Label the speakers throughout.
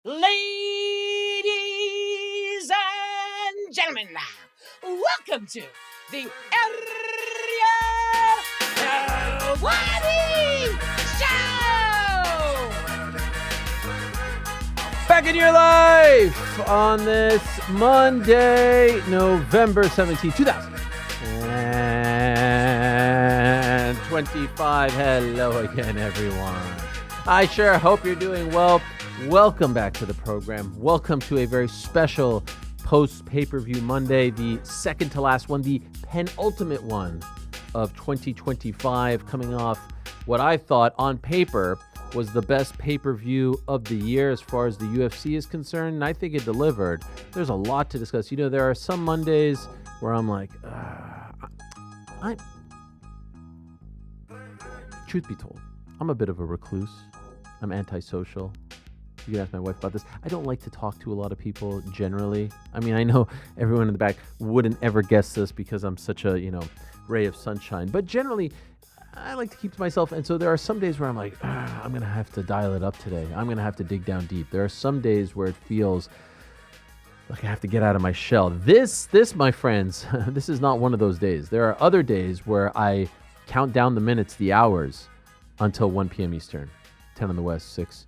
Speaker 1: Ladies and gentlemen, welcome to the Ariel Helwani Show!
Speaker 2: Back in your life on this Monday, November 17, 2025. Hello again, everyone. I sure hope you're doing well. Welcome back to the program. Welcome to a very special post-pay-per-view Monday, the second to last one, the penultimate one of 2025, coming off what I thought on paper was the best pay-per-view of the year as far as the UFC is concerned, and I think it delivered. There's a lot to discuss. You know, there are some Mondays where I'm like, truth be told, I'm a bit of a recluse. I'm antisocial. You can ask my wife about this. I don't like to talk to a lot of people generally. I mean, I know everyone in the back wouldn't ever guess this because I'm such a, ray of sunshine. But generally, I like to keep to myself. And so there are some days where I'm like, I'm going to have to dial it up today. I'm going to have to dig down deep. There are some days where it feels like I have to get out of my shell. This, my friends, this is not one of those days. There are other days where I count down the minutes, the hours, until 1 p.m. Eastern, 10 on the West, 6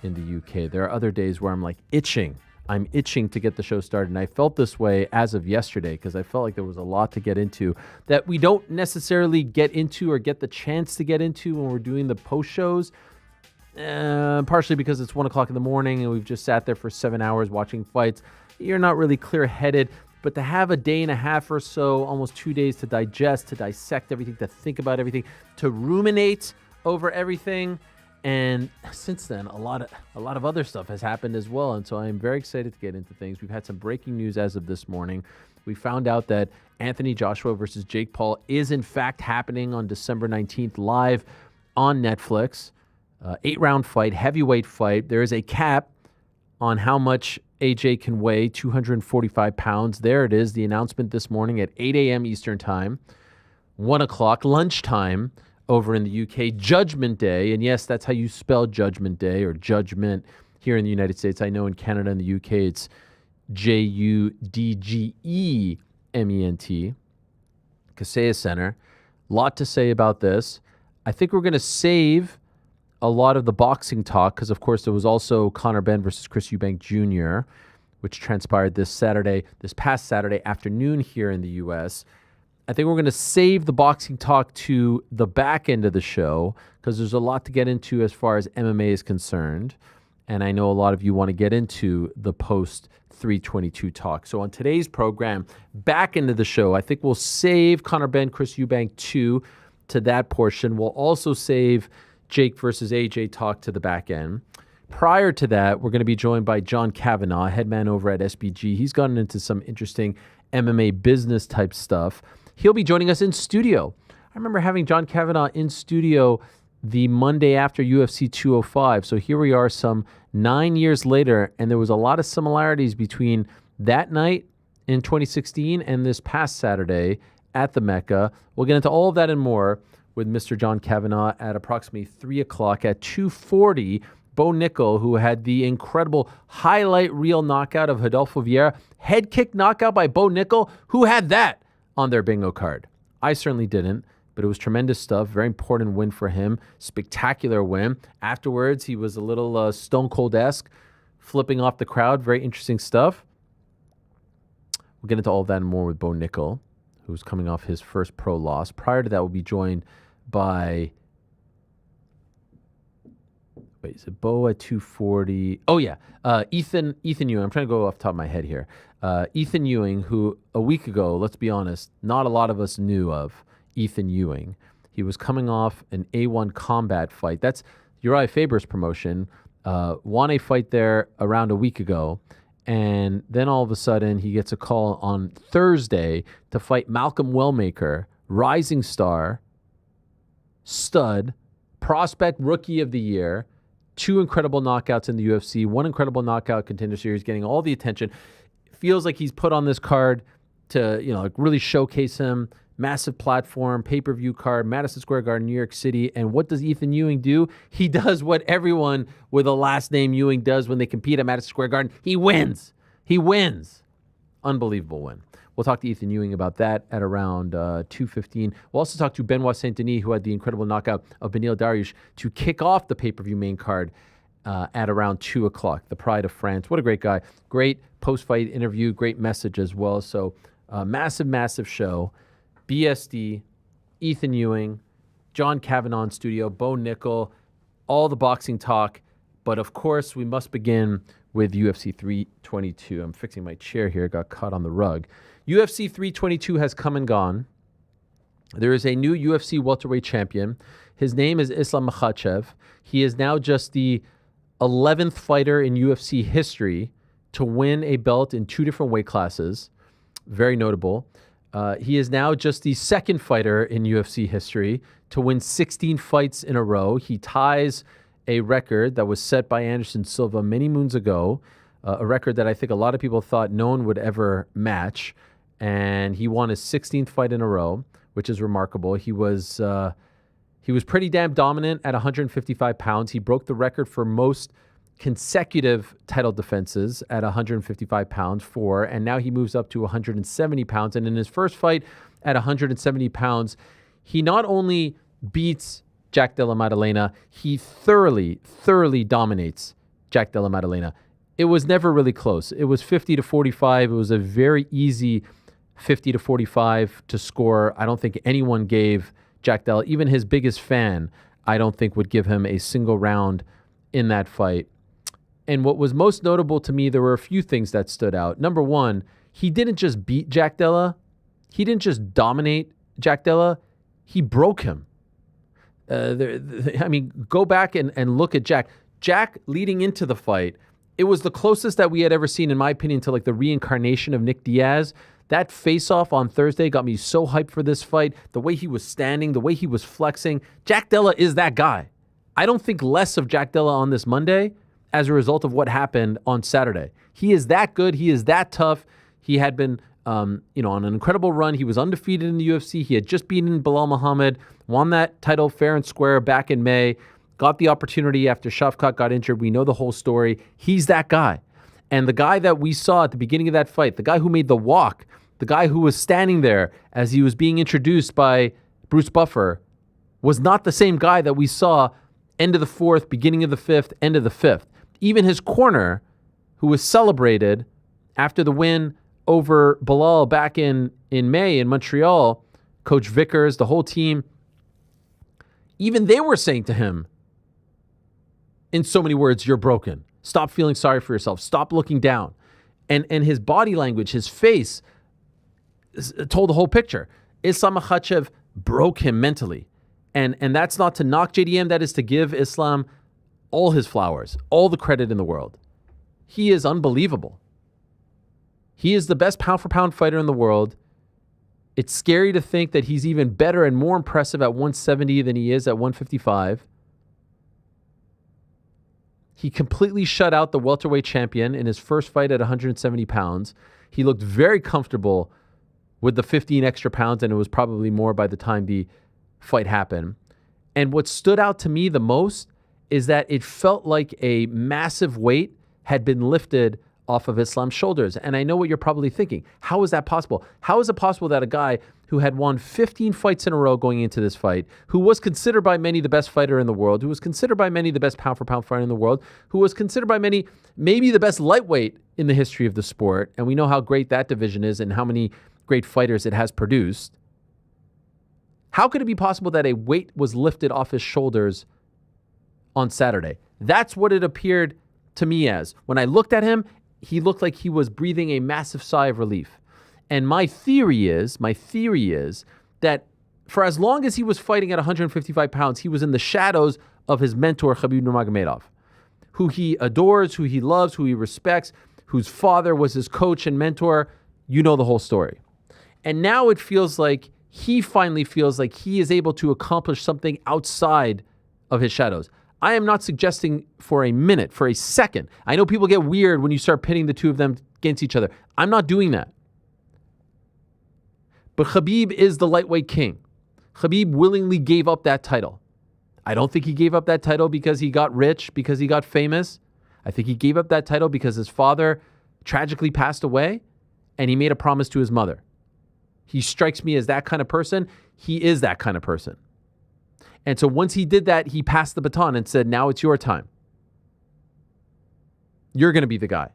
Speaker 2: in the UK. There are other days where I'm like itching. I'm itching to get the show started. And I felt this way as of yesterday because I felt like there was a lot to get into that we don't necessarily get into or get the chance to get into when we're doing the post shows. Partially because it's 1 o'clock in the morning and we've just sat there for 7 hours watching fights. You're not really clear-headed. But to have a day and a half or so, almost 2 days to digest, to dissect everything, to think about everything, to ruminate over everything. And since then, a lot of other stuff has happened as well. And so I am very excited to get into things. We've had some breaking news as of this morning. We found out that Anthony Joshua versus Jake Paul is in fact happening on December 19th live on Netflix. 8-round fight, heavyweight fight. There is a cap on how much AJ can weigh, 245 pounds. There it is, the announcement this morning at 8 a.m. Eastern Time, 1 o'clock, lunchtime, over in the UK, Judgment Day. And yes, that's how you spell Judgment Day or judgment here in the United States. I know in Canada and the UK, it's Judgement. Kaseya Center. A lot to say about this. I think we're going to save a lot of the boxing talk because, of course, there was also Conor Benn versus Eubank Jr., which transpired this past Saturday afternoon here in the U.S. I think we're going to save the boxing talk to the back end of the show because there's a lot to get into as far as MMA is concerned. And I know a lot of you want to get into the post 322 talk. So on today's program, back into the show, I think we'll save Conor Benn, Eubank 2 to that portion. We'll also save Jake versus AJ talk to the back end. Prior to that, we're going to be joined by John Kavanagh, head man over at SBG. He's gotten into some interesting MMA business type stuff. He'll be joining us in studio. I remember having John Kavanagh in studio the Monday after UFC 205. So here we are some 9 years later, and there was a lot of similarities between that night in 2016 and this past Saturday at the Mecca. We'll get into all of that and more with Mr. John Kavanagh at approximately 3 o'clock. At 2:40, Bo Nickal, who had the incredible highlight reel knockout of Rodolfo Vieira, head kick knockout by Bo Nickal. Who had that on their bingo card? I certainly didn't, but it was tremendous stuff. Very important win for him. Spectacular win. Afterwards, he was a little Stone Cold-esque, flipping off the crowd. Very interesting stuff. We'll get into all of that and more with Bo Nickal, who's coming off his first pro loss. Prior to that, we'll be joined by... Wait, is it Bo at 240? Oh, yeah. Ethyn Ewing. I'm trying to go off the top of my head here. Ethyn Ewing, who a week ago, let's be honest, not a lot of us knew of Ethyn Ewing. He was coming off an A1 combat fight. That's Uriah Faber's promotion. Won a fight there around a week ago. And then all of a sudden, he gets a call on Thursday to fight Malcolm Wellmaker, rising star, stud, prospect rookie of the year, 2 incredible knockouts in the UFC, 1 incredible knockout contender series, getting all the attention. Feels like he's put on this card to, really showcase him, massive platform, pay-per-view card, Madison Square Garden, New York City. And what does Ethyn Ewing do? He does what everyone with a last name Ewing does when they compete at Madison Square Garden. He wins. He wins. Unbelievable win. We'll talk to Ethyn Ewing about that at around 2:15. We'll also talk to Benoit Saint-Denis, who had the incredible knockout of Beneil Dariush to kick off the pay-per-view main card at around 2 o'clock. The pride of France. What a great guy. Great post-fight interview. Great message as well. So massive show. BSD, Ethyn Ewing, John Kavanagh in studio, Bo Nickal, all the boxing talk. But of course, we must begin with UFC 322. I'm fixing my chair here. Got caught on the rug. UFC 322 has come and gone. There is a new UFC welterweight champion. His name is Islam Makhachev. He is now just the 11th fighter in UFC history to win a belt in 2 different weight classes. Very notable. He is now just the 2nd fighter in UFC history to win 16 fights in a row. He ties a record that was set by Anderson Silva many moons ago, a record that I think a lot of people thought no one would ever match. And he won his 16th fight in a row, which is remarkable. He was pretty damn dominant at 155 pounds. He broke the record for most consecutive title defenses at 155 pounds, and now he moves up to 170 pounds. And in his first fight at 170 pounds, he not only beats Jack Della Maddalena, he thoroughly dominates Jack Della Maddalena. It was never really close. It was 50-45. It was a very easy 50-45 to score. I don't think anyone gave Jack Della, even his biggest fan, I don't think would give him a single round in that fight. And what was most notable to me, there were a few things that stood out. Number one, he didn't just beat Jack Della. He didn't just dominate Jack Della. He broke him. Go back and look at Jack. Jack, leading into the fight, it was the closest that we had ever seen, in my opinion, to like the reincarnation of Nick Diaz. That face-off on Thursday got me so hyped for this fight. The way he was standing, the way he was flexing. Jack Della is that guy. I don't think less of Jack Della on this Monday as a result of what happened on Saturday. He is that good. He is that tough. He had been on an incredible run. He was undefeated in the UFC. He had just beaten Belal Muhammad, won that title fair and square back in May, got the opportunity after Shavkat got injured. We know the whole story. He's that guy. And the guy that we saw at the beginning of that fight, the guy who made the walk, the guy who was standing there as he was being introduced by Bruce Buffer, was not the same guy that we saw end of the 4th, beginning of the 5th, end of the 5th. Even his corner, who was celebrated after the win over Belal back in May in Montreal, Coach Vickers, the whole team, even they were saying to him, in so many words, you're broken. Stop feeling sorry for yourself. Stop looking down. And his body language, his face, told the whole picture. Islam Makhachev broke him mentally. And that's not to knock JDM. That is to give Islam all his flowers, all the credit in the world. He is unbelievable. He is the best pound-for-pound fighter in the world. It's scary to think that he's even better and more impressive at 170 than he is at 155. He completely shut out the welterweight champion in his first fight at 170 pounds. He looked very comfortable with the 15 extra pounds, and it was probably more by the time the fight happened. And what stood out to me the most is that it felt like a massive weight had been lifted off of Islam's shoulders. And I know what you're probably thinking. How is that possible? How is it possible that a guy who had won 15 fights in a row going into this fight, who was considered by many the best fighter in the world, who was considered by many the best pound-for-pound fighter in the world, who was considered by many maybe the best lightweight in the history of the sport, and we know how great that division is and how many great fighters it has produced, how could it be possible that a weight was lifted off his shoulders on Saturday? That's what it appeared to me as. When I looked at him, he looked like he was breathing a massive sigh of relief. And my theory is that for as long as he was fighting at 155 pounds, he was in the shadows of his mentor, Khabib Nurmagomedov, who he adores, who he loves, who he respects, whose father was his coach and mentor. You know the whole story. And now it feels like he finally feels like he is able to accomplish something outside of his shadows. I am not suggesting for a minute, for a second. I know people get weird when you start pitting the two of them against each other. I'm not doing that. But Khabib is the lightweight king. Khabib willingly gave up that title. I don't think he gave up that title because he got rich, because he got famous. I think he gave up that title because his father tragically passed away and he made a promise to his mother. He strikes me as that kind of person. He is that kind of person. And so once he did that, he passed the baton and said, now it's your time. You're going to be the guy.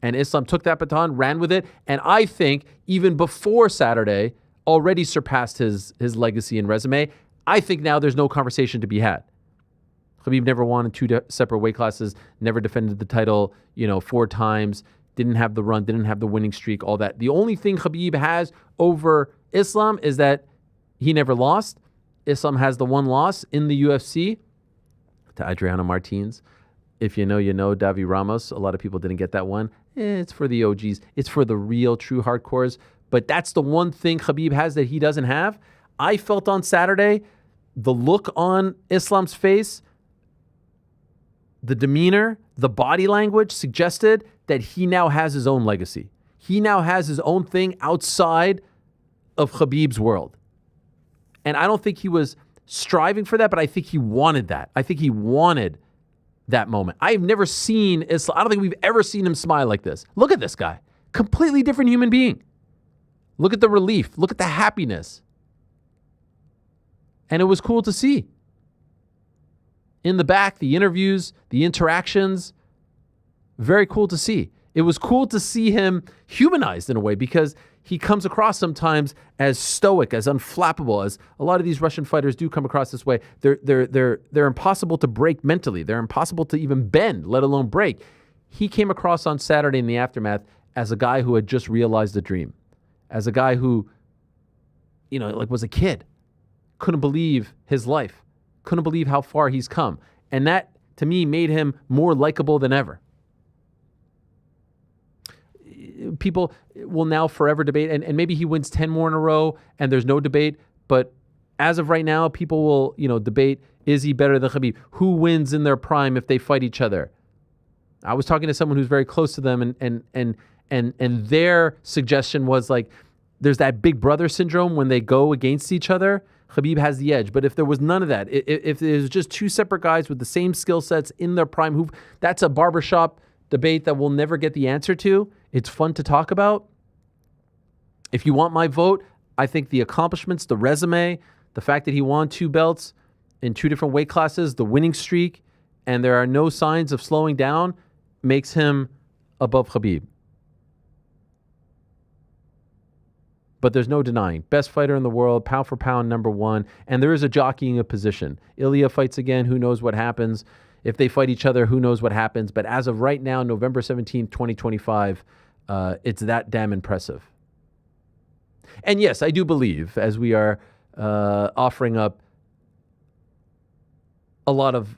Speaker 2: And Islam took that baton, ran with it, and I think even before Saturday, already surpassed his legacy and resume. I think now there's no conversation to be had. Khabib never won in two separate weight classes, never defended the title, 4 times, didn't have the run, didn't have the winning streak, all that. The only thing Khabib has over Islam is that he never lost. Islam has the one loss in the UFC to Adriano Martins. If you know, you know. Davi Ramos, a lot of people didn't get that one. It's for the OGs. It's for the real, true hardcores. But that's the one thing Khabib has that he doesn't have. I felt on Saturday, the look on Islam's face, the demeanor, the body language suggested that he now has his own legacy. He now has his own thing outside of Khabib's world. And I don't think he was striving for that, but I think he wanted that. I think he wanted that moment. I've never seen Islam. I don't think we've ever seen him smile like this. Look at this guy. Completely different human being. Look at the relief. Look at the happiness. And it was cool to see. In the back, the interviews, the interactions, very cool to see. It was cool to see him humanized in a way because he comes across sometimes as stoic, as unflappable, as a lot of these Russian fighters do come across this way. They're impossible to break mentally. They're impossible to even bend, let alone break. He came across on Saturday in the aftermath as a guy who had just realized a dream, as a guy who, was a kid, couldn't believe his life, couldn't believe how far he's come. And that, to me, made him more likable than ever. People will now forever debate, and maybe he wins 10 more in a row and there's no debate, but as of right now, people will, debate, is he better than Khabib? Who wins in their prime if they fight each other? I was talking to someone who's very close to them, and their suggestion was like, there's that big brother syndrome when they go against each other. Khabib has the edge. But if there was none of that, if it was just two separate guys with the same skill sets in their prime, that's a barbershop debate that we'll never get the answer to. It's fun to talk about. If you want my vote, I think the accomplishments, the resume, the fact that he won 2 belts in 2 different weight classes, the winning streak, and there are no signs of slowing down, makes him above Khabib. But there's no denying. Best fighter in the world, pound for pound, number 1. And there is a jockeying of position. Ilya fights again. Who knows what happens? If they fight each other, who knows what happens? But as of right now, November 17th, 2025, it's that damn impressive. And yes, I do believe, as we are offering up a lot of,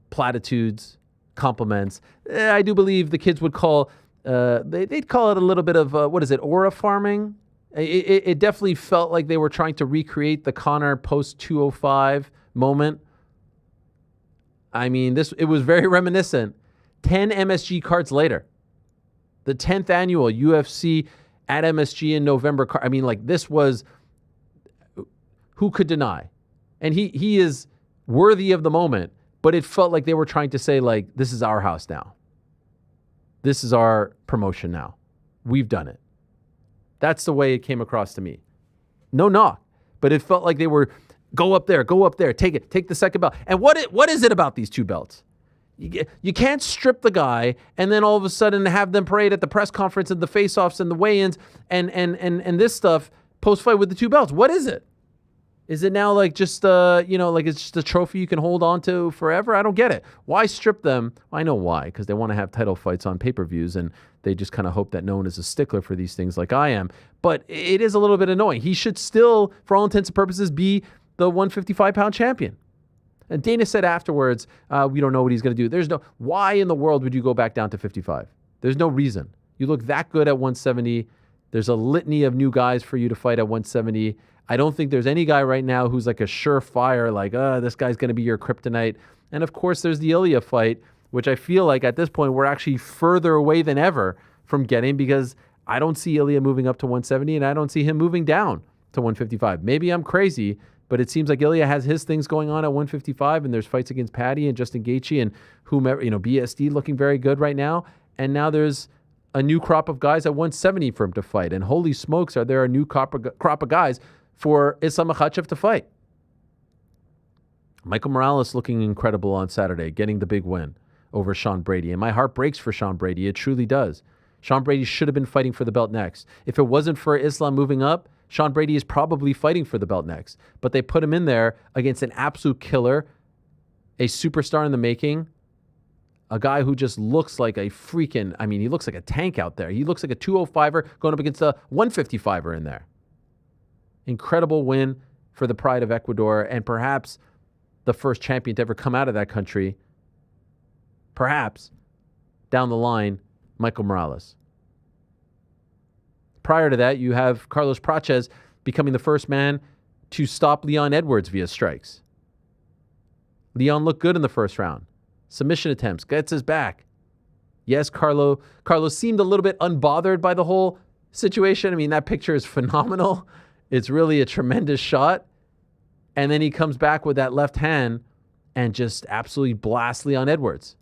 Speaker 2: platitudes, compliments, I do believe the kids would call, they'd call it a little bit of, aura farming? It definitely felt like they were trying to recreate the Conor post-205 moment. I mean, it was very reminiscent. 10 MSG cards later. The 10th annual UFC at MSG in November. I mean, this was, who could deny? And he is worthy of the moment, but it felt like they were trying to say, this is our house now. This is our promotion now. We've done it. That's the way it came across to me. No knock, but it felt like they were, go up there, take the second belt. And what is it about these 2 belts? You can't strip the guy and then all of a sudden have them parade at the press conference and the face-offs and the weigh-ins and this stuff post-fight with the 2 belts. What is it? Is it now it's just a trophy you can hold on to forever? I don't get it. Why strip them? I know why, because they want to have title fights on pay-per-views and they just kind of hope that no one is a stickler for these things like I am. But it is a little bit annoying. He should still, for all intents and purposes, be the 155-pound champion. And Dana said afterwards, we don't know what he's going to do. Why in the world would you go back down to 55? There's no reason. You look that good at 170. There's a litany of new guys for you to fight at 170. I don't think there's any guy right now who's like a surefire, this guy's going to be your kryptonite. And of course, there's the Ilya fight, which I feel like at this point, we're actually further away than ever from getting, because I don't see Ilya moving up to 170 and I don't see him moving down to 155. Maybe I'm crazy, but it seems like Ilya has his things going on at 155, and there's fights against Paddy and Justin Gaethje and whomever, BSD looking very good right now. And now there's a new crop of guys at 170 for him to fight. And holy smokes, are there a new crop of guys for Islam Makhachev to fight? Michael Morales looking incredible on Saturday, getting the big win over Sean Brady. And my heart breaks for Sean Brady. It truly does. Sean Brady should have been fighting for the belt next. If it wasn't for Islam moving up, Sean Brady is probably fighting for the belt next. But they put him in there against an absolute killer, a superstar in the making, a guy who just looks like a freaking, he looks like a tank out there. He looks like a 205er going up against a 155er in there. Incredible win for the pride of Ecuador, and perhaps the first champion to ever come out of that country. Perhaps, down the line, Michael Morales. Prior to that, you have Carlos Praches becoming the first man to stop Leon Edwards via strikes. Leon looked good in the first round. Submission attempts, gets his back. Yes, Carlos seemed a little bit unbothered by the whole situation. That picture is phenomenal. It's really a tremendous shot. And then he comes back with that left hand and just absolutely blasts Leon Edwards.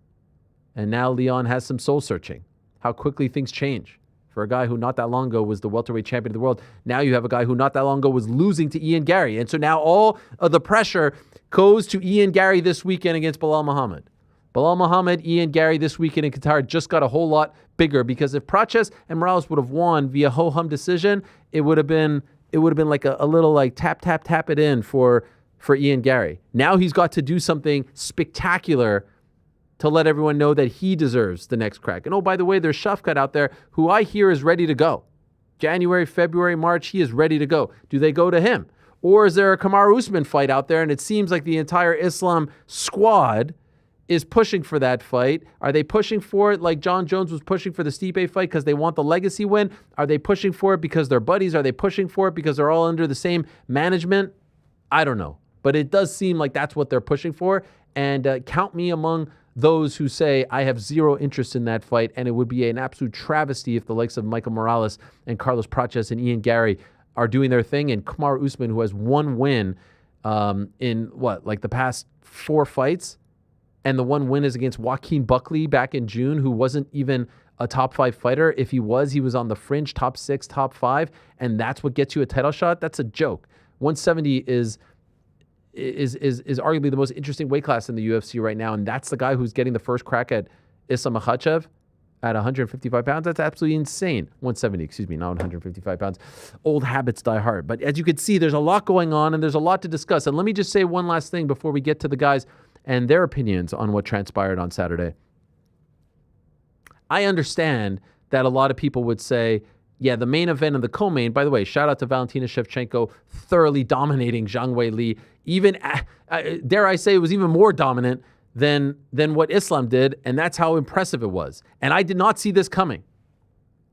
Speaker 2: And now Leon has some soul searching. How quickly things change. For a guy who not that long ago was the welterweight champion of the world, now you have a guy who not that long ago was losing to Ian Gary. And so now all of the pressure goes to Ian Gary this weekend against Belal Muhammad. Belal Muhammad, Ian Gary this weekend in Qatar just got a whole lot bigger, because if Praches and Morales would have won via ho-hum decision, it would have been like a little like tap it in for Ian Gary. Now he's got to do something spectacular to let everyone know that he deserves the next crack. And oh, by the way, there's Shafkat out there who I hear is ready to go. January, February, March, he is ready to go. Do they go to him? Or is there a Kamaru Usman fight out there, and it seems like the entire Islam squad is pushing for that fight? Are they pushing for it like John Jones was pushing for the Stipe fight because they want the legacy win? Are they pushing for it because they're buddies? Are they pushing for it because they're all under the same management? I don't know. But it does seem like that's what they're pushing for. And count me among those who say I have zero interest in that fight, and it would be an absolute travesty if the likes of Michael Morales and Carlos Praches and Ian Gary are doing their thing, and Kamaru Usman, who has one win in the past 4 fights, and the one win is against Joaquin Buckley back in June, who wasn't even a top 5 fighter. If he was on the fringe, top 6, top 5, and that's what gets you a title shot. That's a joke. 170 is arguably the most interesting weight class in the UFC right now, and that's the guy who's getting the first crack at Islam Makhachev at 155 pounds. That's absolutely insane. 170, not 155 pounds. Old habits die hard. But as you can see, there's a lot going on, and there's a lot to discuss. And let me just say one last thing before we get to the guys and their opinions on what transpired on Saturday. I understand that a lot of people would say, yeah, the main event and the co-main, by the way, shout out to Valentina Shevchenko, thoroughly dominating Zhang Weili. Even, dare I say, it was even more dominant than what Islam did, and that's how impressive it was. And I did not see this coming.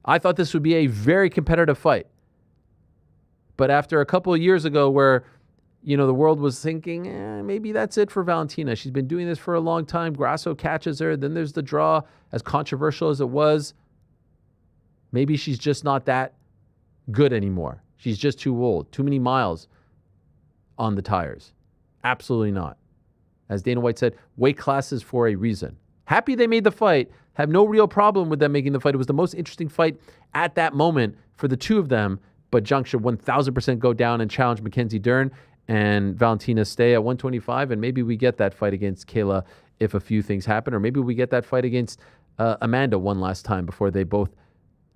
Speaker 2: I thought this would be a very competitive fight. But after a couple of years ago where, the world was thinking, maybe that's it for Valentina. She's been doing this for a long time. Grasso catches her. Then there's the draw, as controversial as it was. Maybe she's just not that good anymore. She's just too old. Too many miles on the tires. Absolutely not. As Dana White said, weight classes for a reason. Happy they made the fight. Have no real problem with them making the fight. It was the most interesting fight at that moment for the two of them. But Zhang should 1,000% go down and challenge Mackenzie Dern, and Valentina stay at 125. And maybe we get that fight against Kayla if a few things happen. Or maybe we get that fight against Amanda one last time before they both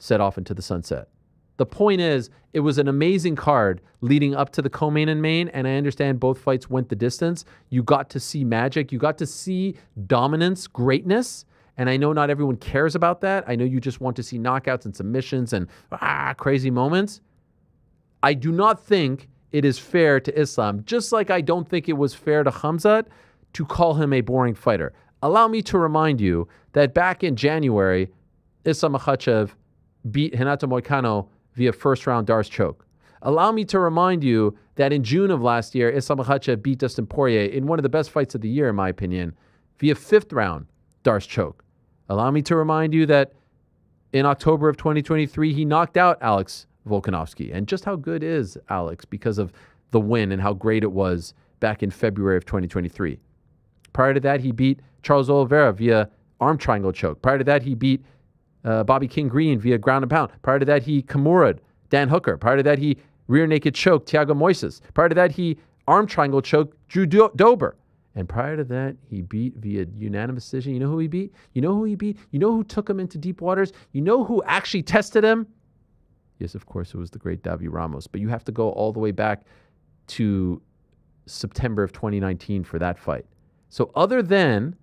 Speaker 2: set off into the sunset. The point is, it was an amazing card leading up to the co-main and main, and I understand both fights went the distance. You got to see magic. You got to see dominance, greatness, and I know not everyone cares about that. I know you just want to see knockouts and submissions and crazy moments. I do not think it is fair to Islam, just like I don't think it was fair to Khamzat to call him a boring fighter. Allow me to remind you that back in January, Islam Makhachev beat Renato Moicano via first-round Darce choke. Allow me to remind you that in June of last year, Islam Makhachev beat Dustin Poirier in one of the best fights of the year, in my opinion, via fifth-round Darce choke. Allow me to remind you that in October of 2023, he knocked out Alex Volkanovski. And just how good is Alex because of the win and how great it was back in February of 2023. Prior to that, he beat Charles Oliveira via arm triangle choke. Prior to that, he beat Bobby King Green via ground and pound. Prior to that, he Kimura'd Dan Hooker. Prior to that, he rear naked choked Thiago Moises. Prior to that, he arm triangle choked Drew Dober. And prior to that, he beat via unanimous decision. You know who he beat? You know who he beat? You know who took him into deep waters? You know who actually tested him? Yes, of course, it was the great Davi Ramos. But you have to go all the way back to September of 2019 for that fight. So other than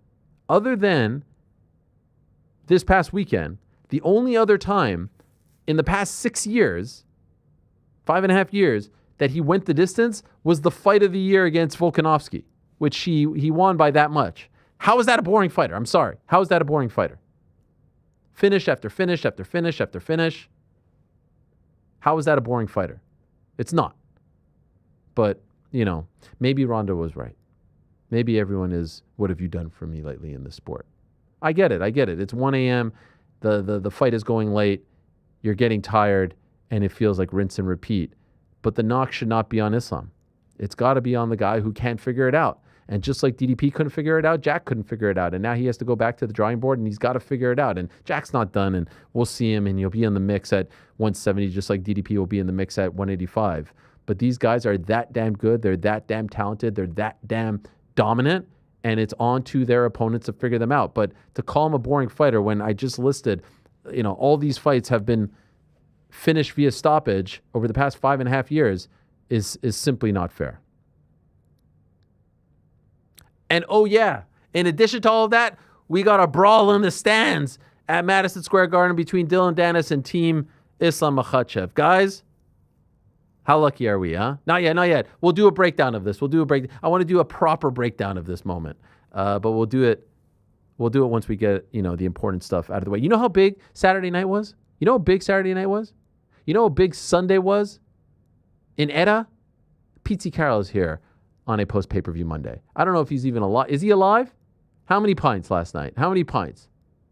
Speaker 2: this past weekend, the only other time in the past 6 years, 5.5 years, that he went the distance was the fight of the year against Volkanovski, which he won by that much. How is that a boring fighter? I'm sorry. How is that a boring fighter? Finish after finish after finish after finish. How is that a boring fighter? It's not. But, maybe Ronda was right. Maybe everyone is, what have you done for me lately in this sport? I get it. It's 1 a.m. The fight is going late. You're getting tired, and it feels like rinse and repeat. But the knock should not be on Islam. It's got to be on the guy who can't figure it out. And just like DDP couldn't figure it out, Jack couldn't figure it out. And now he has to go back to the drawing board, and he's got to figure it out. And Jack's not done, and we'll see him, and he'll be in the mix at 170, just like DDP will be in the mix at 185. But these guys are that damn good. They're that damn talented. They're that damn dominant. And it's on to their opponents to figure them out. But to call him a boring fighter when I just listed, all these fights have been finished via stoppage over the past 5.5 years is simply not fair. And oh yeah, in addition to all of that, we got a brawl in the stands at Madison Square Garden between Dylan Dennis and Team Islam Makhachev. Guys, how lucky are we, huh? Not yet. We'll do a breakdown of this. I want to do a proper breakdown of this moment. But we'll do it once we get, the important stuff out of the way. You know how big Saturday night was? You know how big Saturday night was? You know how big Sunday was? In Edda, Pete Carroll is here on a post-pay-per-view Monday. I don't know if he's even alive. Is he alive? How many pints last night? How many pints?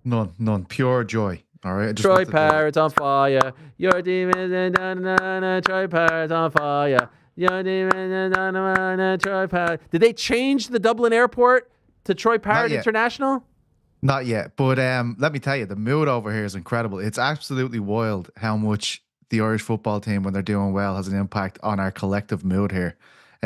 Speaker 3: None. Pure joy. All right.
Speaker 2: Troy Pirates on fire. Your demons and Troy Pirates on fire. Your demons and Troy Pirates. Did they change the Dublin airport to Troy Pirate International?
Speaker 3: Not yet. But let me tell you, the mood over here is incredible. It's absolutely wild how much the Irish football team, when they're doing well, has an impact on our collective mood here.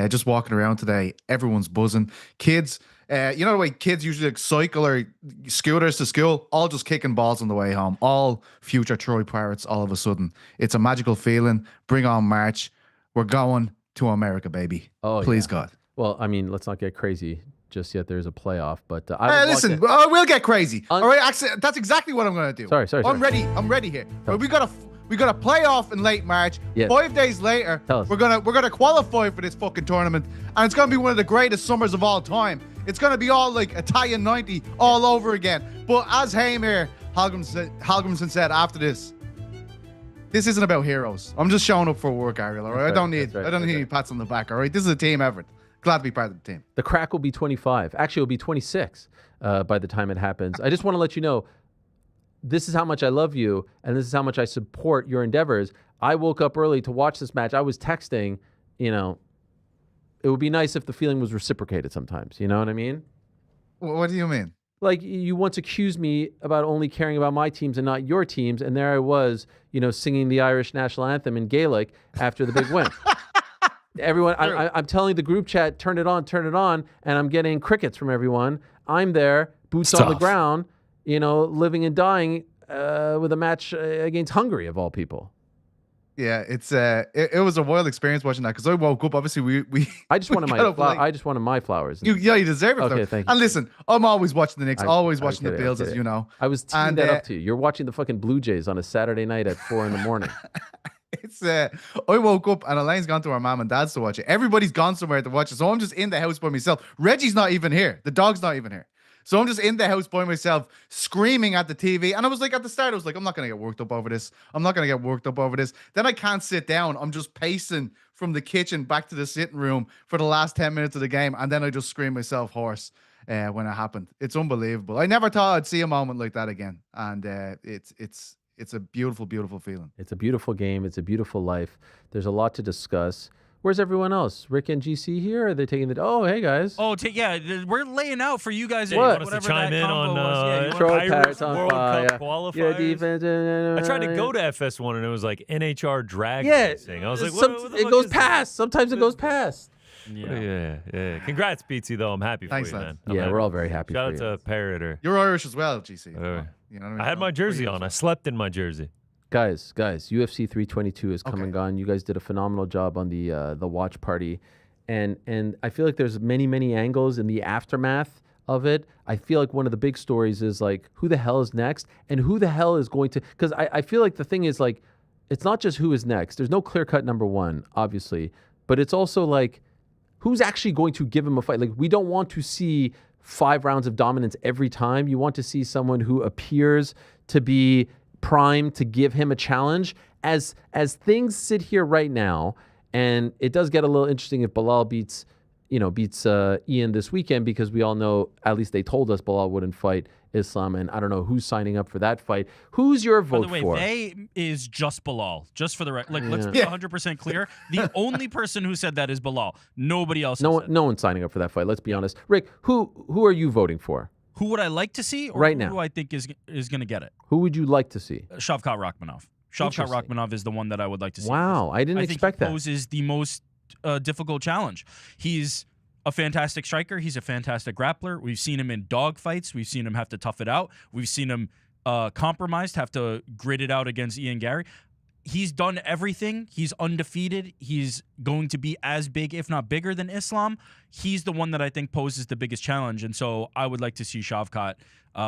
Speaker 3: Just walking around today, everyone's buzzing. Kids, you know the way kids usually cycle or scooters to school, all just kicking balls on the way home. All future Troy Pirates all of a sudden. It's a magical feeling. Bring on March. We're going to America, baby. Oh, please, yeah. God.
Speaker 2: Well, I mean, let's not get crazy just yet. There's a playoff, but
Speaker 3: listen, we'll get crazy. All right, actually, that's exactly what I'm going to do.
Speaker 2: Sorry.
Speaker 3: I'm ready here. But we got a playoff in late March. Yes. 5 days later, we're gonna qualify for this fucking tournament, and it's gonna be one of the greatest summers of all time. It's gonna be all like Italian 90 all over again. But as Heimir Hallgrimsson said after this isn't about heroes. I'm just showing up for work, Ariel. All right, I don't need any pats on the back. All right, this is a team effort. Glad to be part of the team.
Speaker 2: The crack will be 25. Actually, it'll be 26 by the time it happens. I just want to let you know, this is how much I love you, and this is how much I support your endeavors. I woke up early to watch this match. I was texting, it would be nice if the feeling was reciprocated sometimes. You know what I mean?
Speaker 3: What do you mean?
Speaker 2: Like, you once accused me about only caring about my teams and not your teams, and there I was, singing the Irish national anthem in Gaelic after the big win. Everyone, I'm telling the group chat, turn it on, and I'm getting crickets from everyone. I'm there, boots on the ground, living and dying with a match against Hungary, of all people.
Speaker 3: Yeah, it was a wild experience watching that, because I woke up. Obviously, we
Speaker 2: I just wanted I just wanted my flowers.
Speaker 3: You deserve it.
Speaker 2: Okay, thank you.
Speaker 3: And listen, I'm always watching the Knicks, always watching the Bills, as you know.
Speaker 2: I was teeing that up to you. You're watching the fucking Blue Jays on a Saturday night at 4 a.m.
Speaker 3: I woke up and Elaine's gone to her mom and dad's to watch it. Everybody's gone somewhere to watch it, so I'm just in the house by myself. Reggie's not even here. The dog's not even here. So I'm just in the house by myself, screaming at the TV. And I was like, at the start, I was like, I'm not going to get worked up over this. Then I can't sit down. I'm just pacing from the kitchen back to the sitting room for the last 10 minutes of the game. And then I just screamed myself hoarse when it happened. It's unbelievable. I never thought I'd see a moment like that again. And it's it's a beautiful, beautiful feeling.
Speaker 2: It's a beautiful game. It's a beautiful life. There's a lot to discuss. Where's everyone else? Rick and GC here? Are they taking the... Oh, hey, guys.
Speaker 4: Oh, we're laying out for you guys.
Speaker 2: What?
Speaker 4: Whatever
Speaker 5: to chime
Speaker 4: that
Speaker 5: in
Speaker 4: combo
Speaker 5: on
Speaker 4: was.
Speaker 2: Troy
Speaker 5: Irish
Speaker 2: Parrots on
Speaker 5: World
Speaker 2: fire.
Speaker 5: Cup qualifiers.
Speaker 2: Your defense...
Speaker 5: I tried to go to FS1 and it was like NHR drag
Speaker 2: Yeah.
Speaker 5: racing. I was like, what the
Speaker 2: it
Speaker 5: fuck
Speaker 2: goes
Speaker 5: is
Speaker 2: past. Sometimes it goes past.
Speaker 5: Yeah. Congrats, Pizzi, though. I'm happy for
Speaker 3: Thanks,
Speaker 5: you,
Speaker 3: lads.
Speaker 5: man. I'm
Speaker 2: Yeah,
Speaker 5: happy.
Speaker 2: we're all very happy
Speaker 5: Shout
Speaker 2: for
Speaker 5: out
Speaker 2: you.
Speaker 5: to Parrotter.
Speaker 3: You're Irish as well, GC. You know what I mean?
Speaker 5: I had my jersey on. I slept in my jersey.
Speaker 2: Guys, UFC 322 has come and gone. You guys did a phenomenal job on the watch party. And I feel like there's many angles in the aftermath of it. I feel like one of the big stories is like who the hell is next and who the hell is going to, because I feel like the thing is like it's not just who is next. There's no clear-cut number one, obviously, but it's also like who's actually going to give him a fight. Like we don't want to see 5 rounds of dominance every time. You want to see someone who appears to be primed to give him a challenge. As things sit here right now, and it does get a little interesting if Beneil beats Ian this weekend, because we all know, at least they told us Beneil wouldn't fight Islam, and I don't know who's signing up for that fight. Who's your vote
Speaker 4: By the way,
Speaker 2: for?
Speaker 4: they is just Beneil. Just for the record. Like, let's be 100% clear. The only person who said that is Beneil. Nobody else.
Speaker 2: No one's signing up for that fight. Let's be honest. Rick, who are you voting for?
Speaker 4: Who would I like to see, or
Speaker 2: Right now?
Speaker 4: who I think is going to get it?
Speaker 2: Who would you like to see?
Speaker 4: Shavkat Rakhmonov. Shavkat
Speaker 2: Interesting.
Speaker 4: Rakhmonov is the one that I would like to see.
Speaker 2: Wow, I didn't expect
Speaker 4: that.
Speaker 2: that.
Speaker 4: He poses the most difficult challenge. He's a fantastic striker. He's a fantastic grappler. We've seen him in dog fights. We've seen him have to tough it out. We've seen him compromised, have to grit it out against Ian Gary. He's done everything. He's undefeated. He's going to be as big, if not bigger, than Islam. He's the one that I think poses the biggest challenge. And so I would like to see Shavkat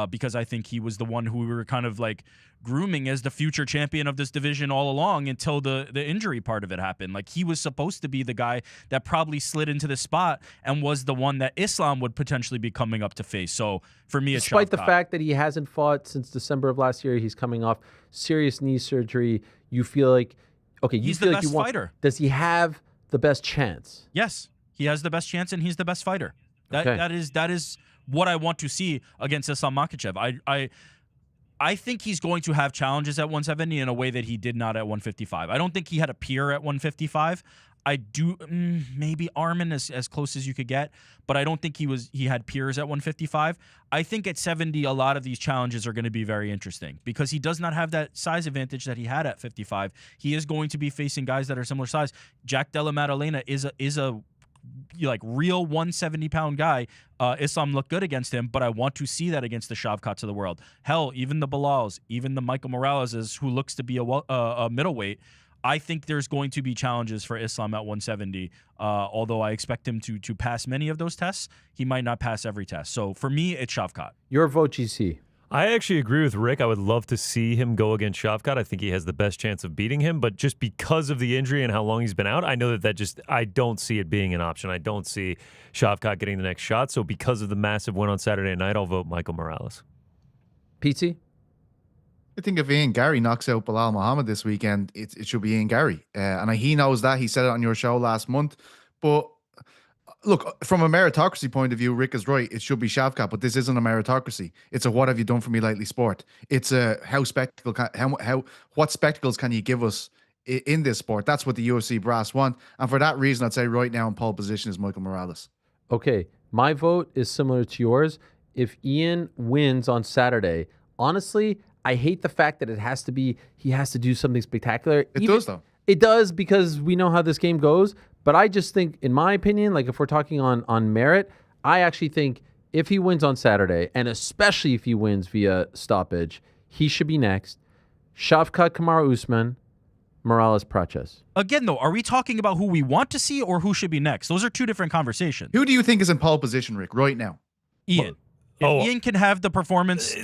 Speaker 4: because I think he was the one who we were kind of like grooming as the future champion of this division all along until the injury part of it happened. Like he was supposed to be the guy that probably slid into the spot and was the one that Islam would potentially be coming up to face. So for me, it's
Speaker 2: Despite the
Speaker 4: Shavkat.
Speaker 2: fact that he hasn't fought since December of last year, he's coming off serious knee surgery. You feel like, okay,
Speaker 4: He's
Speaker 2: feel
Speaker 4: the
Speaker 2: like you
Speaker 4: best
Speaker 2: want.
Speaker 4: fighter.
Speaker 2: Does he have the best chance?
Speaker 4: Yes, he has the best chance, and he's the best fighter.
Speaker 2: Okay.
Speaker 4: That is what I want to see against Islam Makhachev. I think he's going to have challenges at 170 in a way that he did not at 155. I don't think he had a peer at 155. I do maybe Armin as close as you could get, but I don't think he had peers at 155. I think at 70 a lot of these challenges are going to be very interesting because he does not have that size advantage that he had at 55. He is going to be facing guys that are similar size. Jack Della Maddalena is a like real 170-pound guy. Islam looked good against him, but I want to see that against the Shavkats of the world. Hell, even the Bilals, even the Michael Moraleses, who looks to be a middleweight. I think there's going to be challenges for Islam at 170. Although I expect him to pass many of those tests, he might not pass every test. So for me, it's Shavkat.
Speaker 2: Your vote, GC.
Speaker 5: I actually agree with Rick. I would love to see him go against Shavkat. I think he has the best chance of beating him, but just because of the injury and how long he's been out, I know I don't see it being an option. I don't see Shavkat getting the next shot. So because of the massive win on Saturday night, I'll vote Michael Morales.
Speaker 2: PT?
Speaker 3: I think if Ian Gary knocks out Bilal Muhammad this weekend, it should be Ian Gary. And he knows that. He said it on your show last month. But look, from a meritocracy point of view, Rick is right. It should be Shavkat, but this isn't a meritocracy. It's a what have you done for me lately sport. It's a what spectacles can you give us in this sport? That's what the UFC brass want. And for that reason, I'd say right now in pole position is Michael Morales.
Speaker 2: Okay, my vote is similar to yours. If Ian wins on Saturday, honestly, I hate the fact that he has to do something spectacular.
Speaker 3: It does, though.
Speaker 2: It does, because we know how this game goes. But I just think, in my opinion, like if we're talking on merit, I actually think if he wins on Saturday, and especially if he wins via stoppage, he should be next. Shavkat Kamaru Usman, Morales Praches.
Speaker 4: Again, though, are we talking about who we want to see or who should be next? Those are two different conversations.
Speaker 3: Who do you think is in pole position, Rick, right now?
Speaker 4: Ian. If Ian can have the performance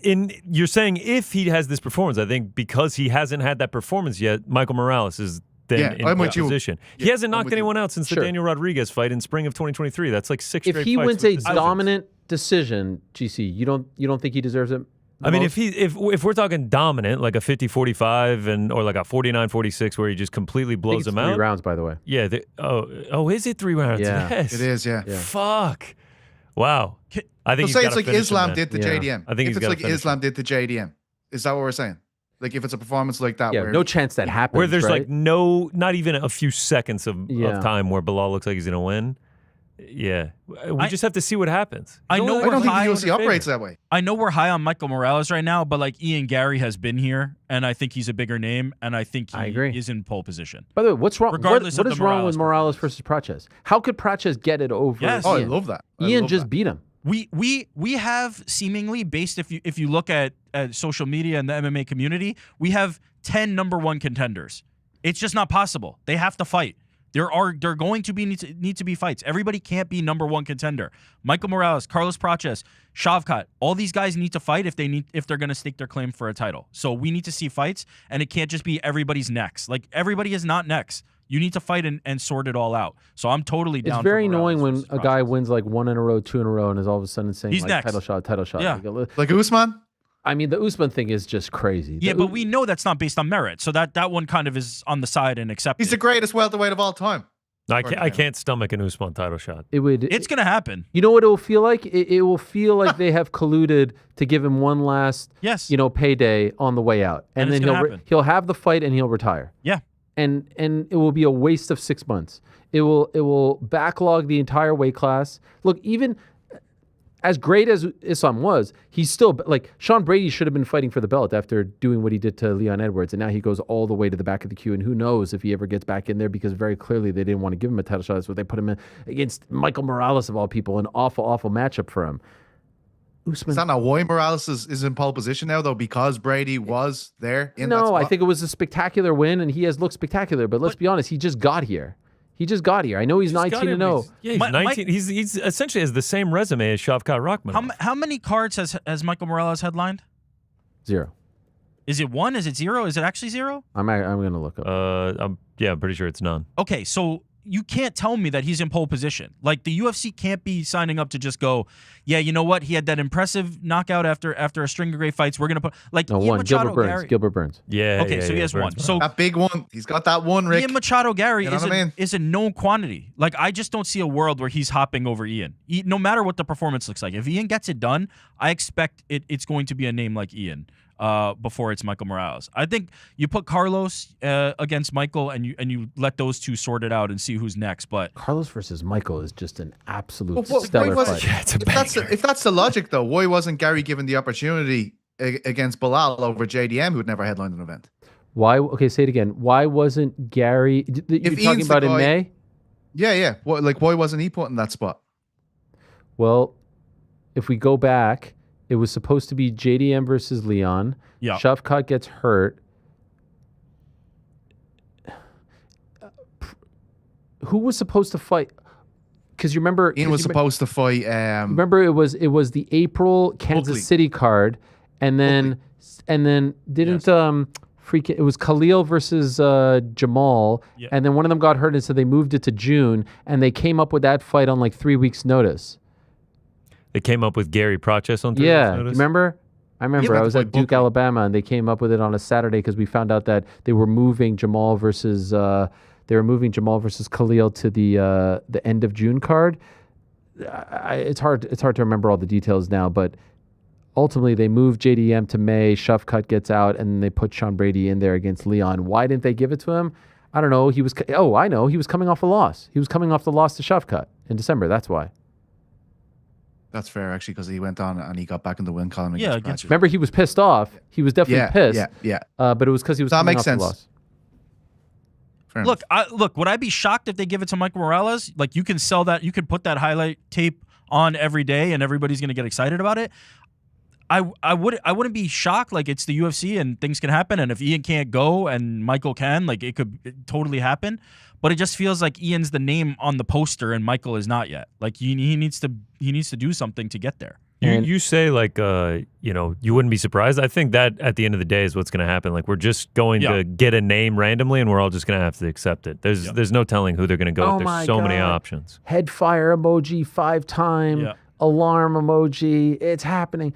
Speaker 5: you're saying if he has this performance, I think because he hasn't had that performance yet, Michael Morales is then in that position. He hasn't knocked anyone out since the Daniel Rodriguez fight in spring of 2023. That's like 6 straight fights.
Speaker 2: If he wins a
Speaker 5: with decisions.
Speaker 2: dominant decision, GC, you don't think he deserves it?
Speaker 5: I mean, if we're talking dominant, like a 50-45 or like a 49-46 where he just completely blows them out.
Speaker 2: 3 rounds, by the way.
Speaker 5: Yeah. Is it 3 rounds?
Speaker 2: Yeah.
Speaker 5: Yes.
Speaker 3: It is, yeah.
Speaker 5: Fuck. Wow. I think
Speaker 3: So
Speaker 5: he's
Speaker 3: say it's like Islam did to
Speaker 5: JDM.
Speaker 3: JDM.
Speaker 5: I think
Speaker 3: if it's like Islam did to JDM, is that what we're saying? Like if it's a performance like that,
Speaker 2: Yeah,
Speaker 3: where
Speaker 2: no chance that happens.
Speaker 5: Where there's
Speaker 2: right?
Speaker 5: like not even a few seconds of time where Bilal looks like he's going to win. Yeah. We just have to see what happens.
Speaker 4: I know
Speaker 3: I don't think the
Speaker 4: high
Speaker 3: UFC operates that way.
Speaker 4: I know we're high on Michael Morales right now, but like Ian Gary has been here, and I think he's a bigger name, and I think
Speaker 2: I
Speaker 4: he
Speaker 2: agree.
Speaker 4: is in pole position.
Speaker 2: By the way, what's wrong?
Speaker 4: Regardless
Speaker 2: what
Speaker 4: of
Speaker 2: is
Speaker 4: the
Speaker 2: wrong with
Speaker 4: Morales
Speaker 2: Morales versus Praches? How could Praches get it over?
Speaker 4: Yes.
Speaker 3: Oh, I
Speaker 2: Ian?
Speaker 3: love that.
Speaker 2: Ian just beat him.
Speaker 4: We have seemingly, based if you look at social media and the MMA community, we have 10 number one contenders. It's just not possible. They have to fight. There going to be need to be fights. Everybody can't be number one contender. Michael Morales, Carlos Praches, Shavkat, all these guys need to fight if they're going to stake their claim for a title. So we need to see fights, and it can't just be everybody's necks. Like everybody is not necks. You need to fight and sort it all out. So I'm totally down.
Speaker 2: It's very
Speaker 4: for Morales
Speaker 2: annoying when
Speaker 4: versus
Speaker 2: a guy
Speaker 4: Praches.
Speaker 2: wins like 1 in a row, 2 in a row, and is all of a sudden saying
Speaker 4: He's
Speaker 2: like
Speaker 4: next.
Speaker 2: title shot.
Speaker 4: Yeah.
Speaker 3: Like Usman.
Speaker 2: I mean, the Usman thing is just crazy.
Speaker 4: Yeah, but we know that's not based on merit. So that one kind of is on the side and accepted.
Speaker 3: He's the greatest welterweight of all time.
Speaker 5: I can't stomach an Usman title shot.
Speaker 4: It's going to happen.
Speaker 2: You know what it will feel like? It will feel like they have colluded to give him one last, payday on the way out, and
Speaker 4: it's
Speaker 2: then
Speaker 4: gonna happen.
Speaker 2: he'll have the fight and he'll retire.
Speaker 4: Yeah.
Speaker 2: And it will be a waste of 6 months. It will backlog the entire weight class. Look, even as great as Islam was, he's still like Sean Brady should have been fighting for the belt after doing what he did to Leon Edwards, and now he goes all the way to the back of the queue. And who knows if he ever gets back in there, because very clearly they didn't want to give him a title shot. That's what they put him in against Michael Morales of all people. An awful matchup for him. Usman.
Speaker 3: Is that not why Morales is in pole position now, though? Because Brady was there in that
Speaker 2: No,
Speaker 3: spot?
Speaker 2: I think it was a spectacular win, and he has looked spectacular. But let's be honest, he just got here. I know he's 19-0.
Speaker 5: Yeah, he's 19. He's essentially has the same resume as Shavkat Rakhmonov.
Speaker 4: How many cards has Michael Morales headlined?
Speaker 2: 0.
Speaker 4: Is it 1? Is it 0? Is it actually 0?
Speaker 2: I'm going to look up.
Speaker 5: I'm pretty sure it's none.
Speaker 4: Okay, so you can't tell me that he's in pole position. Like the UFC can't be signing up to just go, yeah, you know what? He had that impressive knockout after a string of great fights. We're gonna put like
Speaker 2: No,
Speaker 4: Ian
Speaker 2: one.
Speaker 4: Machado
Speaker 2: Gilbert Burns.
Speaker 5: Yeah.
Speaker 4: Okay, so he has one.
Speaker 5: Burns.
Speaker 4: So
Speaker 3: that big one. He's got that one, Rick.
Speaker 4: Ian Machado Gary
Speaker 3: You know
Speaker 4: is
Speaker 3: what I mean?
Speaker 4: is a known quantity. Like I just don't see a world where he's hopping over Ian. No matter what the performance looks like. If Ian gets it done, I expect it's going to be a name like Ian. Before it's Michael Morales. I think you put Carlos against Michael and you let those two sort it out and see who's next. But
Speaker 2: Carlos versus Michael is just an absolute
Speaker 3: Well,
Speaker 2: stellar
Speaker 3: why
Speaker 2: fight.
Speaker 3: if that's the logic, though, why wasn't Gary given the opportunity against Bilal over JDM, who had never headlined an event?
Speaker 2: Why? Okay, say it again. Why wasn't Gary? You're talking
Speaker 3: Ian's the
Speaker 2: about in
Speaker 3: guy-
Speaker 2: May?
Speaker 3: Yeah. Why wasn't he put in that spot?
Speaker 2: Well, if we go back, it was supposed to be JDM versus Leon.
Speaker 4: Yeah.
Speaker 2: Shavkat gets hurt. Who was supposed to fight? Because you remember
Speaker 3: Ian was supposed to fight.
Speaker 2: Remember, it was the April Kansas
Speaker 3: Oakley.
Speaker 2: City card, and then didn't it was Khalil versus Jamal,
Speaker 4: Yeah.
Speaker 2: and then one of them got hurt, and so they moved it to June, and they came up with that fight on like 3 weeks' notice.
Speaker 5: They came up with Gary Praches on 3
Speaker 2: Yeah,
Speaker 5: weeks'
Speaker 2: do you
Speaker 5: notice.
Speaker 2: remember? I remember.
Speaker 3: Yeah,
Speaker 2: I was
Speaker 3: like
Speaker 2: at Duke,
Speaker 3: Buckley.
Speaker 2: Alabama, and they came up with it on a Saturday because we found out that they were moving Jamal versus Khalil to the end of June card. It's hard to remember all the details now, but ultimately they moved JDM to May. Shavkat gets out, and they put Sean Brady in there against Leon. Why didn't they give it to him? I don't know. I know. He was coming off a loss. He was coming off the loss to Shavkat in December. That's why.
Speaker 3: That's fair, actually, because he went on and he got back in the win column.
Speaker 4: Yeah,
Speaker 3: against
Speaker 4: against-
Speaker 3: Praches.
Speaker 2: Remember, he was pissed off. He was definitely pissed.
Speaker 3: Yeah.
Speaker 2: But it was because he was
Speaker 3: That
Speaker 2: coming
Speaker 3: makes
Speaker 2: off
Speaker 3: sense.
Speaker 2: the loss.
Speaker 3: Fair
Speaker 4: look, would I be shocked if they give it to Michael Morales? Like you can sell that, you can put that highlight tape on every day, and everybody's gonna get excited about it. I wouldn't be shocked. Like it's the UFC and things can happen, and if Ian can't go and Michael can, like it could totally happen. But it just feels like Ian's the name on the poster and Michael is not yet. Like he needs to do something to get there.
Speaker 5: You say like you wouldn't be surprised. I think that at the end of the day is what's going to happen. Like we're just going to get a name randomly, and we're all just going to have to accept it. There's no telling who they're going to go with. There's so many options.
Speaker 2: Head fire emoji 5-time.
Speaker 4: Yeah.
Speaker 2: Alarm emoji. It's happening.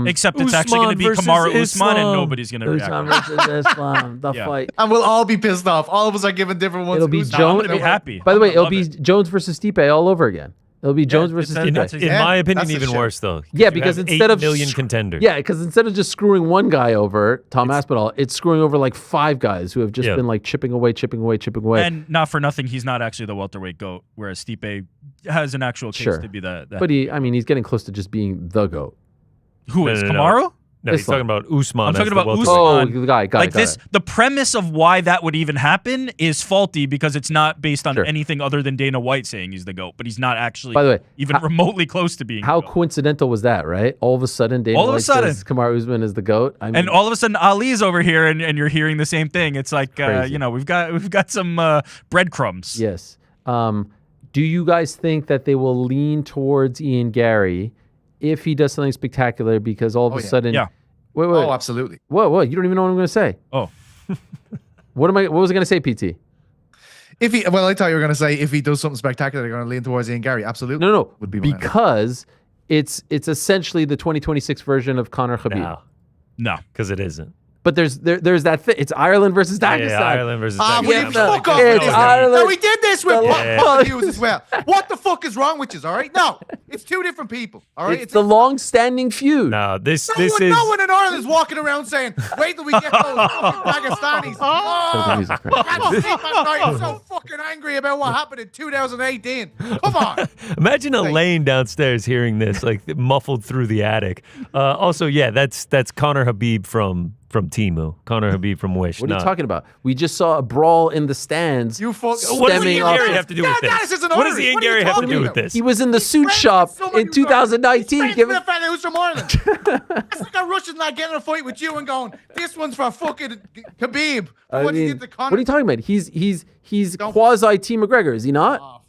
Speaker 4: Except it's actually going to be
Speaker 5: versus
Speaker 4: Kamaru Usman,
Speaker 5: Islam.
Speaker 4: and nobody's going to react.
Speaker 2: Usman versus Islam. The
Speaker 4: Yeah.
Speaker 2: fight.
Speaker 3: And we'll all be pissed off. All of us are given different ones.
Speaker 2: It'll be
Speaker 3: Who's-
Speaker 4: No, I'm
Speaker 2: Jones.
Speaker 4: going to be happy.
Speaker 2: By the way,
Speaker 4: I'm gonna
Speaker 2: it'll be
Speaker 4: love it.
Speaker 2: Jones versus Stipe all over again. It'll be Jones versus
Speaker 4: that's-
Speaker 2: Stipe.
Speaker 4: that's
Speaker 5: In
Speaker 4: exactly-
Speaker 5: my opinion,
Speaker 3: that's the
Speaker 5: even
Speaker 3: shit.
Speaker 5: worse though.
Speaker 2: Yeah,
Speaker 5: You
Speaker 2: because
Speaker 5: have
Speaker 2: instead
Speaker 5: 8
Speaker 2: of
Speaker 5: million contenders.
Speaker 2: Yeah, because instead of just screwing one guy over, Tom Aspinall, it's screwing over like 5 guys who have just been like chipping away.
Speaker 4: And not for nothing, he's not actually the welterweight GOAT, whereas Stipe has an actual case to be the
Speaker 2: But he's getting close to just being the GOAT.
Speaker 4: Who is
Speaker 5: No.
Speaker 4: Kamaru?
Speaker 5: No, he's
Speaker 2: Islam.
Speaker 5: talking about Usman.
Speaker 4: I'm talking
Speaker 5: as
Speaker 4: about
Speaker 5: the welterweight.
Speaker 4: Usman.
Speaker 2: Oh, the guy, got
Speaker 4: Like
Speaker 2: it, got
Speaker 4: this,
Speaker 2: it.
Speaker 4: the premise of why that would even happen is faulty because it's not based on
Speaker 2: Sure.
Speaker 4: anything other than Dana White saying he's the GOAT, but he's not actually
Speaker 2: By the way,
Speaker 4: even remotely close to being
Speaker 2: How
Speaker 4: the GOAT.
Speaker 2: coincidental was that, right? All of a sudden, Dana
Speaker 4: All of a
Speaker 2: White
Speaker 4: sudden.
Speaker 2: says Kamaru Usman is the GOAT. I mean,
Speaker 4: And all of a sudden, Ali's over here, and you're hearing the same thing. It's like
Speaker 2: Crazy.
Speaker 4: we've got some breadcrumbs.
Speaker 2: yes. Do you guys think that they will lean towards Ian Gary if he does something spectacular? Because all of a
Speaker 3: yeah.
Speaker 2: sudden,
Speaker 4: Yeah.
Speaker 2: Wait.
Speaker 3: Oh, absolutely.
Speaker 2: What? You don't even know what I'm going to say.
Speaker 4: Oh,
Speaker 2: What was I going to say, PT?
Speaker 3: Well, I thought you were going to say if he does something spectacular, they're going to lean towards Ian Gary. Absolutely.
Speaker 2: No.
Speaker 3: Would be my
Speaker 2: Because it's essentially the 2026 version of Conor Khabib.
Speaker 4: no.
Speaker 5: because it isn't.
Speaker 2: But there's that thing. It's Ireland versus Dagestan.
Speaker 5: Yeah, Ireland versus
Speaker 3: Ah,
Speaker 5: Dagestan.
Speaker 3: will you
Speaker 2: Yeah,
Speaker 3: fuck
Speaker 2: no,
Speaker 3: off
Speaker 2: it's
Speaker 3: with this?
Speaker 2: Ireland.
Speaker 3: No, we did this with
Speaker 2: Yeah.
Speaker 3: public views as well. What the fuck is wrong with you, all right? No, it's 2 different people, all right?
Speaker 2: It's the long-standing feud.
Speaker 5: No, this
Speaker 3: no
Speaker 5: is
Speaker 3: one in Ireland is walking around saying, wait till we get those fucking Dagestanis. Oh,
Speaker 2: music, right?
Speaker 3: I can't sleep at night. I'm so fucking angry about what happened in 2018. Come on.
Speaker 5: Imagine Elaine downstairs hearing this, like muffled through the attic. Also, yeah, that's Conor Habib from Temu. Conor Habib from Wish.
Speaker 2: What are you talking about? We just saw a brawl in the stands.
Speaker 3: You fuck.
Speaker 5: What does
Speaker 2: stemming
Speaker 5: Ian
Speaker 2: off-
Speaker 5: Gary have to do with
Speaker 3: Dennis
Speaker 5: this?
Speaker 3: isn't
Speaker 5: What does
Speaker 3: Irish.
Speaker 5: Ian
Speaker 3: What are you
Speaker 5: Gary have to
Speaker 3: talking
Speaker 5: do with
Speaker 3: about?
Speaker 5: this?
Speaker 2: He was in the suit
Speaker 3: Friends
Speaker 2: shop
Speaker 3: with someone
Speaker 2: in
Speaker 3: who's Irish.
Speaker 2: 2019.
Speaker 3: He's friends with a fella who's from Ireland. It's like a Russian lad getting in a fight with you and going, this one's for fucking Khabib.
Speaker 2: I
Speaker 3: What he
Speaker 2: mean,
Speaker 3: did to Conor.
Speaker 2: what are you talking about? He's quasi T McGregor, is he not?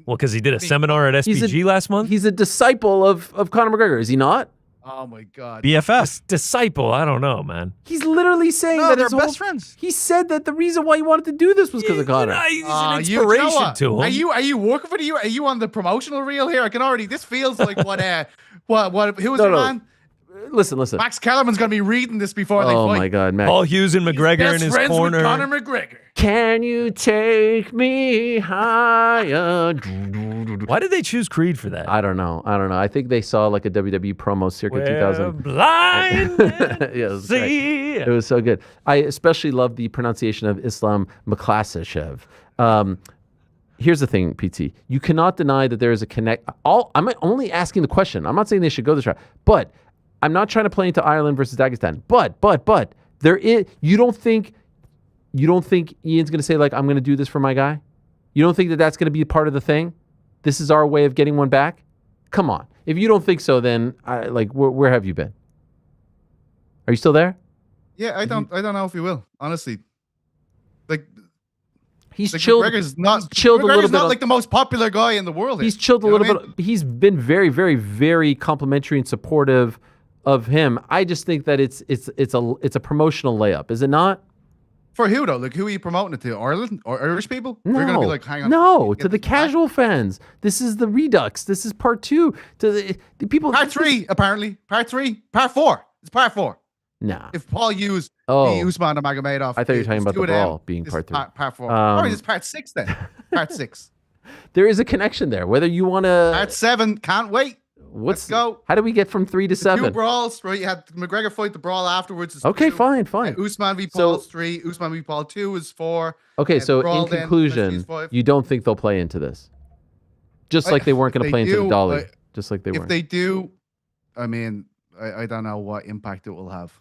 Speaker 5: Well, because he did a seminar at
Speaker 2: He's a-
Speaker 5: SPG last month.
Speaker 2: He's a disciple of Conor McGregor, is he not?
Speaker 3: Oh my God.
Speaker 4: BFF.
Speaker 5: Disciple, I don't know, man.
Speaker 2: He's literally saying
Speaker 4: No,
Speaker 2: that
Speaker 4: they're
Speaker 2: his whole-
Speaker 4: best friends.
Speaker 2: He said that the reason why he wanted to do this was because of Conor.
Speaker 5: He's an
Speaker 3: You know
Speaker 5: inspiration
Speaker 3: what?
Speaker 5: to him.
Speaker 3: Are you working for the? Are you on the promotional reel here? I can already. This feels like what? Who was
Speaker 2: No,
Speaker 3: the
Speaker 2: no.
Speaker 3: man?
Speaker 2: Listen.
Speaker 3: Max Kellerman's gonna be reading this before they
Speaker 2: Oh
Speaker 3: fight.
Speaker 2: my God, Max.
Speaker 5: Paul Hughes and McGregor in
Speaker 3: Best
Speaker 5: his
Speaker 3: friends
Speaker 5: corner.
Speaker 3: with Conor McGregor.
Speaker 2: Can you take me higher?
Speaker 5: Why did they choose Creed for that?
Speaker 2: I don't know. I think they saw like a WWE promo circa
Speaker 5: We're
Speaker 2: 2000.
Speaker 5: blind
Speaker 2: Yeah, it was great.
Speaker 5: see.
Speaker 2: It was so good. I especially love the pronunciation of Islam Maklasashev. Here's the thing, PT. You cannot deny that there is a connect. I'm only asking the question. I'm not saying they should go this route, but I'm not trying to play into Ireland versus Dagestan. But there is. You don't think Ian's going to say like, I'm going to do this for my guy? You don't think that that's going to be part of the thing? This is our way of getting one back? Come on. If you don't think so, then where have you been? Are you still there?
Speaker 3: Yeah, I don't know if he will. Honestly, like
Speaker 2: He's
Speaker 3: like
Speaker 2: chilled.
Speaker 3: McGregor's not.
Speaker 2: He's chilled a little
Speaker 3: McGregor's
Speaker 2: bit.
Speaker 3: not like the most popular guy in the world.
Speaker 2: He's
Speaker 3: here.
Speaker 2: chilled a
Speaker 3: You know
Speaker 2: little
Speaker 3: what I mean?
Speaker 2: bit. He's been very, very, very complimentary and supportive of him. I just think that it's a promotional layup, is it not?
Speaker 3: For who though? Like who are you promoting it to? Ireland or Irish people?
Speaker 2: No,
Speaker 3: They're gonna be like, hang on.
Speaker 2: no,
Speaker 3: get
Speaker 2: to the
Speaker 3: this back.
Speaker 2: casual fans. This is the Redux. This is part 2. To the people.
Speaker 3: Part 3, apparently. Part 3. Part 4. It's part 4.
Speaker 2: Nah.
Speaker 3: If Paul Hughes,
Speaker 2: Oh.
Speaker 3: the Usman and Magomedov.
Speaker 2: I thought you were talking
Speaker 3: it's
Speaker 2: about
Speaker 3: two
Speaker 2: the
Speaker 3: of them,
Speaker 2: brawl being
Speaker 3: it's
Speaker 2: part 3.
Speaker 3: Part 4.
Speaker 2: Um,
Speaker 3: Or it's part 6 then. Part 6.
Speaker 2: There is a connection there. Whether you want to.
Speaker 3: Part 7. Can't wait. Let's go.
Speaker 2: How do we get from 3 to 7?
Speaker 3: 2 brawls, right? You had McGregor fight the brawl afterwards. Is
Speaker 2: Okay,
Speaker 3: 2.
Speaker 2: fine.
Speaker 3: Usman v
Speaker 2: So-
Speaker 3: Paul is 3. Usman v Paul 2 is 4.
Speaker 2: Okay,
Speaker 3: and
Speaker 2: so
Speaker 3: brawl
Speaker 2: in
Speaker 3: then,
Speaker 2: conclusion,
Speaker 3: is 5.
Speaker 2: you don't think they'll play into this? Just like they weren't going to
Speaker 3: They
Speaker 2: play into the
Speaker 3: do,
Speaker 2: dolly. Just like they
Speaker 3: If
Speaker 2: weren't.
Speaker 3: they do, I mean, I don't know what impact it will have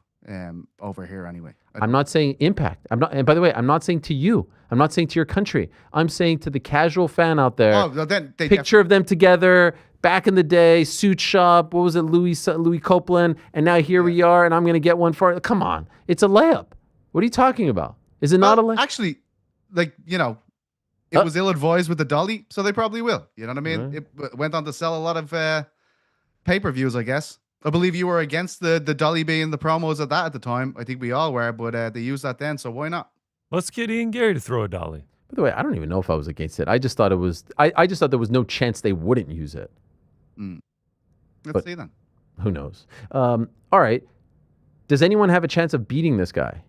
Speaker 3: over here anyway.
Speaker 2: I'm not saying impact. I'm not. And by the way, I'm not saying to you. I'm not saying to your country. I'm saying to the casual fan out there.
Speaker 3: Oh, well, then they
Speaker 2: Picture of them together back in the day, suit shop. What was it, Louis Copeland? And now here we are, and I'm going to get one for it. Come on, it's a layup. What are you talking about? Is it not a layup?
Speaker 3: Actually, like, you know, it was ill-advised with the dolly, so they probably will. You know what I mean?
Speaker 2: Right.
Speaker 3: It went on to sell a lot of pay-per-views, I guess. I believe you were against the dolly being the promos of that at the time. I think we all were, but they used that then, so why not?
Speaker 5: Let's get Ian Gary to throw a dolly.
Speaker 2: By the way, I don't even know if I was against it. I just thought it was. I just thought there was no chance they wouldn't use it.
Speaker 3: Let's see then.
Speaker 2: Who knows? All right. Does anyone have a chance of beating this guy?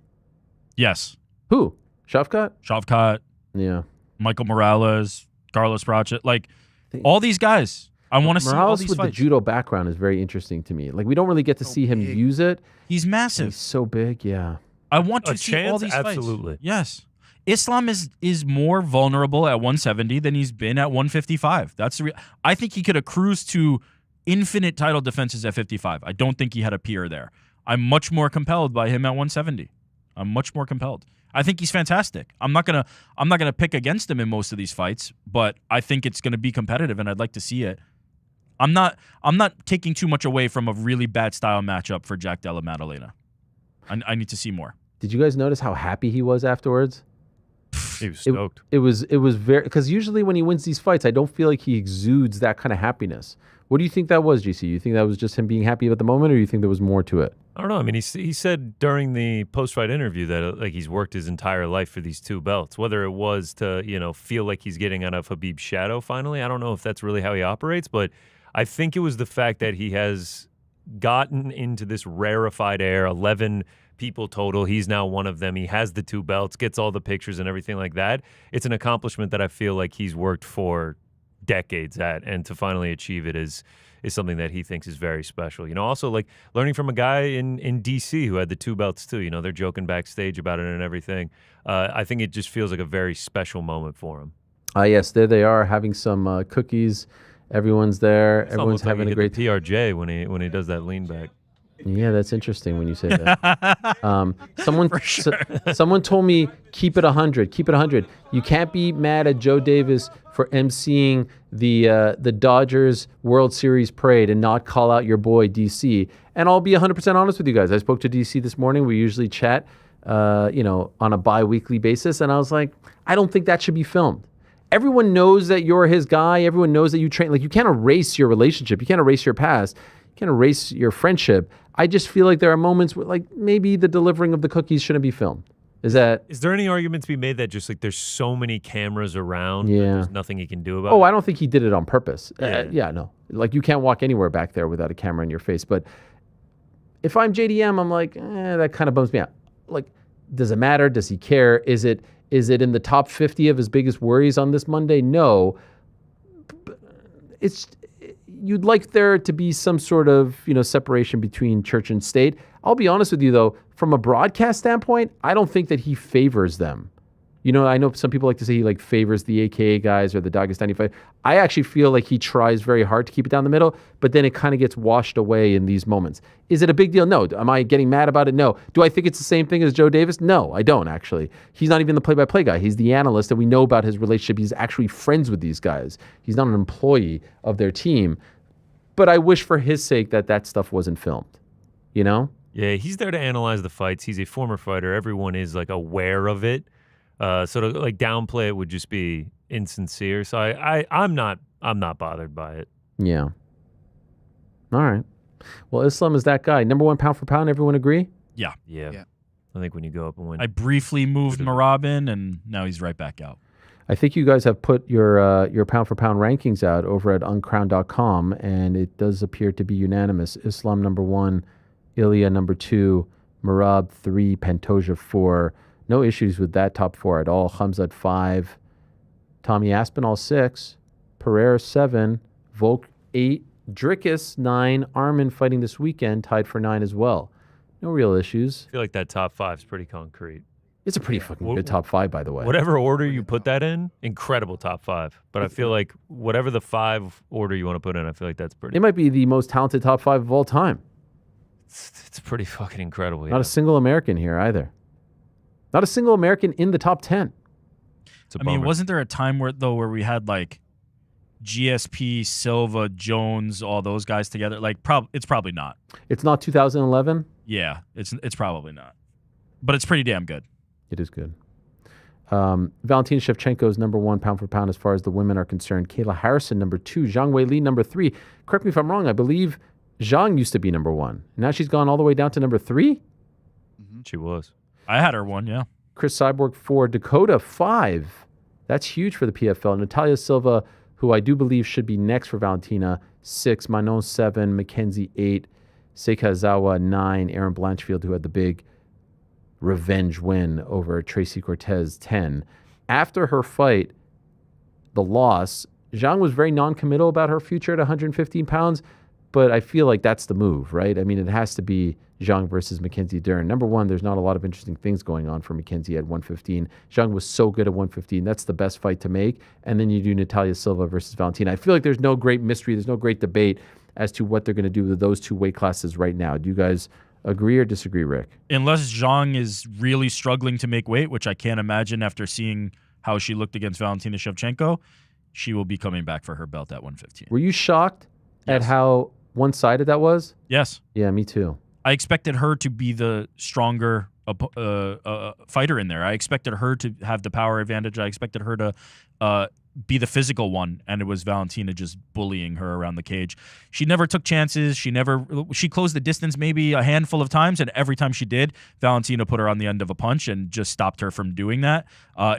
Speaker 4: Yes.
Speaker 2: Who? Shavkat?
Speaker 4: Shavkat,
Speaker 2: Yeah.
Speaker 4: Michael Morales, Carlos Pratchett. Like, All these guys. I want to see all
Speaker 2: Morales
Speaker 4: these
Speaker 2: with
Speaker 4: fights.
Speaker 2: the judo background is very interesting to me. Like, we don't really get to see him
Speaker 3: big.
Speaker 2: use it.
Speaker 4: He's massive.
Speaker 2: He's so big, yeah.
Speaker 4: I want to
Speaker 5: A
Speaker 4: see all
Speaker 5: chance?
Speaker 4: these
Speaker 5: Absolutely.
Speaker 4: fights. Yes. Islam is more vulnerable at 170 than he's been at 155. That's the I think he could have cruised to infinite title defenses at 55. I don't think he had a peer there. I'm much more compelled by him at 170. I'm much more compelled. I think he's fantastic. I'm not gonna pick against him in most of these fights, but I think it's gonna be competitive, and I'd like to see it. I'm not taking too much away from a really bad style matchup for Jack Della Maddalena. I need to see more.
Speaker 2: Did you guys notice how happy he was afterwards?
Speaker 5: He was stoked.
Speaker 2: It was very, because usually when he wins these fights, I don't feel like he exudes that kind of happiness. What do you think that was, GC? You think that was just him being happy at the moment, or you think there was more to it?
Speaker 5: I don't know. I mean, he said during the post-fight interview that like he's worked his entire life for these two belts. Whether it was to feel like he's getting out of Khabib's shadow finally, I don't know if that's really how he operates. But I think it was the fact that he has gotten into this rarefied air. 11 people total. He's now one of them. He has the two belts, gets all the pictures and everything like that. It's an accomplishment that I feel like he's worked for decades at, and to finally achieve it is something that he thinks is very special. Also like learning from a guy in DC who had the two belts too. They're joking backstage about it and everything. I think it just feels like a very special moment for him.
Speaker 2: Yes, there they are having some cookies. Everyone's there.
Speaker 5: It's
Speaker 2: Everyone's
Speaker 5: almost like
Speaker 2: having
Speaker 5: he
Speaker 2: a great
Speaker 5: hit the PRJ when he does that lean back.
Speaker 2: Yeah, that's interesting when you say that. Someone,
Speaker 4: For sure.
Speaker 2: someone told me keep it 100. Keep it 100. You can't be mad at Joe Davis for emceeing the Dodgers World Series parade and not call out your boy DC. And I'll be 100% honest with you guys. I spoke to DC this morning. We usually chat, on a bi-weekly basis, and I was like, I don't think that should be filmed. Everyone knows that you're his guy. Everyone knows that you train. Like, you can't erase your relationship. You can't erase your past. You can't erase your friendship. I just feel like there are moments where, like, maybe the delivering of the cookies shouldn't be filmed. Is there
Speaker 5: any argument to be made that just like there's so many cameras around,
Speaker 2: Yeah.
Speaker 5: there's nothing he can do about
Speaker 2: Oh,
Speaker 5: it?
Speaker 2: I don't think he did it on purpose.
Speaker 5: Yeah.
Speaker 2: No. Like, you can't walk anywhere back there without a camera in your face. But if I'm JDM, I'm like, that kind of bums me out. Like, does it matter? Does he care? Is it in the top 50 of his biggest worries on this Monday? No. You'd like there to be some sort of, separation between church and state. I'll be honest with you, though, from a broadcast standpoint, I don't think that he favors them. I know some people like to say he like favors the AKA guys or the Dagestani fight. I actually feel like he tries very hard to keep it down the middle, but then it kind of gets washed away in these moments. Is it a big deal? No. Am I getting mad about it? No. Do I think it's the same thing as Joe Davis? No, I don't actually. He's not even the play-by-play guy. He's the analyst, and we know about his relationship. He's actually friends with these guys. He's not an employee of their team. But I wish for his sake that stuff wasn't filmed,
Speaker 5: Yeah, he's there to analyze the fights. He's a former fighter. Everyone is like aware of it. So to like downplay it would just be insincere. So I'm not bothered by it.
Speaker 2: Yeah. All right. Well, Islam is that guy. Number one pound for pound. Everyone agree?
Speaker 4: Yeah.
Speaker 5: Yeah. I think when you go up and win,
Speaker 4: I briefly moved Merab in, and now he's right back out.
Speaker 2: I think you guys have put your pound for pound rankings out over at uncrown.com, and it does appear to be unanimous. Islam number 1, Ilya number 2, Merab 3, Pantoja 4. No issues with that top 4 at all. Khamzat 5, Tommy Aspinall 6, Pereira 7, Volk 8, Drickus 9, Armin fighting this weekend, tied for 9 as well. No real issues.
Speaker 5: I feel like that top 5 is pretty concrete.
Speaker 2: It's a pretty fucking good top 5, by the way.
Speaker 5: Whatever order you put that in, incredible top 5. But I feel like whatever the 5 order you want to put in, I feel like that's pretty.
Speaker 2: It might be the most talented top 5 of all time.
Speaker 5: It's pretty fucking incredible.
Speaker 2: Not a single American here either. Not a single American in the top 10.
Speaker 4: I mean, wasn't there a time where we had like GSP, Silva, Jones, all those guys together? Like, it's probably not.
Speaker 2: It's not 2011?
Speaker 4: Yeah, it's probably not. But it's pretty damn good.
Speaker 2: It is good. Valentina Shevchenko is number 1 pound for pound as far as the women are concerned. Kayla Harrison, number 2. Zhang Weili, number 3. Correct me if I'm wrong. I believe Zhang used to be number 1. Now she's gone all the way down to number 3?
Speaker 3: Mm-hmm.
Speaker 5: She was.
Speaker 4: I had her 1, yeah.
Speaker 2: Chris Cyborg 4. Dakota 5. That's huge for the PFL. Natalia Silva, who I do believe should be next for Valentina, 6. Manon 7. Mackenzie 8. Seikazawa 9. Aaron Blanchfield, who had the big revenge win over Tracy Cortez, 10. After her fight, the loss, Zhang was very non-committal about her future at 115 pounds, but I feel like that's the move, right? I mean, it has to be Zhang versus Mackenzie Dern. Number one, there's not a lot of interesting things going on for Mackenzie at 115. Zhang was so good at 115. That's the best fight to make. And then you do Natalia Silva versus Valentina. I feel like there's no great mystery. There's no great debate as to what they're going to do with those two weight classes right now. Do you guys agree or disagree, Rick?
Speaker 4: Unless Zhang is really struggling to make weight, which I can't imagine after seeing how she looked against Valentina Shevchenko, she will be coming back for her belt at 115.
Speaker 2: Were you shocked at how one-sided that was?
Speaker 4: Yes.
Speaker 2: Yeah, me too.
Speaker 4: I expected her to be the stronger fighter in there. I expected her to have the power advantage. I expected her to be the physical one, and it was Valentina just bullying her around the cage. She never took chances. She closed the distance maybe a handful of times, and every time she did, Valentina put her on the end of a punch and just stopped her from doing that.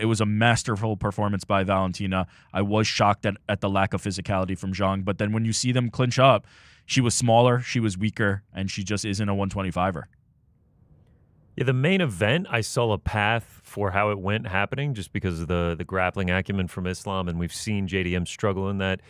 Speaker 4: It was a masterful performance by Valentina. I was shocked at the lack of physicality from Zhang, but then when you see them clinch up, she was smaller, she was weaker, and she just isn't a 125er.
Speaker 5: Yeah, the main event, I saw a path for how it went happening just because of the grappling acumen from Islam, and we've seen JDM struggle in that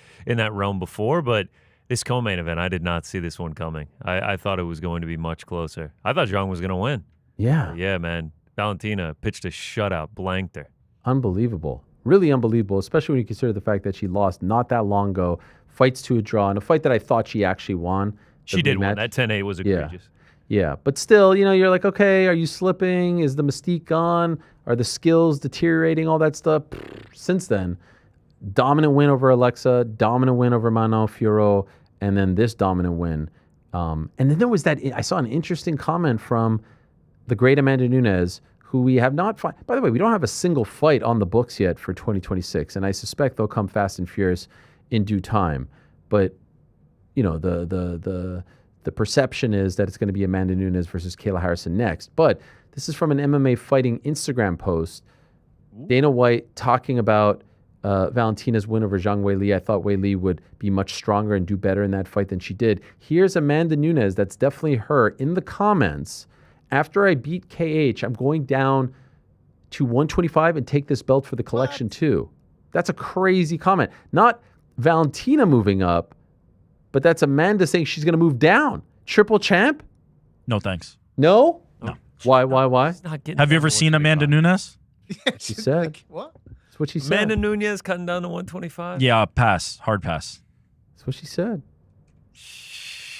Speaker 5: realm before, but this co-main event, I did not see this one coming. I thought it was going to be much closer. I thought Zhang was going to win.
Speaker 2: Yeah.
Speaker 5: Yeah, man. Valentina pitched a shutout, blanked her.
Speaker 2: Unbelievable. Really unbelievable, especially when you consider the fact that she lost not that long ago, fights to a draw, in a fight that I thought she actually won.
Speaker 5: She did win. That 10-8 was egregious.
Speaker 2: Yeah, but still, you're like, okay, are you slipping? Is the mystique gone? Are the skills deteriorating? All that stuff. Since then, dominant win over Alexa, dominant win over Manon Fiorot, and then this dominant win. And then there was I saw an interesting comment from the great Amanda Nunes, who we have not fought. By the way, we don't have a single fight on the books yet for 2026, and I suspect they'll come fast and furious in due time. But, the perception is that it's going to be Amanda Nunes versus Kayla Harrison next. But this is from an MMA Fighting Instagram post. Dana White talking about Valentina's win over Zhang Weili. I thought Weili would be much stronger and do better in that fight than she did. Here's Amanda Nunes, that's definitely her, in the comments. After I beat KH, I'm going down to 125 and take this belt for the collection too. That's a crazy comment. Not Valentina moving up, but that's Amanda saying she's going to move down. Triple champ?
Speaker 4: No, thanks.
Speaker 2: No?
Speaker 4: No.
Speaker 2: Why?
Speaker 4: Have you ever seen Amanda Nunes?
Speaker 3: Yeah,
Speaker 2: She said.
Speaker 3: like, what?
Speaker 2: That's what she said.
Speaker 5: Amanda Nunes cutting down to 125?
Speaker 4: Yeah, pass. Hard pass.
Speaker 2: That's what she said.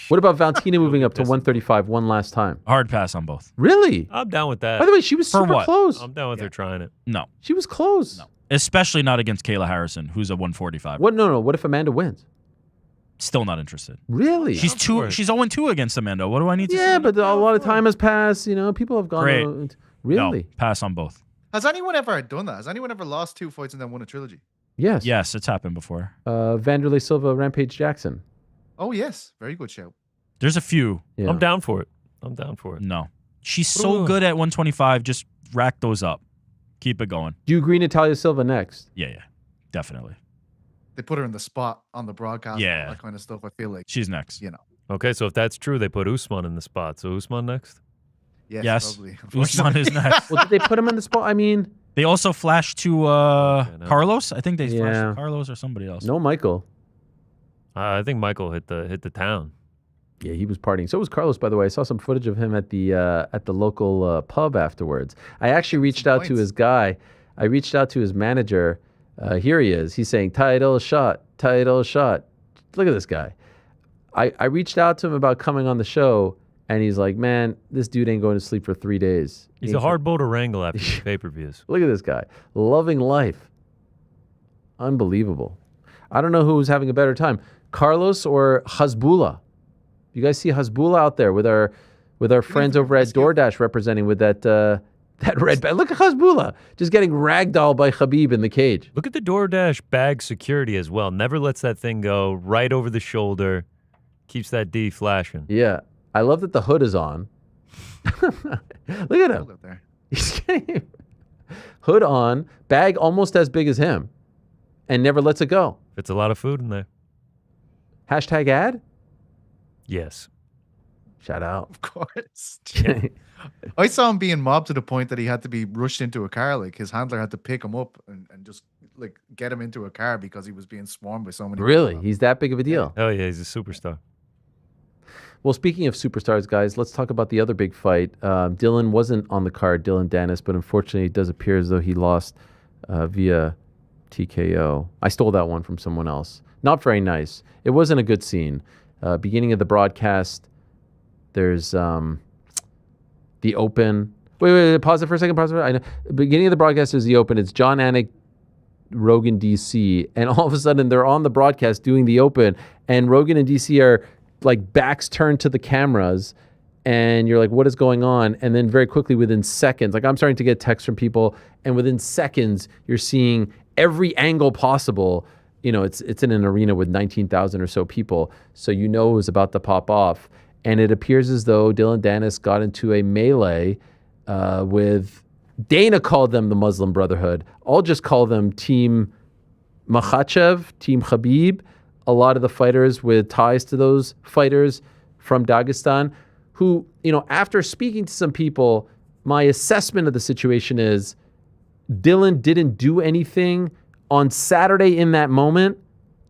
Speaker 2: What about Valentina moving up to 135 one last time?
Speaker 4: Hard pass on both.
Speaker 2: Really?
Speaker 5: I'm down with that.
Speaker 2: By the way, she was
Speaker 4: For
Speaker 2: super
Speaker 4: what?
Speaker 2: close.
Speaker 5: I'm down with her trying it.
Speaker 4: No.
Speaker 2: She was close.
Speaker 4: No. Especially not against Kayla Harrison, who's a 145.
Speaker 2: What? No. What if Amanda wins?
Speaker 4: Still not interested.
Speaker 2: Really?
Speaker 4: She's 0-2 against Amanda. What do I need to say?
Speaker 2: Yeah, but a lot of time has passed. People have gone.
Speaker 4: Great.
Speaker 2: Really?
Speaker 4: No, pass on both.
Speaker 3: Has anyone ever done that? Has anyone ever lost 2 fights and then won a trilogy?
Speaker 2: Yes.
Speaker 4: Yes, it's happened before.
Speaker 2: Vanderlei Silva, Rampage Jackson.
Speaker 3: Oh, yes. Very good shout.
Speaker 4: There's a few.
Speaker 2: Yeah.
Speaker 5: I'm down for it.
Speaker 4: No. She's so good at 125. Just rack those up. Keep it going.
Speaker 2: Do you agree Natalia Silva next?
Speaker 4: Yeah. Definitely.
Speaker 3: They put her in the spot on the broadcast.
Speaker 4: Yeah.
Speaker 3: And all that kind of stuff. I feel like,
Speaker 4: She's next.
Speaker 5: Okay, so if that's true, they put Usman in the spot. So Usman next?
Speaker 4: Yes.
Speaker 3: Probably.
Speaker 4: Usman is next.
Speaker 2: Well, did they put him in the spot? I mean,
Speaker 4: They also flashed to
Speaker 5: no.
Speaker 4: Carlos. I think they flashed
Speaker 2: Yeah.
Speaker 4: to Carlos or somebody else.
Speaker 2: no Michael.
Speaker 5: I think Michael hit the town.
Speaker 2: Yeah, he was partying. So was Carlos, by the way. I saw some footage of him at the local pub afterwards. I actually reached out to his guy. I reached out to his manager. Here he is. He's saying, title shot. Look at this guy. I reached out to him about coming on the show, and he's like, man, this dude ain't going to sleep for 3 days.
Speaker 5: He's a hard bull to wrangle after these pay-per-views.
Speaker 2: Look at this guy. Loving life. Unbelievable. I don't know who's having a better time, Carlos or Hasbullah. You guys see Hasbullah out there with our friends over at DoorDash representing with that red bag. Look at Hasbullah just getting ragdolled by Khabib in the cage.
Speaker 5: Look at the DoorDash bag security as well. Never lets that thing go right over the shoulder. Keeps that D flashing.
Speaker 2: Yeah. I love that the hood is on. Look at him.
Speaker 3: Out there.
Speaker 2: He's getting hood on, bag almost as big as him, and never lets it go.
Speaker 5: It's a lot of food in there.
Speaker 2: Hashtag ad?
Speaker 5: Yes.
Speaker 2: Shout out.
Speaker 3: Of course. I saw him being mobbed to the point that he had to be rushed into a car. Like his handler had to pick him up and just like get him into a car because he was being swarmed by so many
Speaker 2: Really?
Speaker 3: people.
Speaker 2: He's that big of a deal?
Speaker 5: Oh yeah, he's a superstar.
Speaker 2: Well, speaking of superstars, guys, let's talk about the other big fight. Dylan wasn't on the card, Dylan Dennis, but unfortunately it does appear as though he lost via TKO. I stole that one from someone else. Not very nice. It wasn't a good scene. Beginning of the broadcast, there's the open. Wait, pause it for a second. Pause it. I know. Beginning of the broadcast is the open. It's John Anik, Rogan, DC, and all of a sudden they're on the broadcast doing the open, and Rogan and DC are like backs turned to the cameras, and you're like, what is going on? And then very quickly, within seconds, like I'm starting to get texts from people, and within seconds, you're seeing every angle possible. You know, it's in an arena with 19,000 or so people, so you know it was about to pop off. And it appears as though Dylan Dennis got into a melee with, Dana called them the Muslim Brotherhood. I'll just call them Team Makhachev, Team Khabib. A lot of the fighters with ties to those fighters from Dagestan, who, you know, after speaking to some people, my assessment of the situation is Dylan didn't do anything on Saturday in that moment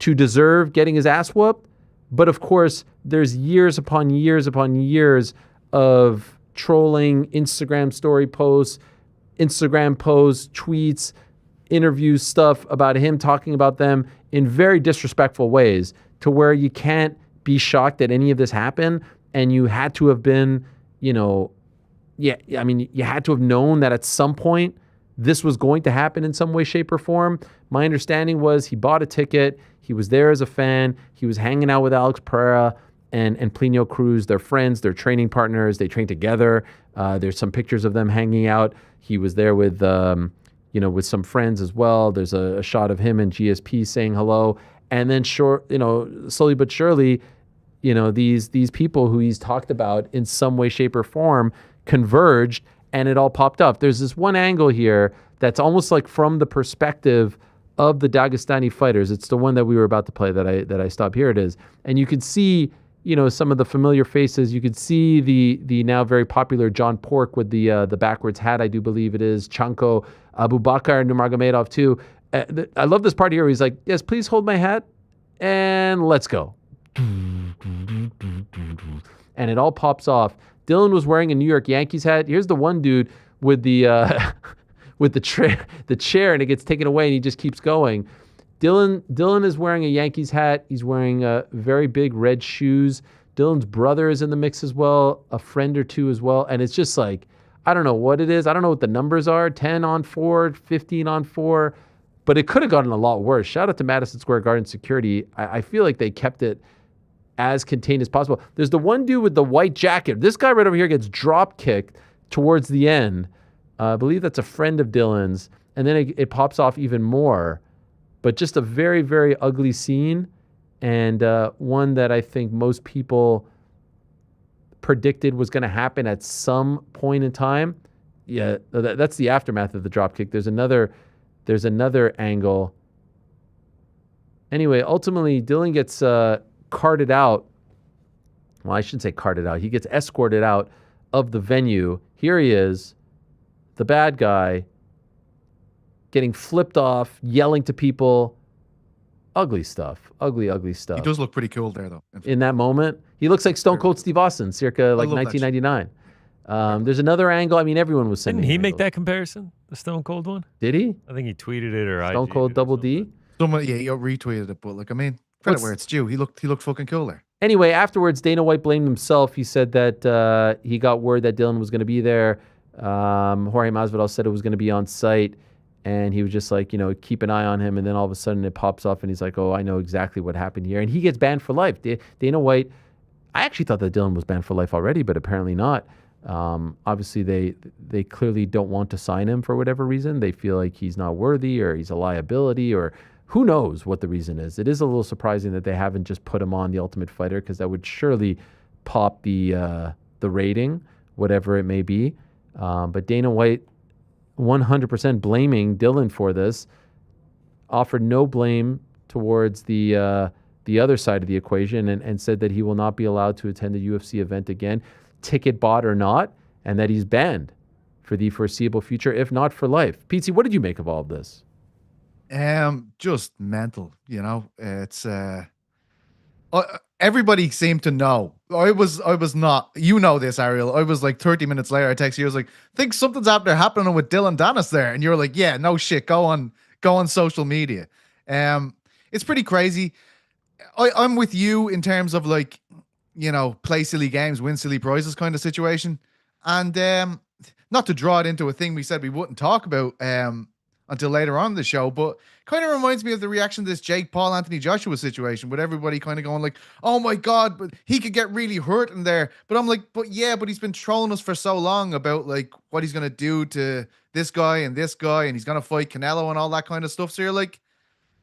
Speaker 2: to deserve getting his ass whooped. But of course, there's years upon years upon years of trolling, Instagram story posts, tweets, interviews, stuff about him talking about them in very disrespectful ways, to where you can't be shocked that any of this happened. And you had to have been, you know, you had to have known that at some point this was going to happen in some way, shape, or form. My understanding was he bought a ticket. He was there as a fan. He was hanging out with Alex Pereira and Plinio Cruz. They're friends. They're training partners. They train together. There's some pictures of them hanging out. He was there with, with some friends as well. There's a shot of him and GSP saying hello. And then slowly but surely, these people who he's talked about in some way, shape, or form converged, and it all popped up. There's this one angle here that's almost like from the perspective of the Dagestani fighters. It's the one that we were about to play that I stopped. Here it is. And you could see, some of the familiar faces. You could see the now very popular John Pork with the backwards hat, I do believe it is. Chanko, Abubakar Nurmagomedov too. I love this part here where he's like, yes, please hold my hat and let's go. And it all pops off. Dylan was wearing a New York Yankees hat. Here's the one dude with the with the chair, and it gets taken away, and he just keeps going. Dylan is wearing a Yankees hat. He's wearing very big red shoes. Dylan's brother is in the mix as well, a friend or two as well, and it's just like, I don't know what it is. I don't know what the numbers are, 10 on 4, 15 on 4, but it could have gotten a lot worse. Shout out to Madison Square Garden security. I feel like they kept it as contained as possible. There's the one dude with the white jacket. This guy right over here gets drop kicked towards the end. I believe that's a friend of Dylan's. And then it pops off even more. But just a very, very ugly scene. And one that I think most people predicted was going to happen at some point in time. Yeah, that's the aftermath of the drop kick. There's another angle. Anyway, ultimately, Dylan gets carted out. Well, I shouldn't say carted out. He gets escorted out of the venue. Here he is, the bad guy, getting flipped off, yelling to people. Ugly stuff. Ugly stuff.
Speaker 3: He does look pretty cool there, though.
Speaker 2: In that moment, he looks like Stone Cold Steve Austin, circa like 1999. There's another angle. I mean, everyone was sending.
Speaker 5: Didn't he make
Speaker 2: angles.
Speaker 5: that comparison, the Stone Cold one?
Speaker 2: Did he?
Speaker 5: I think he tweeted it or
Speaker 2: Stone Cold Double D.
Speaker 3: Someone, yeah, he retweeted it, but credit where it's due. He looked fucking cool there.
Speaker 2: Anyway, afterwards, Dana White blamed himself. He said that he got word that Dylan was going to be there. Jorge Masvidal said it was going to be on site, and he was just like, keep an eye on him. And then all of a sudden it pops off, and he's like, oh, I know exactly what happened here. And he gets banned for life. Dana White, I actually thought that Dylan was banned for life already, but apparently not. Obviously, they clearly don't want to sign him for whatever reason. They feel like he's not worthy, or he's a liability, or who knows what the reason is. It is a little surprising that they haven't just put him on The Ultimate Fighter, because that would surely pop the rating, whatever it may be. But Dana White, 100% blaming Dylan for this, offered no blame towards the other side of the equation, and said that he will not be allowed to attend a UFC event again, ticket bought or not, and that he's banned for the foreseeable future, if not for life. Pete, what did you make of all of this?
Speaker 3: Just mental, It's everybody seemed to know. I was not. You know this, Ariel. I was like 30 minutes later. I text you. I was like, think something's happening with Dylan Dennis there, and you were like, yeah, no shit. Go on social media. It's pretty crazy. I'm with you in terms of like, play silly games, win silly prizes kind of situation, and not to draw it into a thing we said we wouldn't talk about until later on in the show, but kind of reminds me of the reaction to this Jake Paul Anthony Joshua situation with everybody kind of going like, oh my God, but he could get really hurt in there. But I'm like, but he's been trolling us for so long about like what he's going to do to this guy, and he's going to fight Canelo and all that kind of stuff. So you're like,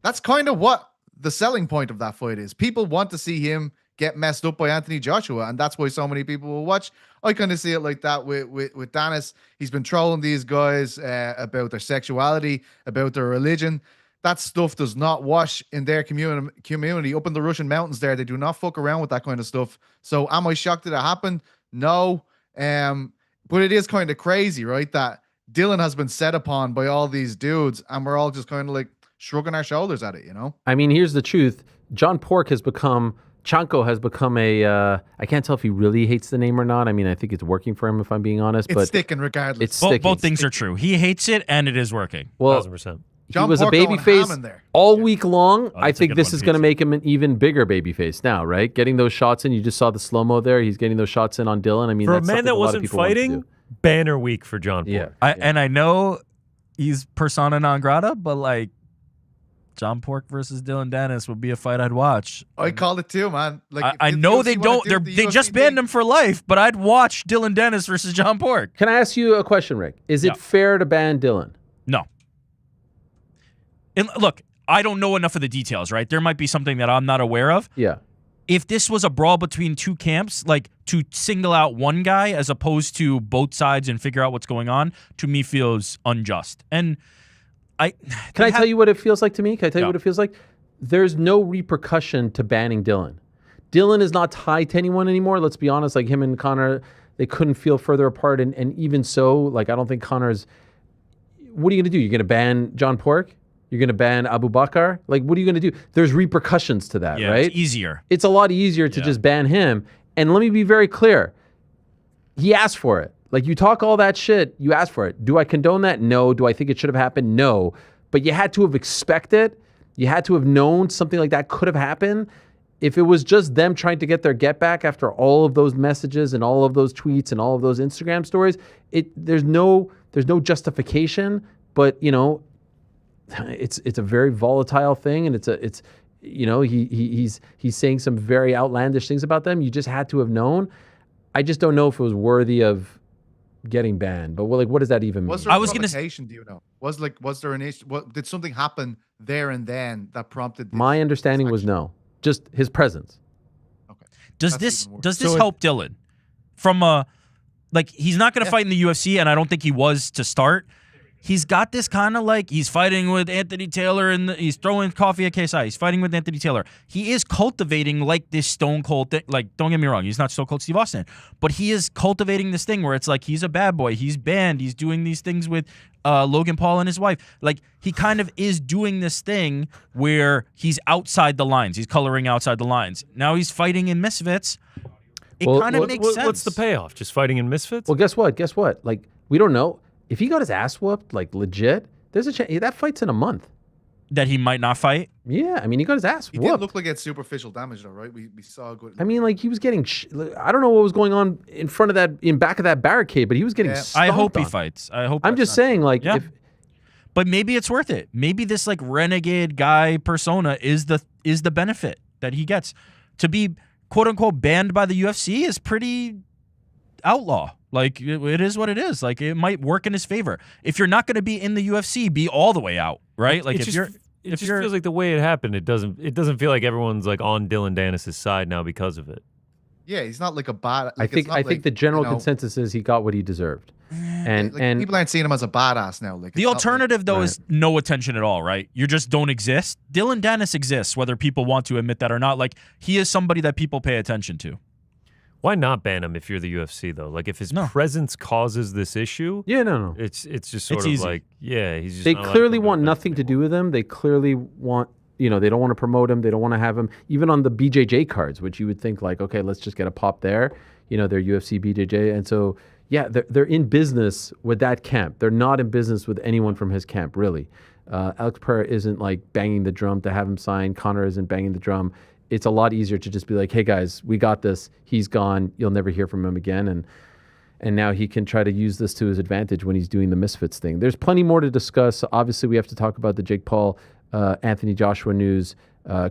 Speaker 3: that's kind of what the selling point of that fight is. People want to see him get messed up by Anthony Joshua, and that's why so many people will watch. I kind of see it like that with Dennis. He's been trolling these guys about their sexuality, about their religion. That stuff does not wash in their community up in the Russian mountains there. They do not fuck around with that kind of stuff. So am I shocked that it happened? No. But it is kind of crazy, right? That Dylan has been set upon by all these dudes, and we're all just kind of like shrugging our shoulders at it,
Speaker 2: I mean, here's the truth. John Pork has become... Chanko has become I can't tell if he really hates the name or not. I mean, I think it's working for him, if I'm being honest.
Speaker 3: It's sticking regardless.
Speaker 2: It's sticking.
Speaker 4: Both things are true. He hates it, and it is working.
Speaker 2: Well,
Speaker 5: 1,000%.
Speaker 2: He was a babyface all week long. I think this is going to make him an even bigger babyface now, right? Getting those shots in. You just saw the slow-mo there. He's getting those shots in on Dylan. I mean,
Speaker 5: for
Speaker 2: that's
Speaker 5: a man that wasn't fighting, banner week for John Pork.
Speaker 4: And I know he's persona non grata, but like, John Pork versus Dylan Dennis would be a fight I'd watch.
Speaker 3: I call it too, man. Like
Speaker 4: I know they don't. They just banned him for life, but I'd watch Dylan Dennis versus John Pork.
Speaker 2: Can I ask you a question, Rick? Is it fair to ban Dylan?
Speaker 4: No. And look, I don't know enough of the details, right? There might be something that I'm not aware of.
Speaker 2: Yeah.
Speaker 4: If this was a brawl between two camps, like to single out one guy as opposed to both sides and figure out what's going on, to me feels unjust. And Can I tell you what it feels like to me? Can I tell you what it feels like? There's no repercussion to banning Dylan. Dylan is not tied to anyone anymore. Let's be honest. Like him and Conor, they couldn't feel further apart. And even so, like I don't think Conor's. What are you going to do? You're going to ban John Pork? You're going to ban Abu Bakr? Like, what are you going to do? There's repercussions to that, right? It's easier.
Speaker 2: It's a lot easier to just ban him. And let me be very clear. He asked for it. Like, you talk all that shit, you asked for it. Do I condone that? No. Do I think it should have happened? No. But you had to have expected. You had to have known something like that could have happened. If it was just them trying to get their get back after all of those messages and all of those tweets and all of those Instagram stories, there's no justification. But it's a very volatile thing, and he's saying some very outlandish things about them. You just had to have known. I just don't know if it was worthy of getting banned. But what does that even mean?
Speaker 3: Was there provocation, do you know? Was there an issue? Did something happen there and then that prompted this?
Speaker 2: My understanding was no. Just his presence.
Speaker 3: Okay.
Speaker 4: Does this help Dylan? From he's not going to fight in the UFC, and I don't think he was to start. He's got this kind of like he's fighting with Anthony Taylor and he's throwing coffee at KSI. He's fighting with Anthony Taylor. He is cultivating like this Stone Cold thing. Like, don't get me wrong, he's not Stone Cold Steve Austin, but he is cultivating this thing where it's like he's a bad boy. He's banned. He's doing these things with Logan Paul and his wife. Like, he kind of is doing this thing where he's outside the lines. He's coloring outside the lines. Now he's fighting in Misfits. It kind of makes sense.
Speaker 5: What's the payoff? Just fighting in Misfits?
Speaker 2: Well, guess what? Like, we don't know. If he got his ass whooped, like legit, there's a chance that fight's in a month.
Speaker 4: That he might not fight?
Speaker 2: Yeah, I mean, he got his ass whooped.
Speaker 3: He didn't look like he had superficial damage, though, right? We saw a good.
Speaker 2: I mean, like he was getting. I don't know what was going on in back of that barricade, but he was getting.
Speaker 4: I hope he fights.
Speaker 2: I'm just saying, like,
Speaker 4: but maybe it's worth it. Maybe this like renegade guy persona is the benefit that he gets. To be quote unquote banned by the UFC is pretty outlaw. Like, it is what it is. Like, it might work in his favor. If you're not going to be in the UFC, be all the way out, right? Like,
Speaker 5: it just feels like the way it happened. It doesn't feel like everyone's like on Dylan Dennis' side now because of it.
Speaker 3: Yeah, he's not like a bad. Like,
Speaker 2: I think the general consensus is he got what he deserved, and
Speaker 3: people aren't seeing him as a badass now. Like,
Speaker 4: the alternative though is no attention at all, right? You just don't exist. Dylan Dennis exists, whether people want to admit that or not. Like, he is somebody that people pay attention to.
Speaker 5: Why not ban him if you're the UFC though? Like if his presence causes this issue,
Speaker 2: no.
Speaker 5: it's just sort of
Speaker 4: easy.
Speaker 5: like, yeah, he's just
Speaker 2: They
Speaker 5: not allowed to
Speaker 2: clearly
Speaker 5: come to
Speaker 2: want
Speaker 5: events
Speaker 2: nothing to
Speaker 5: anymore.
Speaker 2: do with him. They clearly want, they don't want to promote him. They don't want to have him even on the BJJ cards, which you would think like, okay, let's just get a pop there. They're UFC BJJ, and so yeah, they're in business with that camp. They're not in business with anyone from his camp, really. Alex Pereira isn't like banging the drum to have him sign. Conor isn't banging the drum. It's a lot easier to just be like, hey guys, we got this. He's gone. You'll never hear from him again. And now he can try to use this to his advantage when he's doing the Misfits thing. There's plenty more to discuss. Obviously, we have to talk about the Jake Paul, Anthony Joshua news,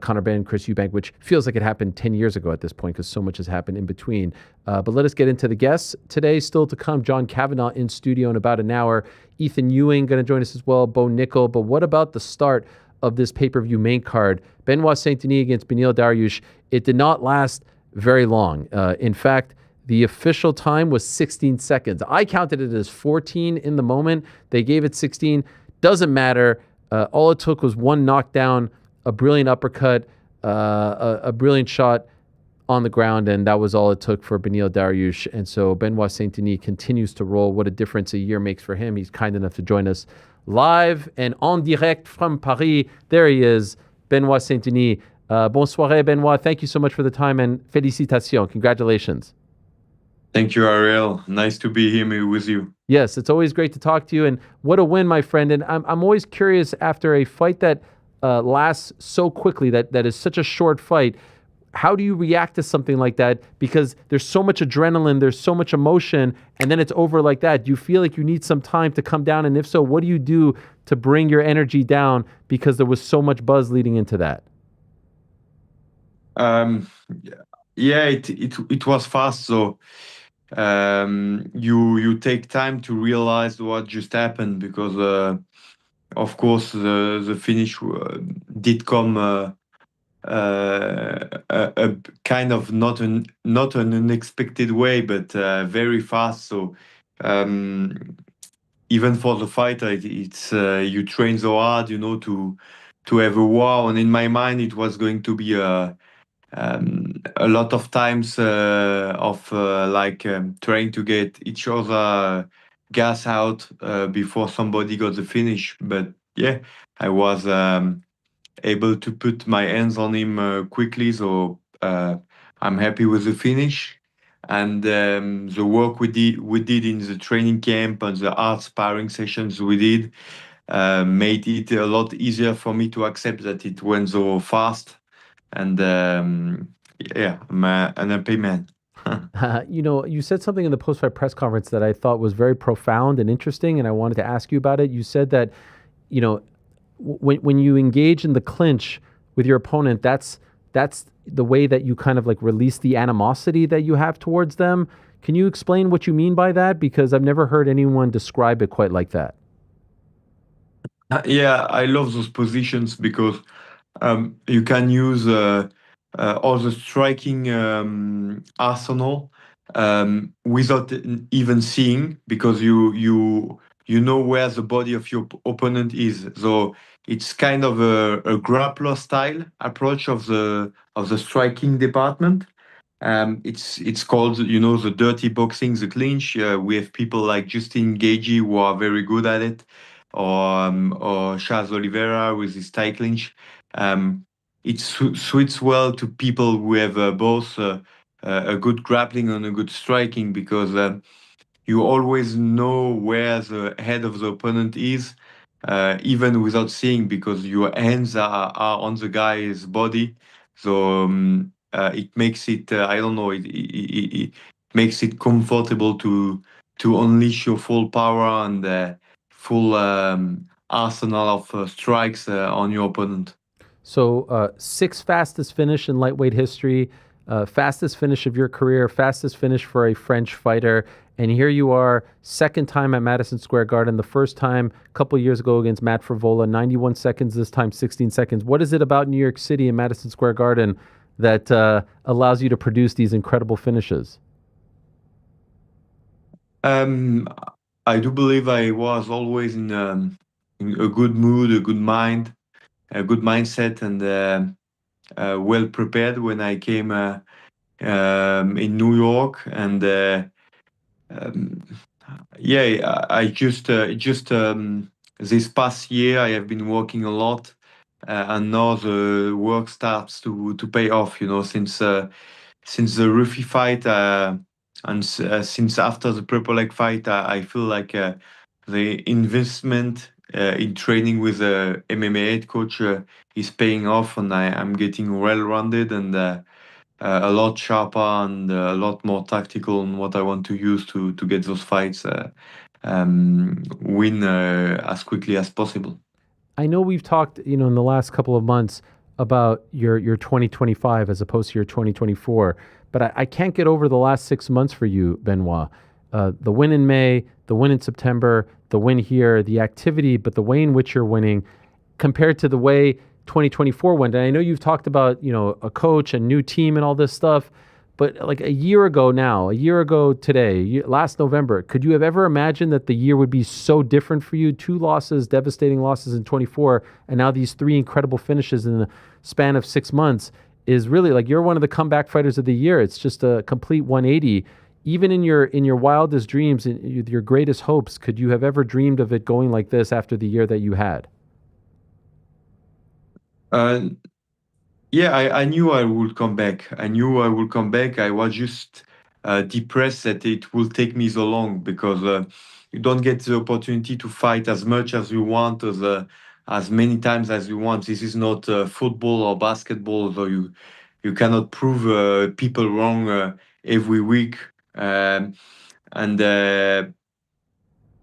Speaker 2: Conor Benn, Chris Eubank, which feels like it happened 10 years ago at this point because so much has happened in between. But let us get into the guests today. Still to come, John Kavanagh in studio in about an hour. Ethyn Ewing going to join us as well, Bo Nickal. But what about the start of this pay-per-view main card? Benoit Saint-Denis against Beneil Dariush. It did not last very long. In fact, the official time was 16 seconds. I counted it as 14 in the moment. They gave it 16. Doesn't matter. All it took was one knockdown, a brilliant uppercut, a brilliant shot on the ground, and that was all it took for Beneil Dariush. And so Benoit Saint-Denis continues to roll. What a difference a year makes for him. He's kind enough to join us live and en direct from Paris. There he is, Benoit Saint-Denis. Bonsoir, Benoit. Thank you so much for the time, and félicitations. Congratulations.
Speaker 6: Thank you, Ariel. Nice to be here with you.
Speaker 2: Yes, it's always great to talk to you, and what a win, my friend. And I'm always curious after a fight that lasts so quickly, that is such a short fight, how do you react to something like that? Because there's so much adrenaline, there's so much emotion, and then it's over like that. Do you feel like you need some time to come down? And if so, what do you do to bring your energy down because there was so much buzz leading into that?
Speaker 6: Yeah, it was fast. So you take time to realize what just happened because of course the finish did come a kind of not an unexpected way, but very fast. So even for the fighter, it's you train so hard, to have a wow. And in my mind, it was going to be a lot of times of trying to get each other gas out before somebody got the finish. But yeah, I was able to put my hands on him quickly, so I'm happy with the finish. And the work we did in the training camp and the hard sparring sessions we did made it a lot easier for me to accept that it went so fast. And yeah, I'm an happy man.
Speaker 2: You said something in the post-fight press conference that I thought was very profound and interesting, and I wanted to ask you about it. You said that, when you engage in the clinch with your opponent, that's the way that you kind of like release the animosity that you have towards them. Can you explain what you mean by that? Because I've never heard anyone describe it quite like that.
Speaker 6: Yeah, I love those positions because you can use all the striking arsenal without even seeing, because you know where the body of your opponent is. So it's kind of a grappler style approach of the striking department. It's called, the dirty boxing, the clinch. We have people like Justin Gagey who are very good at it, or Charles Oliveira with his tie clinch. It suits well to people who have both a good grappling and a good striking, because you always know where the head of the opponent is, even without seeing, because your hands are on the guy's body. So it makes it, I don't know, it makes it comfortable to unleash your full power and full arsenal of strikes on your opponent.
Speaker 2: So 6th fastest finish in lightweight history, fastest finish of your career, fastest finish for a French fighter. And here you are, second time at Madison Square Garden, the first time a couple years ago against Matt Frevola, 91 seconds, this time 16 seconds. What is it about New York City and Madison Square Garden that allows you to produce these incredible finishes?
Speaker 6: I do believe I was always in a good mood, a good mind, a good mindset, and well prepared when I came in New York, and um, yeah, I just this past year I have been working a lot, and now the work starts to pay off. Since the Ruffy fight, since after the Purple Leg fight, I feel like the investment in training with a MMA head coach is paying off, and I'm getting well-rounded and a lot sharper and a lot more tactical on what I want to use to get those fights win as quickly as possible.
Speaker 2: I know we've talked, in the last couple of months about your 2025 as opposed to your 2024, but I can't get over the last 6 months for you, Benoit. The win in May, the win in September, the win here, the activity, but the way in which you're winning compared to the way 2024 went. And I know you've talked about, a coach, a new team and all this stuff, but like a year ago today, last November, could you have ever imagined that the year would be so different for you? 2 losses, devastating losses in 24, and now these 3 incredible finishes in the span of 6 months is really like you're one of the comeback fighters of the year. It's just a complete 180. Even in your wildest dreams, in your greatest hopes, could you have ever dreamed of it going like this after the year that you had?
Speaker 6: Uh, Yeah, I knew I would come back. I knew I would come back. I was just depressed that it will take me so long because you don't get the opportunity to fight as much as you want, as many times as you want. This is not football or basketball, so you cannot prove people wrong every week. And the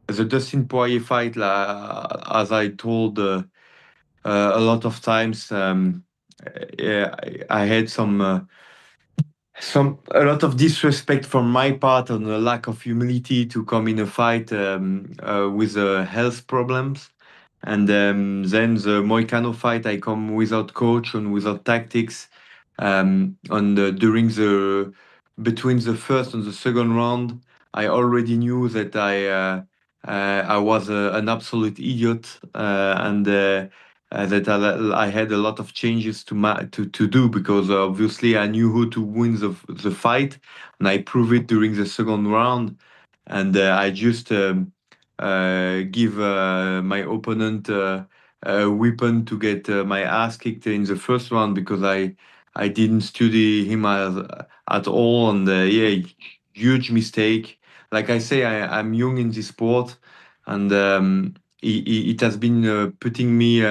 Speaker 6: Dustin Poirier fight, as I told a lot of times. Yeah, I had a lot of disrespect from my part and a lack of humility to come in a fight with health problems. And then the Moicano fight, I come without coach and without tactics. During the between the first and the second round, I already knew that I was an absolute idiot and that I had a lot of changes to do because obviously I knew who to win the fight, and I proved it during the second round, and I just give my opponent a weapon to get my ass kicked in the first round because I didn't study him at all, and yeah, huge mistake. Like I say, I'm young in this sport, and it has been putting me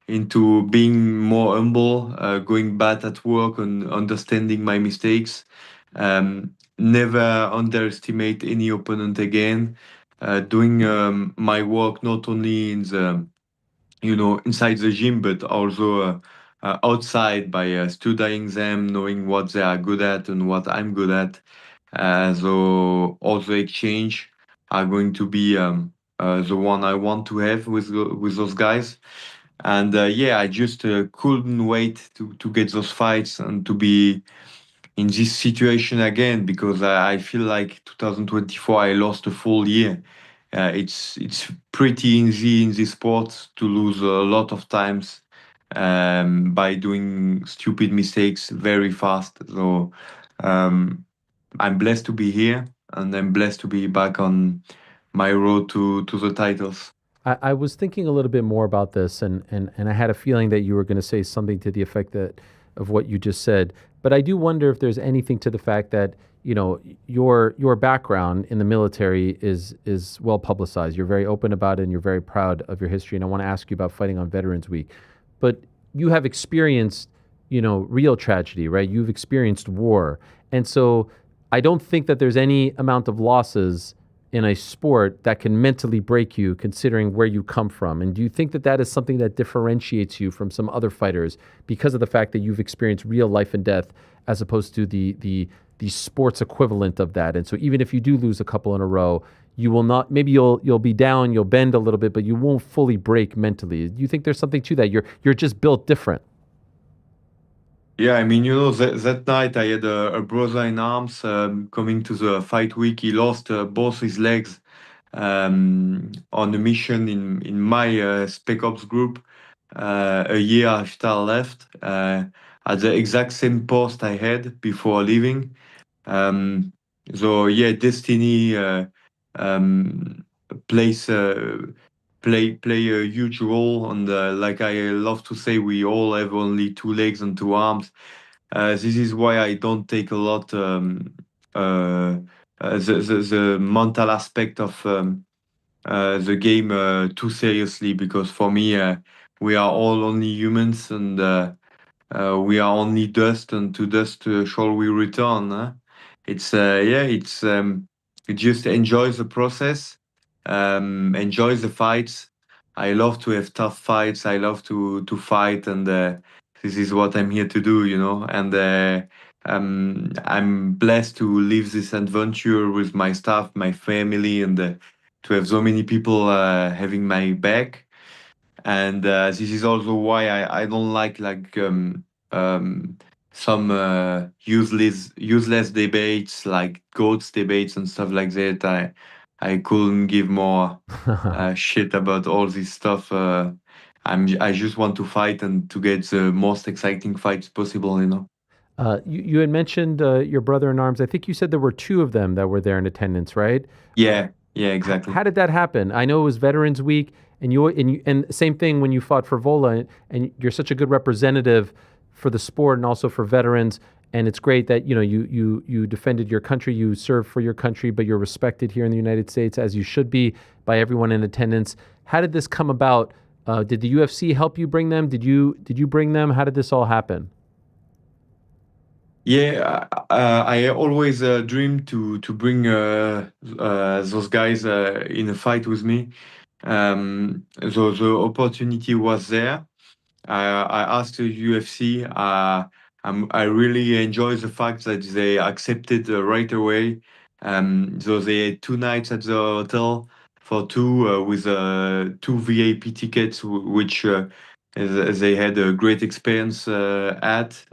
Speaker 6: into being more humble, going bad at work, and understanding my mistakes. Never underestimate any opponent again. Doing my work not only in the inside the gym, but also outside by studying them, knowing what they are good at and what I'm good at. So all the exchange are going to be the one I want to have with those guys. And yeah, I just couldn't wait to get those fights and to be in this situation again because I feel like 2024 I lost a full year. It's pretty easy in this sport to lose a lot of times by doing stupid mistakes very fast. So um, I'm blessed to be here, and I'm blessed to be back on my road to the titles.
Speaker 2: I was thinking a little bit more about this, and I had a feeling that you were going to say something to the effect that of what you just said. But I do wonder if there's anything to the fact that your background in the military is well publicized. You're very open about it, and you're very proud of your history. And I want to ask you about fighting on Veterans Week, but you have experienced real tragedy, right? You've experienced war, and so I don't think that there's any amount of losses in a sport that can mentally break you considering where you come from? And do you think that that is something that differentiates you from some other fighters because of the fact that you've experienced real life and death as opposed to the sports equivalent of that? And so even if you do lose a couple in a row, you will not, maybe you'll be down, you'll bend a little bit, but you won't fully break mentally. Do you think there's something to that? You're just built different.
Speaker 6: Yeah, I mean, that night I had a brother in arms coming to the fight week. He lost both his legs on a mission in my Spec Ops group a year after I left. at the exact same post I had before leaving. Um, so yeah, destiny um, plays play a huge role. And like I love to say, we all have only two legs and two arms. This is why I don't take a lot the mental aspect of the game too seriously, because for me, we are all only humans, and we are only dust, and to dust shall we return. Huh? It's yeah, it's just enjoy the process, enjoy the fights. I love to have tough fights. I love to fight, and this is what I'm here to do, you know. And I'm blessed to live this adventure with my staff, my family, and to have so many people having my back. And this is also why I don't like um, some useless debates like goats debates and stuff like that. I couldn't give more shit about all this stuff. I just want to fight and to get the most exciting fights possible, you know.
Speaker 2: You had mentioned your brother in arms. I think you said there were two of them that were there in attendance, right?
Speaker 6: Yeah, yeah, exactly.
Speaker 2: How did that happen? I know it was Veterans Week, and same thing when you fought for Vola, and you're such a good representative for the sport and also for veterans. And it's great that you defended your country, you served for your country, but you're respected here in the United States as you should be by everyone in attendance. How did this come about? Did the UFC help you bring them? Did you bring them? How did this all happen?
Speaker 6: Yeah, I always dreamed to bring those guys in a fight with me. So the opportunity was there. I asked the UFC. I really enjoy the fact that they accepted right away. So they had 2 nights at the hotel for two with two VIP tickets, which they had a great experience at.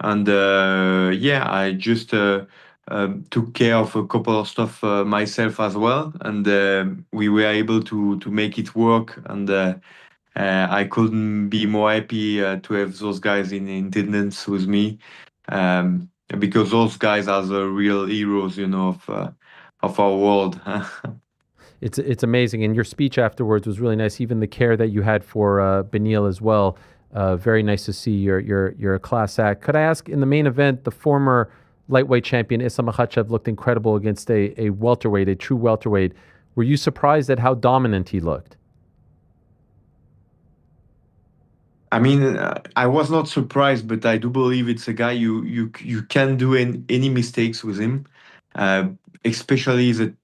Speaker 6: And yeah, I just took care of a couple of stuff myself as well, and we were able to make it work. And I couldn't be more happy to have those guys in attendance with me, because those guys are the real heroes, you know, of our world.
Speaker 2: It's amazing, and your speech afterwards was really nice. Even the care that you had for Beneil as well. Very nice to see. You're a class act. Could I ask, in the main event, the former lightweight champion Islam Makhachev looked incredible against a welterweight, a true welterweight. Were you surprised at how dominant he looked?
Speaker 6: I mean, I was not surprised, but I do believe it's a guy you can do any mistakes with him, uh, especially the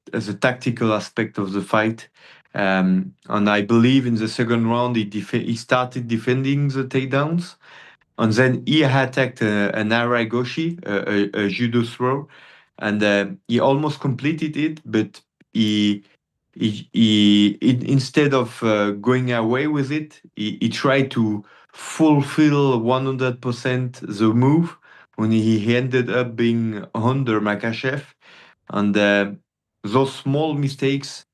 Speaker 6: tactical aspect of the fight. And I believe in the second round he started defending the takedowns, and then he attacked an Aragoshi, a judo throw, and he almost completed it, but he instead of going away with it, he tried to fulfill 100% the move when he ended up being under Makachev. And those small mistakes,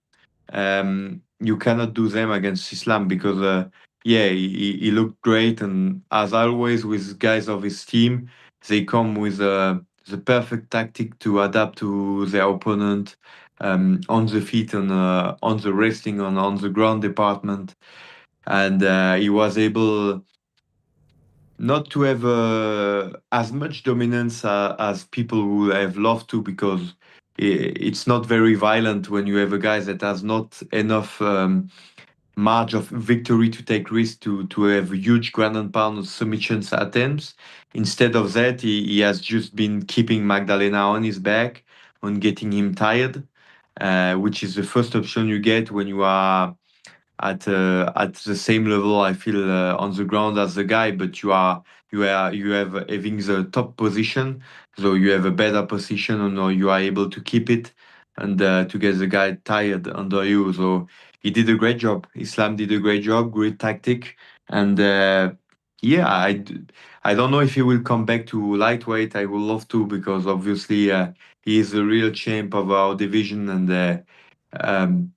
Speaker 6: you cannot do them against Islam, because yeah, he looked great, and as always with guys of his team, they come with the perfect tactic to adapt to their opponent, on the feet and on the wrestling, on the ground department. And he was able not to have as much dominance as people would have loved to, because it's not very violent when you have a guy that has not enough margin of victory to take risks to have huge ground and pound submissions attempts. Instead of that, he has just been keeping Magdalena on his back, on getting him tired, which is the first option you get when you are at the same level, I feel, on the ground as the guy, but you have having the top position, so you have a better position, and you are able to keep it, and to get the guy tired under you. So he did a great job. Islam did a great job, great tactic, and yeah, I don't know if he will come back to lightweight. I would love to, because obviously he is the real champ of our division, and um,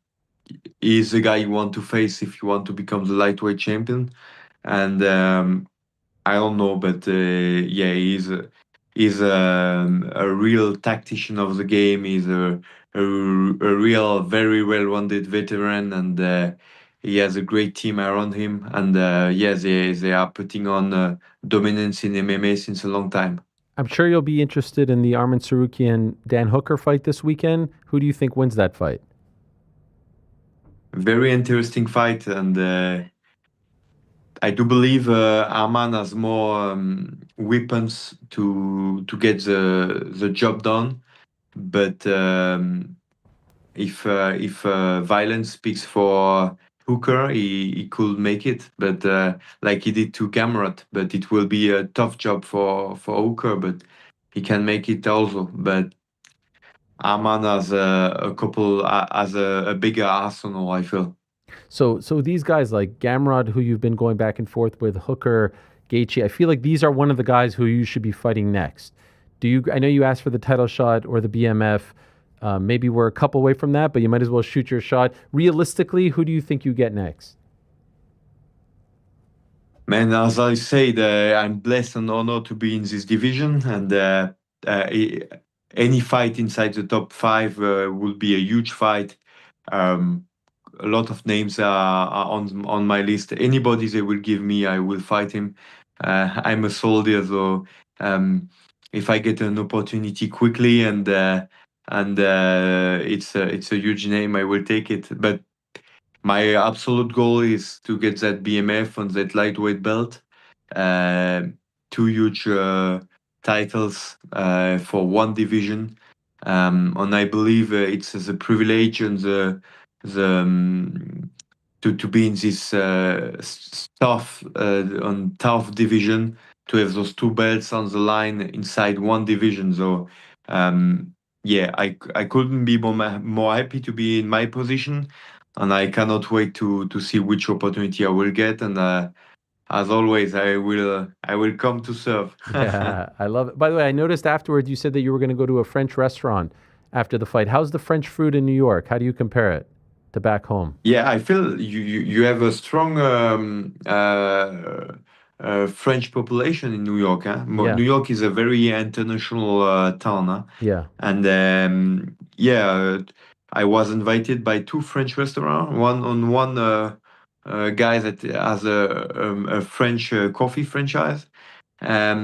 Speaker 6: he is the guy you want to face if you want to become the lightweight champion. And I don't know, but yeah, he's a real tactician of the game. He's a real, very well-rounded veteran, and he has a great team around him. And yeah, they are putting on dominance in MMA since a long time.
Speaker 2: I'm sure you'll be interested in the Arman Sarukian Dan Hooker fight this weekend. Who do you think wins that fight?
Speaker 6: Very interesting fight, and I do believe Arman has more weapons to get the job done. But if violence speaks for Hooker, he could make it. But like he did to Gamrot, but it will be a tough job for Hooker. But he can make it also. But Arman has a bigger arsenal, I feel.
Speaker 2: So these guys like Gamrod, who you've been going back and forth with, Hooker, Gaethje, I feel like these are one of the guys who you should be fighting next. I know you asked for the title shot or the BMF. Maybe we're a couple away from that, but you might as well shoot your shot. Realistically, who do you think you get next?
Speaker 6: Man, as I said, I'm blessed and honored to be in this division, and any fight inside the top 5 will be a huge fight. A lot of names are on my list. Anybody they will give me, I will fight him. I'm a soldier, so if I get an opportunity quickly and it's a huge name, I will take it. But my absolute goal is to get that BMF on that lightweight belt. 2 huge titles for one division, and I believe it's a privilege and to be in this tough division, to have those 2 belts on the line inside one division. So yeah, I couldn't be more happy to be in my position, and I cannot wait to see which opportunity I will get. And as always, I will come to serve.
Speaker 2: Yeah, I love it. By the way, I noticed afterwards you said that you were going to go to a French restaurant after the fight. How's the French food in New York? How do you compare it to back home?
Speaker 6: Yeah, I feel you have a strong French population in New York. Huh?
Speaker 2: Yeah.
Speaker 6: New York is a very international town. Huh?
Speaker 2: Yeah.
Speaker 6: And yeah, I was invited by 2 French restaurants. One guy that has a French coffee franchise. Yeah,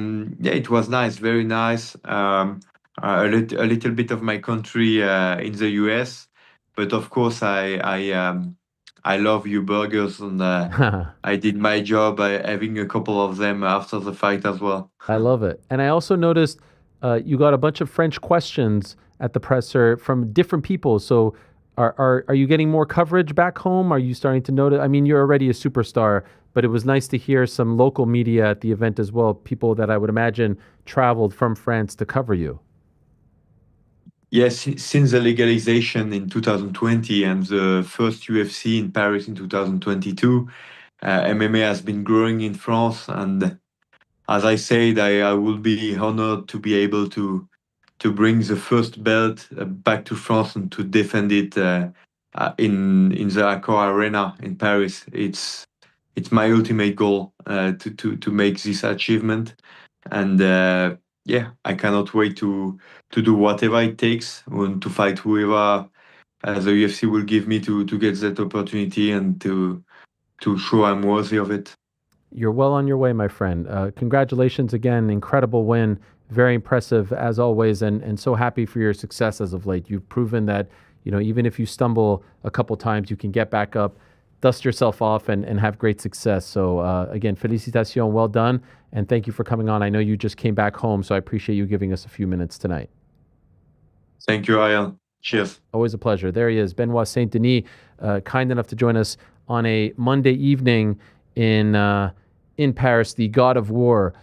Speaker 6: it was nice, very nice. A little bit of my country in the US, but of course I love you burgers, and I did my job by having a couple of them after the fight as well.
Speaker 2: I love it. And I also noticed you got a bunch of French questions at the presser from different people. So are you getting more coverage back home? Are you starting to notice? I mean, you're already a superstar, but it was nice to hear some local media at the event as well, people that I would imagine traveled from France to cover you.
Speaker 6: Yes, since the legalization in 2020 and the first UFC in Paris in 2022, MMA has been growing in France. And as I said, I will be honored to be able to bring the first belt back to France and to defend it in the Accor Arena in Paris. It's my ultimate goal to make this achievement. And yeah, I cannot wait to do whatever it takes and to fight whoever the UFC will give me to get that opportunity and to show I'm worthy of it.
Speaker 2: You're well on your way, my friend. Congratulations again. Incredible win. Very impressive as always, and so happy for your success as of late. You've proven that, even if you stumble a couple times, you can get back up, dust yourself off, and have great success. So again, félicitations, well done, and thank you for coming on. I know you just came back home, so I appreciate you giving us a few minutes tonight.
Speaker 6: Thank you, Ariel. Cheers.
Speaker 2: Always a pleasure. There he is, Benoit Saint-Denis, kind enough to join us on a Monday evening in Paris, the God of War.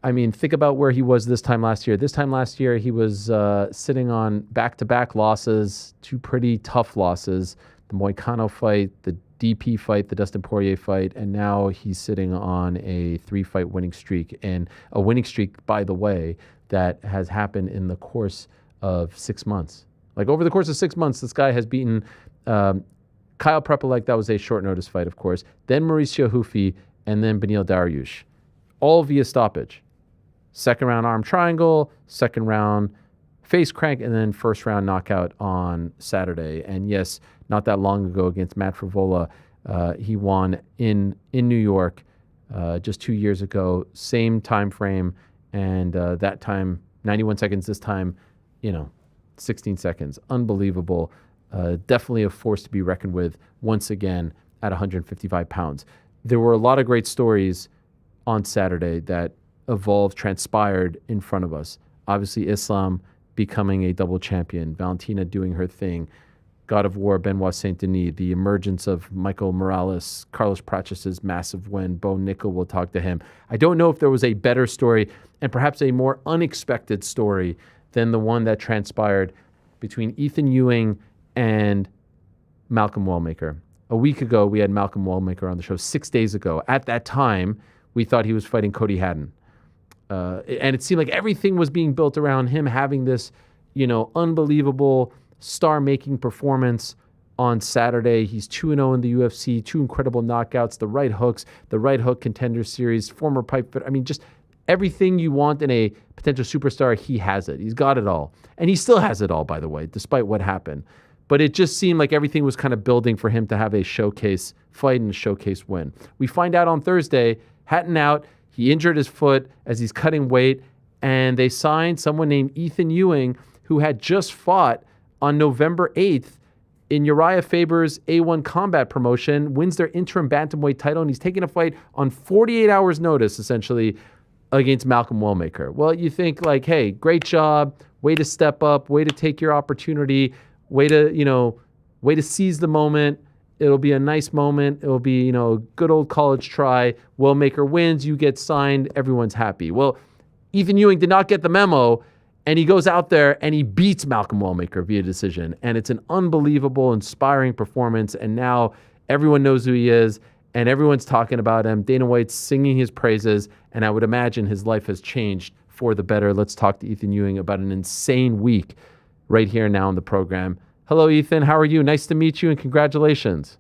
Speaker 2: I mean, think about where he was this time last year. This time last year, he was sitting on back-to-back losses, 2 pretty tough losses, the Moicano fight, the DP fight, the Dustin Poirier fight, and now he's sitting on a 3-fight winning streak. And a winning streak, by the way, that has happened in the course of 6 months. Like, over the course of 6 months, this guy has beaten Kyle Prepolek. That was a short notice fight, of course. Then Mauricio Hufi, and then Beneil Dariush. all via stoppage. Second round arm triangle, second round face crank, and then first round knockout on Saturday. And yes, not that long ago against Matt Frivola, he won in New York just 2 years ago, same time frame, and that time 91 seconds. This time, 16 seconds. Unbelievable. Definitely a force to be reckoned with once again at 155 pounds. There were a lot of great stories on Saturday that transpired in front of us. Obviously, Islam becoming a double champion, Valentina doing her thing, God of War, Benoit Saint-Denis, the emergence of Michael Morales, Carlos Prates' massive win, Nickal, we'll talk to him. I don't know if there was a better story and perhaps a more unexpected story than the one that transpired between Ethyn Ewing and Malcolm Wellmaker. A week ago, we had Malcolm Wellmaker on the show. 6 days ago. At that time, we thought he was fighting Cody Haddon. And it seemed like everything was being built around him having this, unbelievable star-making performance on Saturday. He's 2-0 in the UFC, 2 incredible knockouts, the right hooks, the right hook contender series, former pipe fitter. I mean, just everything you want in a potential superstar, he has it. He's got it all. And he still has it all, by the way, despite what happened. But it just seemed like everything was kind of building for him to have a showcase fight and a showcase win. We find out on Thursday, Hatton out, he injured his foot as he's cutting weight, and they signed someone named Ethyn Ewing, who had just fought on November 8th in Uriah Faber's A1 Combat promotion, wins their interim bantamweight title, and he's taking a fight on 48 hours notice, essentially, against Malcolm Wellmaker. Well, you think like, hey, great job, way to step up, way to take your opportunity, way to seize the moment. It'll be a nice moment. It'll be, a good old college try. Wellmaker wins, you get signed, everyone's happy. Well, Ethyn Ewing did not get the memo, and he goes out there and he beats Malcolm Wellmaker via decision. And it's an unbelievable, inspiring performance. And now everyone knows who he is, and everyone's talking about him. Dana White's singing his praises, and I would imagine his life has changed for the better. Let's talk to Ethyn Ewing about an insane week right here now on the program. Hello, Ethyn. How are you? Nice to meet you, and congratulations.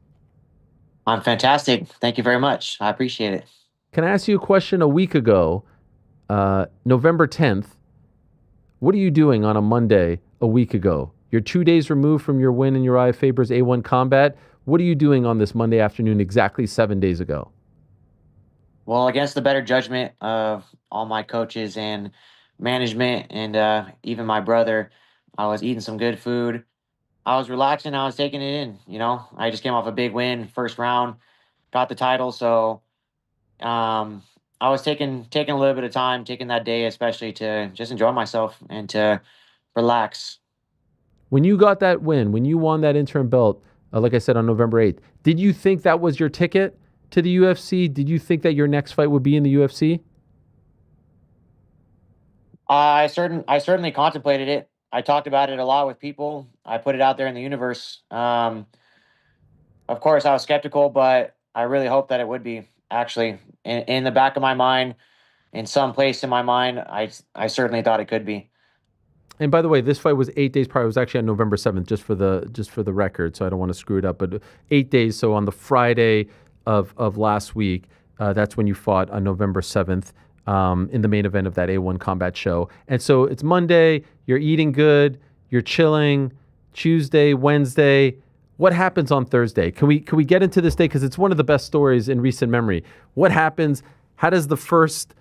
Speaker 7: I'm fantastic. Thank you very much. I appreciate it.
Speaker 2: Can I ask you a question? A week ago, November 10th, what are you doing on a Monday a week ago? You're 2 days removed from your win in Uriah Faber's A1 Combat. What are you doing on this Monday afternoon exactly 7 days ago?
Speaker 7: Well, against the better judgment of all my coaches and management and even my brother, I was eating some good food. I was relaxing. I was taking it in. I just came off a big win, first round, got the title. So I was taking a little bit of time, taking that day especially to just enjoy myself and to relax.
Speaker 2: When you got that win, when you won that interim belt, like I said, on November 8th, did you think that was your ticket to the UFC? Did you think that your next fight would be in the UFC?
Speaker 7: I certainly contemplated it. I talked about it a lot with people. I put it out there in the universe. Of course, I was skeptical, but I really hoped that it would be. Actually, in the back of my mind, in some place in my mind, I certainly thought it could be.
Speaker 2: And by the way, this fight was 8 days prior. It was actually on November 7th, just for the record, so I don't want to screw it up. But 8 days, so on the Friday of last week, that's when you fought on November 7th in the main event of that A1 Combat show. And so it's Monday, you're eating good, you're chilling, Tuesday, Wednesday. What happens on Thursday? Can we get into this day, because it's one of the best stories in recent memory? What happens? How does the first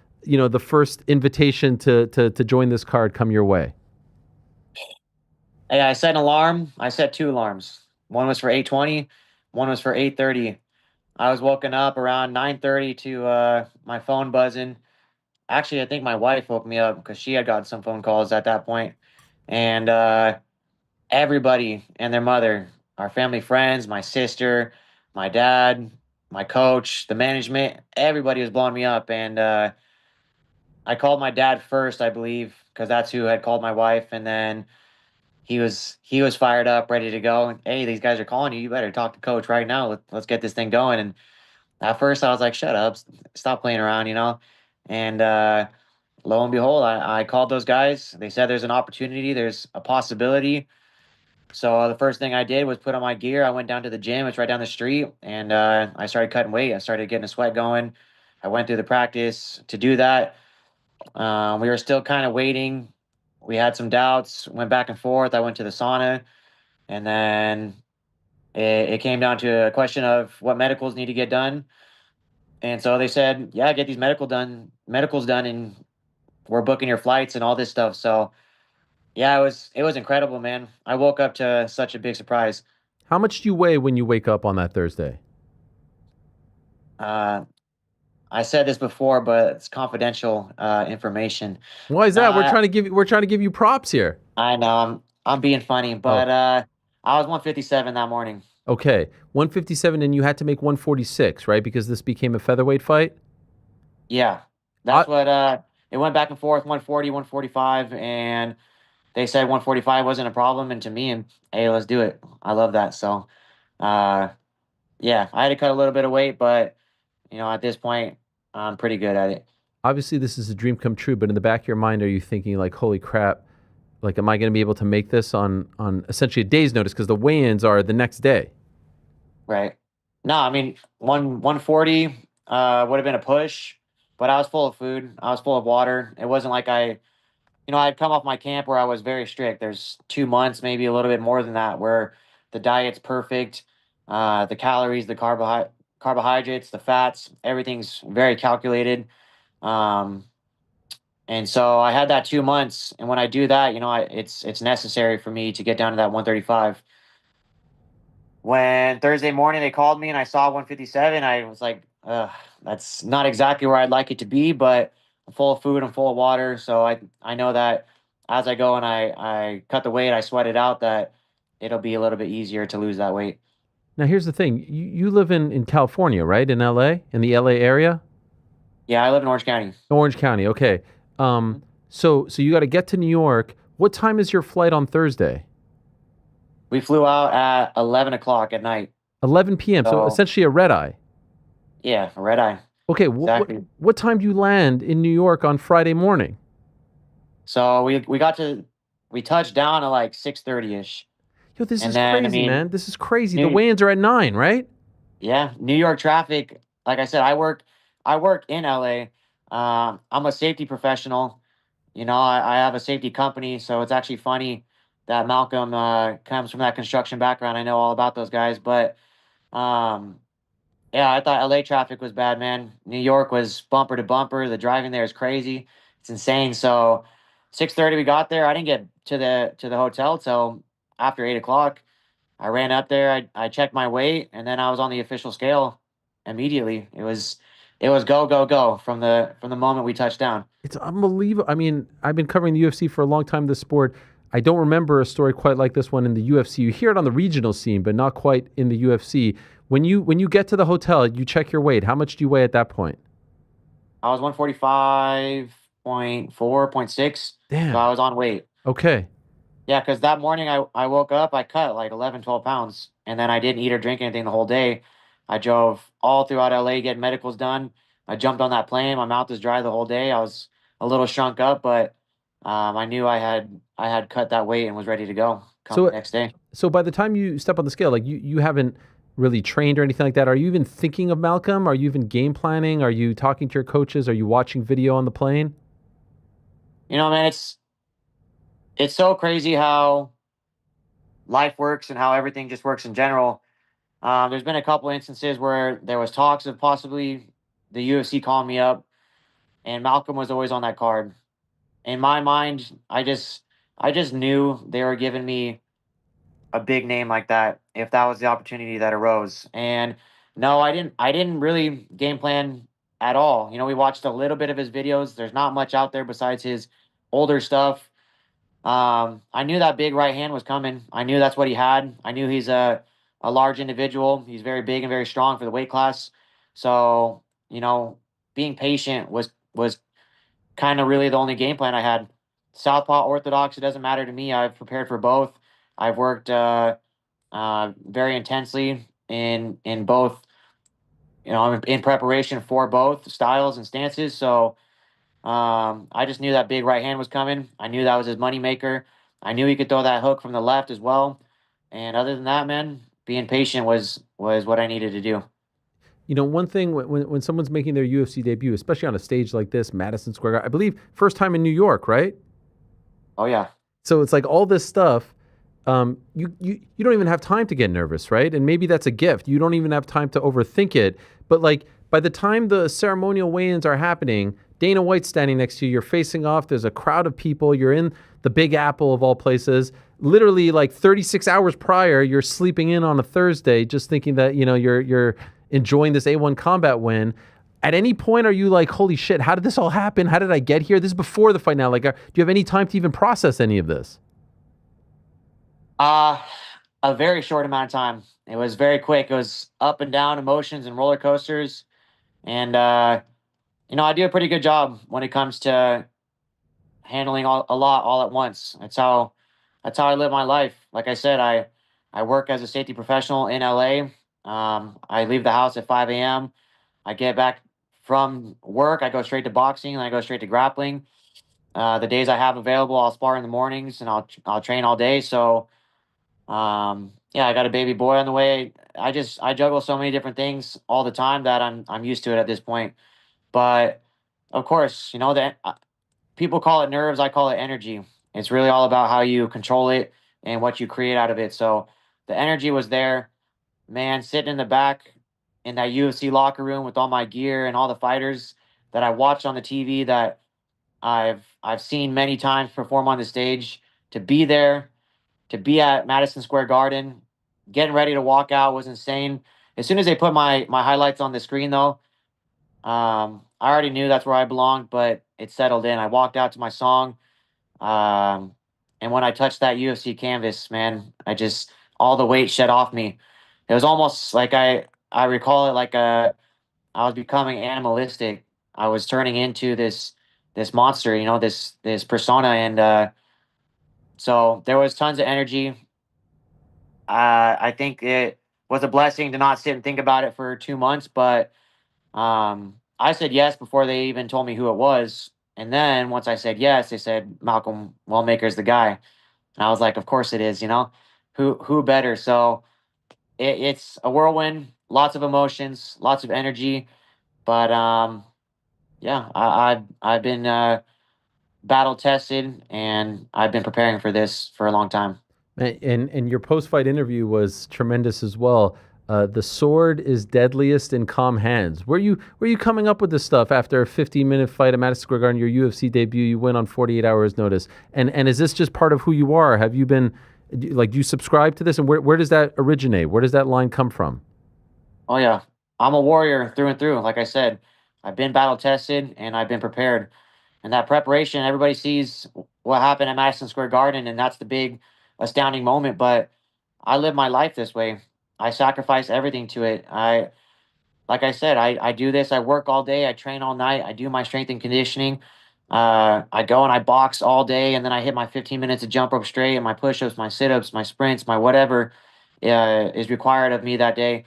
Speaker 2: invitation to join this card come your way?
Speaker 7: Hey, I set an alarm. I set 2 alarms. One was for 8:20, one was for 8:30. I was woken up around 9:30 to my phone buzzing. Actually, I think my wife woke me up because she had gotten some phone calls at that point. And everybody and their mother, our family friends, my sister, my dad, my coach, the management, everybody was blowing me up. And I called my dad first, I believe, because that's who had called my wife. And then he was fired up, ready to go. And, hey, these guys are calling you. You better talk to coach right now. Let's get this thing going. And at first I was like, shut up, stop playing around, And lo and behold, I called those guys. They said there's an opportunity, there's a possibility. So the first thing I did was put on my gear. I went down to the gym. It's right down the street. And I started cutting weight. I started getting a sweat going. I went through the practice to do that. We were still kind of waiting. We had some doubts, went back and forth. I went to the sauna, and then it came down to a question of what medicals need to get done. And so they said, yeah, get these medicals done, and we're booking your flights and all this stuff. So yeah, it was incredible, man. I woke up to such a big surprise.
Speaker 2: How much do you weigh when you wake up on that Thursday?
Speaker 7: I said this before, but it's confidential information.
Speaker 2: Why is that? We're
Speaker 7: Uh,
Speaker 2: trying to give you props here.
Speaker 7: I know I'm being funny, but I was 157 that morning.
Speaker 2: Okay, 157, and you had to make 146, right? Because this became a featherweight fight.
Speaker 7: Yeah, that's what it went back and forth, 140, 145, and they said 145 wasn't a problem. And to me, and hey, let's do it. I love that. So, yeah, I had to cut a little bit of weight, but at this point, I'm pretty good at it.
Speaker 2: Obviously, this is a dream come true, but in the back of your mind, are you thinking like, holy crap, like, am I going to be able to make this on essentially a day's notice? Because the weigh-ins are the next day.
Speaker 7: Right. No, I mean, 140 would have been a push, but I was full of food. I was full of water. It wasn't like I'd come off my camp where I was very strict. There's 2 months, maybe a little bit more than that, where the diet's perfect. The calories, the carbohydrates, the fats, everything's very calculated. Um, and so I had that 2 months, and when I do that, it's necessary for me to get down to that 135. When Thursday morning they called me and I saw 157, I was like, that's not exactly where I'd like it to be, but I'm full of food, I'm full of water. So I know that as I go and I cut the weight, I sweat it out, that it'll be a little bit easier to lose that weight.
Speaker 2: Now, here's the thing. You live in California, right? In LA? In the LA area?
Speaker 7: Yeah, I live in Orange County.
Speaker 2: Orange County, okay. So you got to get to New York. What time is your flight on Thursday?
Speaker 7: We flew out at 11 o'clock at night.
Speaker 2: 11 p.m., so essentially a red eye.
Speaker 7: Yeah, a red eye.
Speaker 2: Okay,
Speaker 7: Exactly.
Speaker 2: what time do you land in New York on Friday morning?
Speaker 7: So we touched down at like 6:30ish.
Speaker 2: Yo, this
Speaker 7: And
Speaker 2: is
Speaker 7: then, I
Speaker 2: crazy,
Speaker 7: mean,
Speaker 2: man. This is crazy. The
Speaker 7: New-
Speaker 2: weigh-ins are at 9, right?
Speaker 7: Yeah, New York traffic. Like I said, I work in LA. I'm a safety professional. I have a safety company, so it's actually funny that Malcolm comes from that construction background. I know all about those guys, but yeah, I thought LA traffic was bad, man. New York was bumper to bumper. The driving there is crazy. It's insane. So 6:30 we got there. I didn't get to the hotel till after 8 o'clock. I ran up there. I checked my weight, and then I was on the official scale immediately. It was go go go from the moment we touched down.
Speaker 2: It's unbelievable. I mean, I've been covering the UFC for a long time, this sport. I don't remember a story quite like this one in the UFC. You hear it on the regional scene, but not quite in the UFC. When you get to the hotel, you check your weight. How much do you weigh at that point?
Speaker 7: I was 145.4, 0.6.
Speaker 2: Damn.
Speaker 7: So I was on weight.
Speaker 2: Okay.
Speaker 7: Yeah, because that morning I woke up, I cut like 11, 12 pounds, and then I didn't eat or drink anything the whole day. I drove all throughout LA getting medicals done. I jumped on that plane. My mouth was dry the whole day. I was a little shrunk up, but I knew I had cut that weight and was ready to go come the next day.
Speaker 2: So by the time you step on the scale, like you haven't really trained or anything like that. Are you even thinking of Malcolm? Are you even game planning? Are you talking to your coaches? Are you watching video on the plane?
Speaker 7: Man, it's so crazy how life works and how everything just works in general. There's been a couple instances where there was talks of possibly the UFC calling me up, and Malcolm was always on that card. In my mind, I just knew they were giving me a big name like that if that was the opportunity that arose. And no, I didn't really game plan at all. We watched a little bit of his videos. There's not much out there besides his older stuff. I knew that big right hand was coming. I knew that's what he had. I knew he's a large individual. He's very big and very strong for the weight class. So, being patient was kind of really the only game plan I had. Southpaw, orthodox, it doesn't matter to me. I've prepared for both. I've worked very intensely in both, in preparation for both styles and stances. So I just knew that big right hand was coming. I knew that was his moneymaker. I knew he could throw that hook from the left as well. And other than that, man, being patient was what I needed to do.
Speaker 2: You know, one thing when someone's making their UFC debut, especially on a stage like this, Madison Square Garden, I believe first time in New York, right?
Speaker 7: Oh yeah.
Speaker 2: So it's like all this stuff. You don't even have time to get nervous, right? And maybe that's a gift. You don't even have time to overthink it. But like by the time the ceremonial weigh-ins are happening, Dana White's standing next to you. You're facing off. There's a crowd of people. You're in the Big Apple of all places. Literally, like 36 hours prior, you're sleeping in on a Thursday, just thinking that you're enjoying this A1 combat win. At any point, are you like, holy shit, how did this all happen? How did I get here? This is before the fight now. Like, do you have any time to even process any of this?
Speaker 7: A very short amount of time. It was very quick. It was up and down emotions and roller coasters. And, I do a pretty good job when it comes to handling a lot all at once. That's how I live my life. Like I said, I work as a safety professional in LA. I leave the house at 5 a.m. I get back from work. I go straight to boxing and I go straight to grappling. The days I have available, I'll spar in the mornings and I'll train all day. So, yeah, I got a baby boy on the way. I juggle so many different things all the time that I'm used to it at this point. But of course, that people call it nerves. I call it energy. It's really all about how you control it and what you create out of it. So the energy was there, man. Sitting in the back in that UFC locker room with all my gear and all the fighters that I watched on the TV that I've seen many times perform on the stage. To be there, to be at Madison Square Garden, getting ready to walk out was insane. As soon as they put my highlights on the screen, though, I already knew that's where I belonged, but it settled in. I walked out to my song, and when I touched that UFC canvas, man, all the weight shed off me. It was almost like I recall it like I was becoming animalistic. I was turning into this monster, this persona, and so there was tons of energy. I think it was a blessing to not sit and think about it for 2 months, but I said yes before they even told me who it was. And then once I said yes, they said Malcolm Wellmaker is the guy, and I was like, of course it is. Who better? So it's a whirlwind, lots of emotions, lots of energy, but yeah, I've been battle tested, and I've been preparing for this for a long time.
Speaker 2: And your post-fight interview was tremendous as well. The sword is deadliest in calm hands. Were you coming up with this stuff after a 15-minute fight at Madison Square Garden, your UFC debut? You went on 48 hours notice. And is this just part of who you are? Have you been, like, do you subscribe to this? And where does that originate? Where does that line come from?
Speaker 7: Oh yeah, I'm a warrior through and through. Like I said, I've been battle tested and I've been prepared. And that preparation, everybody sees what happened at Madison Square Garden, and that's the big, astounding moment. But I live my life this way. I sacrifice everything to it. Like I said, I do this. I work all day. I train all night. I do my strength and conditioning. I go and I box all day, and then I hit my 15 minutes of jump rope straight and my push-ups, my sit-ups, my sprints, my whatever is required of me that day.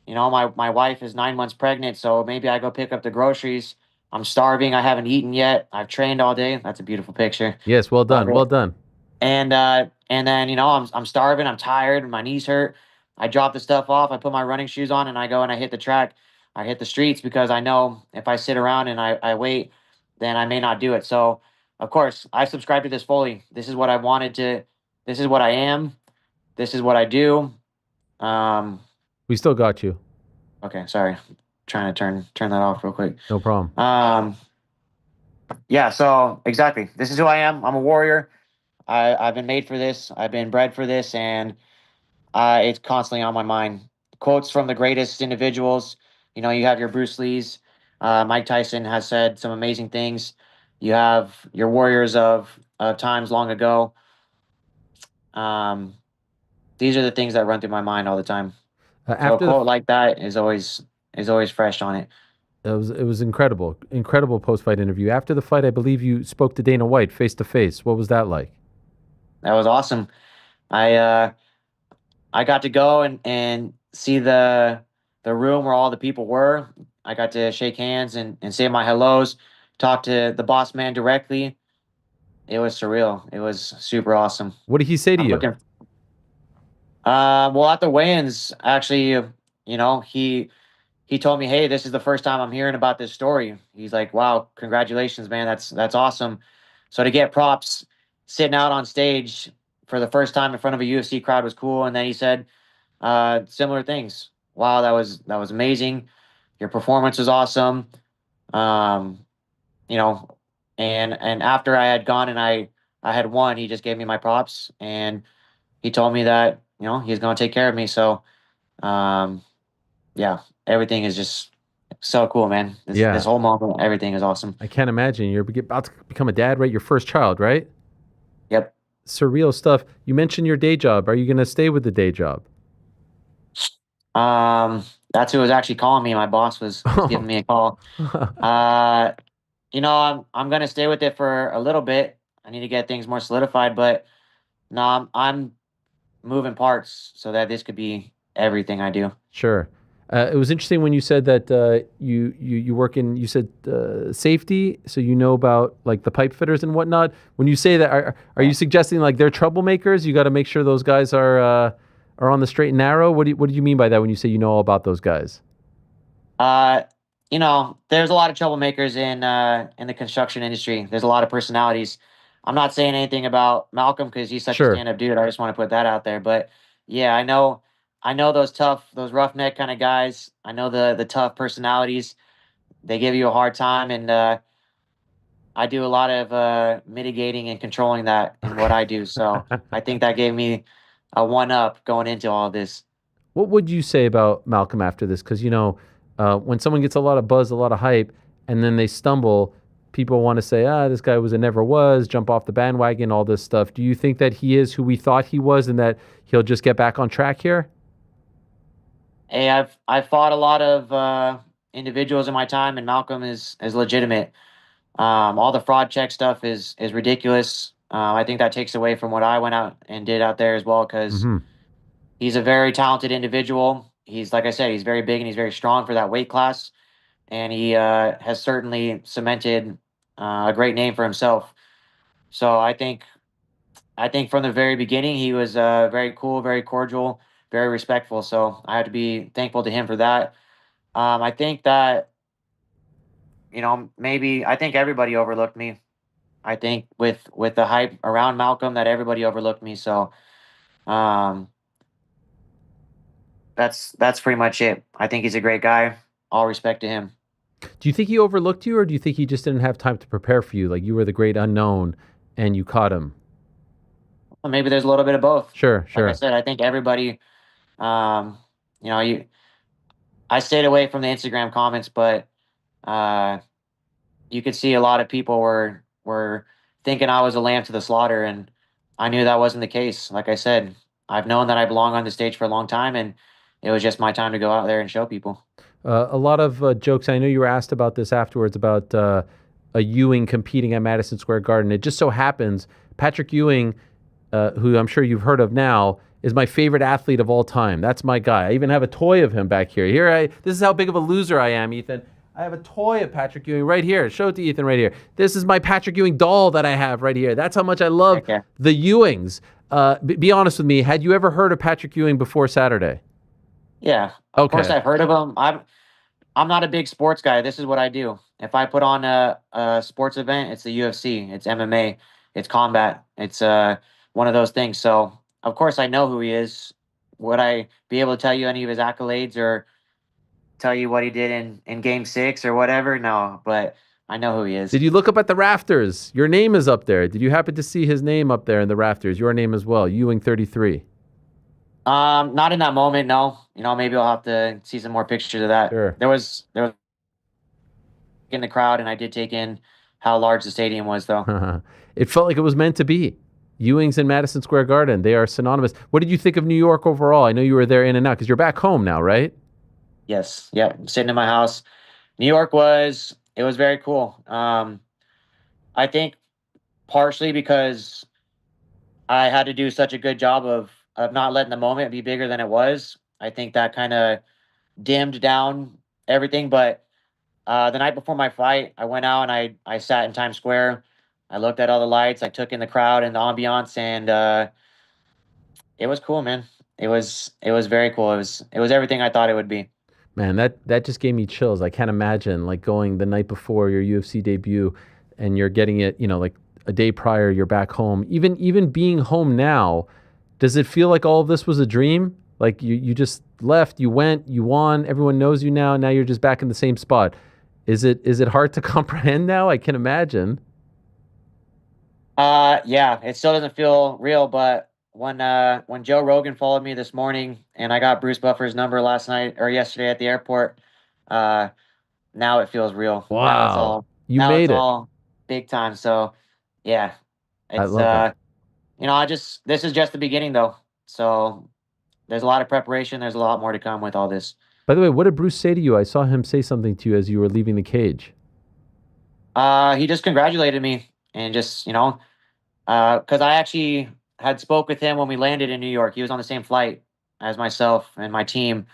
Speaker 7: My wife is 9 months pregnant, so maybe I go pick up the groceries. I'm starving. I haven't eaten yet. I've trained all day. That's a beautiful picture.
Speaker 2: Yes, well done, well done.
Speaker 7: And then I'm starving. I'm tired. My knees hurt. I drop the stuff off. I put my running shoes on and I go and I hit the track. I hit the streets because I know if I sit around and I wait, then I may not do it. So of course I subscribe to this fully. This is what I wanted to. This is what I am. This is what I do.
Speaker 2: We still got you.
Speaker 7: Okay, sorry. Trying to turn that off real quick.
Speaker 2: No problem.
Speaker 7: Yeah, so exactly. This is who I am. I'm a warrior. I've been made for this. I've been bred for this, and it's constantly on my mind. Quotes from the greatest individuals. You have your Bruce Lees. Mike Tyson has said some amazing things. You have your warriors of times long ago. These are the things that run through my mind all the time. So a quote like that is always fresh on it.
Speaker 2: It was incredible post fight interview. After the fight, I believe you spoke to Dana White face to face. What was that like?
Speaker 7: That was awesome. I got to go and see the room where all the people were. I got to shake hands and say my hellos, talk to the boss man directly. It was surreal. It was super awesome.
Speaker 2: What did he say to you?
Speaker 7: Well, at the weigh-ins, actually, he he told me, "Hey, this is the first time I'm hearing about this story." He's like, "Wow, congratulations, man. That's awesome." So to get props sitting out on stage for the first time in front of a UFC crowd was cool. And then he said similar things. Wow, that was amazing. Your performance was awesome. Um, you know, and after I had gone and I had won, he just gave me my props and he told me that he's going to take care of me. So um, yeah, everything is just so cool, man. This whole moment, everything is awesome.
Speaker 2: I can't imagine. You're about to become a dad, right? Your first child, right?
Speaker 7: Yep.
Speaker 2: Surreal stuff. You mentioned your day job. Are you going to stay with the day job?
Speaker 7: That's who was actually calling me. My boss was giving me a call. I'm gonna stay with it for a little bit. I need to get things more solidified, but no, I'm moving parts so that this could be everything I do.
Speaker 2: Sure. It was interesting when you said that you work in, you said safety, so you know about like the pipe fitters and whatnot. When you say that, are you suggesting like they're troublemakers? You got to make sure those guys are on the straight and narrow. What do you mean by that when you say you know all about those guys?
Speaker 7: There's a lot of troublemakers in the construction industry. There's a lot of personalities. I'm not saying anything about Malcolm because he's such
Speaker 2: Sure.
Speaker 7: a stand-up dude. I just want to put that out there. But yeah, I know those roughneck kind of guys. I know the tough personalities. They give you a hard time, and I do a lot of mitigating and controlling that in what I do. So I think that gave me a one up going into all this.
Speaker 2: What would you say about Malcolm after this? Because, when someone gets a lot of buzz, a lot of hype, and then they stumble, people want to say, this guy was a never was, jump off the bandwagon, all this stuff. Do you think that he is who we thought he was and that he'll just get back on track here?
Speaker 7: Hey, I've fought a lot of individuals in my time, and Malcolm is legitimate. All the fraud check stuff is ridiculous. I think that takes away from what I went out and did out there as well because he's a very talented individual. He's, like I said, he's very big and he's very strong for that weight class, and he has certainly cemented a great name for himself. So I think from the very beginning he was very cool, very cordial, very respectful. So I have to be thankful to him for that. I think that maybe I think everybody overlooked me. I think with the hype around Malcolm that everybody overlooked me. So um, that's pretty much it. I think he's a great guy. All respect to him.
Speaker 2: Do you think he overlooked you, or do you think he just didn't have time to prepare for you? Like you were the great unknown and you caught him?
Speaker 7: Well, maybe there's a little bit of both.
Speaker 2: Sure.
Speaker 7: Like I said, I think everybody, you know, you I stayed away from the Instagram comments, but uh, you could see a lot of people were thinking I was a lamb to the slaughter, and I knew that wasn't the case. Like I said, I've known that I belong on the stage for a long time, and it was just my time to go out there and show people.
Speaker 2: A lot of jokes. I know you were asked about this afterwards about a Ewing competing at Madison Square Garden. It just so happens Patrick Ewing, who I'm sure you've heard of now, is my favorite athlete of all time. That's my guy. I even have a toy of him back here. This is how big of a loser I am, Ethyn. I have a toy of Patrick Ewing right here. Show it to Ethyn right here. This is my Patrick Ewing doll that I have right here. That's how much I love the Ewings. Be honest with me. Had you ever heard of Patrick Ewing before Saturday?
Speaker 7: Yeah, of course I've heard of him. I'm not a big sports guy. This is what I do. If I put on a sports event, it's the UFC, it's MMA, it's combat, it's one of those things. So of course I know who he is. Would I be able to tell you any of his accolades or tell you what he did in Game 6 or whatever? No, but I know who he is.
Speaker 2: Did you look up at the rafters? Your name is up there. Did you happen to see his name up there in the rafters? Your name as well, Ewing 33.
Speaker 7: Not in that moment, no. Maybe I'll have to see some more pictures of that.
Speaker 2: Sure.
Speaker 7: There was in the crowd, and I did take in how large the stadium was, though.
Speaker 2: It felt like it was meant to be. Ewing's in Madison Square Garden. They are synonymous. What did you think of New York overall? I know you were there in and out because you're back home now, right?
Speaker 7: Yes. Yeah. I'm sitting in my house. New York was very cool. I think partially because I had to do such a good job of not letting the moment be bigger than it was. I think that kind of dimmed down everything. But the night before my fight, I went out and I sat in Times Square. I looked at all the lights. I took in the crowd and the ambiance, and it was cool, man. It was very cool. It was everything I thought it would be.
Speaker 2: Man, that just gave me chills. I can't imagine like going the night before your UFC debut and you're getting it, like a day prior, you're back home. Even being home now, does it feel like all of this was a dream? Like you just left, you went, you won, everyone knows you now you're just back in the same spot. Is it hard to comprehend now? I can imagine.
Speaker 7: Yeah, it still doesn't feel real, but when Joe Rogan followed me this morning and I got Bruce Buffer's number last night or yesterday at the airport, now it feels real.
Speaker 2: Wow. You
Speaker 7: now
Speaker 2: made
Speaker 7: it's
Speaker 2: it.
Speaker 7: all big time. So yeah,
Speaker 2: I
Speaker 7: it's
Speaker 2: love that.
Speaker 7: this is just the beginning though. So there's a lot of preparation. There's a lot more to come with all this.
Speaker 2: By the way, what did Bruce say to you? I saw him say something to you as you were leaving the cage.
Speaker 7: He just congratulated me and just, because I actually had spoke with him when we landed in New York. He was on the same flight as myself and my team.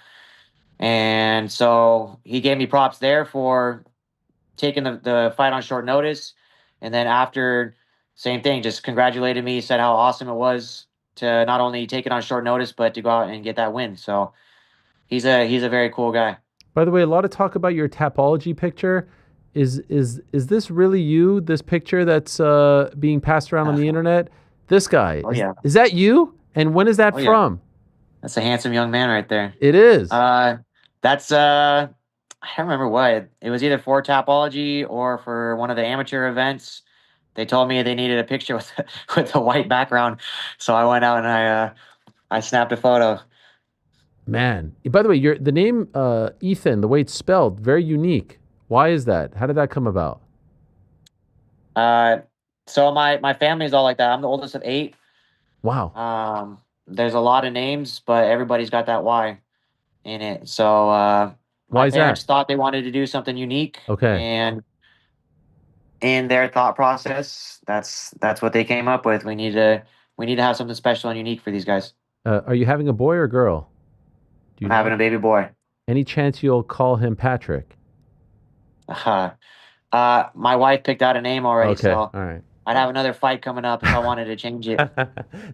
Speaker 7: And so he gave me props there for taking the fight on short notice. And then after, same thing, just congratulated me, said how awesome it was to not only take it on short notice, but to go out and get that win. So he's a very cool guy.
Speaker 2: By the way, a lot of talk about your Tapology picture. Is this really you? This picture that's being passed around on the internet? This guy.
Speaker 7: Oh, yeah.
Speaker 2: Is that you? And when is that from?
Speaker 7: Yeah. That's a handsome young man right there.
Speaker 2: It is.
Speaker 7: That's I don't remember what. It was either for Tapology or for one of the amateur events. They told me they needed a picture with a white background, so I went out and I snapped a photo.
Speaker 2: Man, by the way, the name Ethyn, the way it's spelled, very unique. Why is that? How did that come about?
Speaker 7: So my family is all like that. I'm the oldest of 8.
Speaker 2: Wow.
Speaker 7: There's a lot of names, but everybody's got that Y in it. So
Speaker 2: Why
Speaker 7: my
Speaker 2: is that?
Speaker 7: parents thought they wanted to do something unique.
Speaker 2: Okay.
Speaker 7: And in their thought process, that's what they came up with. We need to have something special and unique for these guys.
Speaker 2: Are you having a boy or girl?
Speaker 7: I'm having a baby boy.
Speaker 2: Any chance you'll call him Patrick?
Speaker 7: My wife picked out a name already,
Speaker 2: Okay.
Speaker 7: so
Speaker 2: All right.
Speaker 7: I'd have another fight coming up if I wanted to change it.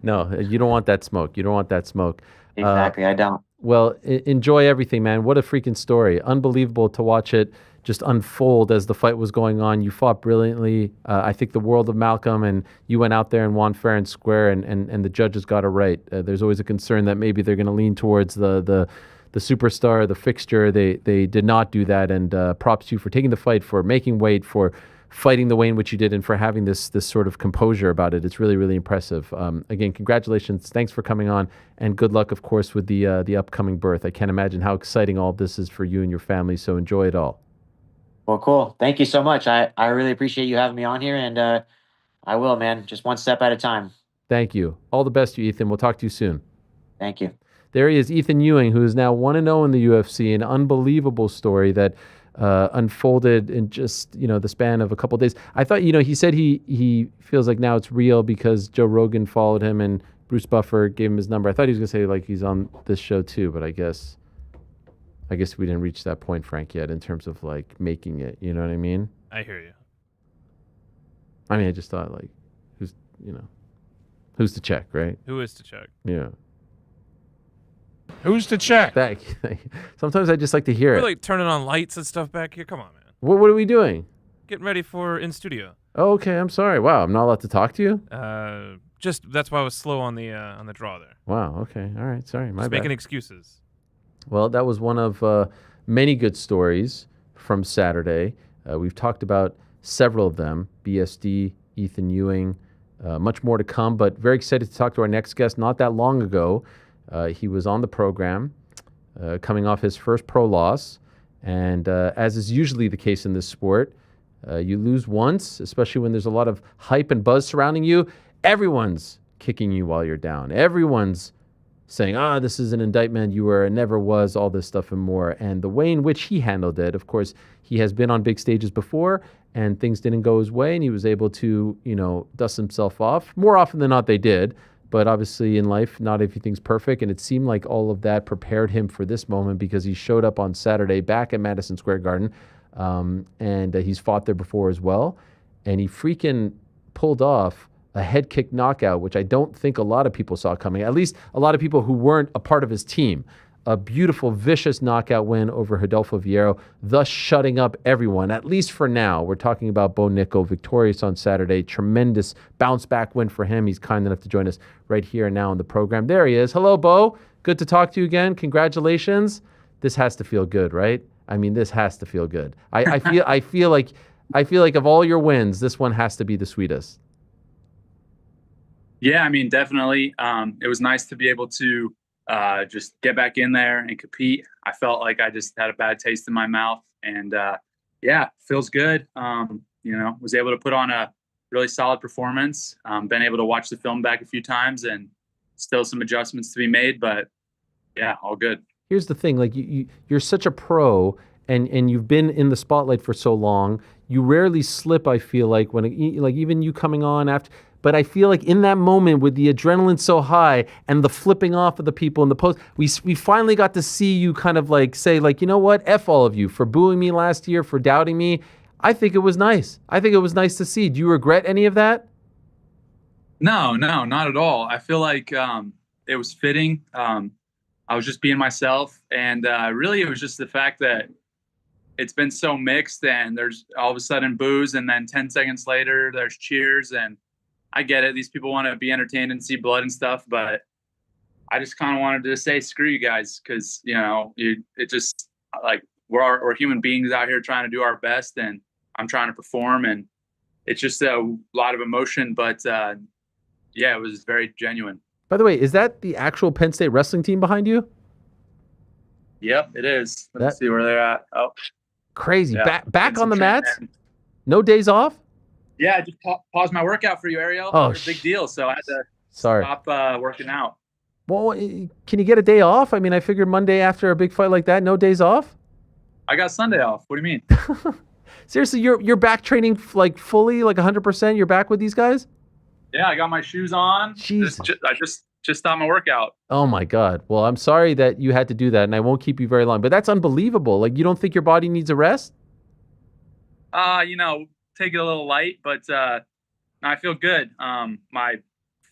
Speaker 2: No, you don't want that smoke. You don't want that smoke.
Speaker 7: Exactly, I don't.
Speaker 2: Well, enjoy everything, man. What a freaking story. Unbelievable to watch it just unfold as the fight was going on. You fought brilliantly. I think the world of Malcolm, and you went out there and won fair and square, and the judges got it right. There's always a concern that maybe they're going to lean towards the superstar, the fixture. They did not do that, and props to you for taking the fight, for making weight, for fighting the way in which you did, and for having this sort of composure about it. It's really, really impressive. Again, congratulations. Thanks for coming on, and good luck, of course, with the upcoming birth. I can't imagine how exciting all of this is for you and your family, so enjoy it all.
Speaker 7: Well, cool. Thank you so much. I really appreciate you having me on here, and I will, man. Just one step at a time.
Speaker 2: Thank you. All the best to you, Ethyn. We'll talk to you soon.
Speaker 7: Thank you.
Speaker 2: There he is, Ethyn Ewing, who is now 1-0 in the UFC. An unbelievable story that unfolded in just the span of a couple of days. I thought he said he feels like now it's real because Joe Rogan followed him and Bruce Buffer gave him his number. I thought he was gonna say like he's on this show too, but I guess we didn't reach that point, Frank, yet in terms of like making it. You know what I mean?
Speaker 8: I hear you.
Speaker 2: I mean, I just thought like who's to check, right?
Speaker 8: Who is to check?
Speaker 2: Yeah.
Speaker 8: Who's to check?
Speaker 2: Thank you. Sometimes I just like to hear
Speaker 8: We're
Speaker 2: it.
Speaker 8: like turning on lights and stuff back here. Come on, man.
Speaker 2: What are we doing?
Speaker 8: Getting ready for in studio.
Speaker 2: Oh, okay, I'm sorry. Wow, I'm not allowed to talk to you?
Speaker 8: Just that's why I was slow on the draw there.
Speaker 2: Wow, okay. All right, sorry. My
Speaker 8: Just
Speaker 2: bad.
Speaker 8: making excuses.
Speaker 2: Well, that was one of many good stories from Saturday. We've talked about several of them. BSD, Ethyn Ewing, much more to come, but very excited to talk to our next guest. Not that long ago, he was on the program, coming off his first pro loss. And as is usually the case in this sport, you lose once, especially when there's a lot of hype and buzz surrounding you. Everyone's kicking you while you're down. Everyone's saying, this is an indictment, you were, never was, all this stuff and more. And the way in which he handled it, of course, he has been on big stages before and things didn't go his way and he was able to, dust himself off. More often than not, they did. But obviously in life, not everything's perfect. And it seemed like all of that prepared him for this moment because he showed up on Saturday back at Madison Square Garden. And he's fought there before as well. And he freaking pulled off a head kick knockout, which I don't think a lot of people saw coming, at least a lot of people who weren't a part of his team. a beautiful, vicious knockout win over Rodolfo Vieira, thus shutting up everyone, at least for now. We're talking about Bo Nickal, victorious on Saturday. Tremendous bounce-back win for him. He's kind enough to join us right here and now on the program. There he is. Hello, Bo. Good to talk to you again. Congratulations. This has to feel good, right? I mean, this has to feel good. I feel like of all your wins, this one has to be the sweetest.
Speaker 9: Yeah, I mean, definitely. It was nice to be able to just get back in there and compete. I felt like I just had a bad taste in my mouth, and yeah, feels good. Was able to put on a really solid performance. Been able to watch the film back a few times, and still some adjustments to be made, but yeah, all good.
Speaker 2: Here's the thing, like you're such a pro, and you've been in the spotlight for so long. You rarely slip, I feel like, when even you coming on after. But I feel like in that moment with the adrenaline so high and the flipping off of the people in the post, we finally got to see you kind of like say, like, you know what, F all of you for booing me last year, for doubting me. I think it was nice. I think it was nice to see. Do you regret any of that?
Speaker 9: No, not at all. I feel like it was fitting. I was just being myself, and really it was just the fact that it's been so mixed, and there's all of a sudden boos, and then 10 seconds later there's cheers, and I get it. These people want to be entertained and see blood and stuff, but I just kind of wanted to say, screw you guys. Cause it just like, we're human beings out here trying to do our best, and I'm trying to perform, and it's just a lot of emotion, but yeah, it was very genuine.
Speaker 2: By the way, is that the actual Penn State wrestling team behind you?
Speaker 9: Yep, it is. Let's see where they're at. Oh,
Speaker 2: crazy.
Speaker 9: Yeah.
Speaker 2: Back on the mats? No days off?
Speaker 9: Yeah, I just paused my workout for you, Ariel.
Speaker 2: Oh,
Speaker 9: big deal. So I had to stop working out.
Speaker 2: Well, can you get a day off? I mean, I figured Monday after a big fight like that, no days off?
Speaker 9: I got Sunday off. What do you mean?
Speaker 2: Seriously, you're back training like fully, like 100%? You're back with these guys?
Speaker 9: Yeah, I got my shoes on.
Speaker 2: Jesus.
Speaker 9: I just stopped my workout.
Speaker 2: Oh my God. Well, I'm sorry that you had to do that, and I won't keep you very long. But that's unbelievable. Like, you don't think your body needs a rest?
Speaker 9: Take it a little light, but I feel good. My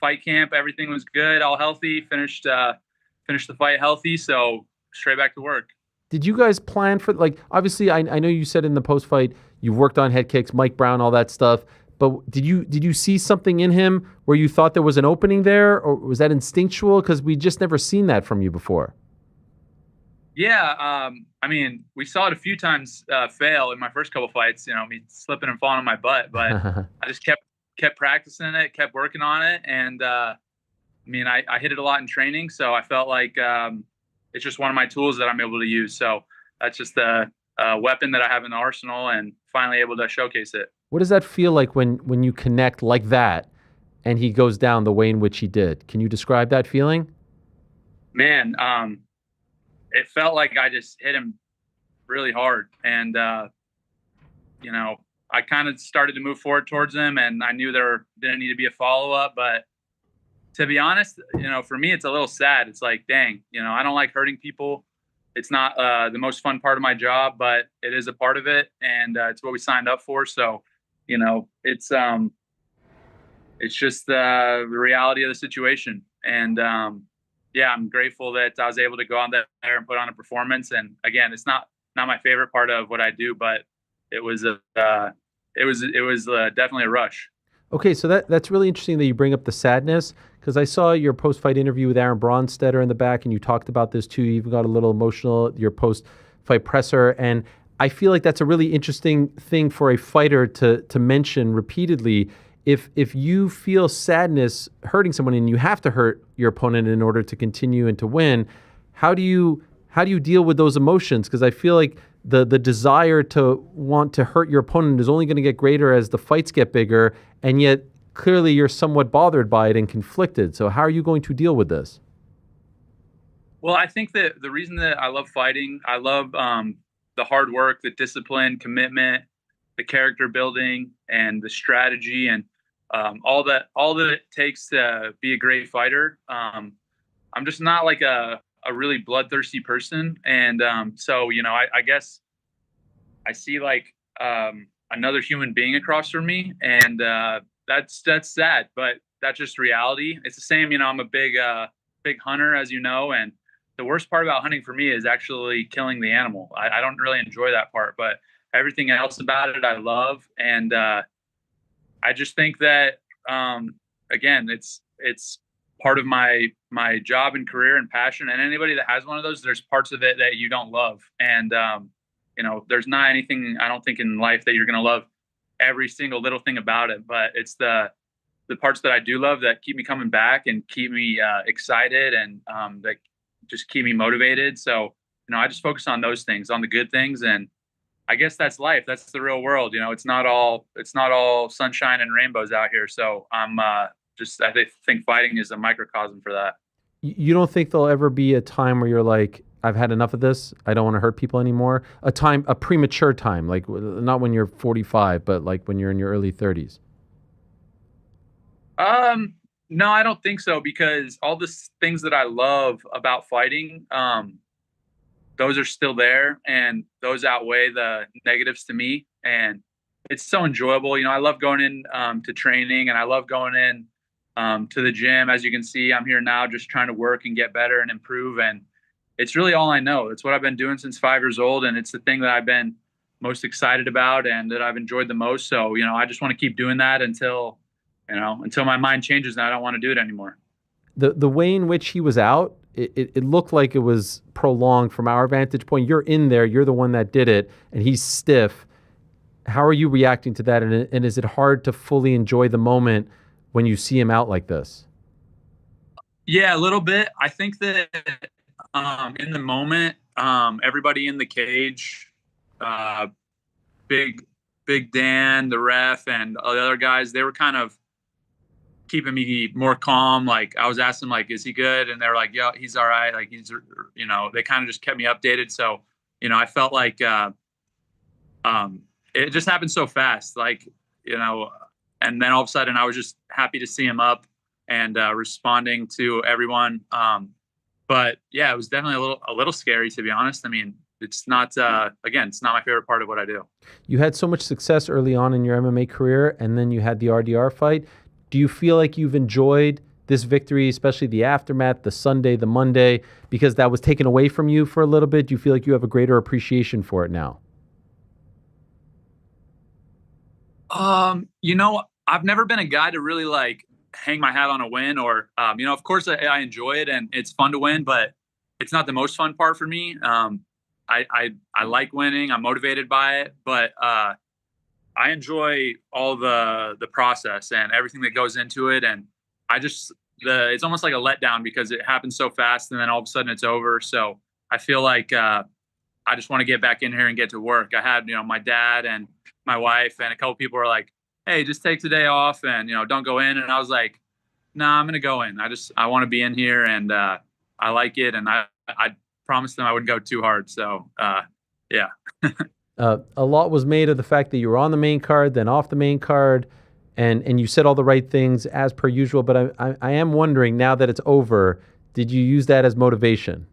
Speaker 9: fight camp, everything was good, all healthy. Finished the fight healthy, so straight back to work.
Speaker 2: Did you guys plan for, like, obviously I know you said in the post-fight you worked on head kicks, Mike Brown, all that stuff, but did you see something in him where you thought there was an opening there, or was that instinctual? Because we just never seen that from you before.
Speaker 9: Yeah, I mean, we saw it a few times fail in my first couple fights, me slipping and falling on my butt, but I just kept practicing it, kept working on it. And I hit it a lot in training. So I felt like it's just one of my tools that I'm able to use. So that's just a weapon that I have in the arsenal, and finally able to showcase it.
Speaker 2: What does that feel like when you connect like that and he goes down the way in which he did? Can you describe that feeling?
Speaker 9: Man, it felt like I just hit him really hard. And, I kind of started to move forward towards him, and I knew there didn't need to be a follow-up. But to be honest, for me, it's a little sad. It's like, dang, I don't like hurting people. It's not the most fun part of my job, but it is a part of it. And it's what we signed up for. So, it's just the reality of the situation. And, yeah, I'm grateful that I was able to go on there and put on a performance. And again, it's not my favorite part of what I do, but it was definitely a rush.
Speaker 2: Okay, so that's really interesting that you bring up the sadness, because I saw your post-fight interview with Aaron Bronstetter in the back, and you talked about this too. You even got a little emotional, your post-fight presser, and I feel like that's a really interesting thing for a fighter to mention repeatedly. If you feel sadness hurting someone and you have to hurt your opponent in order to continue and to win, how do you deal with those emotions? Because I feel like the desire to want to hurt your opponent is only going to get greater as the fights get bigger, and yet clearly you're somewhat bothered by it and conflicted. So how are you going to deal with this?
Speaker 9: Well, I think that the reason that I love fighting, I love the hard work, the discipline, commitment, the character building, and the strategy, and all that it takes to be a great fighter. I'm just not like a really bloodthirsty person. And so, I guess I see like another human being across from me, and that's sad, but that's just reality. It's the same, I'm a big hunter, as you know, and the worst part about hunting for me is actually killing the animal. I don't really enjoy that part, but everything else about it I love. And I just think that again, it's part of my job and career and passion. And anybody that has one of those, there's parts of it that you don't love. And you know, there's not anything I don't think in life that you're going to love every single little thing about it, but it's the parts that I do love that keep me coming back and keep me excited and that just keep me motivated. So, you know, I just focus on those things, on the good things. And I guess that's life. That's the real world. You know, it's not all sunshine and rainbows out here. So I think fighting is a microcosm for that.
Speaker 2: You don't think there'll ever be a time where you're like, I've had enough of this. I don't want to hurt people anymore. A premature time, like not when you're 45, but like when you're in your early 30s.
Speaker 9: No, I don't think so, because all the things that I love about fighting, those are still there, and those outweigh the negatives to me. And it's so enjoyable. You know, I love going in to training, and I love going in to the gym. As you can see, I'm here now just trying to work and get better and improve. And it's really all I know. It's what I've been doing since 5 years old. And it's the thing that I've been most excited about and that I've enjoyed the most. So, you know, I just want to keep doing that until my mind changes and I don't want to do it anymore.
Speaker 2: The way in which he was out, it looked like it was prolonged from our vantage point. You're in there. You're the one that did it, and he's stiff. How are you reacting to that? And is it hard to fully enjoy the moment when you see him out like this?
Speaker 9: Yeah, a little bit. I think that in the moment, everybody in the cage, Big Dan, the ref, and the other guys, they were kind of keeping me more calm. Like I was asking, like, is he good? And they're like, yeah, he's all right. Like he's, you know, they kind of just kept me updated. So, you know, I felt like it just happened so fast. Like, you know, and then all of a sudden I was just happy to see him up and responding to everyone. But yeah, it was definitely a little scary, to be honest. I mean, it's not, again, it's not my favorite part of what I do.
Speaker 2: You had so much success early on in your MMA career, and then you had the RDR fight. Do you feel like you've enjoyed this victory, especially the aftermath, the Sunday, the Monday, because that was taken away from you for a little bit? Do you feel like you have a greater appreciation for it now?
Speaker 9: You know, I've never been a guy to really like hang my hat on a win or, you know, of course I enjoy it and it's fun to win, but it's not the most fun part for me. I like winning. I'm motivated by it, but I enjoy all the process and everything that goes into it. And it's almost like a letdown because it happens so fast and then all of a sudden it's over. So I feel like I just want to get back in here and get to work. I had, you know, my dad and my wife and a couple people were like, hey, just take the day off and, you know, don't go in. And I was like, nah, I'm going to go in. I want to be in here and I like it. And I promised them I wouldn't go too hard. So, yeah.
Speaker 2: A lot was made of the fact that you were on the main card, then off the main card, and you said all the right things as per usual. But I am wondering, now that it's over, did you use that as motivation?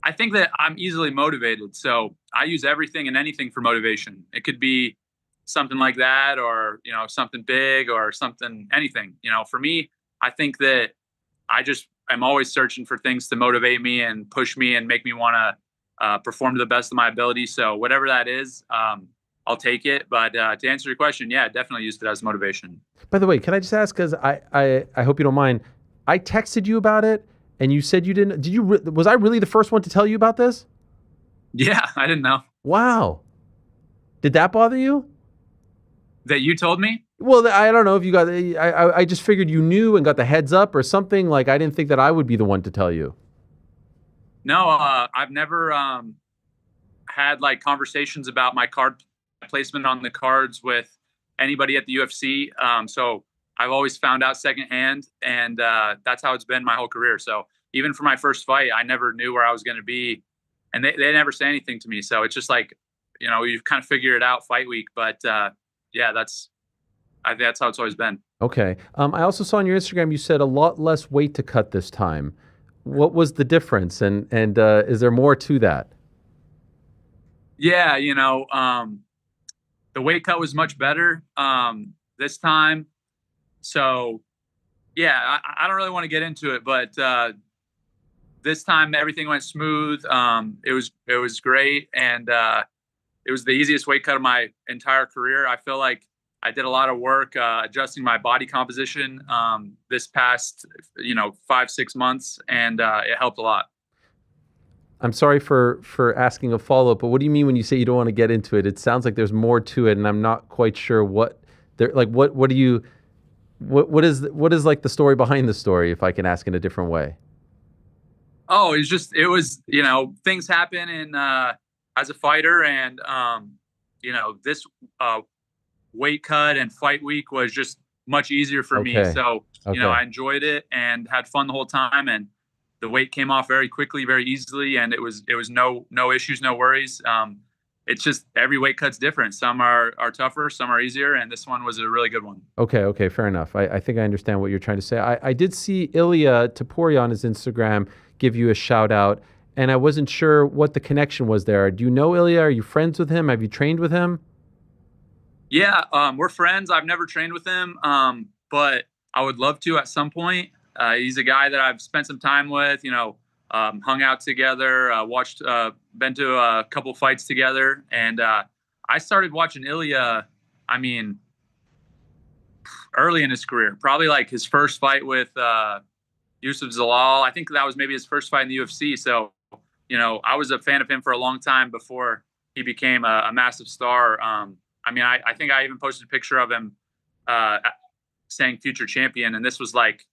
Speaker 9: I think that I'm easily motivated. So I use everything and anything for motivation. It could be something like that or, you know, something big or something, anything. You know, for me, I think that I'm always searching for things to motivate me and push me and make me want to perform to the best of my ability. So whatever that is, I'll take it. But to answer your question, yeah, definitely used it as motivation.
Speaker 2: By the way, can I just ask, because I hope you don't mind, I texted you about it and you said you didn't. Was I really the first one to tell you about this?
Speaker 9: Yeah, I didn't know.
Speaker 2: Wow. Did that bother you?
Speaker 9: That you told me?
Speaker 2: Well, I don't know if you got, I just figured you knew and got the heads up or something. Like, I didn't think that I would be the one to tell you.
Speaker 9: No, I've never had like conversations about my card placement on the cards with anybody at the UFC. So I've always found out secondhand, and that's how it's been my whole career. So even for my first fight, I never knew where I was going to be, and they never say anything to me. So it's just like, you know, you kind of figure it out fight week. But yeah, I think that's how it's always been.
Speaker 2: Okay. I also saw on your Instagram you said a lot less weight to cut this time. What was the difference, and is there more to that?
Speaker 9: Yeah, you know, the weight cut was much better this time. So Yeah, I don't really want to get into it, but this time everything went smooth. It was great, and it was the easiest weight cut of my entire career. I feel like I did a lot of work adjusting my body composition this past 5-6 months, and it helped a lot.
Speaker 2: I'm sorry for asking a follow-up, but what do you mean when you say you don't want to get into it? It sounds like there's more to it, and I'm not quite sure what there. Like, what do you? What is like the story behind the story? If I can ask in a different way.
Speaker 9: Oh, it was things happen in as a fighter, and this weight cut and fight week was just much easier for me. So I enjoyed it and had fun the whole time, and the weight came off very quickly, very easily, and it was no issues, no worries. It's just every weight cut's different. Some are tougher, some are easier, and this one was a really good one.
Speaker 2: Okay, fair enough. I think I understand what you're trying to say. I did see Ilya Taporia on his Instagram give you a shout out, and I wasn't sure what the connection was there. Do you know Ilya? Are you friends with him? Have you trained with him?
Speaker 9: Yeah, we're friends. I've never trained with him, but I would love to at some point. He's a guy that I've spent some time with, hung out together, watched, been to a couple fights together. And I started watching Ilya, early in his career, probably like his first fight with Yusuf Zalal. I think that was maybe his first fight in the UFC. So, I was a fan of him for a long time before he became a massive star. I think I even posted a picture of him saying future champion. And this was like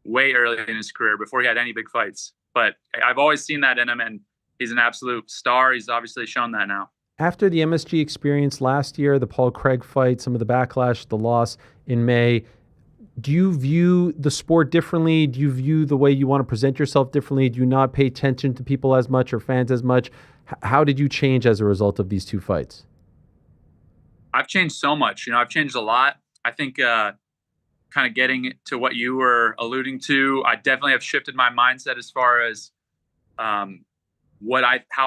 Speaker 9: way early in his career before he had any big fights. But I've always seen that in him, and he's an absolute star. He's obviously shown that now.
Speaker 2: After the MSG experience last year, the Paul Craig fight, some of the backlash, the loss in May, do you view the sport differently? Do you view the way you want to present yourself differently? Do you not pay attention to people as much or fans as much? How did you change as a result of these two fights?
Speaker 9: I've changed so much. I've changed a lot. I think kind of getting to what you were alluding to, I definitely have shifted my mindset as far as how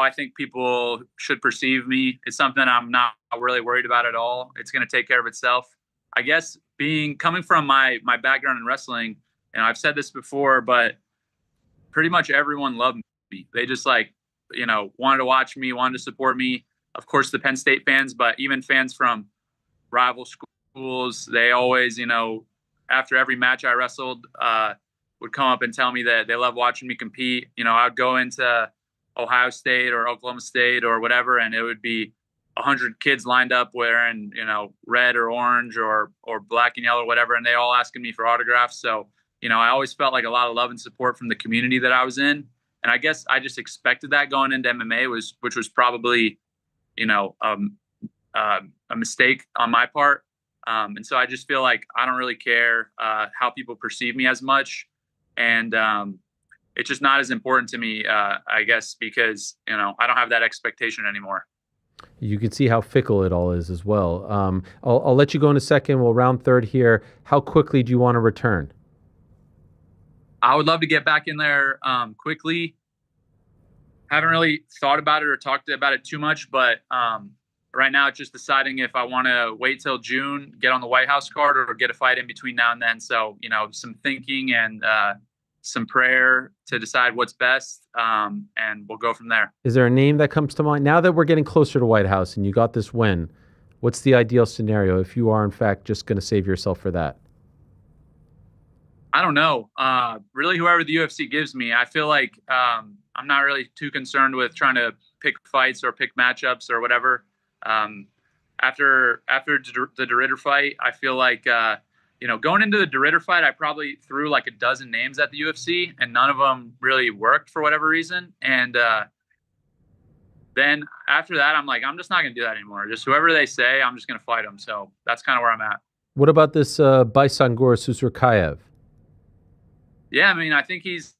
Speaker 9: I think people should perceive me. It's something I'm not really worried about at all. It's going to take care of itself. I guess coming from my background in wrestling, and I've said this before, but pretty much everyone loved me. They just wanted to watch me, wanted to support me. Of course, the Penn State fans, but even fans from rival schools, they always, after every match I wrestled, would come up and tell me that they love watching me compete. I would go into Ohio State or Oklahoma State or whatever, and it would be 100 kids lined up wearing, red or orange or black and yellow or whatever, and they all asking me for autographs. So, I always felt like a lot of love and support from the community that I was in. And I guess I just expected that going into MMA, which was probably, a mistake on my part. And so I just feel like I don't really care how people perceive me as much. And it's just not as important to me, I guess, because, I don't have that expectation anymore.
Speaker 2: You can see how fickle it all is as well. I'll let you go in a second. We'll round third here. How quickly do you want to return?
Speaker 9: I would love to get back in there quickly. Haven't really thought about it or talked about it too much, but right now it's just deciding if I want to wait till June, get on the White House card, or get a fight in between now and then. So, some thinking and some prayer to decide what's best, and we'll go from there.
Speaker 2: Is there a name that comes to mind? Now that we're getting closer to White House and you got this win, what's the ideal scenario if you are, in fact, just going to save yourself for that?
Speaker 9: I don't know. Really, whoever the UFC gives me, I feel like I'm not really too concerned with trying to pick fights or pick matchups or whatever. After the DeRitter fight, I feel like going into the DeRitter fight, I probably threw like a dozen names at the UFC, and none of them really worked for whatever reason. And then after that, I'm like, I'm just not going to do that anymore. Just whoever they say, I'm just going to fight them. So that's kind of where I'm at.
Speaker 2: What about this Baisangur Susurkayev?
Speaker 9: Yeah, I think he's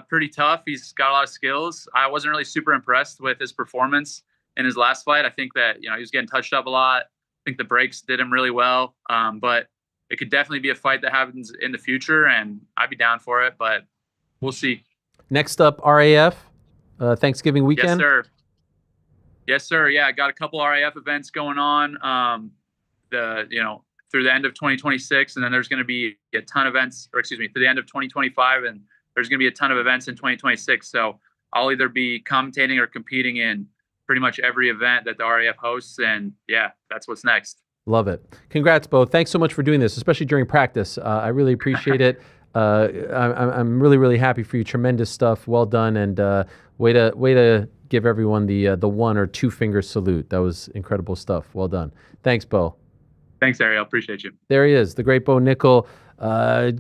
Speaker 9: pretty tough. He's got a lot of skills. I wasn't really super impressed with his performance in his last fight. I think that, he was getting touched up a lot. I think the breaks did him really well. But it could definitely be a fight that happens in the future, and I'd be down for it, but we'll see.
Speaker 2: Next up, RAF, Thanksgiving weekend.
Speaker 9: Yes, sir. Yes, sir. Yeah, I got a couple RAF events going on. through the end of 2026, and then there's going to be a ton of events, or excuse me, through the end of 2025, and there's going to be a ton of events in 2026. So I'll either be commentating or competing in pretty much every event that the RAF hosts, and yeah, that's what's next.
Speaker 2: Love it. Congrats, Bo. Thanks so much for doing this, especially during practice. I really appreciate it. I'm really, really happy for you. Tremendous stuff. Well done, and way to give everyone the 1 or 2 finger salute. That was incredible stuff. Well done. Thanks, Bo.
Speaker 9: Thanks, Ariel. Appreciate you.
Speaker 2: There he is, the great Bo Nickal,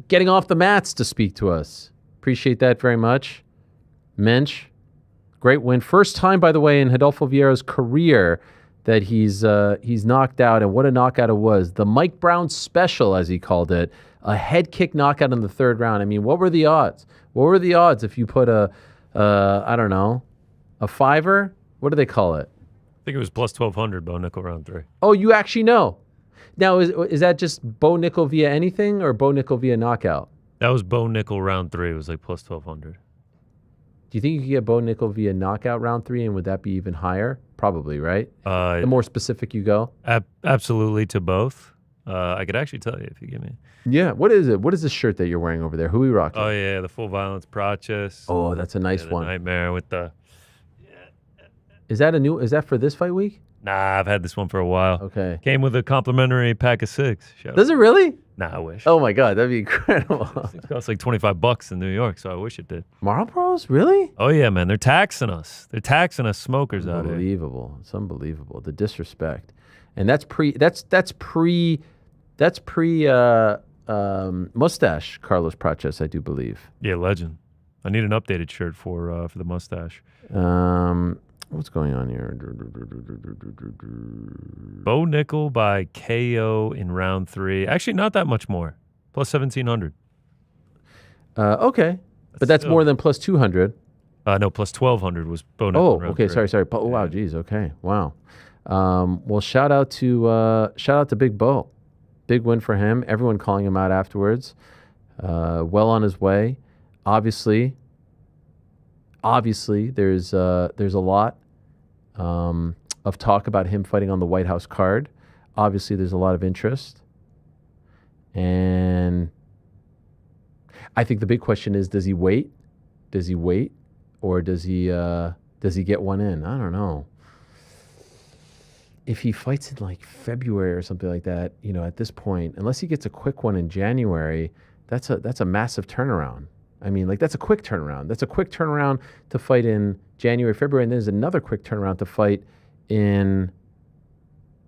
Speaker 2: getting off the mats to speak to us. Appreciate that very much. Mensch, great win. First time, by the way, in Rodolfo Vieira's career that he's knocked out, and what a knockout it was. The Mike Brown special, as he called it, a head kick knockout in the 3rd round. I mean, what were the odds? What were the odds if you put I don't know, a fiver? What do they call it?
Speaker 5: I think it was plus 1,200, Bo Nickal round 3.
Speaker 2: Oh, you actually know. Now, is that just Bo Nickal via anything or Bo Nickal via knockout?
Speaker 5: That was Bo Nickal round 3. It was like plus 1,200.
Speaker 2: Do you think you could get Bo Nickal via knockout round 3, and would that be even higher? Probably, right? The more specific you go?
Speaker 5: Absolutely to both. I could actually tell you if you give me.
Speaker 2: Yeah. What is it? What is this shirt that you're wearing over there? Who are we rocking?
Speaker 5: Oh, yeah, the Full Violence Proches.
Speaker 2: Oh, that's a nice one.
Speaker 5: Nightmare with the...
Speaker 2: Is that for this fight week?
Speaker 5: Nah, I've had this one for a while.
Speaker 2: Okay.
Speaker 5: Came with a complimentary pack of 6.
Speaker 2: Does it really?
Speaker 5: Nah, I wish.
Speaker 2: Oh my God, that'd be incredible.
Speaker 5: It costs like $25 in New York, so I wish it did.
Speaker 2: Marlboros, really?
Speaker 5: Oh yeah, man, they're taxing us. They're taxing us smokers out here.
Speaker 2: Unbelievable. It's unbelievable. The disrespect. And that's pre mustache Carlos Praches, I do believe.
Speaker 5: Yeah, legend. I need an updated shirt for the mustache.
Speaker 2: What's going on here?
Speaker 5: Bo Nickal by KO in round 3. Actually, not that much more. Plus 1,700.
Speaker 2: Okay. But that's more than plus 200.
Speaker 5: No, plus 1,200 was Bo Nickal.
Speaker 2: Oh,
Speaker 5: in round
Speaker 2: okay.
Speaker 5: 3.
Speaker 2: Sorry. Oh, wow. Geez. Okay. Wow. Well, shout out to Big Bo. Big win for him. Everyone calling him out afterwards. Well on his way. Obviously, there's a lot of talk about him fighting on the White House card. Obviously, there's a lot of interest. And I think the big question is, does he wait? Does he wait? Or does he get one in? I don't know. If he fights in like February or something like that, at this point, unless he gets a quick one in January, that's a massive turnaround. I mean, like, that's a quick turnaround. That's a quick turnaround to fight in January, February, and then there's another quick turnaround to fight in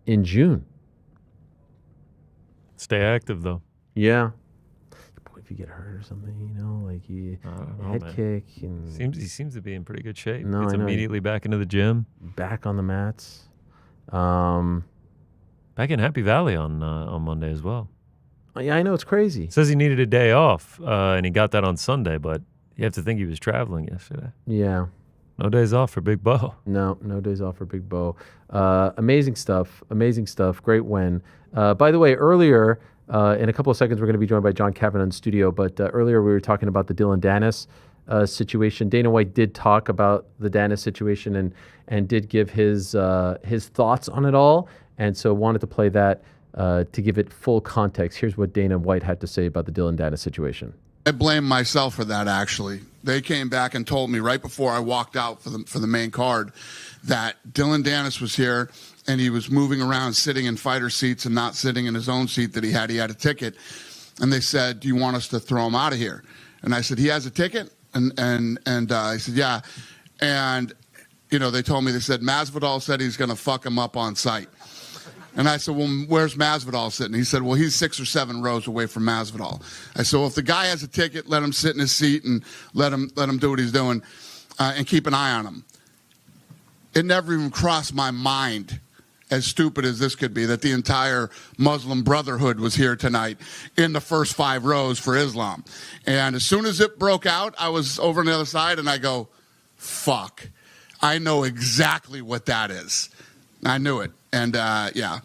Speaker 2: June.
Speaker 5: Stay active, though.
Speaker 2: Yeah. If you get hurt or something, like head kick. And
Speaker 5: he seems to be in pretty good shape.
Speaker 2: No,
Speaker 5: Gets immediately back into the gym.
Speaker 2: Back on the mats.
Speaker 5: Back in Happy Valley on Monday as well.
Speaker 2: Yeah, I know, it's crazy.
Speaker 5: Says he needed a day off, and he got that on Sunday, but you have to think he was traveling yesterday.
Speaker 2: Yeah.
Speaker 5: No days off for Big Bo.
Speaker 2: No days off for Big Bo. Amazing stuff. Great win. By the way, earlier, in a couple of seconds, we're going to be joined by John Kavanagh in studio, but earlier we were talking about the Dylan Dennis situation. Dana White did talk about the Dennis situation and did give his thoughts on it all, and so wanted to play that to give it full context. Here's what Dana White had to say about the Dylan Dennis situation.
Speaker 10: I blame myself for that, actually. They came back and told me right before I walked out for the main card that Dylan Dennis was here and he was moving around, sitting in fighter seats and not sitting in his own seat that he had. He had a ticket. And they said, do you want us to throw him out of here? And I said, he has a ticket? And I said, yeah. And, they told me, they said, Masvidal said he's going to fuck him up on sight. And I said, well, where's Masvidal sitting? He said, well, he's 6 or 7 rows away from Masvidal. I said, well, if the guy has a ticket, let him sit in his seat and let him do what he's doing and keep an eye on him. It never even crossed my mind, as stupid as this could be, that the entire Muslim Brotherhood was here tonight in the first 5 rows for Islam. And as soon as it broke out, I was over on the other side and I go, fuck, I know exactly what that is. I knew it. And, yeah,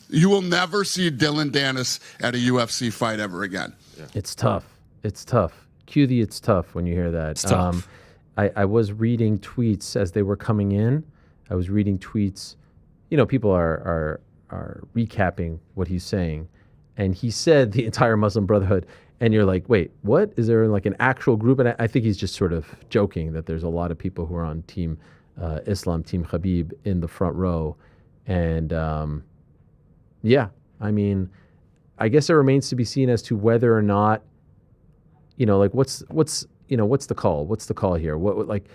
Speaker 10: you will never see Dylan Dennis at a UFC fight ever again.
Speaker 2: Yeah. It's tough. It's tough. Cue the it's tough when you hear that.
Speaker 5: It's tough.
Speaker 2: I was reading tweets as they were coming in. I was reading tweets. People are recapping what he's saying. and he said the entire Muslim Brotherhood, and you're like, wait, what? Is there like an actual group? And I think he's just sort of joking that there's a lot of people who are on Team Islam, Team Khabib in the front row. And yeah, I mean, I guess it remains to be seen as to whether or not, like what's the call? What's the call here? What like,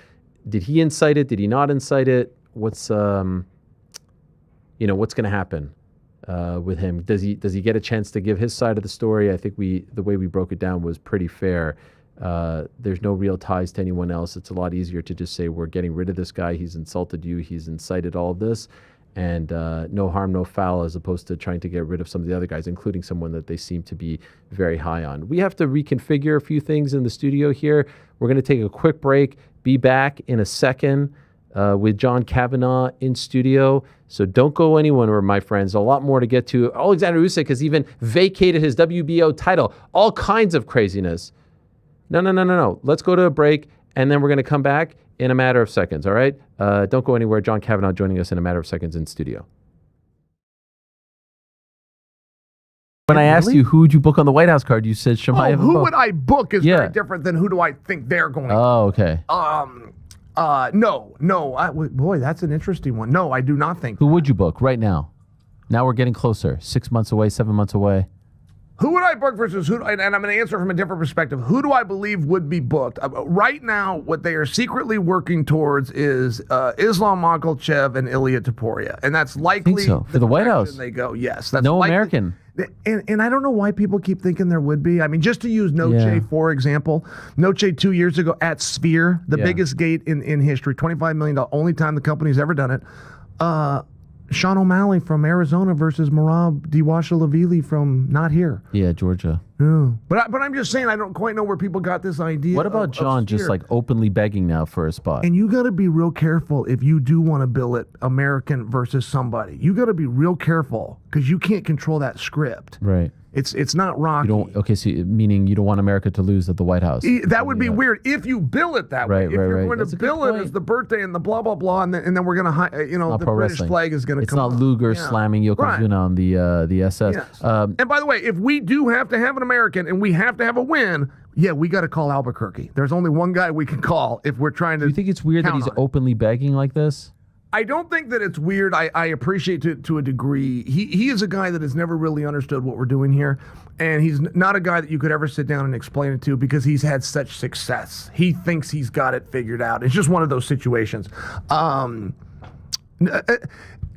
Speaker 2: did he incite it? Did he not incite it? What's what's going to happen with him? Does he get a chance to give his side of the story? I think the way we broke it down was pretty fair. There's no real ties to anyone else. It's a lot easier to just say we're getting rid of this guy. He's insulted you. He's incited all of this, and no harm, no foul, as opposed to trying to get rid of some of the other guys, including someone that they seem to be very high on. We have to reconfigure a few things in the studio here. We're going to take a quick break. Be back in a second with John Kavanagh in studio. So don't go anywhere, my friends. A lot more to get to. Alexander Usyk has even vacated his WBO title. All kinds of craziness. No. Let's go to a break, and then we're going to come back in a matter of seconds, all right? Don't go anywhere. John Kavanagh joining us in a matter of seconds in studio. When I asked you who would you book on the White House card, you said Shemaev.
Speaker 11: Who would I book is very different than who do I think they're going to.
Speaker 2: Oh, okay.
Speaker 11: No. Boy, that's an interesting one. No, I do not think.
Speaker 2: Who would you book right now? Now we're getting closer. 6 months away, 7 months away.
Speaker 11: Who would I book versus who? And I'm going to answer from a different perspective. Who do I believe would be booked? Right now, what they are secretly working towards is Islam Makhachev and Ilia Topuria. And that's likely.
Speaker 2: I think so. For the White House.
Speaker 11: They go, yes. That's
Speaker 2: no
Speaker 11: likely.
Speaker 2: American.
Speaker 11: And I don't know why people keep thinking there would be. I mean, just to use Noche, for example, Noche 2 years ago at Sphere, the biggest gate in history, $25 million, only time the company's ever done it. Sean O'Malley from Arizona versus Merab Dewashalavili from not here.
Speaker 2: Yeah, Georgia.
Speaker 11: Yeah. But I'm just saying, I don't quite know where people got this idea.
Speaker 2: What about John just like openly begging now for a spot?
Speaker 11: And you got to be real careful if you do want to bill it American versus somebody. You got to be real careful because you can't control that script.
Speaker 2: Right.
Speaker 11: It's not Rocky.
Speaker 2: So meaning you don't want America to lose at the White House.
Speaker 11: That would be weird if you bill it that way. If you're going to bill it as the birthday and the blah blah blah, and then we're going to, the British flag is going to come.
Speaker 2: It's not Luger slamming Yokozuna on the SS.
Speaker 11: Yes. And by the way, if we do have to have an American and we have to have a win, we got to call Albuquerque. There's only one guy we can call if we're trying to.
Speaker 2: Do you think it's weird that he's openly begging like this?
Speaker 11: I don't think that it's weird. I appreciate it to a degree. He is a guy that has never really understood what we're doing here. And he's not a guy that you could ever sit down and explain it to because he's had such success. He thinks he's got it figured out. It's just one of those situations.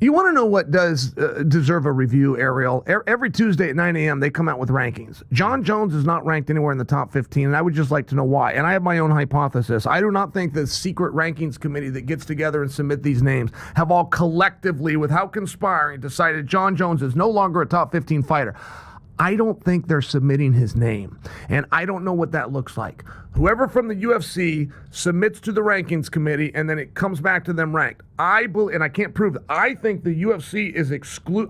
Speaker 11: You want to know what does deserve a review, Ariel? Every Tuesday at 9 a.m., they come out with rankings. John Jones is not ranked anywhere in the top 15, and I would just like to know why. And I have my own hypothesis. I do not think the secret rankings committee that gets together and submit these names have all collectively, without conspiring, decided John Jones is no longer a top 15 fighter. I don't think they're submitting his name, and I don't know what that looks like. Whoever from the UFC submits to the rankings committee, and then it comes back to them ranked. I believe, and I can't prove it. I think the UFC is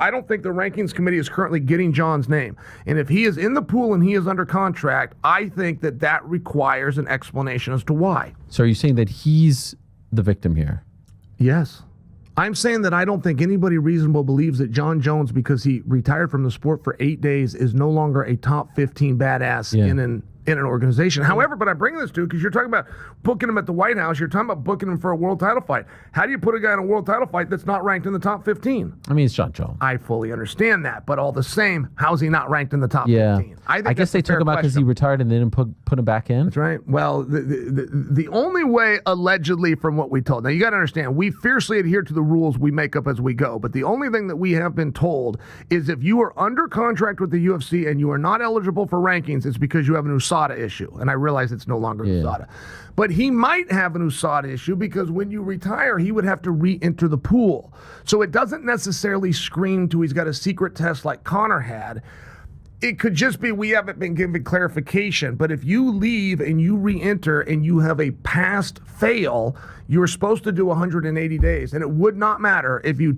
Speaker 11: I don't think the rankings committee is currently getting John's name, and if he is in the pool and he is under contract, I think that requires an explanation as to why.
Speaker 2: So are you saying that he's the victim here?
Speaker 11: Yes. I'm saying that I don't think anybody reasonable believes that John Jones, because he retired from the sport for 8 days, is no longer a top 15 badass in an organization. However, but I'm bringing this to because you're talking about booking him at the White House. You're talking about booking him for a world title fight. How do you put a guy in a world title fight that's not ranked in the top 15?
Speaker 2: I mean, it's John Jones.
Speaker 11: I fully understand that, but all the same, how's he not ranked in the top 15?
Speaker 2: I guess they took him out because he retired and they didn't put him back in.
Speaker 11: That's right. Well, the only way, allegedly, from what we told. Now, you got to understand, we fiercely adhere to the rules we make up as we go, but the only thing that we have been told is if you are under contract with the UFC and you are not eligible for rankings, it's because you have an USADA issue. And I realize it's no longer USADA. But he might have an USADA issue because when you retire, he would have to re-enter the pool. So it doesn't necessarily scream to he's got a secret test like Conor had. it could just be we haven't been given clarification. But if you leave and you re-enter and you have a past fail, you're supposed to do 180 days, and it would not matter if you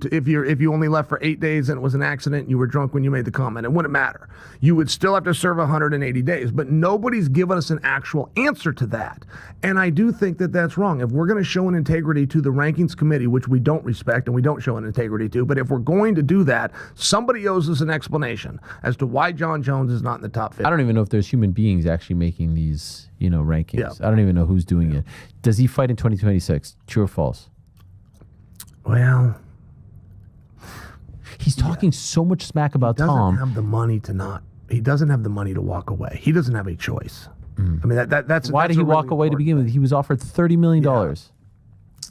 Speaker 11: only left for 8 days and it was an accident and you were drunk when you made the comment. It wouldn't matter. You would still have to serve 180 days. But nobody's given us an actual answer to that, and I do think that that's wrong. If we're going to show an integrity to the rankings committee, which we don't respect and we don't show an integrity to, but if we're going to do that, somebody owes us an explanation as to why John Jones is not in the top 50.
Speaker 2: I don't even know if there's human beings actually making these, rankings.
Speaker 11: Yeah.
Speaker 2: I don't even know who's doing it. Does he fight in 2026? True or false?
Speaker 11: Well,
Speaker 2: he's talking so much smack about Tom.
Speaker 11: He doesn't have the money to not. He doesn't have the money to walk away. He doesn't have a choice. I mean, that's
Speaker 2: why did he walk away to begin with? He was offered $30 million.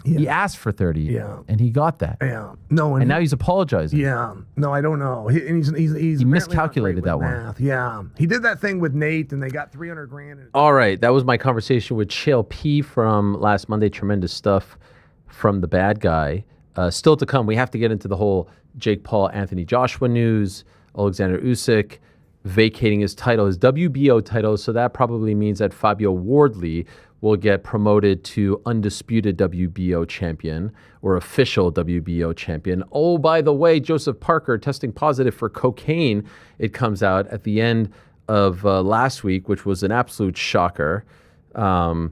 Speaker 11: Yeah.
Speaker 2: He asked for 30,
Speaker 11: Yeah.
Speaker 2: and he got that.
Speaker 11: Yeah. No,
Speaker 2: And now he's apologizing.
Speaker 11: Yeah. No, I don't know. He's
Speaker 2: He miscalculated that one.
Speaker 11: math. Yeah. He did that thing with Nate, and they got $300,000.
Speaker 2: All right, that was my conversation with Chael P from last Monday. Tremendous stuff from the bad guy. Still to come, we have to get into the whole Jake Paul, Anthony Joshua news, Alexander Usyk vacating his title, his WBO title, so that probably means that Fabio Wardley will get promoted to undisputed WBO champion or official WBO champion. Oh, by the way, Joseph Parker testing positive for cocaine. It comes out at the end of last week, which was an absolute shocker. A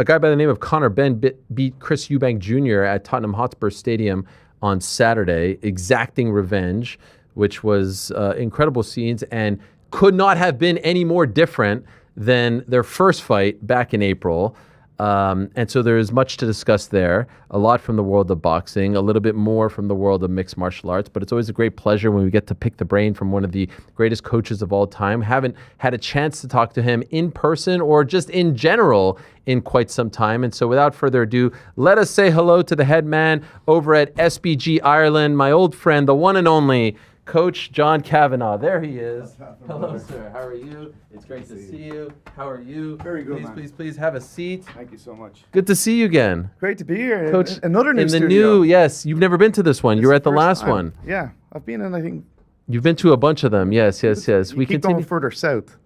Speaker 2: guy by the name of Conor Benn beat Chris Eubank Jr. at Tottenham Hotspur Stadium on Saturday, exacting revenge, which was incredible scenes and could not have been any more different than their first fight back in April. And so there is much to discuss there, a lot from the world of boxing, a little bit more from the world of mixed martial arts, but it's always a great pleasure when we get to pick the brain from one of the greatest coaches of all time. Haven't had a chance to talk to him in person or just in general in quite some time. And so without further ado, let us say hello to the head man over at SBG Ireland, my old friend, the one and only Coach John Kavanagh. There he is. Hello, sir. How are you? It's great to see you. How are you?
Speaker 12: Very good,
Speaker 2: Please,
Speaker 12: man.
Speaker 2: please have a seat.
Speaker 12: Thank you so much.
Speaker 2: Good to see you again.
Speaker 12: Great to be here.
Speaker 2: Coach,
Speaker 12: Another new
Speaker 2: in the
Speaker 12: studio.
Speaker 2: new, yes, you've never been to this one. You were at the
Speaker 12: First
Speaker 2: last
Speaker 12: time.
Speaker 2: one.
Speaker 12: Yeah, I've been in, I think,
Speaker 2: You've been to a bunch of them. Yes.
Speaker 12: you
Speaker 2: We
Speaker 12: keep
Speaker 2: continue.
Speaker 12: going further south.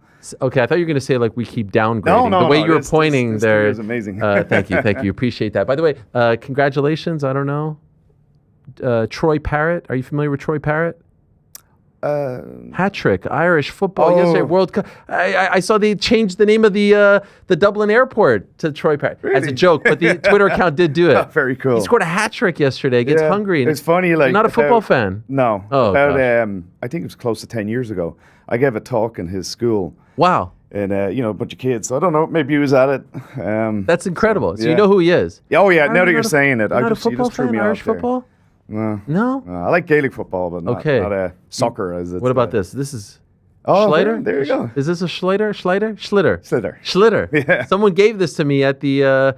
Speaker 2: Okay, I thought you were going to say like we keep downgrading.
Speaker 12: No,
Speaker 2: the way
Speaker 12: no,
Speaker 2: you were
Speaker 12: this
Speaker 2: pointing
Speaker 12: studio
Speaker 2: there.
Speaker 12: is amazing.
Speaker 2: Thank you. Appreciate that. By the way, congratulations. I don't know. Troy Parrott. Are you familiar with Troy Parrott? Hat trick, Irish football yesterday, World Cup. I saw they changed the name of the Dublin airport to Troy Parrott as a joke, but the Twitter account did do it.
Speaker 12: Very cool.
Speaker 2: He scored a hat trick yesterday against Hungary.
Speaker 12: It's funny, like
Speaker 2: You're not a football
Speaker 12: about-
Speaker 2: fan.
Speaker 12: No.
Speaker 2: Oh,
Speaker 12: about
Speaker 2: gosh.
Speaker 12: I think it was close to 10 years ago. I gave a talk in his school.
Speaker 2: Wow,
Speaker 12: And a bunch of kids. I don't know. Maybe he was at it.
Speaker 2: that's incredible. So
Speaker 12: yeah.
Speaker 2: you know who he is.
Speaker 12: Oh yeah.
Speaker 2: Are
Speaker 12: Now
Speaker 2: you
Speaker 12: that you're
Speaker 2: not a-
Speaker 12: saying it,
Speaker 2: You're not a
Speaker 12: you
Speaker 2: football
Speaker 12: just threw
Speaker 2: fan,
Speaker 12: me
Speaker 2: Irish
Speaker 12: off there.
Speaker 2: football?
Speaker 12: No.
Speaker 2: No.
Speaker 12: I like Gaelic football, but not,
Speaker 2: Okay.
Speaker 12: not soccer. As it's,
Speaker 2: What about this? This is
Speaker 12: Oh,
Speaker 2: Schleider.
Speaker 12: there you go.
Speaker 2: Is this a Schleider? Schlitter.
Speaker 12: Slither. Yeah.
Speaker 2: Someone gave this to me at the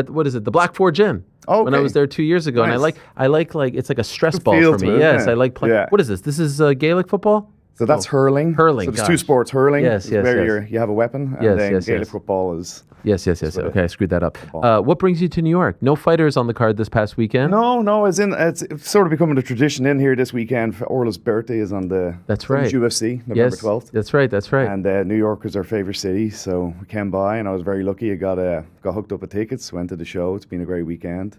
Speaker 2: what is it? The Black Forge Inn. When I
Speaker 12: Okay.
Speaker 2: was there 2 years ago, and
Speaker 12: Nice.
Speaker 2: I like it's like a stress
Speaker 12: Good
Speaker 2: ball
Speaker 12: feel
Speaker 2: for
Speaker 12: to
Speaker 2: me.
Speaker 12: it,
Speaker 2: Yes,
Speaker 12: isn't it?
Speaker 2: I like playing.
Speaker 12: Yeah.
Speaker 2: What is this? This is Gaelic football.
Speaker 12: So that's hurling.
Speaker 2: Hurling,
Speaker 12: So there's
Speaker 2: gosh.
Speaker 12: two sports. Hurling.
Speaker 2: Yes,
Speaker 12: is
Speaker 2: yes,
Speaker 12: where
Speaker 2: yes.
Speaker 12: you have a weapon. And
Speaker 2: Yes,
Speaker 12: then
Speaker 2: yes,
Speaker 12: Gaelic
Speaker 2: yes.
Speaker 12: football is.
Speaker 2: Yes. Okay, I screwed that up.
Speaker 12: Football.
Speaker 2: What brings you to New York? No fighters on the card this past weekend.
Speaker 12: No. It's sort of becoming a tradition in here this weekend. Orla's birthday is on the.
Speaker 2: That's right.
Speaker 12: UFC, November
Speaker 2: Yes,
Speaker 12: 12th.
Speaker 2: That's right.
Speaker 12: And New York was our favorite city, so we came by, and I was very lucky. I got hooked up with tickets, went to the show. It's been a great weekend,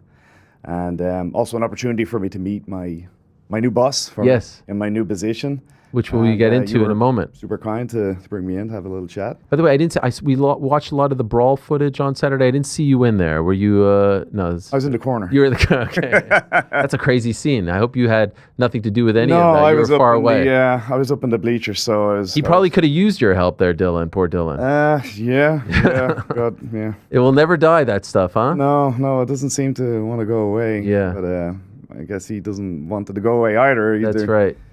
Speaker 12: and also an opportunity for me to meet my new boss.
Speaker 2: Yes.
Speaker 12: In my new position.
Speaker 2: Which we get into
Speaker 12: you
Speaker 2: in a
Speaker 12: were
Speaker 2: moment.
Speaker 12: Super kind to bring me in to have a little chat.
Speaker 2: By the way, I didn't. We watched a lot of the brawl footage on Saturday. I didn't see you in there. Were you? No.
Speaker 12: I was in the corner.
Speaker 2: You were the. Okay. That's a crazy scene. I hope you had nothing to do with any of that.
Speaker 12: I
Speaker 2: You
Speaker 12: was
Speaker 2: were
Speaker 12: up
Speaker 2: far
Speaker 12: in
Speaker 2: away.
Speaker 12: I was up in the bleachers, so I was.
Speaker 2: He probably could have used your help there, Dylan. Poor Dylan.
Speaker 12: Yeah. God, yeah.
Speaker 2: It will never die. That stuff, huh?
Speaker 12: No, it doesn't seem to want to go away.
Speaker 2: Yeah.
Speaker 12: But I guess he doesn't want it to go away either.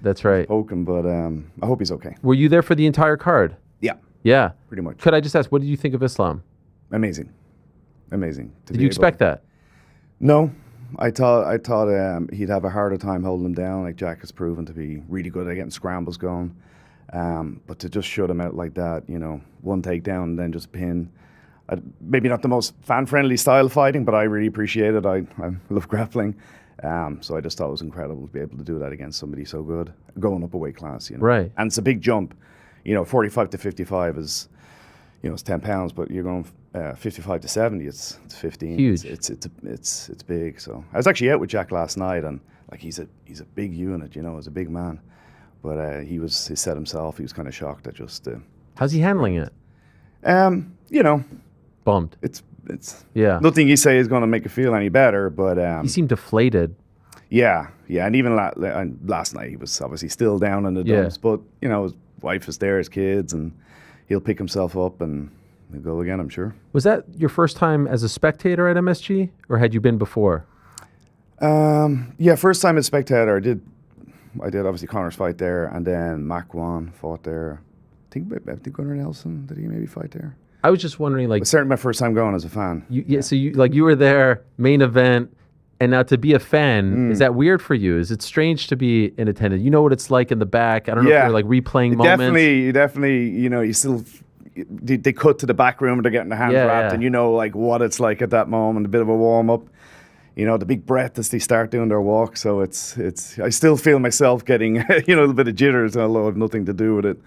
Speaker 2: That's right.
Speaker 12: Poking, but I hope he's okay.
Speaker 2: Were you there for the entire card? Yeah.
Speaker 12: Pretty much.
Speaker 2: Could I just ask, what did you think of Islam?
Speaker 12: Amazing.
Speaker 2: Did you expect that?
Speaker 12: No. I thought he'd have a harder time holding him down. Like Jack has proven to be really good at getting scrambles going. But to just shut him out like that, one takedown and then just pin. Maybe not the most fan-friendly style of fighting, but I really appreciate it. I love grappling. So I just thought it was incredible to be able to do that against somebody so good, going up a weight class,
Speaker 2: Right.
Speaker 12: And it's a big jump. 45 to 55 is, it's 10 pounds, but you're going 55 to 70, it's 15.
Speaker 2: Huge.
Speaker 12: It's big. So I was actually out with Jack last night, and like he's a big unit, he's a big man. But he said himself he was kind of shocked at just.
Speaker 2: How's he handling it? Bummed.
Speaker 12: It's
Speaker 2: Yeah.
Speaker 12: nothing you say is going to make it feel any better, but
Speaker 2: He seemed deflated.
Speaker 12: yeah, and even last night he was obviously still down in the
Speaker 2: Yeah.
Speaker 12: dumps, but his wife is there, his kids, and he'll pick himself up and he'll go again, I'm sure.
Speaker 2: Was that your first time as a spectator at MSG, or had you been before?
Speaker 12: Yeah, first time as spectator. I did obviously Conor's fight there, and then Mac Wan fought there. I think Gunnar Nelson, did he maybe fight there?
Speaker 2: I was just wondering, like,
Speaker 12: It's certainly my first time going as a fan.
Speaker 2: so you were there, main event, and now to be a fan, is that weird for you? Is it strange to be in attendance? You know what it's like in the back. I don't know if you're like replaying moments.
Speaker 12: Definitely, you still they cut to the back room and they're getting their hands wrapped, and like what it's like at that moment, a bit of a warm up. The big breath as they start doing their walk. So it's I still feel myself getting a little bit of jitters, although I've nothing to do with it.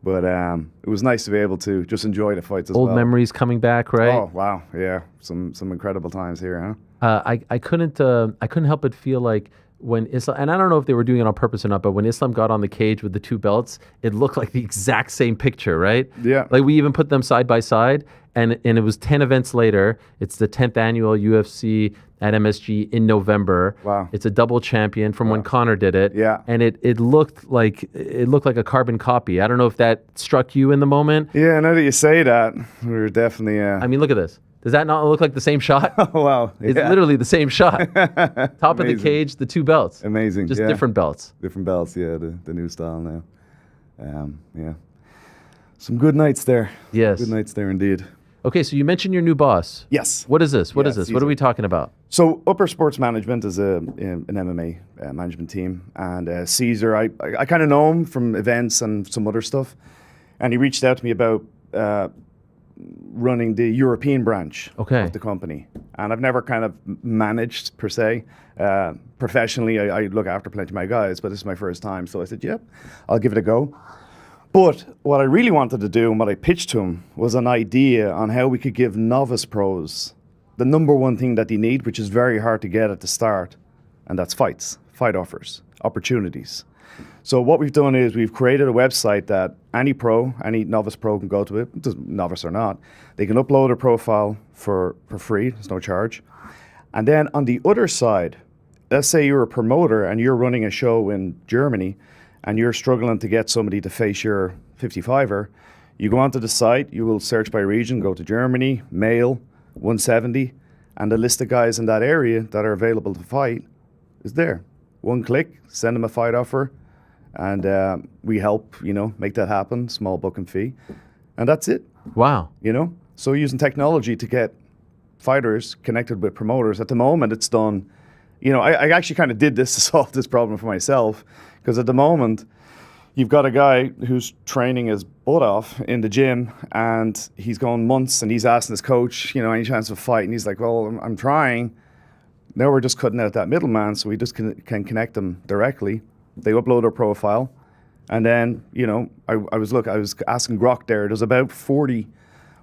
Speaker 12: But it was nice to be able to just enjoy the fights as well.
Speaker 2: Old memories coming back, right?
Speaker 12: Oh wow, yeah, some incredible times here, huh?
Speaker 2: I couldn't help but feel like when Islam, and I don't know if they were doing it on purpose or not, but when Islam got on the cage with the two belts, it looked like the exact same picture, right?
Speaker 12: Yeah.
Speaker 2: Like we even put them side by side, and it was 10 events later. It's the 10th annual UFC at MSG in November.
Speaker 12: Wow.
Speaker 2: It's a double champion from when Conor did it.
Speaker 12: Yeah.
Speaker 2: And it looked like a carbon copy. I don't know if that struck you in the moment.
Speaker 12: Yeah, now that you say that, we're definitely.
Speaker 2: I mean, look at this. Does that not look like the same shot?
Speaker 12: Oh, wow.
Speaker 2: It's literally the same shot. Top of the cage, the two belts.
Speaker 12: Amazing.
Speaker 2: Just different belts.
Speaker 12: Different belts, yeah, the new style now. Yeah. Some good nights there.
Speaker 2: Yes.
Speaker 12: Good nights there indeed.
Speaker 2: Okay, so you mentioned your new boss.
Speaker 12: Yes.
Speaker 2: What is this? What is this? What are
Speaker 12: Caesar.
Speaker 2: we talking about?
Speaker 12: So Upper Sports Management is an MMA management team, and Caesar, I kind of know him from events and some other stuff, and he reached out to me about running the European branch of the company. And I've never kind of managed per se. Professionally, I look after plenty of my guys, but this is my first time. So I said, yep, I'll give it a go. But what I really wanted to do and what I pitched to him was an idea on how we could give novice pros the number one thing that they need, which is very hard to get at the start, and that's fight offers, opportunities. So what we've done is we've created a website that any novice pro can go to it, novice or not. They can upload a profile for free, there's no charge. And then on the other side, let's say you're a promoter and you're running a show in Germany and you're struggling to get somebody to face your 55er, you go onto the site, you will search by region, go to Germany, male, 170, and the list of guys in that area that are available to fight is there. One click, send them a fight offer, and we help, make that happen, small booking fee, and that's it.
Speaker 2: Wow.
Speaker 12: So using technology to get fighters connected with promoters. At the moment, it's done. I actually kind of did this to solve this problem for myself, because at the moment, you've got a guy who's training his butt off in the gym, and he's gone months, and he's asking his coach, any chance of a fight, and he's like, well, I'm trying. Now we're just cutting out that middleman, so we just can connect them directly. They upload their profile, and then, I was asking Grok there, there's about 40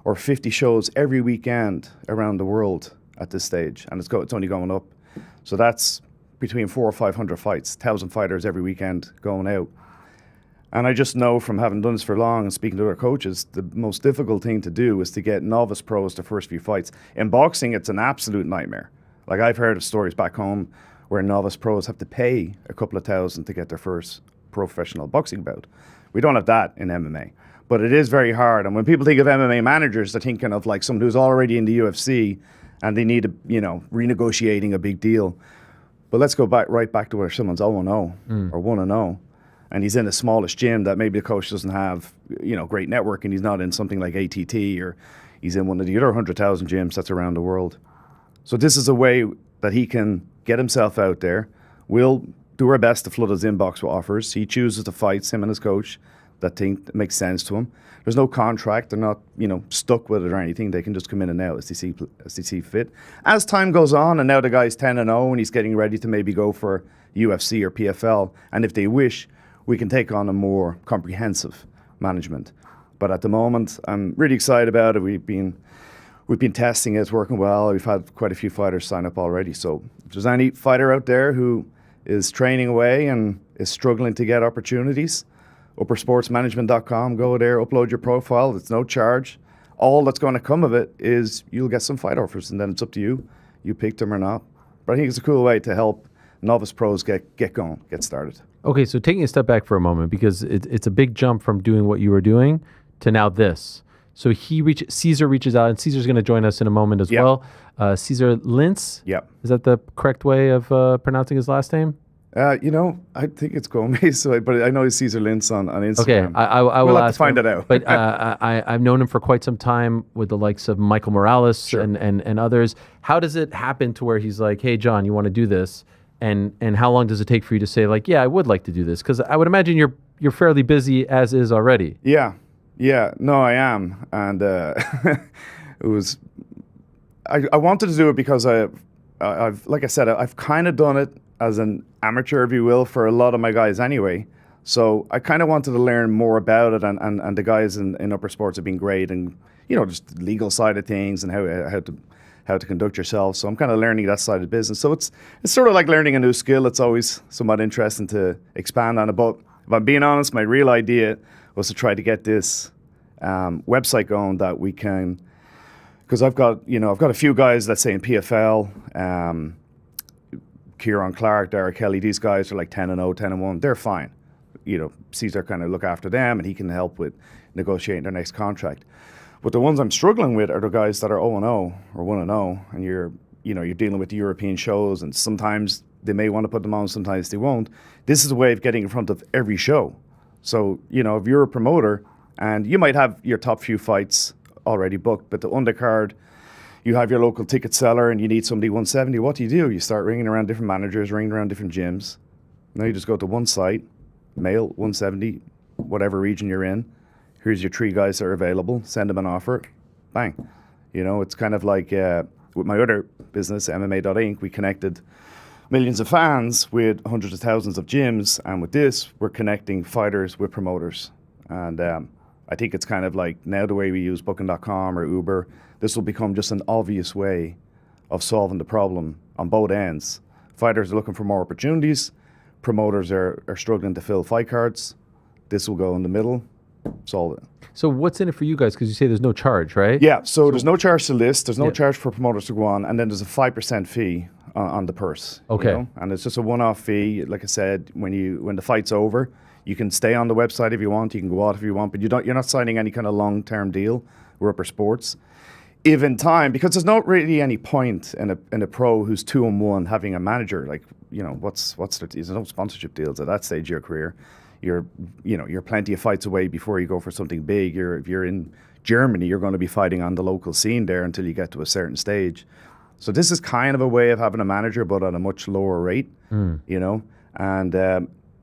Speaker 12: or 50 shows every weekend around the world at this stage, and it's only going up. So that's between 400 or 500 fights, 1,000 fighters every weekend going out. And I just know from having done this for long and speaking to other coaches, the most difficult thing to do is to get novice pros to first few fights. In boxing, it's an absolute nightmare. Like, I've heard of stories back home where novice pros have to pay a couple of thousand to get their first professional boxing bout. We don't have that in MMA. But it is very hard. And when people think of MMA managers, they're thinking of like someone who's already in the UFC and they need, renegotiating a big deal. But let's go right back to where someone's 0-0 or 1-0. And he's in the smallest gym that maybe the coach doesn't have, great network, and he's not in something like ATT, or he's in one of the other 100,000 gyms that's around the world. So this is a way that he can get himself out there. We'll do our best to flood his inbox with offers. He chooses the fights, him and his coach. that think that makes sense to them. There's no contract. They're not, stuck with it or anything. They can just come in and out as they see fit. As time goes on, and now the guy's 10-0, and he's getting ready to maybe go for UFC or PFL. And if they wish, we can take on a more comprehensive management. But at the moment, I'm really excited about it. We've been testing it. It's working well. We've had quite a few fighters sign up already. So if there's any fighter out there who is training away and is struggling to get opportunities, uppersportsmanagement.com, go there, upload your profile. It's no charge. All that's going to come of it is you'll get some fight offers, and then it's up to you. You pick them or not. But I think it's a cool way to help novice pros get going, get started.
Speaker 2: Okay, so taking a step back for a moment, because it's a big jump from doing what you were doing to now this. So Caesar reaches out, and Caesar's going to join us in a moment as well. Caesar Lintz?
Speaker 12: Yep.
Speaker 2: Is that the correct way of pronouncing his last name?
Speaker 12: I think it's Gomez, but I know he's Caesar Lintz on Instagram.
Speaker 2: Okay, I will
Speaker 12: we'll have
Speaker 2: ask
Speaker 12: to find
Speaker 2: him,
Speaker 12: it out.
Speaker 2: But I've known him for quite some time with the likes of Michael Morales and others. How does it happen to where he's like, hey, John, you want to do this? And how long does it take for you to say, like, yeah, I would like to do this? Because I would imagine you're fairly busy as is already.
Speaker 12: Yeah. No, I am. And it was... I wanted to do it because I've like I said, I've kind of done it as an amateur, if you will, for a lot of my guys anyway. So I kind of wanted to learn more about it, and the guys in upper sports have been great, and just the legal side of things and how to conduct yourself. So I'm kind of learning that side of the business. So it's sort of like learning a new skill. It's always somewhat interesting to expand on it. But if I'm being honest, my real idea was to try to get this website going that we can, because I've got a few guys, let's say in PFL, Kieran Clark, Derek Kelly, these guys are like 10-0, 10-1. They're fine. Caesar kind of look after them, and he can help with negotiating their next contract. But the ones I'm struggling with are the guys that are 0-0 or 1-0, and you're dealing with the European shows, and sometimes they may want to put them on, sometimes they won't. This is a way of getting in front of every show. So, if you're a promoter and you might have your top few fights already booked, but the undercard, you have your local ticket seller and you need somebody 170, what do? You start ringing around different managers, ringing around different gyms. Now you just go to one site, mail 170, whatever region you're in. Here's your 3 guys that are available. Send them an offer. Bang. It's kind of like with my other business, MMA.Inc., we connected millions of fans with hundreds of thousands of gyms. And with this, we're connecting fighters with promoters. And I think it's kind of like now the way we use Booking.com or Uber, this will become just an obvious way of solving the problem on both ends. Fighters are looking for more opportunities. Promoters are struggling to fill fight cards. This will go in the middle. Solve it.
Speaker 2: So what's in it for you guys? Because you say there's no charge, right?
Speaker 12: Yeah, so there's no charge to list. There's no charge for promoters to go on. And then there's a 5% fee on the purse.
Speaker 2: Okay.
Speaker 12: And it's just a one-off fee. Like I said, when the fight's over, you can stay on the website if you want. You can go out if you want. But you're not signing any kind of long-term deal with Upper Sports. If in time, because there's not really any point in a pro who's 2-1 having a manager, like, there's no sponsorship deals at that stage of your career. You're plenty of fights away before you go for something big. If you're in Germany, you're going to be fighting on the local scene there until you get to a certain stage. So this is kind of a way of having a manager, but at a much lower rate, and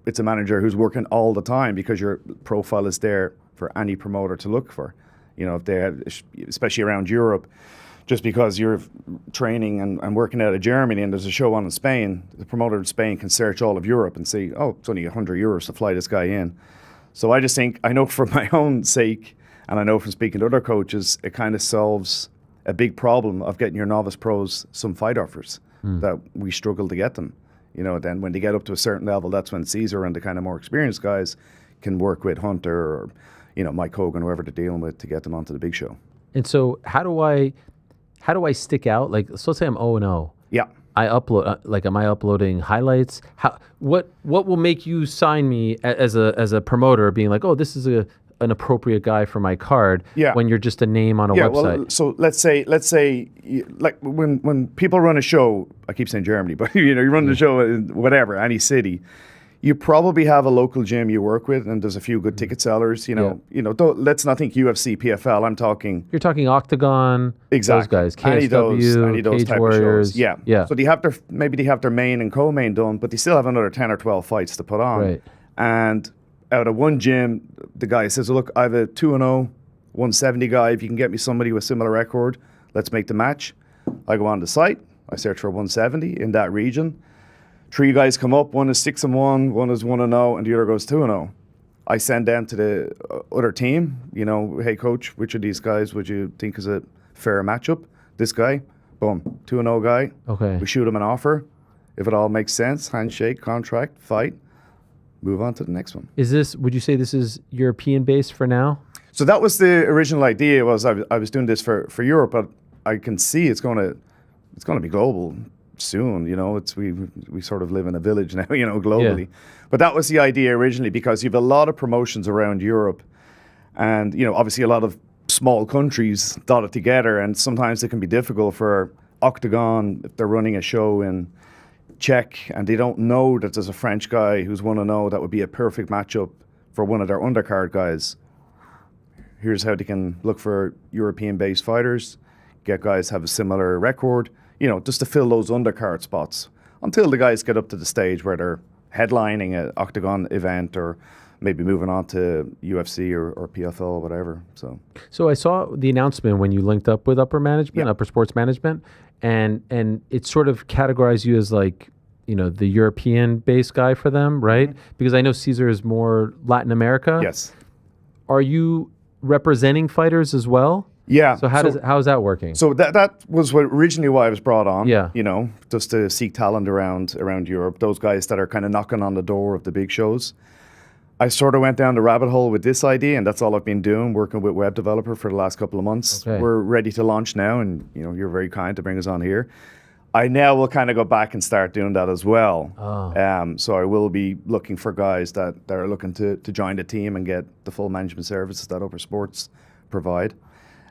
Speaker 12: it's a manager who's working all the time because your profile is there for any promoter to look for. If they have, especially around Europe, just because you're training and working out of Germany and there's a show on in Spain, the promoter in Spain can search all of Europe and see, oh, it's only €100 to fly this guy in. So I just think, I know for my own sake, and I know from speaking to other coaches, it kind of solves a big problem of getting your novice pros some fight offers that we struggle to get them. Then when they get up to a certain level, that's when Caesar and the kind of more experienced guys can work with Hunter or, Mike Hogan, whoever they're dealing with, to get them onto the big show.
Speaker 2: And so how do I stick out? Like, so let's say I'm 0-0.
Speaker 12: Yeah.
Speaker 2: I upload, am I uploading highlights? What will make you sign me as a promoter, being like, oh, this is an appropriate guy for my card?
Speaker 12: Yeah.
Speaker 2: When you're just a name on a website.
Speaker 12: Well, so let's say like when people run a show, I keep saying Germany, but you run the show in whatever, any city. You probably have a local gym you work with, and there's a few good ticket sellers. Let's not think UFC, PFL. I'm talking.
Speaker 2: You're talking Octagon.
Speaker 12: Exactly.
Speaker 2: Those guys. KSW,
Speaker 12: any of those
Speaker 2: Cage
Speaker 12: type
Speaker 2: Warriors.
Speaker 12: of shows. Yeah. So they have their main and co-main done, but they still have another 10 or 12 fights to put on.
Speaker 2: Right.
Speaker 12: And out of one gym, the guy says, look, I have a 2-0, 170 guy. If you can get me somebody with a similar record, let's make the match. I go on the site. I search for 170 in that region. 3 guys come up. One is 6-1, one is 1-0, and the other goes 2-0. I send them to the other team. Hey, coach, which of these guys would you think is a fair matchup? This guy, boom, 2-0 guy.
Speaker 2: Okay.
Speaker 12: We shoot him an offer. If it all makes sense, handshake, contract, fight, move on to the next one.
Speaker 2: Would you say this is European based for now?
Speaker 12: So that was the original idea. Was I was doing this for Europe, but I can see it's going to be global soon. We sort of live in a village now, globally.
Speaker 2: Yeah.
Speaker 12: But that was the idea originally, because you have a lot of promotions around Europe, and obviously a lot of small countries dotted together, and sometimes it can be difficult for Octagon if they're running a show in Czech and they don't know that there's a French guy who's 1-0 that would be a perfect matchup for one of their undercard guys. Here's how they can look for European-based fighters, get guys have a similar record, just to fill those undercard spots until the guys get up to the stage where they're headlining an Octagon event or maybe moving on to UFC or PFL or whatever.
Speaker 2: So I saw the announcement when you linked up with Upper Management, Upper Sports Management, and it sort of categorized you as like, the European-based guy for them, right? Mm-hmm. Because I know Caesar is more Latin America.
Speaker 12: Yes.
Speaker 2: Are you representing fighters as well?
Speaker 12: Yeah.
Speaker 2: So how is that working?
Speaker 12: So that was originally why I was brought on.
Speaker 2: Yeah.
Speaker 12: Just to seek talent around Europe, those guys that are kind of knocking on the door of the big shows. I sort of went down the rabbit hole with this idea, and that's all I've been doing, working with web developer for the last couple of months.
Speaker 2: Okay.
Speaker 12: We're ready to launch now, and you're very kind to bring us on here. I now will kind of go back and start doing that as well.
Speaker 2: Oh.
Speaker 12: So I will be looking for guys that are looking to join the team and get the full management services that Upper Sports provide.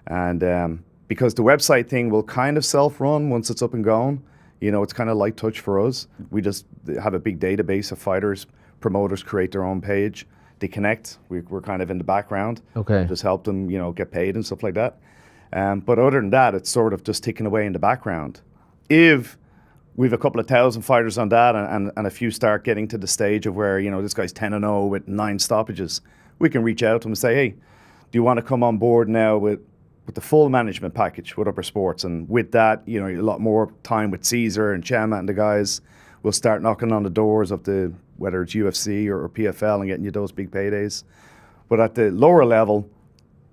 Speaker 12: And because the website thing will kind of self-run once it's up and going, it's kind of light touch for us. We just have a big database of fighters. Promoters create their own page. They connect. We're kind of in the background.
Speaker 2: Okay.
Speaker 12: Just help them, get paid and stuff like that. But other than that, it's sort of just ticking away in the background. If we've a couple of thousand fighters on that and a few start getting to the stage of where, this guy's 10-0 with 9 stoppages, we can reach out to him and say, hey, do you want to come on board now with the full management package with Upper Sports? And with that, a lot more time with Caesar and Chema and the guys will start knocking on the doors of whether it's UFC or PFL and getting you those big paydays. But at the lower level,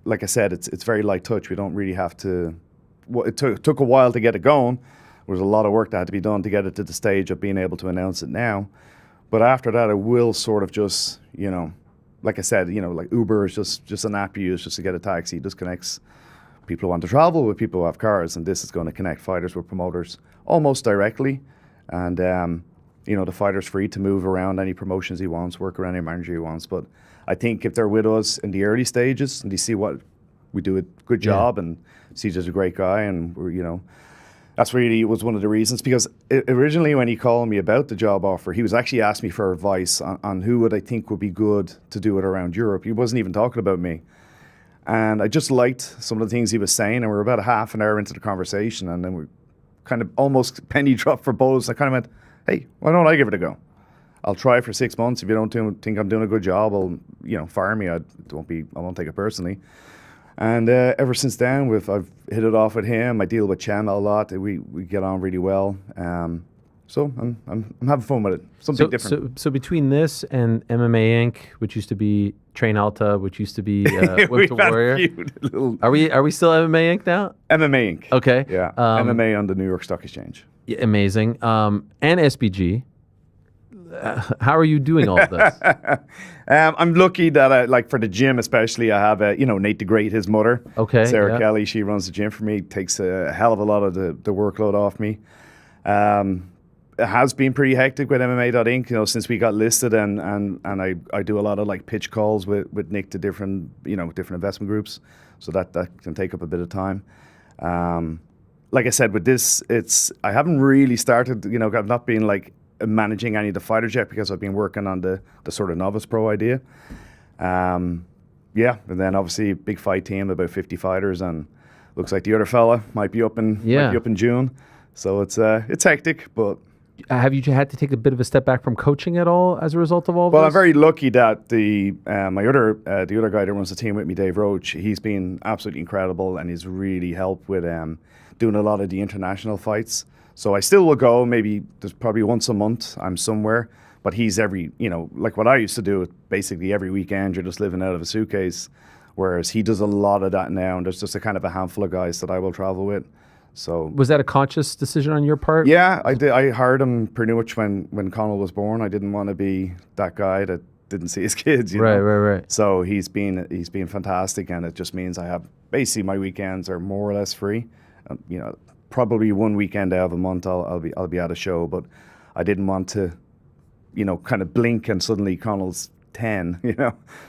Speaker 12: like I said, it's very light touch. We don't really have to. It took a while to get it going. There was a lot of work that had to be done to get it to the stage of being able to announce it now. But after that, it will sort of just, like I said, like Uber is just an app you use just to get a taxi. It just connects people who want to travel with people who have cars, and this is going to connect fighters with promoters almost directly. And the fighter's free to move around any promotions he wants, work around any manager he wants. But I think if they're with us in the early stages and they see what we do a good job and Caesar's a great guy, and we're, that's really was one of the reasons. Because originally when he called me about the job offer, he was actually asking me for advice on who would I think would be good to do it around Europe. He wasn't even talking about me. And I just liked some of the things he was saying, and we were about a half an hour into the conversation, and then we kind of almost penny dropped for both. I kind of went, hey, why don't I give it a go? I'll try for 6 months. If you don't think I'm doing a good job, fire me. I won't take it personally. And ever since then, I've hit it off with him. I deal with Chema a lot. We get on really well. So I'm having fun with it. Something different.
Speaker 2: So between this and MMA Inc., which used to be Train Alta, which used to be Whip to Warrior, are we still MMA Inc. now?
Speaker 12: MMA Inc.
Speaker 2: Okay.
Speaker 12: Yeah. MMA on the New York Stock Exchange.
Speaker 2: Yeah, amazing. And SBG. How are you doing all of this?
Speaker 12: I'm lucky that for the gym especially, I have Nate the Great, his mother.
Speaker 2: Okay.
Speaker 12: Sarah Kelly, she runs the gym for me, takes a hell of a lot of the workload off me. It has been pretty hectic with MMA.Inc. Since we got listed, and I do a lot of pitch calls with Nick to different investment groups, so that can take up a bit of time. Like I said, with this, I haven't really started. I've not been managing any of the fighters yet because I've been working on the sort of novice pro idea. And then obviously big fight team, about 50 fighters, and looks like the other fella might be up in June. So it's hectic, but
Speaker 2: Have you had to take a bit of a step back from coaching at all as a result of all of
Speaker 12: Well,
Speaker 2: this?
Speaker 12: I'm very lucky that the other guy that runs the team with me, Dave Roach, he's been absolutely incredible, and he's really helped with doing a lot of the international fights. So I still will go. Maybe there's probably once a month I'm somewhere, but he's like what I used to do. Basically every weekend you're just living out of a suitcase, whereas he does a lot of that now. And there's just a handful of guys that I will travel with. So
Speaker 2: was that a conscious decision on your part?
Speaker 12: Yeah, I did. I hired him pretty much when Conor was born. I didn't want to be that guy that didn't see his kids. You know?
Speaker 2: Right.
Speaker 12: So he's been fantastic, and it just means I have basically my weekends are more or less free. Probably one weekend out of a month I'll be at a show, but I didn't want to, kind of blink and suddenly Connor's 10,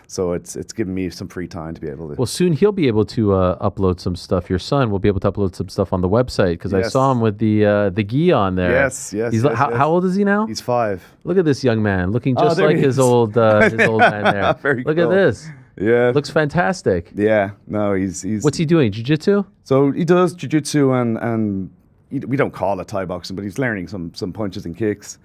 Speaker 12: so it's given me some free time to be able to.
Speaker 2: Well, soon he'll be able to upload some stuff. Your son will be able to upload some stuff on the website because I saw him with the gi on there.
Speaker 12: Yes.
Speaker 2: How old is he now?
Speaker 12: He's 5.
Speaker 2: Look at this young man, looking just like his old man there.
Speaker 12: Very
Speaker 2: Look
Speaker 12: cool.
Speaker 2: at this.
Speaker 12: Yeah,
Speaker 2: looks fantastic.
Speaker 12: Yeah, no, he's.
Speaker 2: What's he doing? Jiu-jitsu?
Speaker 12: So he does jiu-jitsu and we don't call it Thai boxing, but he's learning some punches and kicks.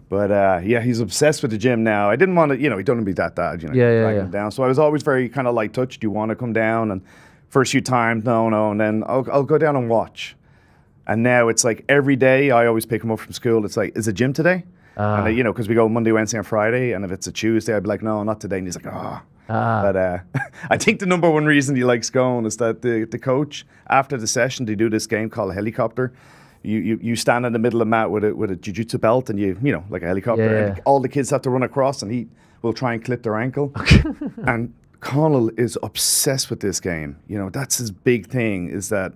Speaker 12: But he's obsessed with the gym now. I didn't want to, he don't want to be that dad, drag him down. So I was always very kind of light touch. Do you want to come down? And first few times, no, and then I'll go down and watch. And now it's like every day I always pick him up from school. It's like, is it gym today? And because we go Monday, Wednesday, and Friday. And if it's a Tuesday, I'd be like, no, not today. And he's like, oh. But I think the number one reason he likes going is that the coach, after the session, they do this game called Helicopter. You stand in the middle of the mat with a jiu-jitsu belt and you like a helicopter, and all the kids have to run across, and he will try and clip their ankle. And Conor is obsessed with this game. That's his big thing, is that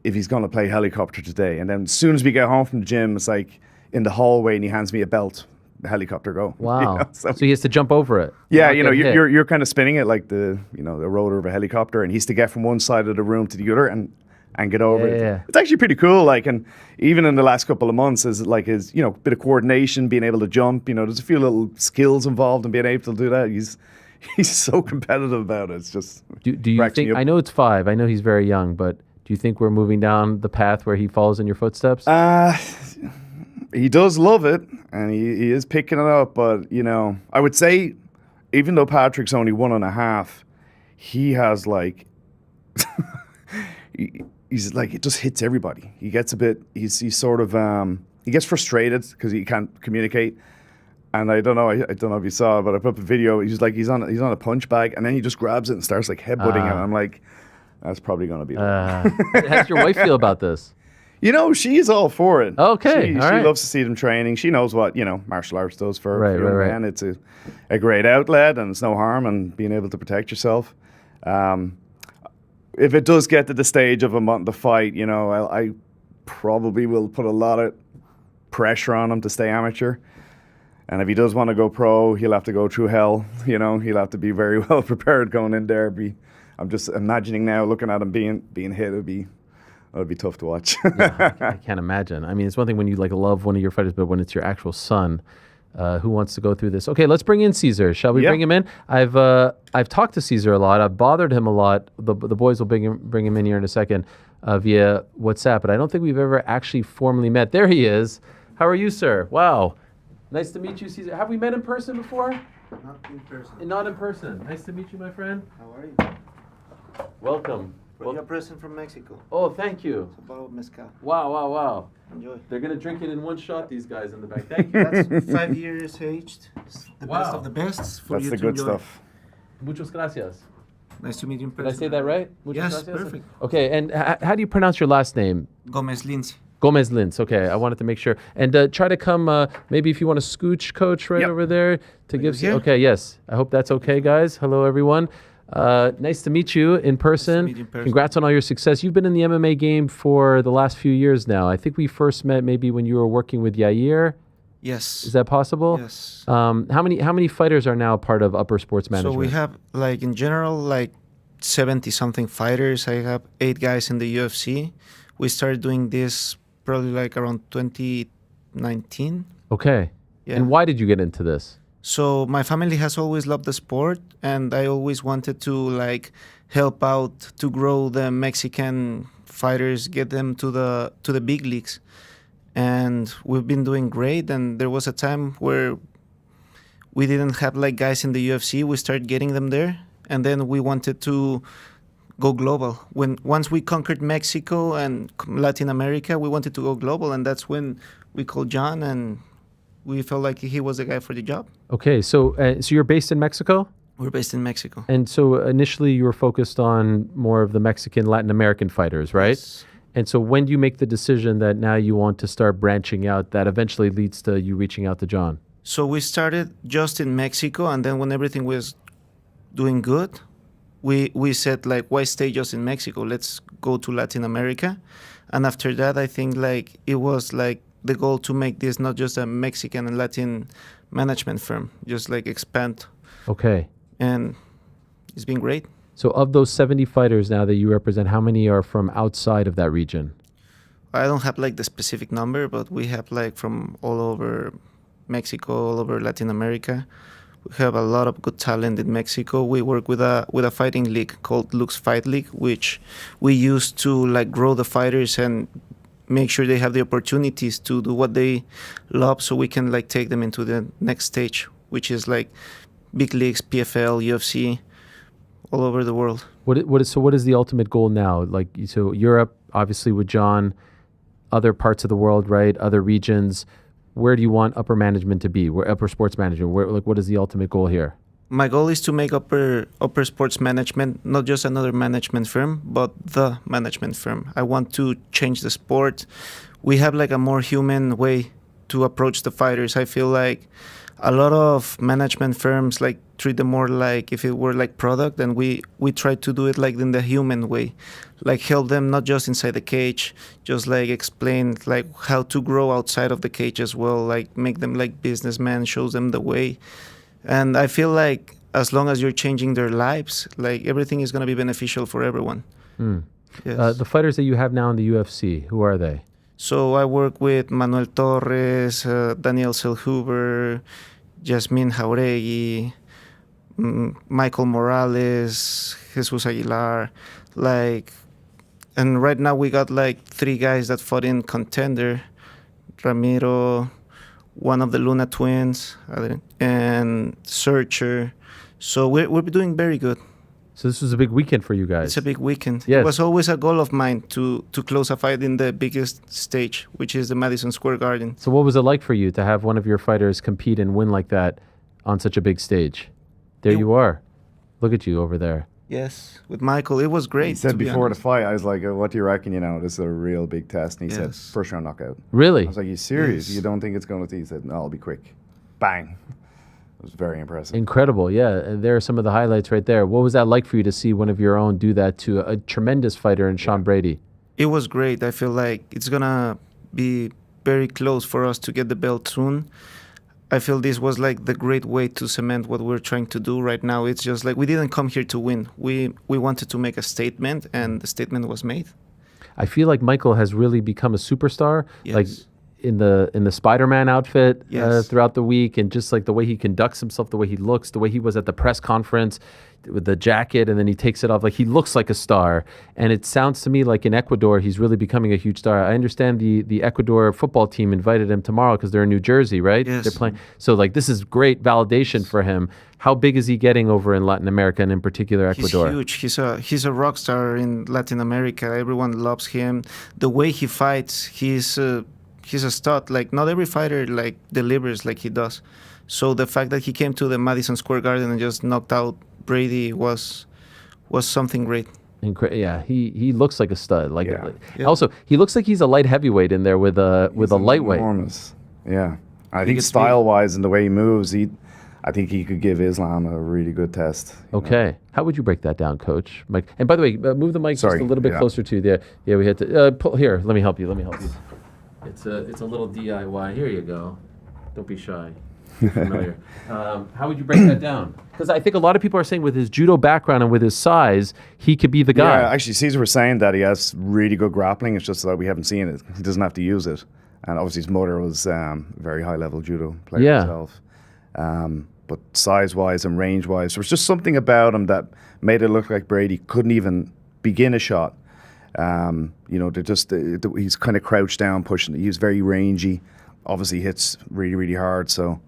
Speaker 12: if he's going to play helicopter today, and then as soon as we get home from the gym, it's like in the hallway and he hands me a belt. Helicopter go.
Speaker 2: Wow. So he has to jump over it.
Speaker 12: Yeah, you're kind of spinning it like the rotor of a helicopter, and he's to get from one side of the room to the other and get over it.
Speaker 2: Yeah.
Speaker 12: It's actually pretty cool. And even in the last couple of months, is his bit of coordination, being able to jump. There's a few little skills involved in being able to do that. He's so competitive about it. It's just
Speaker 2: do you think? I know it's 5. I know he's very young, but do you think we're moving down the path where he follows in your footsteps?
Speaker 12: He does love it, and he is picking it up. But I would say, even though Patrick's only 1.5, he has he's like, it just hits everybody. He gets a bit. He's sort of he gets frustrated because he can't communicate. And I don't know if you saw, but I put up a video. He's on a punch bag, and then he just grabs it and starts headbutting it. I'm like, that's probably gonna be.
Speaker 2: How does your wife feel about this?
Speaker 12: She's all for it.
Speaker 2: Okay,
Speaker 12: She loves to see them training. She knows what, martial arts does for young men. It's a great outlet, and it's no harm in being able to protect yourself. If it does get to the stage of him wanting to fight, I probably will put a lot of pressure on him to stay amateur. And if he does want to go pro, he'll have to go through hell. He'll have to be very well prepared going in there. I'm just imagining now, looking at him being hit, it would be tough to watch.
Speaker 2: Yeah, I can't imagine. I mean, it's one thing when you love one of your fighters, but when it's your actual son, who wants to go through this? Okay, let's bring in Caesar. Shall we bring him in? I've talked to Caesar a lot. I've bothered him a lot. The boys will bring him in here in a second via WhatsApp, but I don't think we've ever actually formally met. There he is. How are you, sir? Wow. Nice to meet you, Caesar. Have we met in person before?
Speaker 13: Not in person.
Speaker 2: Not in person. Nice to meet you, my friend.
Speaker 13: How are you?
Speaker 2: Welcome.
Speaker 13: Brought you a present from Mexico.
Speaker 2: Oh, thank you.
Speaker 13: It's a bottle of mezcal.
Speaker 2: Wow.
Speaker 13: Enjoy.
Speaker 2: They're going to drink it in one shot, these guys in the back. Thank you.
Speaker 13: That's 5 years aged. It's the best of the best for
Speaker 12: That's
Speaker 13: you
Speaker 12: the
Speaker 13: to
Speaker 12: good
Speaker 13: enjoy.
Speaker 12: stuff.
Speaker 2: Muchas gracias.
Speaker 13: Nice to meet you in
Speaker 2: Did
Speaker 13: person.
Speaker 2: I say that right? Muchas
Speaker 13: Yes,
Speaker 2: gracias?
Speaker 13: perfect.
Speaker 2: Okay, and how do you pronounce your last name?
Speaker 13: Gomez Lince.
Speaker 2: Gomez Lince. Okay, I wanted to make sure. And try to come, maybe if you want to scooch, Coach, right over there to give. Okay, yes. I hope that's okay, guys. Hello, everyone. Nice to meet you in person.
Speaker 13: Nice to meet you in person.
Speaker 2: Congrats on all your success. You've been in the MMA game for the last few years now. I think we first met maybe when you were working with Yair.
Speaker 13: Yes.
Speaker 2: Is that possible?
Speaker 13: Yes.
Speaker 2: How many fighters are now part of Upper Sports Management?
Speaker 13: So we have, in general, 70-something fighters. I have 8 guys in the UFC. We started doing this probably around 2019.
Speaker 2: Okay.
Speaker 13: Yeah.
Speaker 2: And why did you get into this?
Speaker 13: So my family has always loved the sport, and I always wanted to help out to grow the Mexican fighters, get them to the big leagues. and we've been doing great. And there was a time where we didn't have like guys in the UFC. We started getting them there, and then we wanted to go global. Once we conquered Mexico and Latin America, we wanted to go global, and that's when we called John, and we felt like he was the guy for the job.
Speaker 2: Okay, so you're based in Mexico?
Speaker 13: We're based in Mexico.
Speaker 2: And so initially you were focused on more of the Mexican, Latin American fighters, right?
Speaker 13: Yes.
Speaker 2: And so when do you make the decision that now you want to start branching out that eventually leads to you reaching out to John?
Speaker 13: So we started just in Mexico, and then when everything was doing good, we said, like, why stay just in Mexico? Let's go to Latin America. And after that, I think like it was like the goal to make this not just a Mexican and Latin management firm, just like expand.
Speaker 2: Okay.
Speaker 13: And it's been great.
Speaker 2: So of those 70 fighters now that you represent, how many are from outside of that region?
Speaker 13: I don't have like the specific number, but we have like from all over Mexico, all over Latin America. We have a lot of good talent in Mexico. We work with a fighting league called Lux Fight League, which we use to like grow the fighters and make sure they have the opportunities to do what they love, so we can like take them into the next stage, which is like big leagues, PFL, UFC, all over the world.
Speaker 2: What is the ultimate goal now? Like, so Europe, obviously with John, other parts of the world, right? Other regions. Where do you want upper management to be? Where upper sports management? Where, like, what is the ultimate goal here?
Speaker 13: My goal is to make upper sports management not just another management firm, but the management firm. I want to change the sport. We have like a more human way to approach the fighters. I feel like a lot of management firms like treat them more like if it were like product, and we try to do it like in the human way, like help them not just inside the cage, just like explain like how to grow outside of the cage as well, like make them like businessmen, shows them the way. And I feel like as long as you're changing their lives, like everything is going to be beneficial for everyone. Yes.
Speaker 2: The fighters that you have now in the UFC, who are they?
Speaker 13: So I work with Manuel Torres, Daniel Selhuber, Yasmin Jauregui, Michael Morales, Jesus Aguilar, like, and right now we got like 3 guys that fought in Contender, Ramiro, one of the Luna twins, and Searcher. So we're doing very good.
Speaker 2: So this was a big weekend for you guys.
Speaker 13: It's a big weekend.
Speaker 2: Yes.
Speaker 13: It was always a goal of mine to close a fight in the biggest stage, which is the Madison Square Garden.
Speaker 2: So what was it like for you to have one of your fighters compete and win like that on such a big stage? There you are. Look at you over there.
Speaker 13: Yes, with Michael. It was great.
Speaker 12: He said before the fight, I was like, what do you reckon, this is a real big test? And he said, first round knockout.
Speaker 2: Really?
Speaker 12: I was like, you serious?
Speaker 13: Yes.
Speaker 12: You don't think it's going to? He said, no, I'll be quick. Bang. It was very impressive.
Speaker 2: Incredible, yeah. And there are some of the highlights right there. What was that like for you to see one of your own do that to a tremendous fighter in Sean Brady?
Speaker 13: It was great. I feel like it's going to be very close for us to get the belt soon. I feel this was like the great way to cement what we're trying to do right now. It's just like we didn't come here to win. We wanted to make a statement, and the statement was made.
Speaker 2: I feel like Michael has really become a superstar.
Speaker 13: Yes.
Speaker 2: Like in the Spider-Man outfit
Speaker 13: Yes.
Speaker 2: throughout the week, and just like the way he conducts himself, the way he looks, the way he was at the press conference with the jacket, and then he takes it off. Like, he looks like a star. And it sounds to me like in Ecuador, he's really becoming a huge star. I understand the Ecuador football team invited him tomorrow because they're in New Jersey, right?
Speaker 13: Yes.
Speaker 2: They're playing. So like, this is great validation for him. How big is he getting over in Latin America, and in particular Ecuador?
Speaker 13: He's huge. He's a rock star in Latin America. Everyone loves him. The way he fights, he's a stud. Like, not every fighter like delivers like he does. So the fact that he came to the Madison Square Garden and just knocked out Brady was something great.
Speaker 2: Yeah, he looks like a stud. Like,
Speaker 13: Yeah.
Speaker 2: Also, he looks like he's a light heavyweight in there with a lightweight.
Speaker 12: Enormous. Yeah. I think style-wise and the way he moves, I think he could give Islam a really good test.
Speaker 2: Okay. How would you break that down, Coach? Mike. And by the way, move the mic just a little bit
Speaker 12: yeah.
Speaker 2: closer to there. Yeah, we had to pull here. Let me help you. It's a little DIY. Here you go. Don't be shy. Familiar. How would you break that down? Because I think a lot of people are saying with his judo background and with his size, he could be the guy.
Speaker 12: Yeah, actually, Caesar was saying that he has really good grappling. It's just that we haven't seen it. He doesn't have to use it. And obviously his mother was a very high-level judo player herself. But size-wise and range-wise, there was just something about him that made it look like Brady couldn't even begin a shot. They're just he's kind of crouched down, pushing. He's very rangy. Obviously, hits really, really hard. So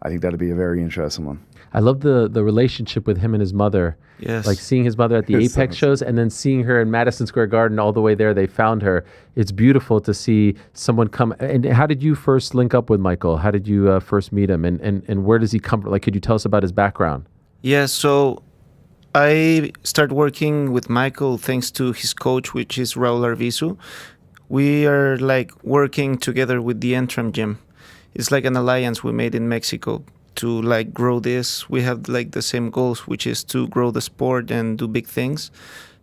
Speaker 12: I think that'll be a very interesting one.
Speaker 2: I love the relationship with him and his mother.
Speaker 13: Yes.
Speaker 2: Like seeing his mother at the Apex shows and then seeing her in Madison Square Garden all the way there. They found her. It's beautiful to see someone come. And how did you first link up with Michael? How did you first meet him? And where does he come from? Like, could you tell us about his background?
Speaker 13: Yeah, so I started working with Michael thanks to his coach, which is Raul Arvizu. We are like working together with the Ethyn Gym. It's like an alliance we made in Mexico to like grow this. We have like the same goals, which is to grow the sport and do big things.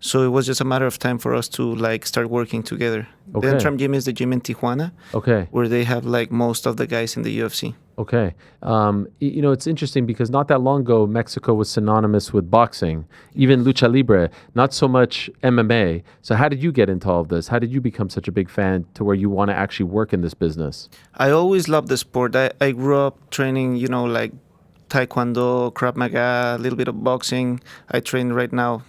Speaker 13: So it was just a matter of time for us to like start working together.
Speaker 2: Okay.
Speaker 13: The Ethyn Gym is the gym in Tijuana,
Speaker 2: Okay.
Speaker 13: where they have like most of the guys in the UFC.
Speaker 2: Okay. It's interesting because not that long ago, Mexico was synonymous with boxing, even lucha libre, not so much MMA. So how did you get into all of this? How did you become such a big fan to where you want to actually work in this business?
Speaker 13: I always loved the sport. I grew up training, like Taekwondo, Krav Maga, a little bit of boxing. I train right now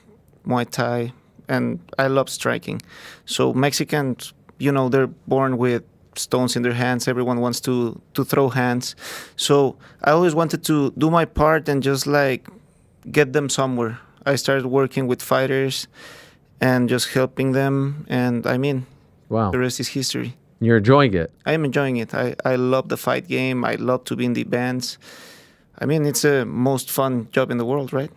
Speaker 13: Muay Thai, and I love striking. So Mexicans, they're born with stones in their hands. Everyone wants to throw hands. So I always wanted to do my part and just like get them somewhere. I started working with fighters and just helping them. And I mean,
Speaker 2: Wow.
Speaker 13: the rest is history.
Speaker 2: You're enjoying it.
Speaker 13: I am enjoying it. I love the fight game. I love to be in the bands. I mean, it's the most fun job in the world, right?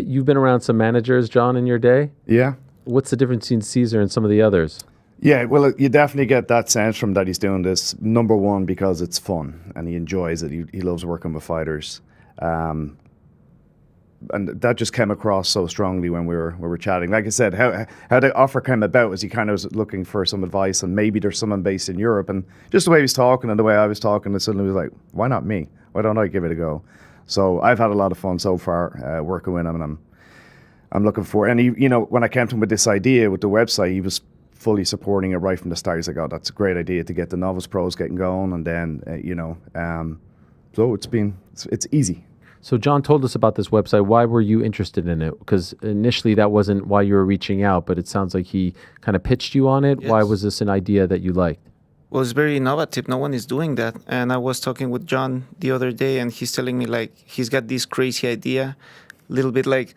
Speaker 2: You've been around some managers, John, in your day.
Speaker 12: Yeah.
Speaker 2: What's the difference between Caesar and some of the others?
Speaker 12: Yeah, well, you definitely get that sense from that he's doing this. Number one, because it's fun and he enjoys it. He loves working with fighters, and that just came across so strongly when we were chatting. Like I said, how the offer came about was he kind of was looking for some advice, and maybe there's someone based in Europe, and just the way he was talking and the way I was talking, it suddenly was like, why not me? Why don't I give it a go? So I've had a lot of fun so far working with him, and I'm looking for. And he, when I came to him with this idea with the website, he was fully supporting it right from the start. He's like, oh, that's a great idea to get the novice pros getting going. And then, so it's easy.
Speaker 2: So John told us about this website. Why were you interested in it? Because initially that wasn't why you were reaching out, but it sounds like he kind of pitched you on it.
Speaker 13: Yes.
Speaker 2: Why was this an idea that you liked?
Speaker 13: Well, it's very innovative. No one is doing that. And I was talking with John the other day, and he's telling me like he's got this crazy idea, a little bit like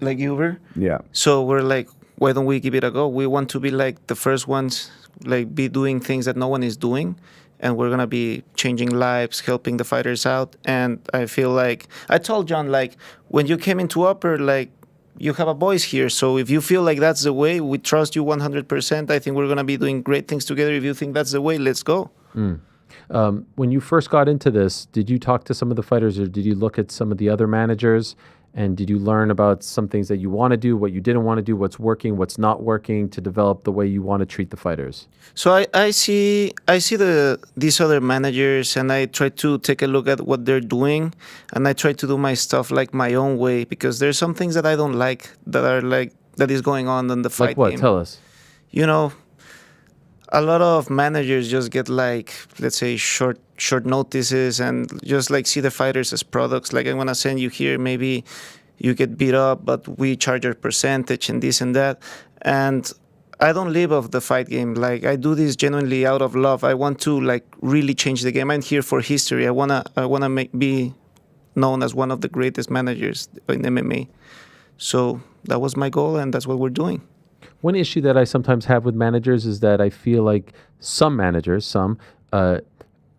Speaker 13: Uber.
Speaker 12: Yeah.
Speaker 13: So we're like, why don't we give it a go? We want to be like the first ones, like be doing things that no one is doing. And we're going to be changing lives, helping the fighters out. And I feel like, I told John, like, when you came into Upper, like, you have a voice here. So if you feel like that's the way, we trust you 100%. I think we're going to be doing great things together. If you think that's the way, let's go.
Speaker 2: When you first got into this, did you talk to some of the fighters, or did you look at some of the other managers? And did you learn about some things that you want to do, what you didn't want to do, what's working, what's not working, to develop the way you want to treat the fighters?
Speaker 13: So I see these other managers, and I try to take a look at what they're doing, and I try to do my stuff like my own way, because there's some things that I don't like that is going on in the fight
Speaker 2: Like what?
Speaker 13: game.
Speaker 2: Tell us.
Speaker 13: A lot of managers just get like, let's say, short notices and just like see the fighters as products. Like, I want to send you here, maybe you get beat up, but we charge a percentage and this and that. And I don't live off the fight game. Like, I do this genuinely out of love. I want to like really change the game. I'm here for history. I wanna be known as one of the greatest managers in MMA. So that was my goal, and that's what we're doing.
Speaker 2: One issue that I sometimes have with managers is that I feel like some managers,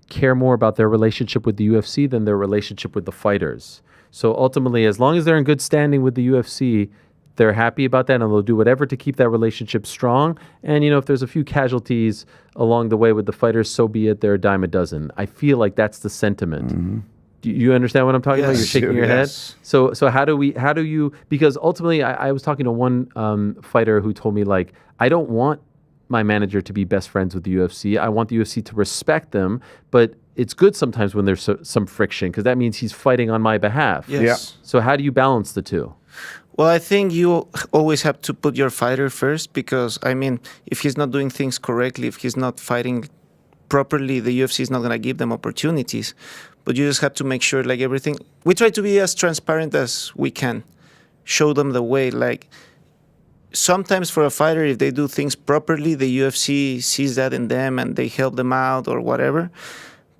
Speaker 2: care more about their relationship with the UFC than their relationship with the fighters. So ultimately, as long as they're in good standing with the UFC, they're happy about that, and they'll do whatever to keep that relationship strong. And, if there's a few casualties along the way with the fighters, so be it. They're a dime a dozen. I feel like that's the sentiment.
Speaker 12: Mm-hmm.
Speaker 2: Do you understand what I'm talking about? You're
Speaker 13: Yes,
Speaker 2: shaking your
Speaker 13: yes.
Speaker 2: head. So how do you, because ultimately I was talking to one fighter who told me, like, I don't want my manager to be best friends with the UFC. I want the UFC to respect them, but it's good sometimes when there's some friction, because that means he's fighting on my behalf.
Speaker 13: Yes.
Speaker 12: Yeah.
Speaker 2: So how do you balance the two?
Speaker 13: Well, I think you always have to put your fighter first, because, I mean, if he's not doing things correctly, if he's not fighting properly, the UFC is not going to give them opportunities. But you just have to make sure, like, everything. We try to be as transparent as we can, show them the way. Like, sometimes for a fighter, if they do things properly, the UFC sees that in them and they help them out or whatever.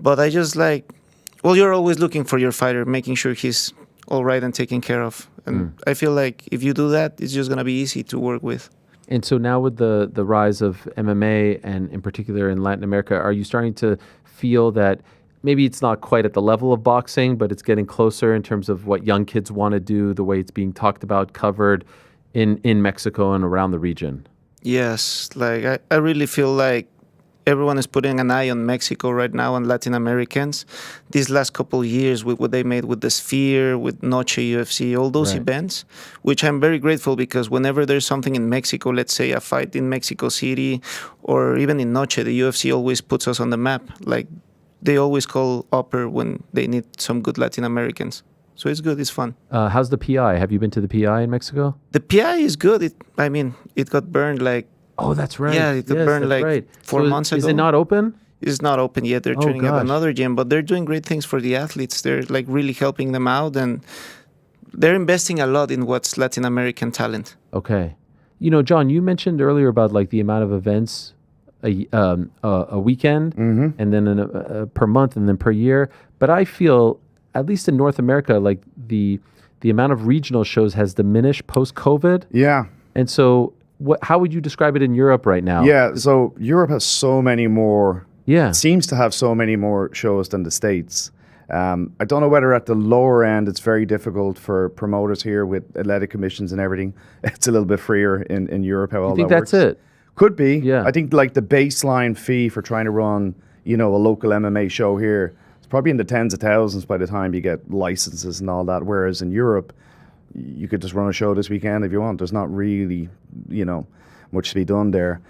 Speaker 13: But I just you're always looking for your fighter, making sure he's all right and taken care of. And I feel like if you do that, it's just going to be easy to work with.
Speaker 2: And so now with the rise of MMA and in particular in Latin America, are you starting to feel that maybe it's not quite at the level of boxing, but it's getting closer in terms of what young kids want to do, the way it's being talked about, covered in Mexico and around the region?
Speaker 13: Yes, I really feel like everyone is putting an eye on Mexico right now and Latin Americans. These last couple of years with what they made with the Sphere, with Noche UFC, all those events, which I'm very grateful because whenever there's something in Mexico, let's say a fight in Mexico City or even in Noche, the UFC always puts us on the map. Like they always call Upper when they need some good Latin Americans. So it's good, it's fun.
Speaker 2: How's the PI? Have you been to the PI in Mexico?
Speaker 13: The PI is good. It got burned
Speaker 2: Oh, that's right.
Speaker 13: Yeah, it got burned 4 months ago.
Speaker 2: Is it not open?
Speaker 13: It's not open yet. They're turning up another gym, but they're doing great things for the athletes. They're really helping them out, and they're investing a lot in what's Latin American talent.
Speaker 2: Okay. John, you mentioned earlier about the amount of events a weekend and then per month and then per year. But I feel, at least in North America, the amount of regional shows has diminished post-COVID.
Speaker 12: Yeah.
Speaker 2: And so how would you describe it in Europe right now?
Speaker 12: Yeah, so Europe has so many more, seems to have so many more shows than the States. I don't know whether at the lower end it's very difficult for promoters here with athletic commissions and everything. It's a little bit freer in Europe, how all that works.
Speaker 2: You think that's it?
Speaker 12: Could be.
Speaker 2: Yeah.
Speaker 12: I think the baseline fee for trying to run, a local MMA show here, it's probably in the tens of thousands by the time you get licenses and all that. Whereas in Europe, you could just run a show this weekend if you want. There's not really, much to be done there.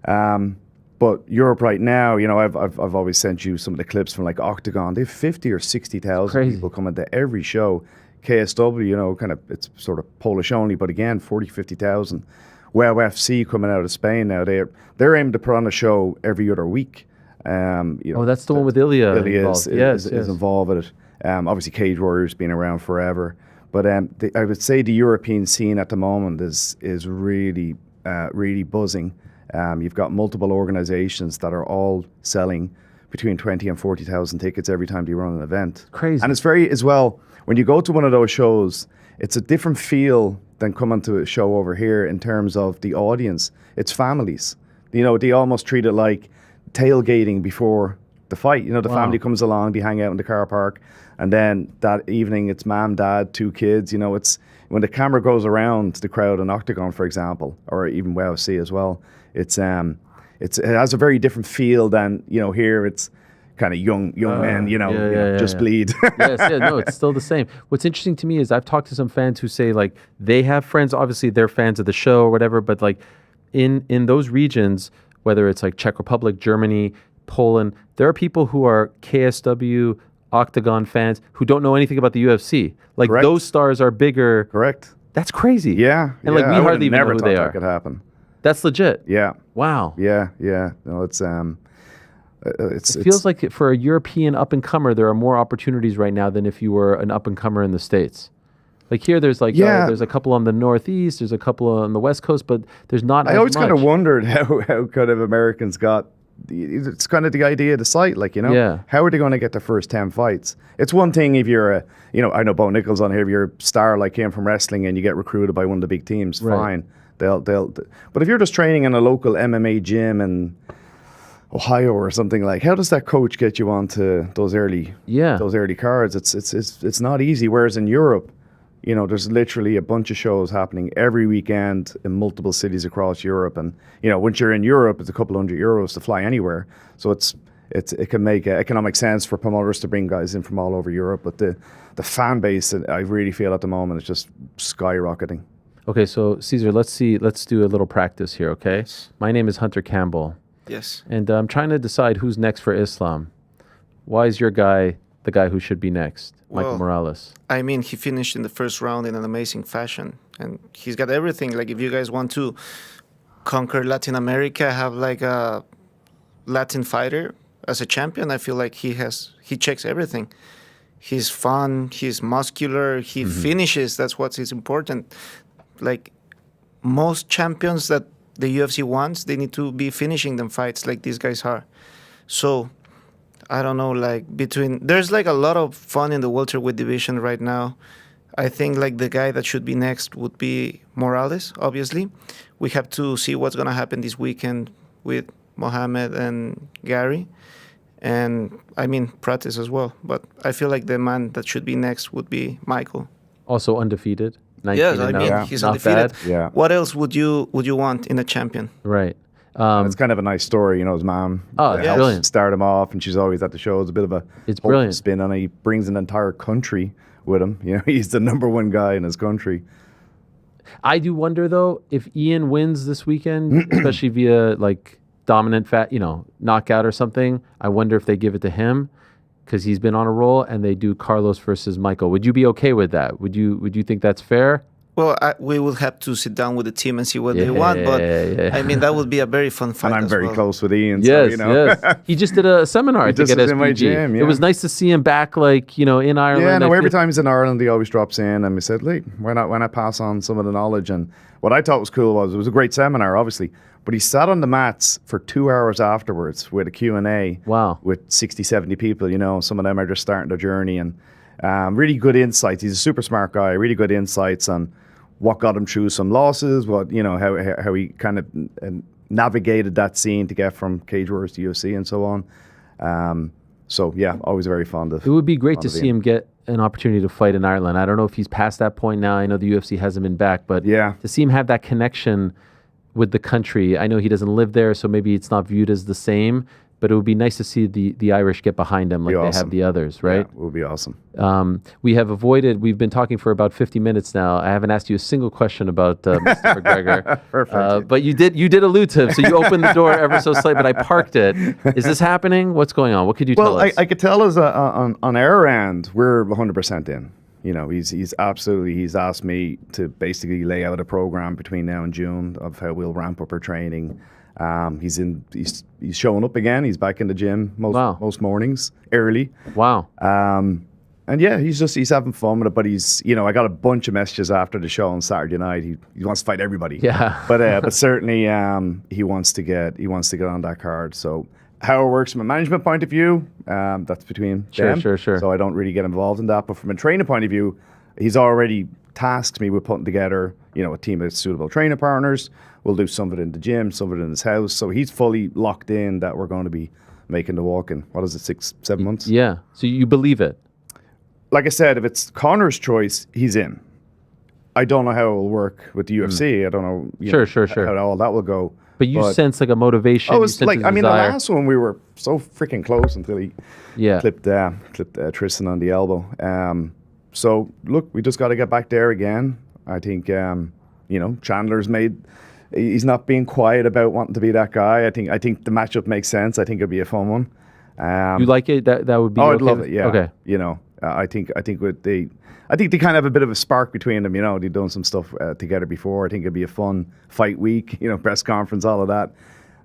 Speaker 12: But Europe right now, I've always sent you some of the clips from Octagon. They have 50 or 60,000 people coming to every show. KSW, it's sort of Polish only, but again, 40, 50,000. WOW FC coming out of Spain now, they're aiming to put on a show every other week.
Speaker 2: That's the one with Ilya involved.
Speaker 12: Is involved with it. Obviously, Cage Warriors been around forever. But I would say the European scene at the moment is really, really buzzing. You've got multiple organizations that are all selling between 20 and 40,000 tickets every time they run an event.
Speaker 2: Crazy.
Speaker 12: And it's very, as well, when you go to one of those shows, it's a different feel than coming to a show over here in terms of the audience. It's families. They almost treat it like tailgating before the fight. The family comes along, they hang out in the car park, and then that evening it's mom, dad, 2 kids. It's when the camera goes around the crowd in Octagon, for example, or even WOC as well. It has a very different feel than here. It's kind of young men, just bleed.
Speaker 2: No, it's still the same. What's interesting to me is I've talked to some fans who say they have friends. Obviously, they're fans of the show or whatever, but in those regions, whether it's Czech Republic, Germany, Poland, there are people who are KSW, Octagon fans who don't know anything about the UFC.
Speaker 12: Correct.
Speaker 2: Those stars are bigger.
Speaker 12: Correct.
Speaker 2: That's crazy.
Speaker 12: Yeah.
Speaker 2: And we hardly even know who they are.
Speaker 12: That could happen.
Speaker 2: That's legit.
Speaker 12: Yeah.
Speaker 2: Wow.
Speaker 12: Yeah. No, it
Speaker 2: feels like for a European up-and-comer, there are more opportunities right now than if you were an up-and-comer in the States. Here, there's there's a couple on the Northeast, there's a couple on the West Coast, but there's not as much.
Speaker 12: I always kind of wondered how kind of Americans got, it's kind of the idea of the site, how are they going to get the first 10 fights? It's one thing if you're I know Bo Nickal's on here, if you're a star came from wrestling and you get recruited by one of the big teams, fine. But if you're just training in a local MMA gym in Ohio or something, how does that coach get you onto those early cards? It's not easy. Whereas in Europe, there's literally a bunch of shows happening every weekend in multiple cities across Europe, and once you're in Europe, it's a couple €100 to fly anywhere. So it can make economic sense for promoters to bring guys in from all over Europe. But the fan base, I really feel at the moment, is just skyrocketing.
Speaker 2: Okay, so Cesar, let's do a little practice here, okay? Yes. My name is Hunter Campbell.
Speaker 13: Yes.
Speaker 2: And I'm trying to decide who's next for Islam. Why is your guy the guy who should be next, Michael Morales?
Speaker 13: He finished in the first round in an amazing fashion, and he's got everything. If you guys want to conquer Latin America, have a Latin fighter as a champion, I feel like he checks everything. He's fun, he's muscular, he finishes. That's what's important. most champions that the UFC wants, they need to be finishing them fights like these guys are. So I don't know, like there's like a lot of fun in the welterweight division right now. I think like the guy that should be next would be Morales, obviously. We have to see what's going to happen this weekend with Mohamed and Gary. And I mean, Pratis as well. But I feel like the man that should be next would be Michael.
Speaker 2: Also undefeated.
Speaker 13: Yes, I mean, he's undefeated.
Speaker 12: Yeah.
Speaker 13: What else would you want in a champion?
Speaker 2: Right.
Speaker 12: And it's kind of a nice story, you know. His mom
Speaker 2: it's brilliant.
Speaker 12: Start him off, and she's always at the show. It's a bit of a
Speaker 2: brilliant
Speaker 12: spin on it. He brings an entire country with him. You know, he's the #1 guy in his country.
Speaker 2: I do wonder though if Ian wins this weekend, especially via like dominant knockout or something. I wonder if they give it to him because he's been on a roll, and they do Carlos versus Michael. Would you be okay with that? Would you think that's fair?
Speaker 13: Well, we will have to sit down with the team and see what they want. But I mean, that would be a very fun fight.
Speaker 12: And I'm very close with Ian.
Speaker 2: Yes,
Speaker 12: so, you know.
Speaker 2: yes. He just did a seminar. I think at SPG.
Speaker 12: In my gym, yeah.
Speaker 2: It was nice to see him back, like in Ireland.
Speaker 12: Yeah, no. Every time he's in Ireland, he always drops in, and we said, "Look, why not pass on some of the knowledge?" And what I thought was cool was it was a great seminar, obviously, but he sat on the mats for 2 hours afterwards with a Q&A.
Speaker 2: Wow.
Speaker 12: With 60, 70 people. You know, some of them are just starting their journey, and really good insights. He's a super smart guy. Really good insights on what got him through some losses, how he kind of navigated that scene to get from Cage Warriors to UFC and so on. So yeah, always very fond of.
Speaker 2: It would be great to see him get an opportunity to fight in Ireland. I don't know if he's past that point now. I know the UFC hasn't been back, but to see him have that connection with the country. I know he doesn't live there, so maybe it's not viewed as the same. But it would be nice to see the Irish get behind him like they have the others, right?
Speaker 12: Yeah, it would be awesome.
Speaker 2: We've been talking for about 50 minutes now. I haven't asked you a single question about Mr. McGregor.
Speaker 12: Perfect.
Speaker 2: But you did allude to him, so you opened the door ever so slightly, but I parked it. Is this happening? What's going on? What could you tell us?
Speaker 12: I could tell us on our end, we're 100% in. You know, he's asked me to basically lay out a program between now and June of how we'll ramp up our training. He's showing up again. He's back in the gym most mornings early.
Speaker 2: Wow.
Speaker 12: And yeah, he's having fun with it. But I got a bunch of messages after the show on Saturday night. He wants to fight everybody.
Speaker 2: Yeah.
Speaker 12: But certainly he wants to get on that card. So how it works from a management point of view, that's between them.
Speaker 2: Sure.
Speaker 12: So I don't really get involved in that. But from a training point of view, he's already tasked me with putting together, a team of suitable training partners. We'll do some of it in the gym, some of it in his house. So he's fully locked in that we're going to be making the walk in, 6-7 months?
Speaker 2: Yeah. So you believe it?
Speaker 12: Like I said, if it's Conor's choice, he's in. I don't know how it will work with the UFC. I don't know
Speaker 2: sure.
Speaker 12: how all that will go.
Speaker 2: But you sense like a motivation.
Speaker 12: The last one we were so freaking close until he clipped Tristan on the elbow. So look, we just got to get back there again. I think Chandler's he's not being quiet about wanting to be that guy. I think the matchup makes sense. I think it'll be a fun one.
Speaker 2: You like it? That would be.
Speaker 12: I'd love it. Yeah.
Speaker 2: Okay.
Speaker 12: I think they kind of have a bit of a spark between them. They've done some stuff together before. I think it'd be a fun fight week. press conference, all of that.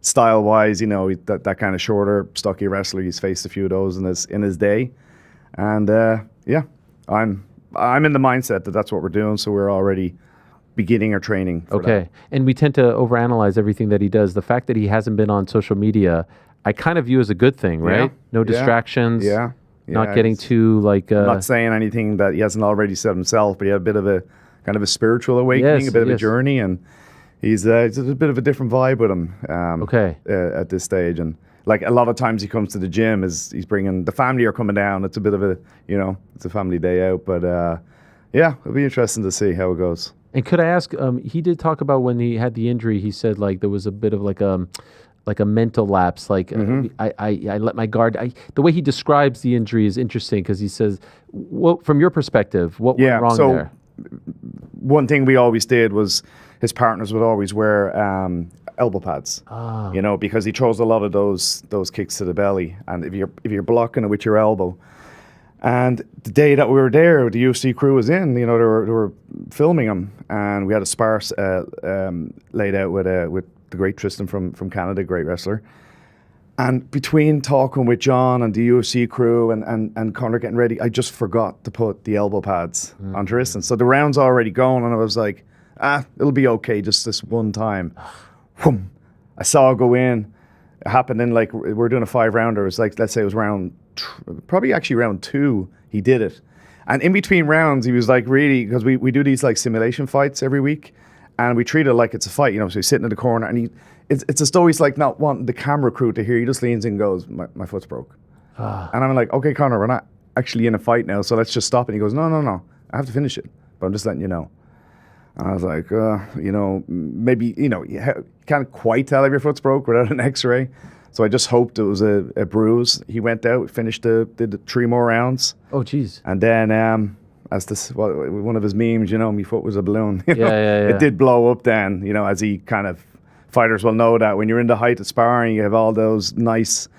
Speaker 12: Style wise, that kind of shorter, stocky wrestler. He's faced a few of those in his day, and I'm in the mindset that that's what we're doing. So we're already beginning our training for that.
Speaker 2: And we tend to overanalyze everything that he does. The fact that he hasn't been on social media, I kind of view as a good thing, right? No distractions.
Speaker 12: Yeah.
Speaker 2: Not getting too like.
Speaker 12: Not saying anything that he hasn't already said himself, but he had a bit of a kind of a spiritual awakening, a bit of a journey, and he's a bit of a different vibe with him. At this stage, and like a lot of times he comes to the gym, he's bringing the family are coming down. It's a bit of a it's a family day out, but it'll be interesting to see how it goes.
Speaker 2: And could I ask? He did talk about when he had the injury. He said like there was a bit of like a mental lapse. Like I let my guard. The way he describes the injury is interesting because he says, from your perspective, what went wrong there?
Speaker 12: One thing we always did was his partners would always wear elbow pads. Because he throws a lot of those kicks to the belly, and if you're blocking it with your elbow. And the day that we were there, the UFC crew was in. They were filming him, and we had a sparse laid out with the great Tristan from Canada, great wrestler. And between talking with John and the UFC crew and Conor getting ready, I just forgot to put the elbow pads on Tristan. So the round's already going, and I was like, it'll be okay just this one time. Whoom. I saw it go in. It happened in like, we're doing a 5-rounder. It was like, let's say it was probably actually round 2, he did it. And in between rounds, he was like really, because we do these like simulation fights every week, and we treat it like it's a fight, you know, so he's sitting in the corner, and it's as though he's like not wanting the camera crew to hear. He just leans in and goes, my foot's broke. And I'm like, okay, Conor, we're not actually in a fight now, so let's just stop it. And he goes, no, I have to finish it, but I'm just letting you know. And I was like, you know, maybe, you know, you can't quite tell if your foot's broke without an x-ray. So I just hoped it was a bruise. He went out, did the 3 more rounds.
Speaker 2: Oh, geez.
Speaker 12: And then, as this, one of his memes, you know, my foot was a balloon. You know?
Speaker 2: Yeah.
Speaker 12: It did blow up then, you know, as he kind of, fighters will know that when you're in the height of sparring, you have all those nice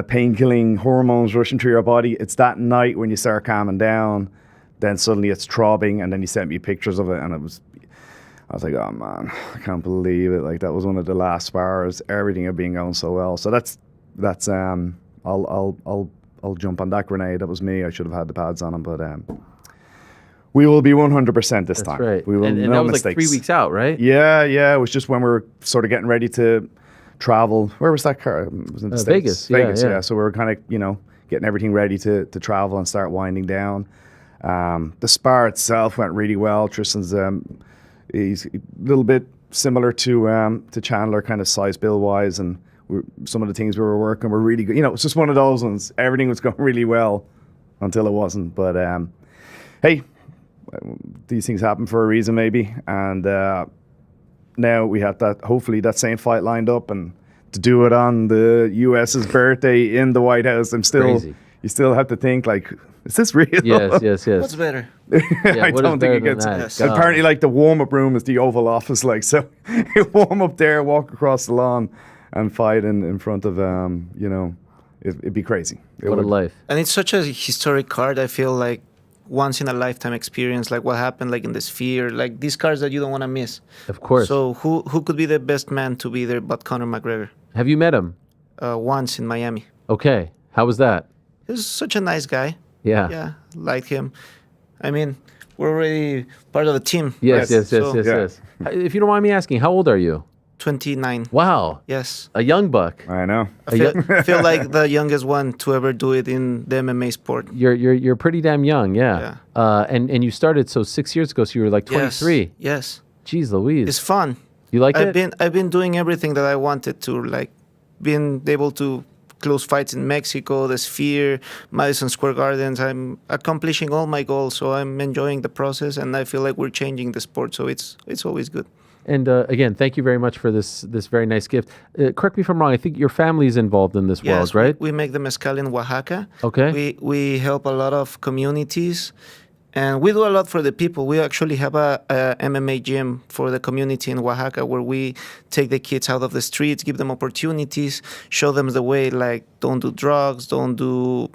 Speaker 12: pain-killing hormones rushing through your body. It's that night when you start calming down, then suddenly it's throbbing, and then he sent me pictures of it, and I was like, oh man, I can't believe it. Like, that was one of the last spars. Everything had been going so well. So that's I'll jump on that grenade. That was me. I should have had the pads on him, but we will be 100% this time.
Speaker 2: Right.
Speaker 12: We will
Speaker 2: and
Speaker 12: no
Speaker 2: that was
Speaker 12: mistakes.
Speaker 2: like 3 weeks out, right?
Speaker 12: Yeah. It was just when we were sort of getting ready to travel. Where was that car? It was in the States.
Speaker 2: Vegas.
Speaker 12: Yeah. So we were kind of, you know, getting everything ready to travel and start winding down. The spar itself went really well. Tristan's he's a little bit similar to Chandler, kind of size build wise, and some of the things we were working were really good. You know, it's just one of those ones. Everything was going really well until it wasn't. But hey, these things happen for a reason, maybe. And now we have that. Hopefully, that same fight lined up, and to do it on the US's birthday in the White House.
Speaker 2: Crazy.
Speaker 12: You still have to think like, is this real?
Speaker 2: Yes.
Speaker 13: What's better?
Speaker 12: I don't think it gets.
Speaker 2: Yes.
Speaker 12: Apparently, like the warm-up room is the Oval Office, like, so you warm up there, walk across the lawn, and fight in front of you know, it'd be crazy.
Speaker 2: What a life!
Speaker 13: And it's such a historic card. I feel like once in a lifetime experience, like what happened, like in the Sphere, like these cards that you don't want to miss.
Speaker 2: Of course.
Speaker 13: So who could be the best man to be there but Conor McGregor?
Speaker 2: Have you met him?
Speaker 13: Once in Miami.
Speaker 2: Okay. How was that?
Speaker 13: He was such a nice guy.
Speaker 2: Yeah.
Speaker 13: Yeah, liked him. I mean, we're already part of the team.
Speaker 2: Yes.
Speaker 12: Yeah.
Speaker 2: If you don't mind me asking, how old are you?
Speaker 13: 29.
Speaker 2: Wow.
Speaker 13: Yes.
Speaker 2: A young buck.
Speaker 12: I know.
Speaker 13: I feel like the youngest one to ever do it in the MMA sport.
Speaker 2: You're pretty damn young, yeah. And you started 6 years ago, so you were like 23.
Speaker 13: Yes.
Speaker 2: Jeez Louise.
Speaker 13: It's fun.
Speaker 2: You like it?
Speaker 13: I've been doing everything that I wanted to, like being able to close fights in Mexico, the Sphere, Madison Square Gardens. I'm accomplishing all my goals, so I'm enjoying the process, and I feel like we're changing the sport, so it's always good.
Speaker 2: And again, thank you very much for this very nice gift. Correct me if I'm wrong. I think your family is involved in this world, right?
Speaker 13: We make the mezcal in Oaxaca.
Speaker 2: Okay.
Speaker 13: We help a lot of communities, and we do a lot for the people. We actually have a MMA gym for the community in Oaxaca where we take the kids out of the streets, give them opportunities, show them the way, like don't do drugs, do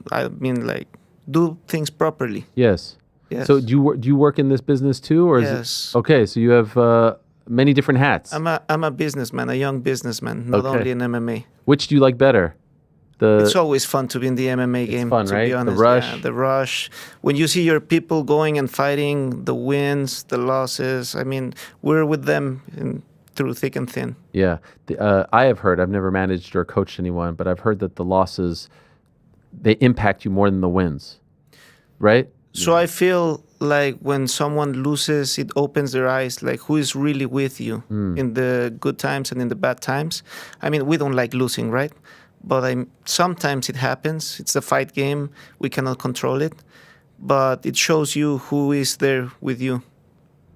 Speaker 13: things properly.
Speaker 2: Yes. So do you work in this business too, or
Speaker 13: Yes.
Speaker 2: Okay, so you have many different hats.
Speaker 13: I'm a businessman, a young businessman, not only in MMA.
Speaker 2: Which do you like better?
Speaker 13: It's always fun to be in the MMA game.
Speaker 2: It's fun,
Speaker 13: to
Speaker 2: right?
Speaker 13: be honest.
Speaker 2: The rush.
Speaker 13: Yeah, the rush. When you see your people going and fighting, the wins, the losses. I mean, we're with them through thick and thin.
Speaker 2: Yeah. I have heard, I've never managed or coached anyone, but I've heard that the losses, they impact you more than the wins, right?
Speaker 13: So I feel like when someone loses, it opens their eyes, like who is really with you in the good times and in the bad times. I mean, we don't like losing, right? But sometimes it happens. It's a fight game. We cannot control it. But it shows you who is there with you.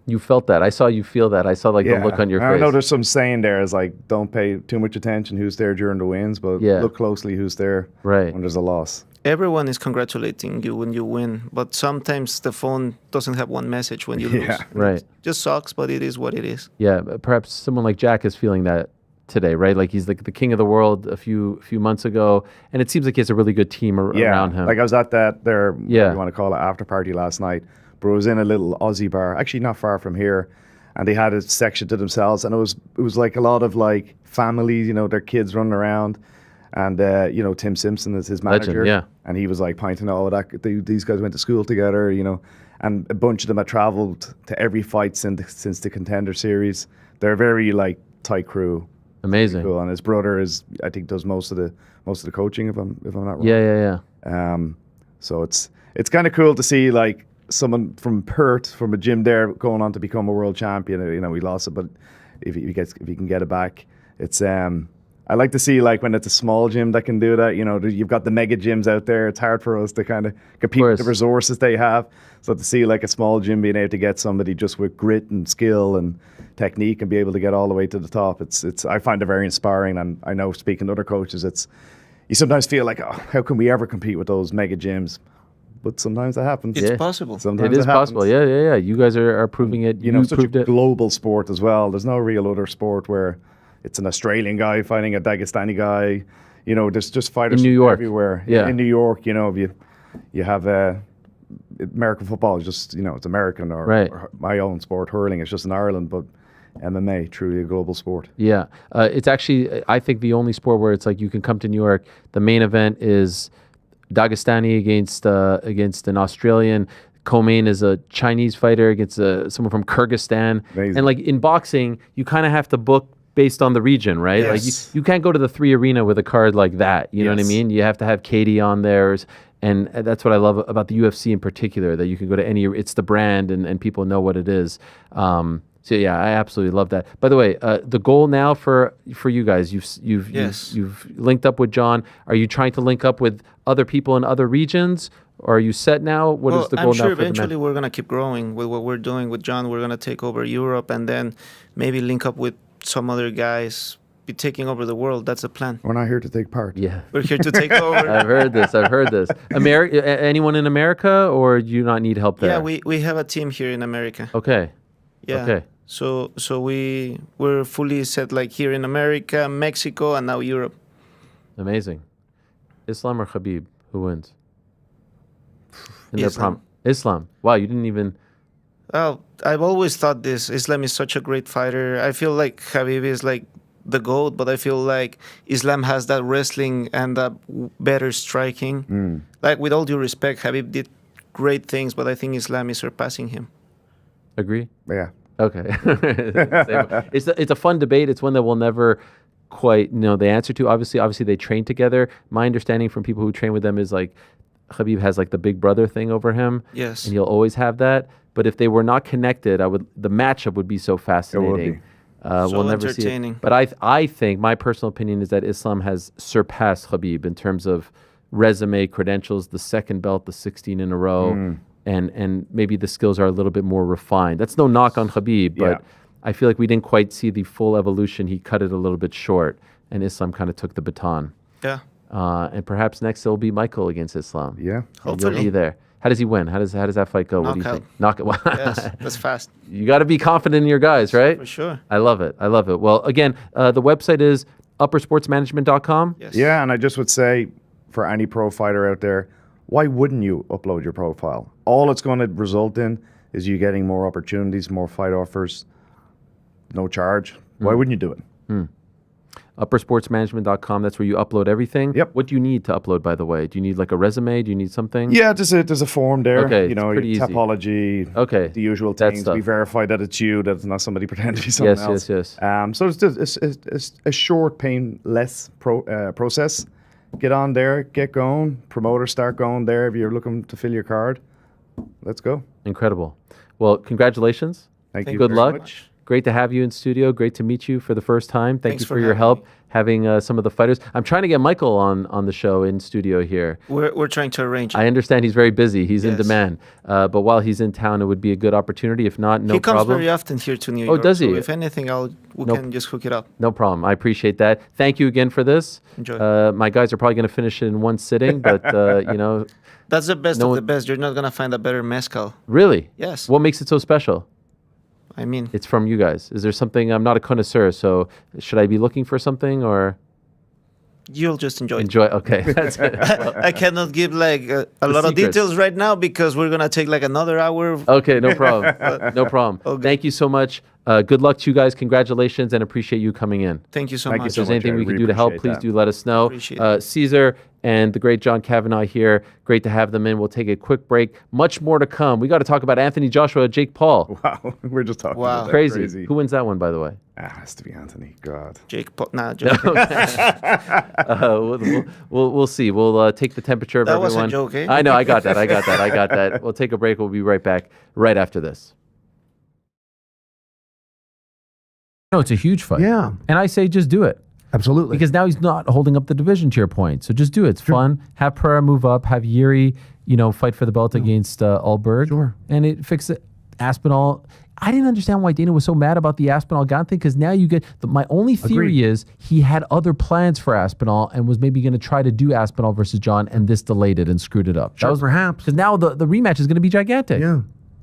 Speaker 2: You felt that. I saw you feel that. I saw the look on your face.
Speaker 12: I know there's some saying there is like, don't pay too much attention who's there during the wins, but look closely who's there when there's a loss.
Speaker 13: Everyone is congratulating you when you win, but sometimes the phone doesn't have one message when you lose.
Speaker 2: Right.
Speaker 13: It just sucks, but it is what it is.
Speaker 2: Yeah, perhaps someone like Jack is feeling that today, right? Like he's like the king of the world a few months ago, and it seems like he has a really good team around him.
Speaker 12: Like I was at whatever you want to call it, after party last night, but it was in a little Aussie bar, actually not far from here, and they had a section to themselves, and it was like a lot of like families, you know, their kids running around, And Tim Simpson is his manager.
Speaker 2: Legend, yeah.
Speaker 12: And he was like pointing out, these guys went to school together, and a bunch of them had traveled to every fight since the Contender Series. They're a very like tight crew.
Speaker 2: Amazing.
Speaker 12: Cool. And his brother I think does most of the coaching, if I'm not wrong.
Speaker 2: Yeah.
Speaker 12: So it's kind of cool to see like someone from Perth, from a gym there, going on to become a world champion. He lost it, but if he can get it back, it's I like to see like when it's a small gym that can do that. You've got the mega gyms out there. It's hard for us to kind of compete with the resources they have. So to see like a small gym being able to get somebody just with grit and skill and technique and be able to get all the way to the top, it's I find it very inspiring. And I know, speaking to other coaches, you sometimes feel like, oh, how can we ever compete with those mega gyms? But sometimes that happens.
Speaker 13: It's possible.
Speaker 12: Sometimes
Speaker 2: it is possible. Yeah. You guys are proving it.
Speaker 12: It's such a global sport as well. There's no real other sport where it's an Australian guy fighting a Dagestani guy. There's just fighters
Speaker 2: in New York
Speaker 12: everywhere.
Speaker 2: Yeah.
Speaker 12: In New York, if you have American football is just, it's American, or my own sport, hurling, it's just in Ireland, but MMA, truly a global sport. Yeah.
Speaker 2: It's actually, I think, the only sport where it's like you can come to New York. The main event is Dagestani against an Australian. Co-main is a Chinese fighter against someone from Kyrgyzstan.
Speaker 12: Amazing.
Speaker 2: And like in boxing, you kind of have to book based on the region, right?
Speaker 12: Yes.
Speaker 2: Like you can't go to the 3 Arena with a card like that. You know what I mean? You have to have Katie on theirs. And that's what I love about the UFC in particular, that you can go to any, it's the brand and people know what it is. So yeah, I absolutely love that. By the way, the goal now for you guys, you've linked up with John. Are you trying to link up with other people in other regions, or are you set now? What is the goal
Speaker 13: I'm sure
Speaker 2: now?
Speaker 13: eventually we're gonna keep growing with what we're doing with John. We're gonna take over Europe and then maybe link up with some other guys, be taking over the world. That's the plan.
Speaker 12: We're not here to take part.
Speaker 2: Yeah,
Speaker 13: we're here to take over.
Speaker 2: I've heard this. Anyone in America, or do you not need help there?
Speaker 13: Yeah, we have a team here in America.
Speaker 2: Okay.
Speaker 13: Yeah.
Speaker 2: Okay.
Speaker 13: So we're fully set, like here in America, Mexico, and now Europe.
Speaker 2: Amazing. Islam or Khabib? Who wins?
Speaker 13: Islam.
Speaker 2: Islam. Wow, you didn't even.
Speaker 13: Well, I've always thought this. Islam is such a great fighter. I feel like Khabib is like the GOAT, but I feel like Islam has that wrestling and that better striking. Like, with all due respect, Khabib did great things, but I think Islam is surpassing him.
Speaker 2: Agree?
Speaker 12: Yeah.
Speaker 2: Okay. It's a fun debate. It's one that we'll never quite know the answer to. Obviously they train together. My understanding from people who train with them is like Khabib has like the big brother thing over him.
Speaker 13: Yes.
Speaker 2: And he'll always have that. But if they were not connected, the matchup would be so fascinating.
Speaker 12: It would be.
Speaker 2: We'll never see it. But I think my personal opinion is that Islam has surpassed Khabib in terms of resume, credentials, the second belt, the 16 in a row. And maybe the skills are a little bit more refined. That's no knock on Khabib, but I feel like we didn't quite see the full evolution. He cut it a little bit short, and Islam kind of took the baton.
Speaker 13: Yeah.
Speaker 2: And perhaps next it'll be Michael against Islam.
Speaker 12: Yeah.
Speaker 2: Hopefully. You'll be there. How does he win? How does that fight go? What do you think? Knockout.
Speaker 13: Yes, that's fast.
Speaker 2: You got to be confident in your guys, right?
Speaker 13: For sure.
Speaker 2: I love it. Well, again, the website is uppersportsmanagement.com.
Speaker 13: Yes.
Speaker 12: Yeah, and I just would say, for any pro fighter out there, why wouldn't you upload your profile? All it's going to result in is you getting more opportunities, more fight offers, no charge. Why wouldn't you do it?
Speaker 2: Uppersportsmanagement.com. That's where you upload everything.
Speaker 12: Yep.
Speaker 2: What do you need to upload, by the way? Do you need like a resume? Do you need something?
Speaker 12: Yeah, there's a form there.
Speaker 2: Okay,
Speaker 12: you know,
Speaker 2: it's pretty
Speaker 12: your
Speaker 2: easy.
Speaker 12: topology.
Speaker 2: Okay,
Speaker 12: the usual
Speaker 2: that
Speaker 12: things.
Speaker 2: stuff.
Speaker 12: We verify that it's you, that it's not somebody pretending to be someone else.
Speaker 2: Yes.
Speaker 12: So it's just it's a short, painless process. Get on there, get going. Promoters start going there. If you're looking to fill your card, let's go.
Speaker 2: Incredible. Well, congratulations.
Speaker 12: Thank you.
Speaker 2: Good
Speaker 12: very
Speaker 2: luck.
Speaker 12: much.
Speaker 2: Great to have you in studio. Great to meet you for the first time. Thank
Speaker 13: Thanks
Speaker 2: you
Speaker 13: for
Speaker 2: for your
Speaker 13: having
Speaker 2: help
Speaker 13: me.
Speaker 2: having some of the fighters. I'm trying to get Michael on the show in studio here.
Speaker 13: We're trying to arrange it.
Speaker 2: I understand he's very busy. He's in
Speaker 13: Yes.
Speaker 2: demand. But while he's in town, it would be a good opportunity. If not, no
Speaker 13: he comes
Speaker 2: problem.
Speaker 13: very often here to New
Speaker 2: Oh,
Speaker 13: York.
Speaker 2: does he?
Speaker 13: So if anything, we can just hook it up.
Speaker 2: No problem. I appreciate that. Thank you again for this.
Speaker 13: Enjoy.
Speaker 2: My guys are probably going to finish it in one sitting, but
Speaker 13: That's the best
Speaker 2: No
Speaker 13: of
Speaker 2: one-
Speaker 13: the best. You're not gonna find a better mezcal.
Speaker 2: really?
Speaker 13: Yes.
Speaker 2: What makes it so special?
Speaker 13: I mean,
Speaker 2: It's from you guys. Is there something? I'm not a connoisseur, so should I be looking for something or
Speaker 13: you'll just enjoy it.
Speaker 2: enjoy? Okay, that's it.
Speaker 13: I cannot give like a lot of
Speaker 2: secrets.
Speaker 13: details right now because we're gonna take like another hour.
Speaker 2: Okay, no problem. No problem.
Speaker 13: Okay.
Speaker 2: Thank you so much. Good luck to you guys. Congratulations, and appreciate you coming in.
Speaker 13: Thank you so
Speaker 12: Thank you
Speaker 13: much.
Speaker 2: If there's anything
Speaker 12: Jerry.
Speaker 2: we can
Speaker 12: We
Speaker 2: do to help,
Speaker 12: appreciate
Speaker 2: please
Speaker 12: that.
Speaker 2: do let us know.
Speaker 13: Appreciate it.
Speaker 2: Caesar and the great John Kavanagh here. Great to have them in. We'll take a quick break. Much more to come. We got to talk about Anthony Joshua, Jake Paul.
Speaker 12: Wow, we're just talking about that.
Speaker 2: Crazy. Who wins that one, by the way?
Speaker 12: Has to be Anthony. God.
Speaker 13: Jake Paul. Nah, joke.
Speaker 2: We'll see. We'll take the temperature of
Speaker 13: That was
Speaker 2: everyone.
Speaker 13: a joke, eh?
Speaker 2: I know. I got that. We'll take a break. We'll be right back right after this. No, it's a huge fight.
Speaker 11: Yeah.
Speaker 2: And I say just do it.
Speaker 11: Absolutely.
Speaker 2: Because now he's not holding up the division, to your point. So just do it. It's fun. Have Pereira move up. Have Yuri, fight for the belt against Alberg.
Speaker 11: Sure.
Speaker 2: And it fixes it. Aspinall. I didn't understand why Dana was so mad about the Aspinall Gant thing, because now you get my only theory is he had other plans for Aspinall and was maybe going to try to do Aspinall versus John, and this delayed it and screwed it up.
Speaker 11: Sure, perhaps.
Speaker 2: Because now the rematch is going to be gigantic.
Speaker 11: Yeah.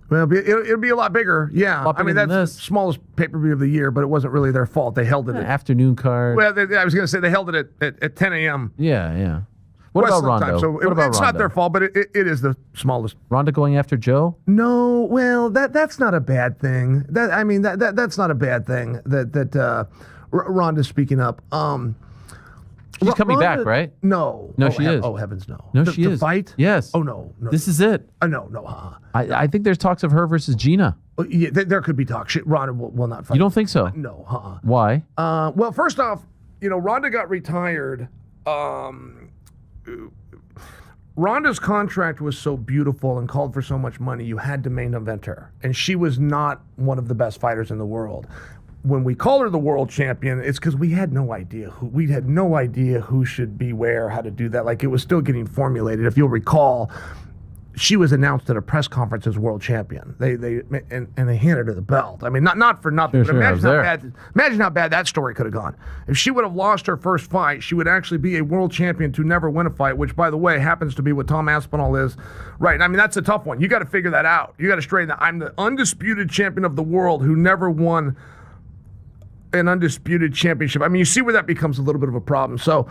Speaker 11: Well, it'll be a lot bigger. Yeah.
Speaker 2: Lot bigger than
Speaker 11: that's the smallest pay-per-view of the year, but it wasn't really their fault. They held it at
Speaker 2: afternoon card.
Speaker 11: Well, I was going to say they held it at 10 a.m.
Speaker 2: Yeah. What about
Speaker 11: Westland time,
Speaker 2: Ronda?
Speaker 11: so
Speaker 2: What about
Speaker 11: it's
Speaker 2: Ronda?
Speaker 11: not their fault, but it is the smallest.
Speaker 2: Ronda going after Joe?
Speaker 11: No, well, that's not a bad thing. That's not a bad thing. That Ronda's speaking up.
Speaker 2: She's coming back, right?
Speaker 11: No.
Speaker 2: No, she is.
Speaker 11: Oh heavens, no.
Speaker 2: No,
Speaker 11: The
Speaker 2: she is.
Speaker 11: fight?
Speaker 2: Yes.
Speaker 11: Oh no.
Speaker 2: This is it.
Speaker 11: No.
Speaker 2: I think there's talks of her versus Gina.
Speaker 11: Yeah, there could be talk. Ronda will not fight.
Speaker 2: You don't think so?
Speaker 11: No.
Speaker 2: Why?
Speaker 11: Well, first off, Ronda got retired. Ronda's contract was so beautiful and called for so much money, you had to main event her. And she was not one of the best fighters in the world. When we call her the world champion, it's because we had no idea who should be where, how to do that. Like, it was still getting formulated. If you'll recall, she was announced at a press conference as world champion. They handed her the belt. I mean, not for nothing.
Speaker 2: Sure,
Speaker 11: but
Speaker 2: I was
Speaker 11: imagine how bad that story could have gone. If she would have lost her first fight, she would actually be a world champion to never win a fight, which, by the way, happens to be what Tom Aspinall is. Right. I mean, that's a tough one. You got to figure that out. You got to straighten that. I'm the undisputed champion of the world who never won an undisputed championship. I mean, you see where that becomes a little bit of a problem. So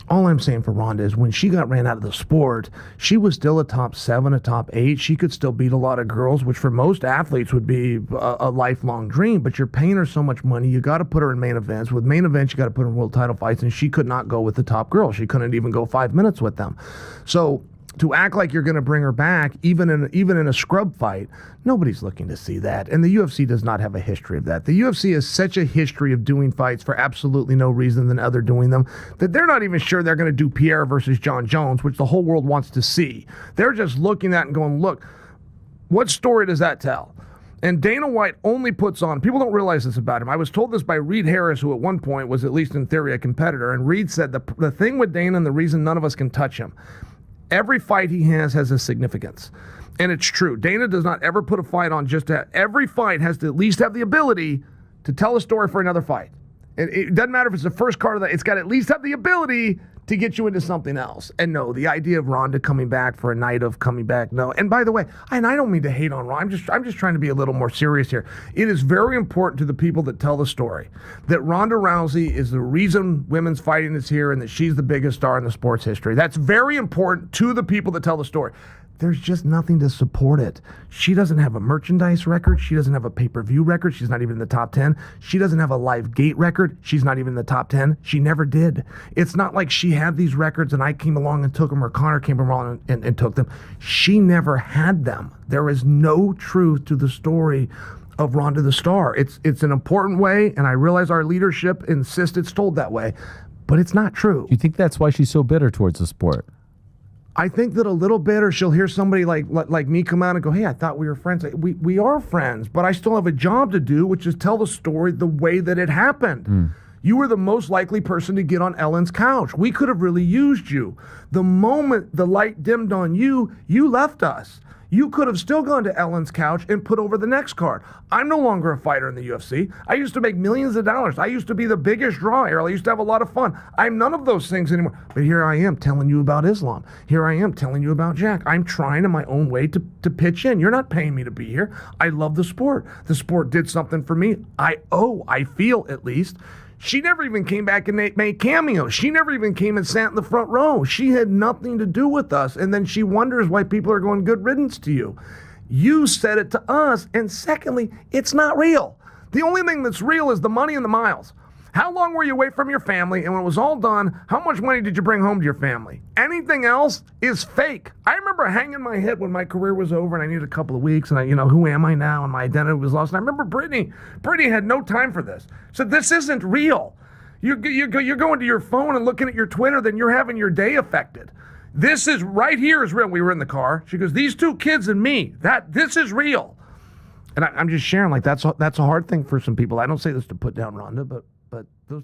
Speaker 11: all I'm saying for Ronda is when she got ran out of the sport, she was still a top 7, a top 8. She could still beat a lot of girls, which for most athletes would be a lifelong dream. But you're paying her so much money, you got to put her in main events. With main events, you got to put her in world title fights, and she could not go with the top girls. She couldn't even go 5 minutes with them. So to act like you're going to bring her back, even in a scrub fight, nobody's looking to see that. And the UFC does not have a history of that. The UFC has such a history of doing fights for absolutely no reason than other doing them that they're not even sure they're going to do Pierre versus John Jones, which the whole world wants to see. They're just looking at it and going, look, what story does that tell? And Dana White only puts on, people don't realize this about him. I was told this by Reed Harris, who at one point was, at least in theory, a competitor. And Reed said the thing with Dana and the reason none of us can touch him, every fight he has a significance. And it's true. Dana does not ever put a fight on just to, every fight has to at least have the ability to tell a story for another fight. It doesn't matter if it's the first card of that, it's got to at least have the ability to get you into something else. And no, the idea of Ronda coming back for a night of coming back, no. And by the way, and I don't mean to hate on Ronda, I'm just trying to be a little more serious here. It is very important to the people that tell the story that Ronda Rousey is the reason women's fighting is here and that she's the biggest star in the sports history. That's very important to the people that tell the story. There's just nothing to support it. She doesn't have a merchandise record. She doesn't have a pay-per-view record. She's not even in the top 10. She doesn't have a live gate record. She's not even in the top 10. She never did. It's not like she had these records and I came along and took them or Conor came along and took them. She never had them. There is no truth to the story of Ronda the Star. It's an important way, and I realize our leadership insists it's told that way, but it's not true.
Speaker 2: Do you think that's why she's so bitter towards the sport?
Speaker 11: I think that a little bit, or she'll hear somebody like me come out and go, hey, I thought we were friends. We are friends, but I still have a job to do, which is tell the story the way that it happened. You were the most likely person to get on Ellen's couch. We could have really used you. The moment the light dimmed on you, you left us. You could have still gone to Ellen's couch and put over the next card. I'm no longer a fighter in the UFC. I used to make millions of dollars. I used to be the biggest draw, Ariel. I used to have a lot of fun. I'm none of those things anymore. But here I am telling you about Islam. Here I am telling you about Jack. I'm trying in my own way to pitch in. You're not paying me to be here. I love the sport. The sport did something for me. I feel at least. She never even came back and made cameos. She never even came and sat in the front row. She had nothing to do with us. And then she wonders why people are going good riddance to you. You said it to us. And secondly, it's not real. The only thing that's real is the money and the miles. How long were you away from your family? And when it was all done, how much money did you bring home to your family? Anything else is fake. I remember hanging my head when my career was over and I needed a couple of weeks and who am I now? And my identity was lost. And I remember Brittany had no time for this. So this isn't real. You're going to your phone and looking at your Twitter, then you're having your day affected. This is right here is real. We were in the car. She goes, these two kids and me, this is real. And I'm just sharing, like, that's a hard thing for some people. I don't say this to put down Rhonda, but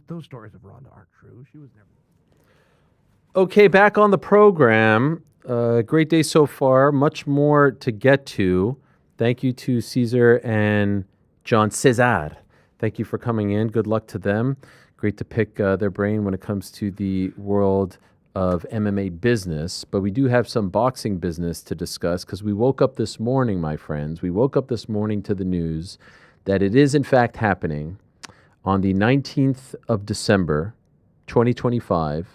Speaker 11: those stories of Rhonda aren't true. She was never.
Speaker 2: Okay, back on the program. Great day so far. Much more to get to. Thank you to Caesar and John Cesar. Thank you for coming in. Good luck to them. Great to pick their brain when it comes to the world of MMA business. But we do have some boxing business to discuss because we woke up this morning, my friends. We woke up this morning to the news that it is in fact happening on the 19th of December, 2025,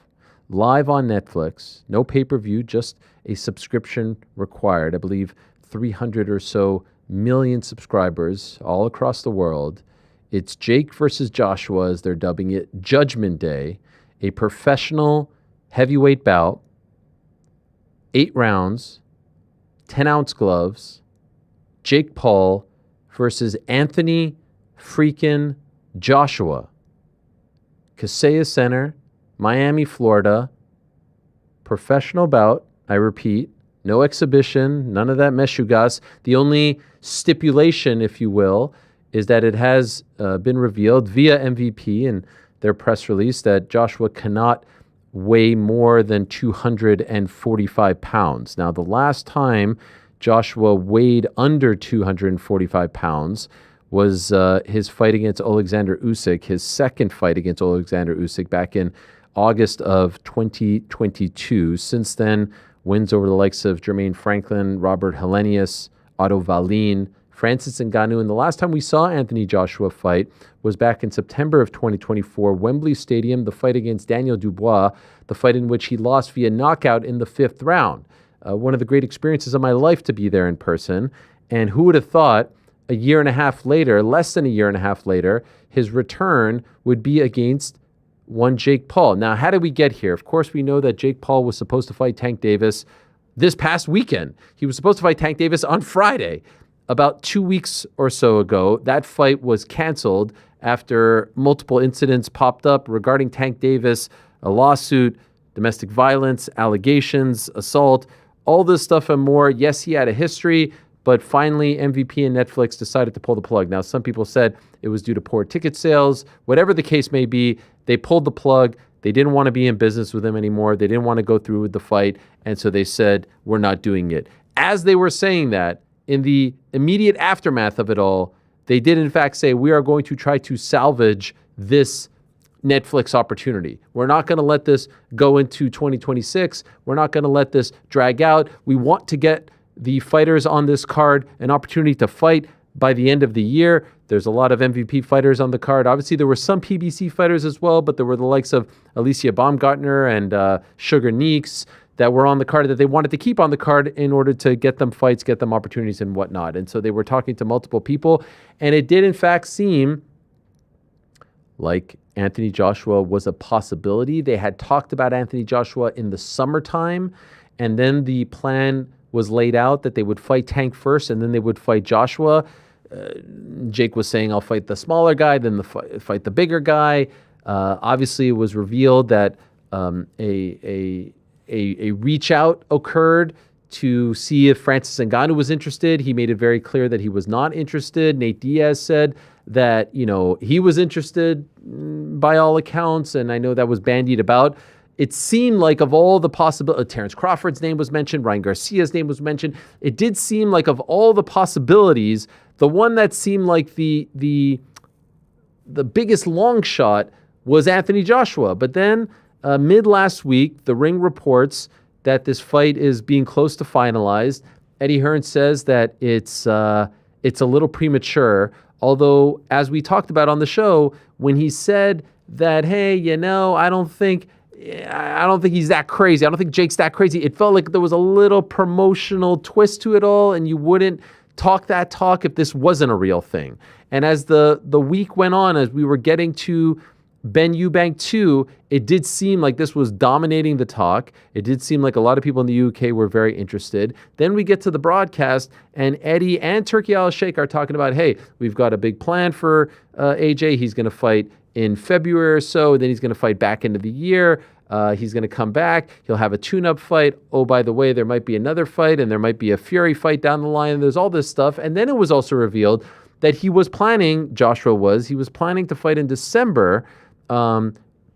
Speaker 2: live on Netflix. No pay-per-view, just a subscription required. I believe 300 or so million subscribers all across the world. It's Jake versus Joshua, as they're dubbing it, Judgment Day, a professional heavyweight bout, 8 rounds, 10-ounce gloves, Jake Paul versus Anthony freaking Joshua. Kaseya Center, Miami, Florida. Professional bout, I repeat. No exhibition, none of that meshugas. The only stipulation, if you will, is that it has been revealed via MVP in their press release that Joshua cannot weigh more than 245 pounds. Now, the last time Joshua weighed under 245 pounds was his fight against Alexander Usyk, his second fight against Alexander Usyk back in August of 2022. Since then, wins over the likes of Jermaine Franklin, Robert Helenius, Otto Wallin, Francis Ngannou. And the last time we saw Anthony Joshua fight was back in September of 2024, Wembley Stadium, the fight against Daniel Dubois, the fight in which he lost via knockout in the 5th round. One of the great experiences of my life to be there in person. And who would have thought a year and a half later, less than a year and a half later, his return would be against one Jake Paul. Now, how did we get here? Of course, we know that Jake Paul was supposed to fight Tank Davis this past weekend. He was supposed to fight Tank Davis on Friday. About 2 weeks or so ago, that fight was canceled after multiple incidents popped up regarding Tank Davis, a lawsuit, domestic violence, allegations, assault, all this stuff and more. Yes, he had a history, but finally MVP and Netflix decided to pull the plug. Now, some people said it was due to poor ticket sales. Whatever the case may be, they pulled the plug. They didn't want to be in business with him anymore. They didn't want to go through with the fight, and so they said, we're not doing it. As they were saying that, in the immediate aftermath of it all, they did in fact say, we are going to try to salvage this Netflix opportunity. We're not going to let this go into 2026. We're not going to let this drag out. We want to get the fighters on this card an opportunity to fight by the end of the year. There's a lot of MVP fighters on the card. Obviously, there were some PBC fighters as well, but there were the likes of Alicia Baumgartner and Sugar Neeks that were on the card that they wanted to keep on the card in order to get them fights, get them opportunities and whatnot. And so they were talking to multiple people, and it did in fact seem like Anthony Joshua was a possibility. They had talked about Anthony Joshua in the summertime, and then the plan was laid out that they would fight Tank first and then they would fight Joshua. Jake was saying, I'll fight the smaller guy, then fight the bigger guy. Obviously, it was revealed that a reach out occurred to see if Francis Ngannou was interested. He made it very clear that he was not interested. Nate Diaz said that, he was interested by all accounts, and I know that was bandied about. It seemed like of all the possibilities, Terrence Crawford's name was mentioned, Ryan Garcia's name was mentioned. It did seem like of all the possibilities, the one that seemed like the biggest long shot was Anthony Joshua. But then mid last week, the Ring reports that this fight is being close to finalized. Eddie Hearn says that it's a little premature. Although, as we talked about on the show, when he said that, hey, I don't think he's that crazy. I don't think Jake's that crazy. It felt like there was a little promotional twist to it all, and you wouldn't talk that talk if this wasn't a real thing. And as the week went on, as we were getting to Ben Eubank 2, it did seem like this was dominating the talk. It did seem like a lot of people in the UK were very interested. Then we get to the broadcast, and Eddie and Turki Al-Sheikh are talking about, hey, we've got a big plan for AJ. He's going to fight in February or so. Then he's going to fight back into the year. He's going to come back. He'll have a tune-up fight. Oh, by the way, there might be another fight, and there might be a Fury fight down the line. There's all this stuff. And then it was also revealed that he was planning to fight in December,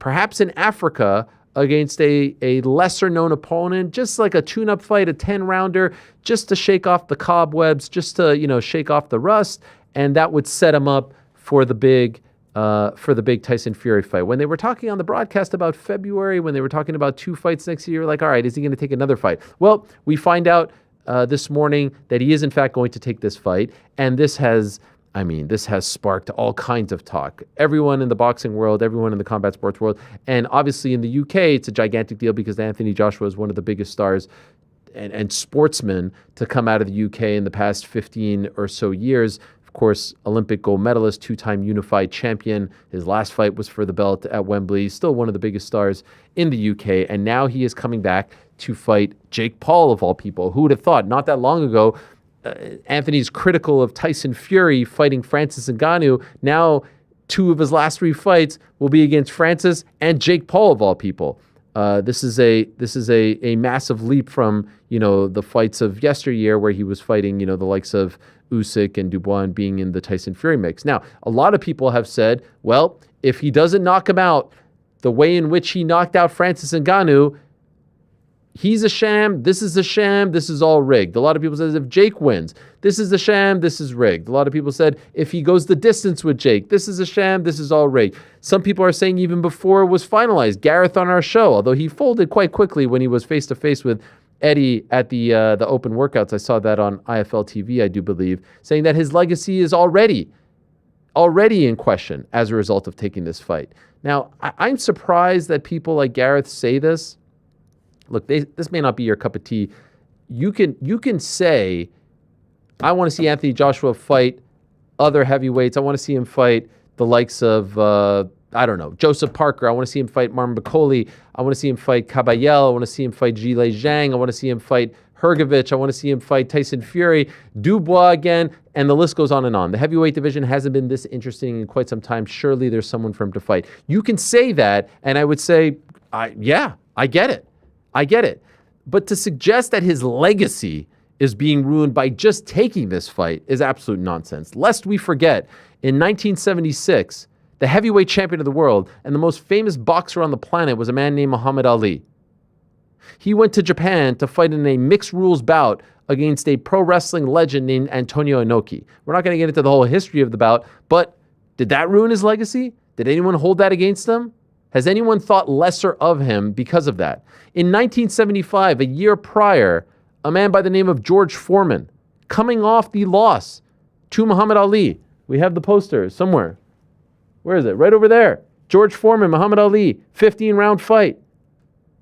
Speaker 2: perhaps in Africa, against a lesser-known opponent, just like a tune-up fight, a 10-rounder, just to shake off the cobwebs, just to, shake off the rust, and that would set him up for the big Tyson Fury fight. When they were talking on the broadcast about February, when they were talking about 2 fights next year, like, all right, is he going to take another fight? Well, we find out this morning that he is in fact going to take this fight, and this has sparked all kinds of talk. Everyone in the boxing world, everyone in the combat sports world, and obviously in the UK, it's a gigantic deal because Anthony Joshua is one of the biggest stars and sportsmen to come out of the UK in the past 15 or so years. Of course, Olympic gold medalist, 2-time unified champion. His last fight was for the belt at Wembley. He's still one of the biggest stars in the UK, and now he is coming back to fight Jake Paul, of all people. Who would have thought? Not that long ago, Anthony's critical of Tyson Fury fighting Francis Ngannou. Now, 2 of his last 3 fights will be against Francis and Jake Paul, of all people. This is a massive leap from the fights of yesteryear where he was fighting the likes of Usyk and Dubois and being in the Tyson Fury mix. Now, a lot of people have said, well, if he doesn't knock him out the way in which he knocked out Francis Ngannou, he's a sham, this is a sham, this is all rigged. A lot of people said if Jake wins, this is a sham, this is rigged. A lot of people said if he goes the distance with Jake, this is a sham, this is all rigged. Some people are saying even before it was finalized, Gareth on our show, although he folded quite quickly when he was face-to-face with Eddie at the open workouts. I saw that on IFL TV, I do believe, saying that his legacy is already in question as a result of taking this fight. Now, I'm surprised that people like Gareth say this. Look, this may not be your cup of tea. You can say, I want to see Anthony Joshua fight other heavyweights. I want to see him fight the likes of, Joseph Parker. I want to see him fight Martin Bakole. I want to see him fight Caballel. I want to see him fight Zhilei Zhang. I want to see him fight Hrgovic. I want to see him fight Tyson Fury, Dubois again, and the list goes on and on. The heavyweight division hasn't been this interesting in quite some time. Surely there's someone for him to fight. You can say that, and I would say, I get it. I get it. But to suggest that his legacy is being ruined by just taking this fight is absolute nonsense. Lest we forget, in 1976, the heavyweight champion of the world and the most famous boxer on the planet was a man named Muhammad Ali. He went to Japan to fight in a mixed rules bout against a pro wrestling legend named Antonio Inoki. We're not going to get into the whole history of the bout, but did that ruin his legacy? Did anyone hold that against him? Has anyone thought lesser of him because of that? In 1975, a year prior, a man by the name of George Foreman, coming off the loss to Muhammad Ali. We have the poster somewhere. Where is it? Right over there. George Foreman, Muhammad Ali, 15-round fight.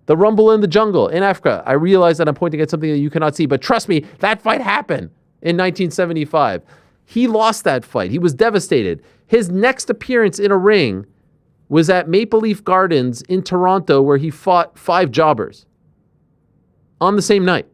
Speaker 2: The Rumble in the Jungle in Africa. I realize that I'm pointing at something that you cannot see, but trust me, that fight happened in 1975. He lost that fight. He was devastated. His next appearance in a ring was at Maple Leaf Gardens in Toronto, where he fought 5 jobbers on the same night.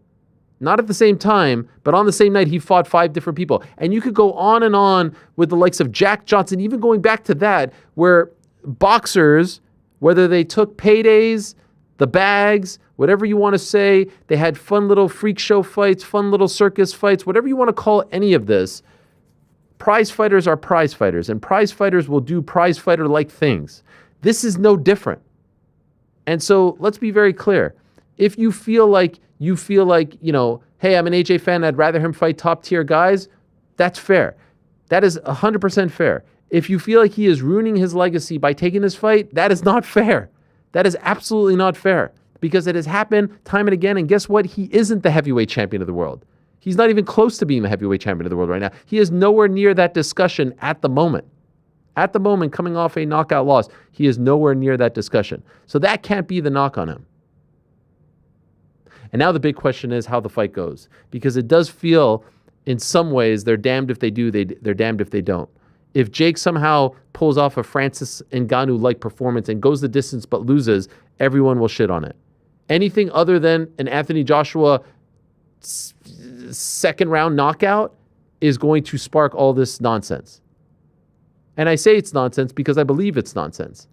Speaker 2: Not at the same time, but on the same night, he fought 5 different people. And you could go on and on with the likes of Jack Johnson, even going back to that, where boxers, whether they took paydays, the bags, whatever you want to say, they had fun little freak show fights, fun little circus fights, whatever you want to call any of this. Prize fighters are prize fighters, and prize fighters will do prize fighter-like things. This is no different. And so let's be very clear. If you feel like, hey, I'm an AJ fan, I'd rather him fight top-tier guys, that's fair. That is 100% fair. If you feel like he is ruining his legacy by taking this fight, that is not fair. That is absolutely not fair, because it has happened time and again, and guess what? He isn't the heavyweight champion of the world. He's not even close to being the heavyweight champion of the world right now. He is nowhere near that discussion at the moment. At the moment, coming off a knockout loss, he is nowhere near that discussion. So that can't be the knock on him. And now the big question is how the fight goes, because it does feel in some ways, they're damned if they do, they're damned if they don't. If Jake somehow pulls off a Francis Ngannou-like performance and goes the distance but loses, everyone will shit on it. Anything other than an Anthony Joshua second round knockout is going to spark all this nonsense. And I say it's nonsense because I believe it's nonsense.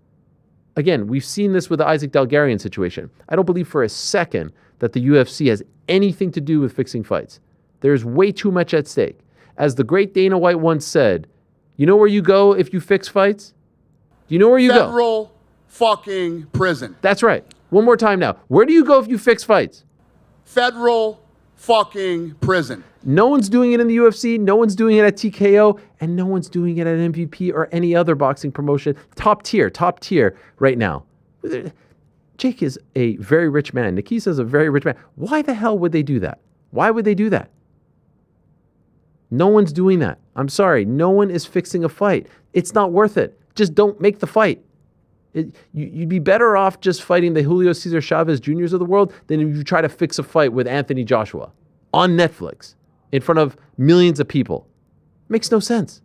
Speaker 2: Again, we've seen this with the Isaac Dalgarian situation. I don't believe for a second that the UFC has anything to do with fixing fights. There's way too much at stake. As the great Dana White once said, you know where you go if you fix fights? Do you know where you go?
Speaker 10: Federal fucking prison.
Speaker 2: That's right. One more time now. Where do you go if you fix fights?
Speaker 10: Federal fucking prison.
Speaker 2: No one's doing it in the UFC. No one's doing it at TKO. And no one's doing it at MVP or any other boxing promotion. Top tier right now. Jake is a very rich man. Nikisa is a very rich man. Why the hell would they do that? Why would they do that? No one's doing that. I'm sorry. No one is fixing a fight. It's not worth it. Just don't make the fight. You'd be better off just fighting the Julio Cesar Chavez Jr.'s of the world than if you try to fix a fight with Anthony Joshua on Netflix in front of millions of people. Makes no sense.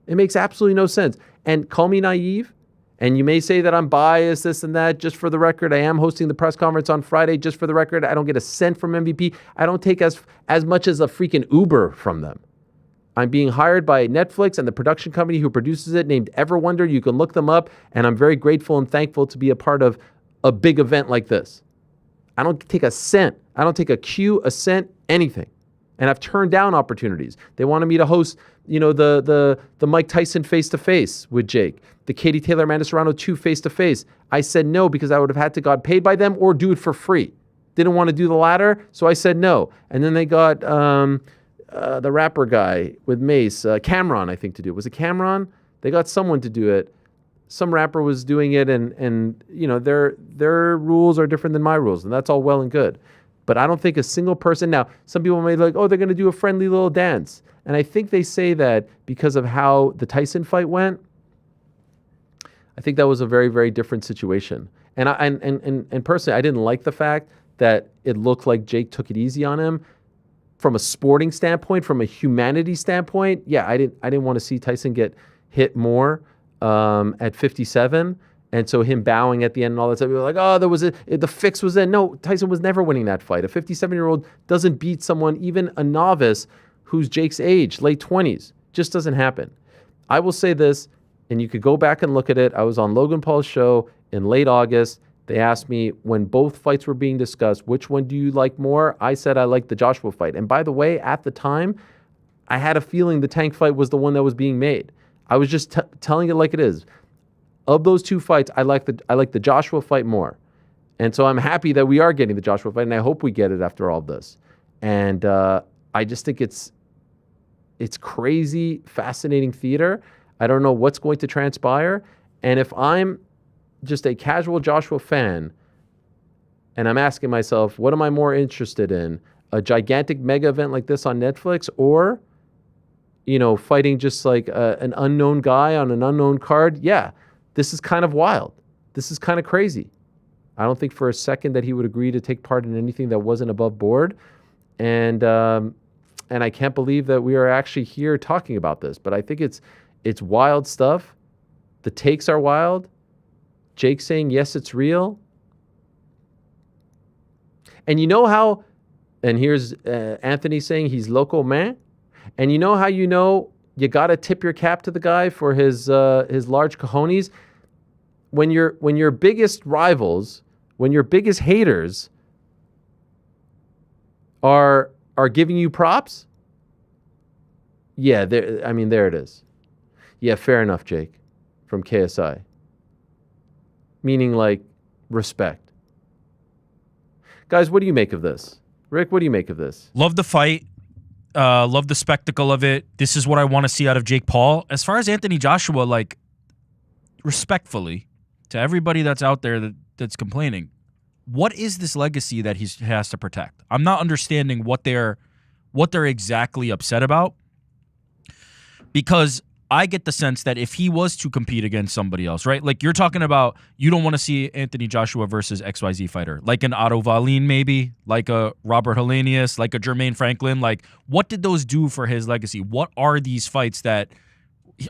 Speaker 2: It makes absolutely no sense. And call me naive, and you may say that I'm biased, this and that. Just for the record, I am hosting the press conference on Friday. Just for the record, I don't get a cent from MVP. I don't take as much as a freaking Uber from them. I'm being hired by Netflix and the production company who produces it named Everwonder. You can look them up, and I'm very grateful and thankful to be a part of a big event like this. I don't take a cent. I don't take a Q, a cent, anything. And I've turned down opportunities. They wanted me to host, the Mike Tyson face-to-face with Jake, the Katie Taylor Amanda Serrano 2 face-to-face. I said no because I would have had to got paid by them or do it for free. Didn't want to do the latter, so I said no. And then they got the rapper guy with Mace, Cameron, I think, to do it. Was it Cameron? They got someone to do it. Some rapper was doing it, and their rules are different than my rules, and that's all well and good. But I don't think a single person... Now, some people may be like, oh, they're going to do a friendly little dance. And I think they say that because of how the Tyson fight went. I think that was a very, very different situation. And personally, I didn't like the fact that it looked like Jake took it easy on him. From a sporting standpoint, from a humanity standpoint, yeah, I didn't want to see Tyson get hit more at 57. And so him bowing at the end and all that stuff, we were like, oh, the fix was in. No, Tyson was never winning that fight. A 57-year-old doesn't beat someone, even a novice who's Jake's age, late 20s. Just doesn't happen. I will say this, and you could go back and look at it. I was on Logan Paul's show in late August. They asked me when both fights were being discussed, which one do you like more? I said I liked the Joshua fight. And by the way, at the time, I had a feeling the Tank fight was the one that was being made. I was just telling it like it is. Of those two fights, I like the Joshua fight more. And so I'm happy that we are getting the Joshua fight, and I hope we get it after all this. And I just think it's crazy, fascinating theater. I don't know what's going to transpire. And if I'm just a casual Joshua fan, and I'm asking myself, what am I more interested in? A gigantic mega event like this on Netflix, or, fighting just like an unknown guy on an unknown card? Yeah, this is kind of wild. This is kind of crazy. I don't think for a second that he would agree to take part in anything that wasn't above board. And I can't believe that we are actually here talking about this, but I think it's wild stuff. The takes are wild. Jake saying, yes, it's real. And you know how, and here's Anthony saying he's local man. And you know how you got to tip your cap to the guy for his large cojones? When your biggest rivals, when your biggest haters are giving you props, yeah, there it is. Yeah, fair enough, Jake, from KSI. Meaning like respect. Guys, what do you make of this? Rick, what do you make of this?
Speaker 4: Love the fight. Love the spectacle of it. This is what I want to see out of Jake Paul. As far as Anthony Joshua, like, respectfully, to everybody that's out there that's complaining, what is this legacy that he has to protect? I'm not understanding what they're exactly upset about, because I get the sense that if he was to compete against somebody else, right? Like you're talking about, you don't want to see Anthony Joshua versus XYZ fighter, like an Otto Wallin maybe, like a Robert Helenius, like a Jermaine Franklin. Like, what did those do for his legacy? What are these fights that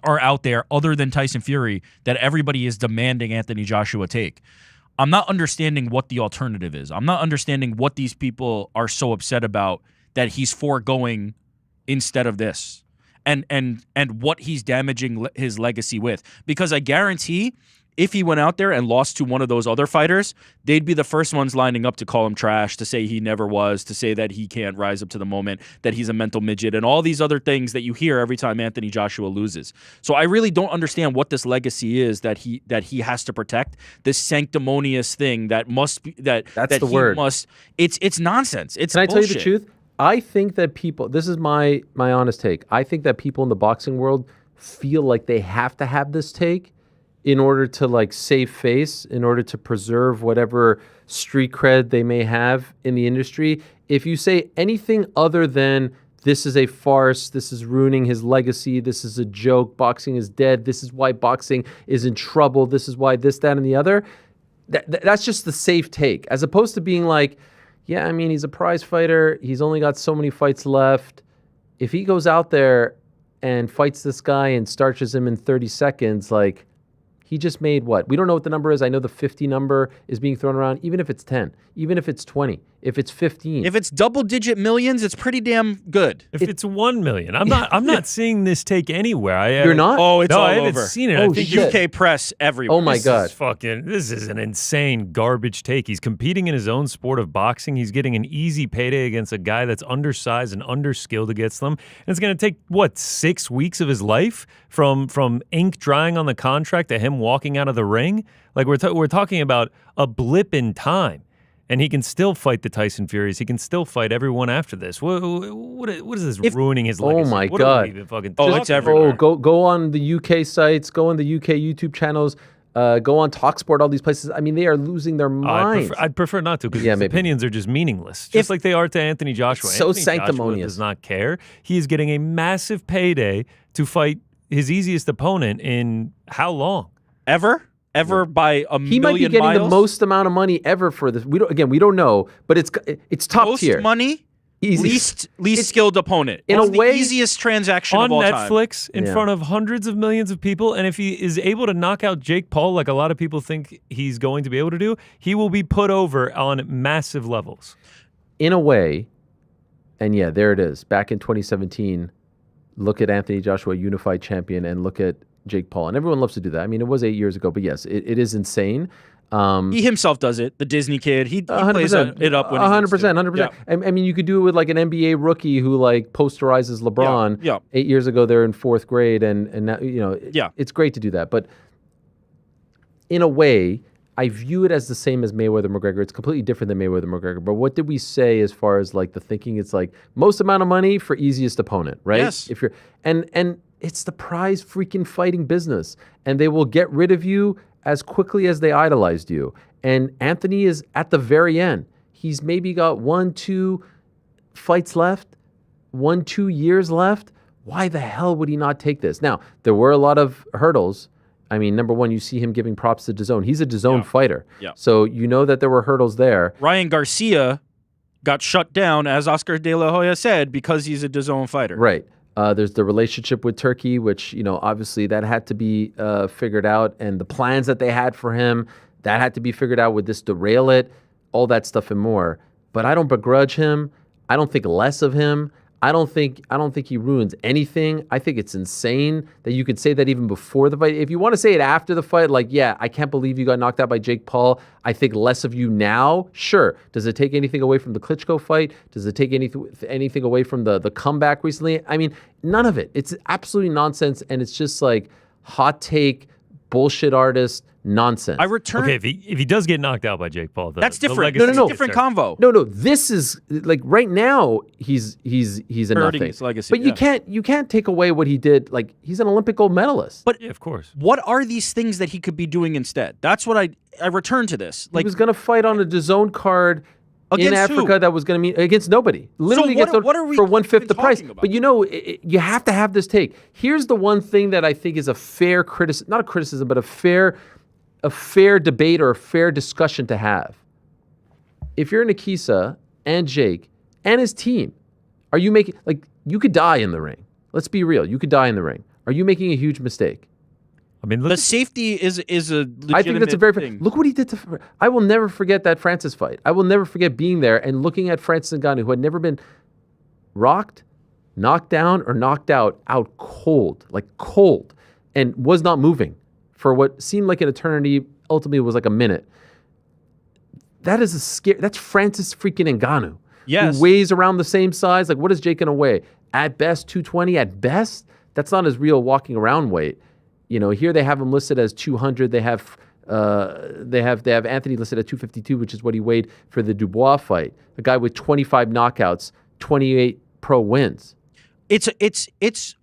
Speaker 4: are out there other than Tyson Fury that everybody is demanding Anthony Joshua take? I'm not understanding what the alternative is. I'm not understanding what these people are so upset about that he's foregoing instead of this. And what he's damaging his legacy with. Because I guarantee if he went out there and lost to one of those other fighters, they'd be the first ones lining up to call him trash, to say he never was, to say that he can't rise up to the moment, that he's a mental midget, and all these other things that you hear every time Anthony Joshua loses. So I really don't understand what this legacy is that he has to protect. This sanctimonious thing that must be that's
Speaker 2: the word.
Speaker 4: It's nonsense. It's
Speaker 2: Can I tell you the
Speaker 4: bullshit.
Speaker 2: truth? I think that people, this is my honest take. I think that people in the boxing world feel like they have to have this take in order to like save face, in order to preserve whatever street cred they may have in the industry. If you say anything other than this is a farce, this is ruining his legacy, this is a joke, boxing is dead, this is why boxing is in trouble, this is why this, that, and the other, that's just the safe take. As opposed to being like, yeah, I mean, he's a prize fighter. He's only got so many fights left. If he goes out there and fights this guy and starches him in 30 seconds, like, he just made what? We don't know what the number is. I know the 50 number is being thrown around, even if it's 10, even if it's 20, if it's 15.
Speaker 4: If it's double-digit millions, it's pretty damn good.
Speaker 5: If it's 1 million, I'm not seeing this take anywhere.
Speaker 2: You're not?
Speaker 4: Oh, it's all
Speaker 5: I
Speaker 4: over.
Speaker 5: haven't seen it.
Speaker 2: Oh,
Speaker 5: I think
Speaker 2: shit.
Speaker 4: UK press everywhere.
Speaker 2: Oh my God.
Speaker 5: This is an insane garbage take. He's competing in his own sport of boxing. He's getting an easy payday against a guy that's undersized and underskilled against them. And it's going to take, what, 6 weeks of his life from ink drying on the contract to him walking out of the ring? Like we're talking about a blip in time. And he can still fight the Tyson Furies. He can still fight everyone after this. What is this ruining his legacy?
Speaker 2: Oh my
Speaker 5: What
Speaker 2: God!
Speaker 5: Are we even fucking
Speaker 4: it's everywhere.
Speaker 2: Go on the UK sites. Go on the UK YouTube channels. Go on TalkSport. All these places. I mean, they are losing their minds.
Speaker 5: I'd prefer not to because
Speaker 2: Yeah,
Speaker 5: his
Speaker 2: maybe.
Speaker 5: opinions are just meaningless, just like they are to Anthony Joshua.
Speaker 2: so
Speaker 5: Anthony
Speaker 2: sanctimonious.
Speaker 5: Joshua does not care. He is getting a massive payday to fight his easiest opponent in how long?
Speaker 4: Ever by a million
Speaker 2: He might be getting
Speaker 4: miles?
Speaker 2: the most amount of money ever for this. We don't know, but it's top
Speaker 4: Most
Speaker 2: tier.
Speaker 4: money,
Speaker 2: Easy.
Speaker 4: least skilled opponent.
Speaker 2: In
Speaker 4: It's
Speaker 2: a way-
Speaker 4: the easiest transaction
Speaker 5: On
Speaker 4: of all time.
Speaker 5: Netflix in
Speaker 2: Yeah.
Speaker 5: front of hundreds of millions of people. And if he is able to knock out Jake Paul, like a lot of people think he's going to be able to do, he will be put over on massive levels.
Speaker 2: In a way, and yeah, there it is. Back in 2017, look at Anthony Joshua, unified champion, and look at Jake Paul. And everyone loves to do that. I mean, it was 8 years ago, but yes, it is insane.
Speaker 4: He himself does it. The Disney kid. He plays
Speaker 2: 100%,
Speaker 4: it up when he
Speaker 2: 100%,
Speaker 4: needs to.
Speaker 2: 100%. I mean, you could do it with like an NBA rookie who like posterizes LeBron.
Speaker 4: Yeah.
Speaker 2: 8 years ago, they're in fourth grade, and now
Speaker 4: Yeah.
Speaker 2: it's great to do that. But in a way, I view it as the same as Mayweather McGregor. It's completely different than Mayweather McGregor. But what did we say as far as like the thinking? It's like most amount of money for easiest opponent, right?
Speaker 4: Yes.
Speaker 2: If you're and it's the prize freaking fighting business, and they will get rid of you as quickly as they idolized you. And Anthony is at the very end. He's maybe got 1-2 fights left, 1-2 years left. Why the hell would he not take this? Now, there were a lot of hurdles. I mean, number one, you see him giving props to DAZN. He's a DAZN fighter.
Speaker 4: Yeah.
Speaker 2: So you know that there were hurdles there.
Speaker 4: Ryan Garcia got shut down, as Oscar De La Hoya said, because he's a DAZN fighter.
Speaker 2: Right. There's the relationship with Turkey, which, obviously that had to be figured out. And the plans that they had for him, that had to be figured out. Would this derail it? All that stuff and more. But I don't begrudge him. I don't think less of him. I don't think he ruins anything. I think it's insane that you could say that even before the fight. If you want to say it after the fight, like, yeah, I can't believe you got knocked out by Jake Paul. I think less of you now. Sure. Does it take anything away from the Klitschko fight? Does it take anything away from the comeback recently? I mean, none of it. It's absolutely nonsense, and it's just like hot take, bullshit artist nonsense.
Speaker 4: I return.
Speaker 5: Okay, if he does get knocked out by Jake Paul,
Speaker 4: That's
Speaker 5: the
Speaker 4: different.
Speaker 5: legacy
Speaker 2: No.
Speaker 4: Different
Speaker 5: gets there.
Speaker 4: convo.
Speaker 2: No. This is like right now. He's a
Speaker 4: Hurting
Speaker 2: nothing.
Speaker 4: his legacy,
Speaker 2: But
Speaker 4: yeah.
Speaker 2: you can't take away what he did. Like he's an Olympic gold medalist.
Speaker 4: But
Speaker 5: Yeah, of course.
Speaker 4: what are these things that he could be doing instead? That's what I return to this.
Speaker 2: He
Speaker 4: Like,
Speaker 2: was gonna fight on a DAZN card in
Speaker 4: Against
Speaker 2: Africa
Speaker 4: who?
Speaker 2: that was going to mean against nobody. Literally
Speaker 4: what-
Speaker 2: against
Speaker 4: what are we
Speaker 2: for 1/5 the price.
Speaker 4: talking about?
Speaker 2: But you know, you have to have this take. Here's the one thing that I think is a fair criticism, not a criticism, but a fair debate or a fair discussion to have. If you're Nikisa and Jake and his team, are you making, like, you could die in the ring. Let's be real. You could die in the ring. Are you making a huge mistake?
Speaker 5: I mean,
Speaker 4: The safety is a legitimate
Speaker 2: I think that's a very
Speaker 4: thing.
Speaker 2: look what he did to. I will never forget that Francis fight. I will never forget being there and looking at Francis Ngannou, who had never been rocked, knocked down, or knocked out cold, and was not moving for what seemed like an eternity. Ultimately, was like a minute. That is a scare. That's Francis freaking Ngannou.
Speaker 4: Yes.
Speaker 2: Who weighs around the same size. Like, what is Jake gonna weigh? At best, 220. At best, that's not his real walking around weight. You know, here they have him listed as 200. They have Anthony listed at 252, which is what he weighed for the Dubois fight. A guy with 25 knockouts, 28 pro wins.
Speaker 4: It's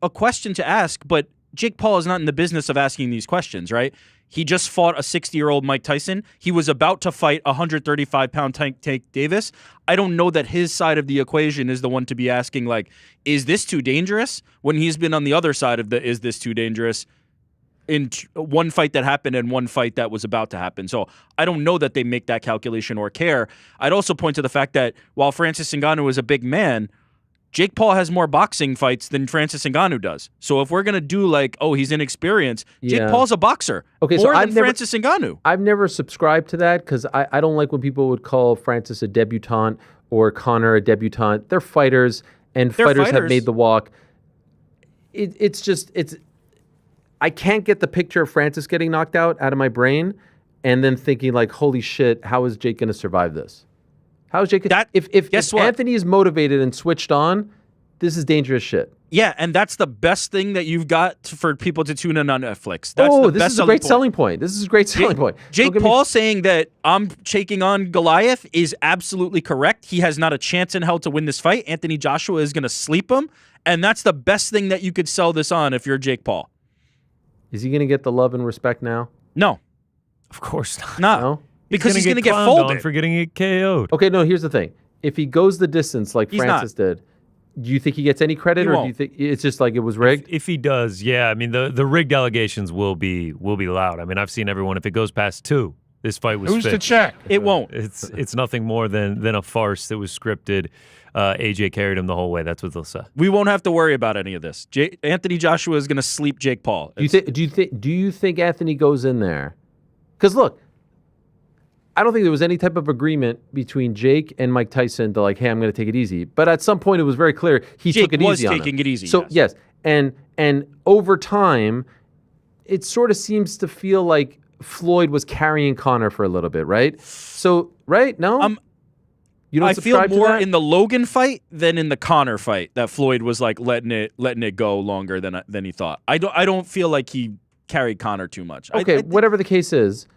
Speaker 4: a question to ask, but Jake Paul is not in the business of asking these questions, right? He just fought a 60-year-old Mike Tyson. He was about to fight a 135-pound Tank Davis. I don't know that his side of the equation is the one to be asking, like, is this too dangerous? When he's been on the other side of the is this too dangerous in one fight that happened and one fight that was about to happen. So I don't know that they make that calculation or care. I'd also point to the fact that while Francis Ngannou is a big man, Jake Paul has more boxing fights than Francis Ngannou does. So if we're going to do like, oh, he's inexperienced, Jake
Speaker 2: Yeah.
Speaker 4: Paul's a boxer.
Speaker 2: Okay, so
Speaker 4: more
Speaker 2: I've
Speaker 4: than
Speaker 2: never-
Speaker 4: Francis Ngannou.
Speaker 2: I've never subscribed to that because I don't like when people would call Francis a debutante or Conor a debutante. They're fighters, and
Speaker 4: They're
Speaker 2: fighters have
Speaker 4: fighters.
Speaker 2: made the walk. It's I can't get the picture of Francis getting knocked out of my brain and then thinking like, holy shit, how is Jake going to survive this? How is Jake? If
Speaker 4: guess what?
Speaker 2: Anthony is motivated and switched on, this is dangerous shit.
Speaker 4: Yeah, and that's the best thing that you've got for people to tune in on Netflix. That's the
Speaker 2: This
Speaker 4: best
Speaker 2: is a great selling point. This is a great selling point.
Speaker 4: Jake
Speaker 2: Don't get me-
Speaker 4: Paul saying that I'm taking on Goliath is absolutely correct. He has not a chance in hell to win this fight. Anthony Joshua is going to sleep him, and that's the best thing that you could sell this on if you're Jake Paul.
Speaker 2: Is he going to get the love and respect now?
Speaker 4: No.
Speaker 5: Of course not.
Speaker 4: No. Because he's going to get
Speaker 5: clowned on
Speaker 4: folded.
Speaker 5: for getting it KO'd.
Speaker 2: Okay, no, here's the thing. If he goes the distance like
Speaker 4: He's
Speaker 2: Francis did, do you think he gets any credit,
Speaker 4: He
Speaker 2: or do
Speaker 4: won't.
Speaker 2: you think it's just like it was rigged?
Speaker 5: If he does, yeah. I mean, the rigged allegations will be loud. I mean, I've seen everyone. If it goes past 2, this fight was
Speaker 8: Who's to
Speaker 5: fixed.
Speaker 8: check?
Speaker 4: It won't.
Speaker 5: It's nothing more than a farce that was scripted. AJ carried him the whole way. That's what they'll say.
Speaker 4: We won't have to worry about any of this. Anthony Joshua is going to sleep Jake Paul.
Speaker 2: Do you think Anthony goes in there? Because look, I don't think there was any type of agreement between Jake and Mike Tyson to like, hey, I'm going to take it easy. But at some point, it was very clear he
Speaker 4: Jake
Speaker 2: took it
Speaker 4: was
Speaker 2: easy on him.
Speaker 4: taking it easy,
Speaker 2: So yes, and over time, it sort of seems to feel like Floyd was carrying Conor for a little bit, right? So right? No, you don't
Speaker 4: I feel
Speaker 2: subscribe to
Speaker 4: more
Speaker 2: that?
Speaker 4: in the Logan fight than in the Conor fight that Floyd was like letting it go longer than he thought. I don't feel like he carried Conor too much.
Speaker 2: Okay, whatever the case is,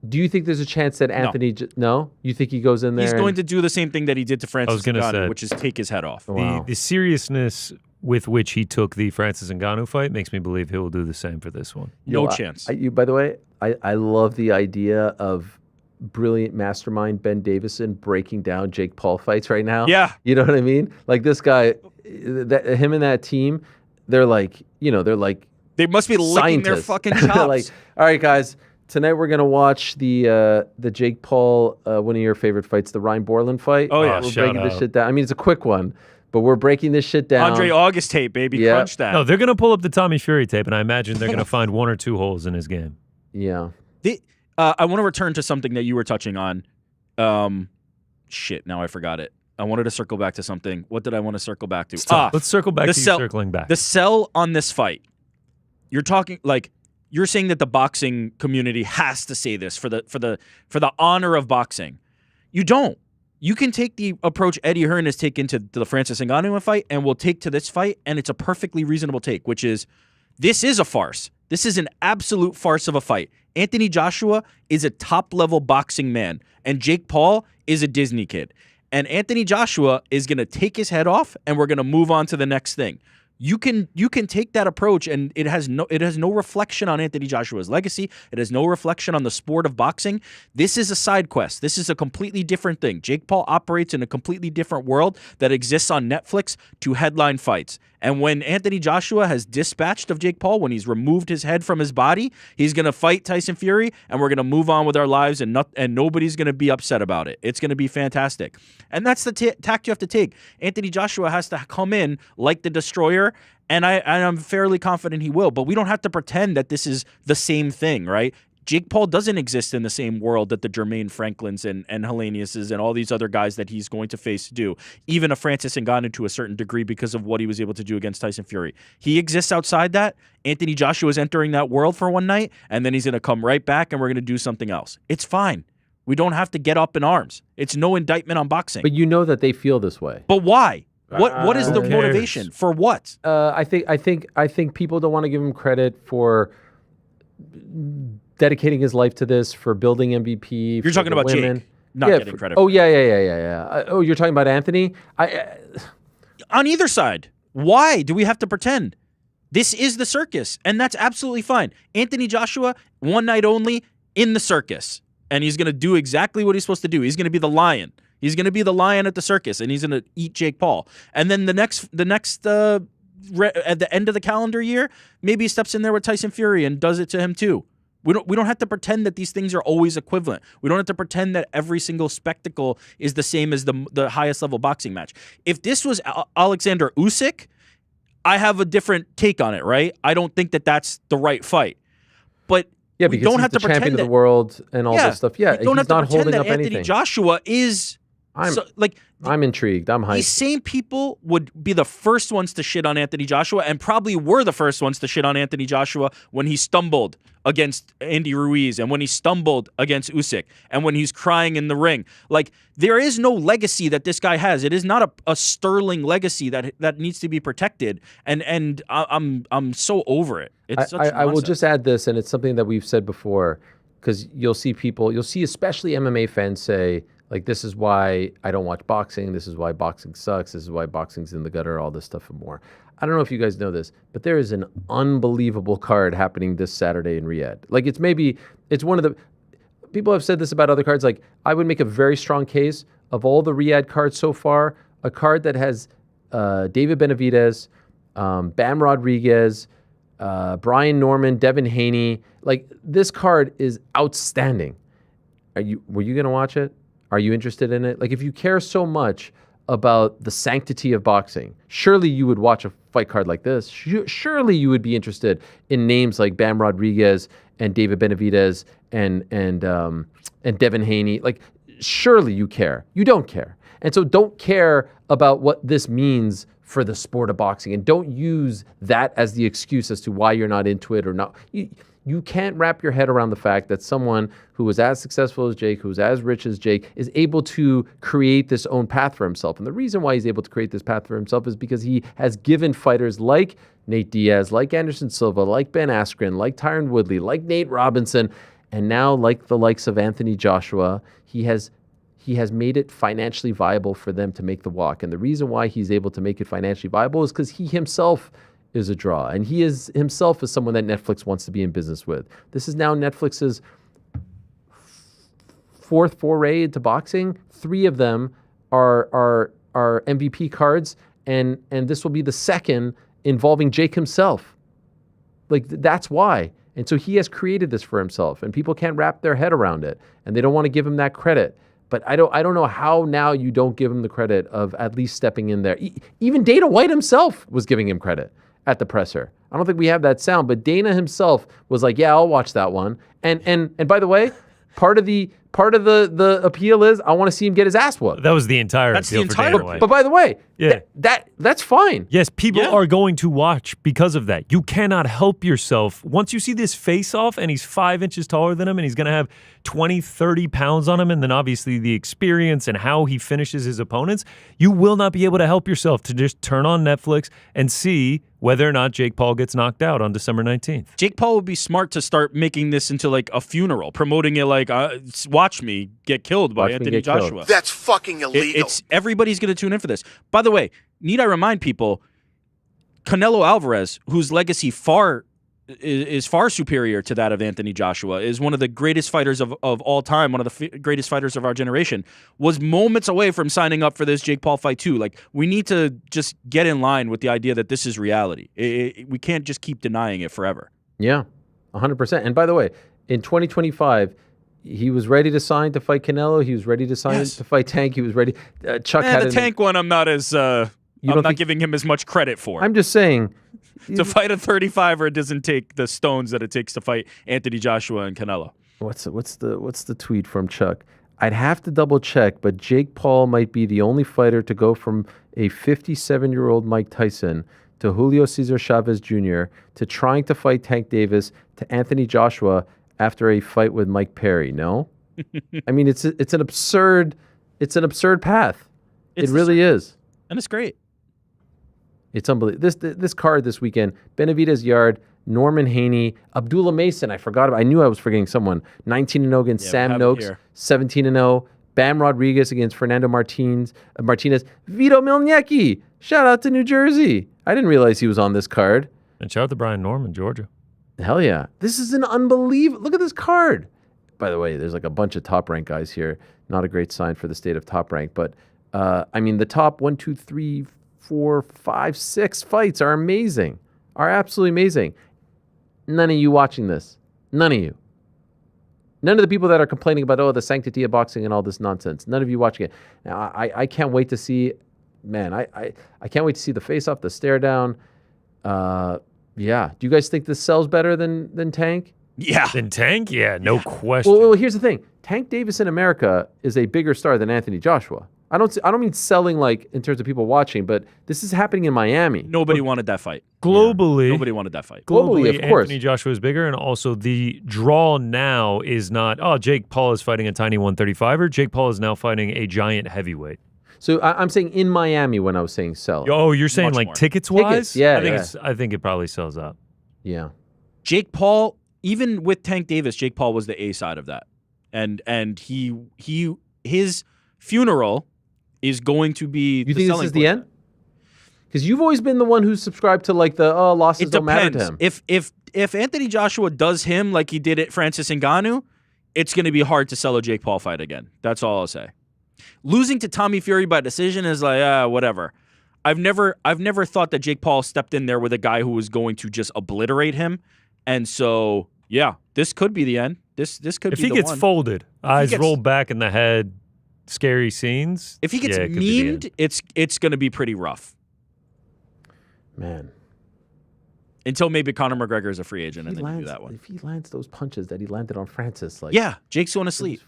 Speaker 2: do you think there's a chance that Anthony? No, you think he goes in there?
Speaker 4: He's going to do the same thing that he did to Francis
Speaker 5: gonna
Speaker 4: Ngannou,
Speaker 5: say-
Speaker 4: which is take his head off.
Speaker 5: The seriousness with which he took the Francis Ngannou fight makes me believe he will do the same for this one.
Speaker 4: No chance.
Speaker 2: By the way, I love the idea of brilliant mastermind Ben Davison breaking down Jake Paul fights right now.
Speaker 4: Yeah.
Speaker 2: You know what I mean? Like this guy, him and that team, they're like,
Speaker 4: they must be licking their
Speaker 2: scientists.
Speaker 4: fucking
Speaker 2: They're
Speaker 4: chops.
Speaker 2: like, all right, guys, tonight we're gonna watch the Jake Paul, one of your favorite fights, the Ryan Borland fight.
Speaker 4: Oh, yeah.
Speaker 2: we're
Speaker 5: shout
Speaker 2: breaking this
Speaker 5: out.
Speaker 2: shit down. I mean, it's a quick one, but we're breaking this shit down.
Speaker 4: Andre August tape, baby.
Speaker 2: Yeah.
Speaker 4: Crunch that.
Speaker 5: No, they're going to pull up the Tommy Fury tape, and I imagine they're going to find 1 or 2 holes in his game.
Speaker 2: Yeah.
Speaker 4: I want to return to something that you were touching on. Shit, now I forgot it. I wanted to circle back to something. What did I want to circle back to?
Speaker 5: Let's circle back to you circling back.
Speaker 4: The sell on this fight. You're talking like you're saying that the boxing community has to say this for the honor of boxing. You don't. You can take the approach Eddie Hearn has taken to the Francis Ngannou fight, and will take to this fight, and it's a perfectly reasonable take, which is this is a farce. This is an absolute farce of a fight. Anthony Joshua is a top-level boxing man, and Jake Paul is a Disney kid. And Anthony Joshua is going to take his head off, and we're going to move on to the next thing. You can take that approach, and it has no reflection on Anthony Joshua's legacy. It has no reflection on the sport of boxing. This is a side quest. This is a completely different thing. Jake Paul operates in a completely different world that exists on Netflix to headline fights. And when Anthony Joshua has dispatched of Jake Paul, when he's removed his head from his body, he's going to fight Tyson Fury, and we're going to move on with our lives, and nobody's going to be upset about it. It's going to be fantastic. And that's the tact you have to take. Anthony Joshua has to come in like the destroyer, and I'm fairly confident he will. But we don't have to pretend that this is the same thing, right? Jake Paul doesn't exist in the same world that the Jermaine Franklins and Heleniuses and all these other guys that he's going to face do. Even a Francis Ngannou to a certain degree because of what he was able to do against Tyson Fury. He exists outside that. Anthony Joshua is entering that world for one night, and then he's going to come right back, and we're going to do something else. It's fine. We don't have to get up in arms. It's no indictment on boxing.
Speaker 2: But you know that they feel this way.
Speaker 4: But why? What is the motivation for what?
Speaker 2: I think people don't want to give him credit for dedicating his life to this, for building MVP.
Speaker 4: You're talking about
Speaker 2: women.
Speaker 4: Jake not getting credit.
Speaker 2: Oh yeah. Oh, you're talking about Anthony?
Speaker 4: On either side, why do we have to pretend? This is the circus, and that's absolutely fine. Anthony Joshua, one night only in the circus, and he's going to do exactly what he's supposed to do. He's going to be the lion. He's going to be the lion at the circus, and he's going to eat Jake Paul. And then the next at the end of the calendar year, maybe he steps in there with Tyson Fury and does it to him too. We don't have to pretend that these things are always equivalent. We don't have to pretend that every single spectacle is the same as the highest level boxing match. If this was Alexander Usyk, I have a different take on it, right? I don't think that that's the right fight. But
Speaker 2: yeah, because
Speaker 4: we don't
Speaker 2: he's
Speaker 4: have
Speaker 2: the
Speaker 4: to pretend
Speaker 2: champion
Speaker 4: that,
Speaker 2: of the world and all this stuff. Yeah,
Speaker 4: we don't
Speaker 2: he's
Speaker 4: have to
Speaker 2: not
Speaker 4: pretend
Speaker 2: holding
Speaker 4: that
Speaker 2: up
Speaker 4: Anthony
Speaker 2: anything.
Speaker 4: Joshua is
Speaker 2: I'm intrigued. I'm hyped.
Speaker 4: These same people would be the first ones to shit on Anthony Joshua, and probably were the first ones to shit on Anthony Joshua when he stumbled against Andy Ruiz and when he stumbled against Usyk and when he's crying in the ring. Like, there is no legacy that this guy has. It is not a sterling legacy that needs to be protected. And I'm so over it. It's such
Speaker 2: I will
Speaker 4: nonsense.
Speaker 2: just add this, and it's something that we've said before, because you'll see especially MMA fans say, like, this is why I don't watch boxing. This is why boxing sucks. This is why boxing's in the gutter, all this stuff and more. I don't know if you guys know this, but there is an unbelievable card happening this Saturday in Riyadh. Like, it's one of the, people have said this about other cards. Like, I would make a very strong case of all the Riyadh cards so far, a card that has David Benavidez, Bam Rodriguez, Brian Norman, Devin Haney. Like, this card is outstanding. Were you going to watch it? Are you interested in it? Like, if you care so much about the sanctity of boxing, surely you would watch a fight card like this. Surely you would be interested in names like Bam Rodriguez and David Benavidez and Devin Haney. Like, surely you care. You don't care. And so don't care about what this means for the sport of boxing, and don't use that as the excuse as to why you're not into it or not. You can't wrap your head around the fact that someone who was as successful as Jake, who's as rich as Jake, is able to create this own path for himself. And the reason why he's able to create this path for himself is because he has given fighters like Nate Diaz, like Anderson Silva, like Ben Askren, like Tyron Woodley, like Nate Robinson, and now like the likes of Anthony Joshua, he has made it financially viable for them to make the walk. And the reason why he's able to make it financially viable is because he himself is a draw. And he is himself is someone that Netflix wants to be in business with. This is now Netflix's fourth foray into boxing. 3 of them are MVP cards, and this will be the second involving Jake himself. Like, that's why. And so he has created this for himself, and people can't wrap their head around it, and they don't want to give him that credit. But I don't know how now you don't give him the credit of at least stepping in there. Even Dana White himself was giving him credit at the presser. I don't think we have that sound, but Dana himself was like, "Yeah, I'll watch that one." And by the way, part of the appeal is I want to see him get his ass whooped.
Speaker 5: That was the entire appeal for Dana White.
Speaker 2: But by the way,
Speaker 5: yeah,
Speaker 2: that's fine.
Speaker 5: Yes, people are going to watch because of that. You cannot help yourself. Once you see this face-off and he's 5 inches taller than him and he's going to have 20, 30 pounds on him, and then obviously the experience and how he finishes his opponents, you will not be able to help yourself to just turn on Netflix and see whether or not Jake Paul gets knocked out on December 19th.
Speaker 4: Jake Paul would be smart to start making this into like a funeral, promoting it like, watch me get killed by Anthony Joshua.
Speaker 14: That's fucking illegal.
Speaker 4: Everybody's going to tune in for this. By the way, need I remind people, Canelo Alvarez, whose legacy is far superior to that of Anthony Joshua, is one of the greatest fighters of all time, one of the greatest fighters of our generation, was moments away from signing up for this Jake Paul fight too. Like, we need to just get in line with the idea that this is reality. We can't just keep denying it forever.
Speaker 2: Yeah, 100%. And by the way, in 2025, he was ready to sign to fight Canelo. He was ready to sign to fight Tank. He was ready. Chuck had
Speaker 4: the Tank one. I'm not giving him as much credit for.
Speaker 2: I'm just saying.
Speaker 4: To fight a 35er, it doesn't take the stones that it takes to fight Anthony Joshua and Canelo.
Speaker 2: What's the tweet from Chuck? I'd have to double check, but Jake Paul might be the only fighter to go from a 57-year-old Mike Tyson to Julio Cesar Chavez Jr. to trying to fight Tank Davis to Anthony Joshua after a fight with Mike Perry. No, I mean it's an absurd path. It really is,
Speaker 4: and it's great.
Speaker 2: It's unbelievable. This card this weekend: Benavidez Yard, Norman Haney, Abdullah Mason. I forgot about. I knew I was forgetting someone. 19-0 against Sam Noakes. 17-0. Bam Rodriguez against Fernando Martinez. Vito Milniecki. Shout out to New Jersey. I didn't realize he was on this card.
Speaker 5: And shout out to Brian Norman, Georgia.
Speaker 2: Hell yeah. This is an unbelievable. Look at this card. By the way, there's like a bunch of Top Rank guys here. Not a great sign for the state of Top Rank, but I mean the top 1, 2, 3, 4, 5, 6 fights are amazing. Are absolutely amazing. None of you watching this. None of you. None of the people that are complaining about, the sanctity of boxing and all this nonsense. None of you watching it. Now, I can't wait to see, man, I can't wait to see the face-off, the stare-down. Yeah. Do you guys think this sells better than Tank?
Speaker 4: Yeah.
Speaker 5: Than Tank? Yeah, no question.
Speaker 2: Well, here's the thing. Tank Davis in America is a bigger star than Anthony Joshua. I don't mean selling like in terms of people watching, but this is happening in Miami.
Speaker 4: Nobody wanted that fight.
Speaker 5: Globally,
Speaker 4: nobody wanted that fight.
Speaker 2: Globally, of course.
Speaker 5: Anthony Joshua is bigger, and also the draw now is not, Jake Paul is fighting a tiny 135er. Jake Paul is now fighting a giant heavyweight.
Speaker 2: So I'm saying in Miami when I was saying sell.
Speaker 5: Oh, you're saying
Speaker 4: Much
Speaker 5: like
Speaker 4: more.
Speaker 5: tickets-wise?
Speaker 2: Yeah,
Speaker 5: I think it probably sells out.
Speaker 2: Yeah.
Speaker 4: Jake Paul, even with Tank Davis, Jake Paul was the A side of that. And his funeral is going to be.
Speaker 2: You think this is the end? Because you've always been the one who's subscribed to like the losses don't matter to him.
Speaker 4: If Anthony Joshua does him like he did at Francis Ngannou, it's going to be hard to sell a Jake Paul fight again. That's all I'll say. Losing to Tommy Fury by decision is like whatever. I've never thought that Jake Paul stepped in there with a guy who was going to just obliterate him, and so yeah, this could be the end. This could be the one.
Speaker 5: If he gets folded, eyes rolled back in the head, scary scenes.
Speaker 4: If he gets memed, it's going to be pretty rough.
Speaker 2: Man.
Speaker 4: Until maybe Conor McGregor is a free agent and then you do that one.
Speaker 2: If he lands those punches that he landed on Francis, like
Speaker 4: Jake's going to sleep.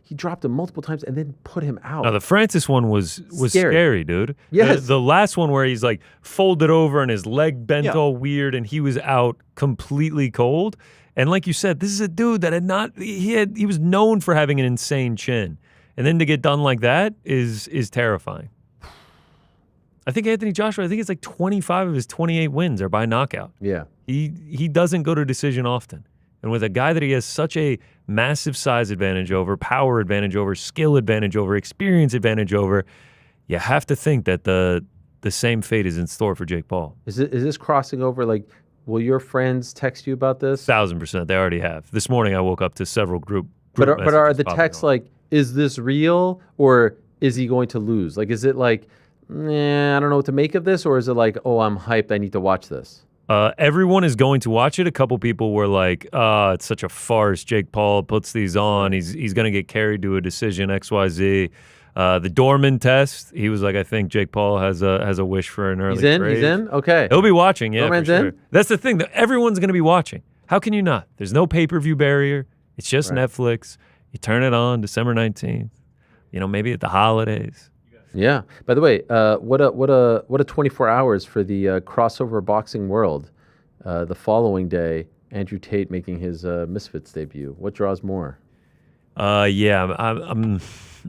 Speaker 2: He dropped him multiple times and then put him out.
Speaker 5: No, the Francis one was scary, dude.
Speaker 2: Yes.
Speaker 5: The last one where he's like folded over and his leg bent all weird and he was out completely cold. And like you said, this is a dude that he was known for having an insane chin. And then to get done like that is terrifying. I think Anthony Joshua, it's like 25 of his 28 wins are by knockout.
Speaker 2: Yeah.
Speaker 5: He doesn't go to decision often. And with a guy that he has such a massive size advantage over, power advantage over, skill advantage over, experience advantage over, you have to think that the same fate is in store for Jake Paul.
Speaker 2: Is this crossing over? Like, will your friends text you about this?
Speaker 5: 1,000%. They already have. This morning I woke up to several group
Speaker 2: But are
Speaker 5: messages
Speaker 2: the
Speaker 5: popping
Speaker 2: texts
Speaker 5: on.
Speaker 2: like, is this real or is he going to lose? Like, is it like, I don't know what to make of this, or is it like, oh, I'm hyped, I need to watch this?
Speaker 5: Everyone is going to watch it. A couple people were like, it's such a farce. Jake Paul puts these on. He's going to get carried to a decision, XYZ. The Dorman test, he was like, I think Jake Paul has a wish for an early grave.
Speaker 2: He's in? Okay.
Speaker 5: He'll be watching, yeah,
Speaker 2: Dorman's
Speaker 5: for sure.
Speaker 2: in?
Speaker 5: That's the thing. Everyone's going to be watching. How can you not? There's no pay-per-view barrier. It's just Netflix. You turn it on December 19th. Maybe at the holidays.
Speaker 2: Yeah. By the way, what a 24 hours for the crossover boxing world. The following day, Andrew Tate making his Misfits debut. What draws more?
Speaker 5: Yeah, I'm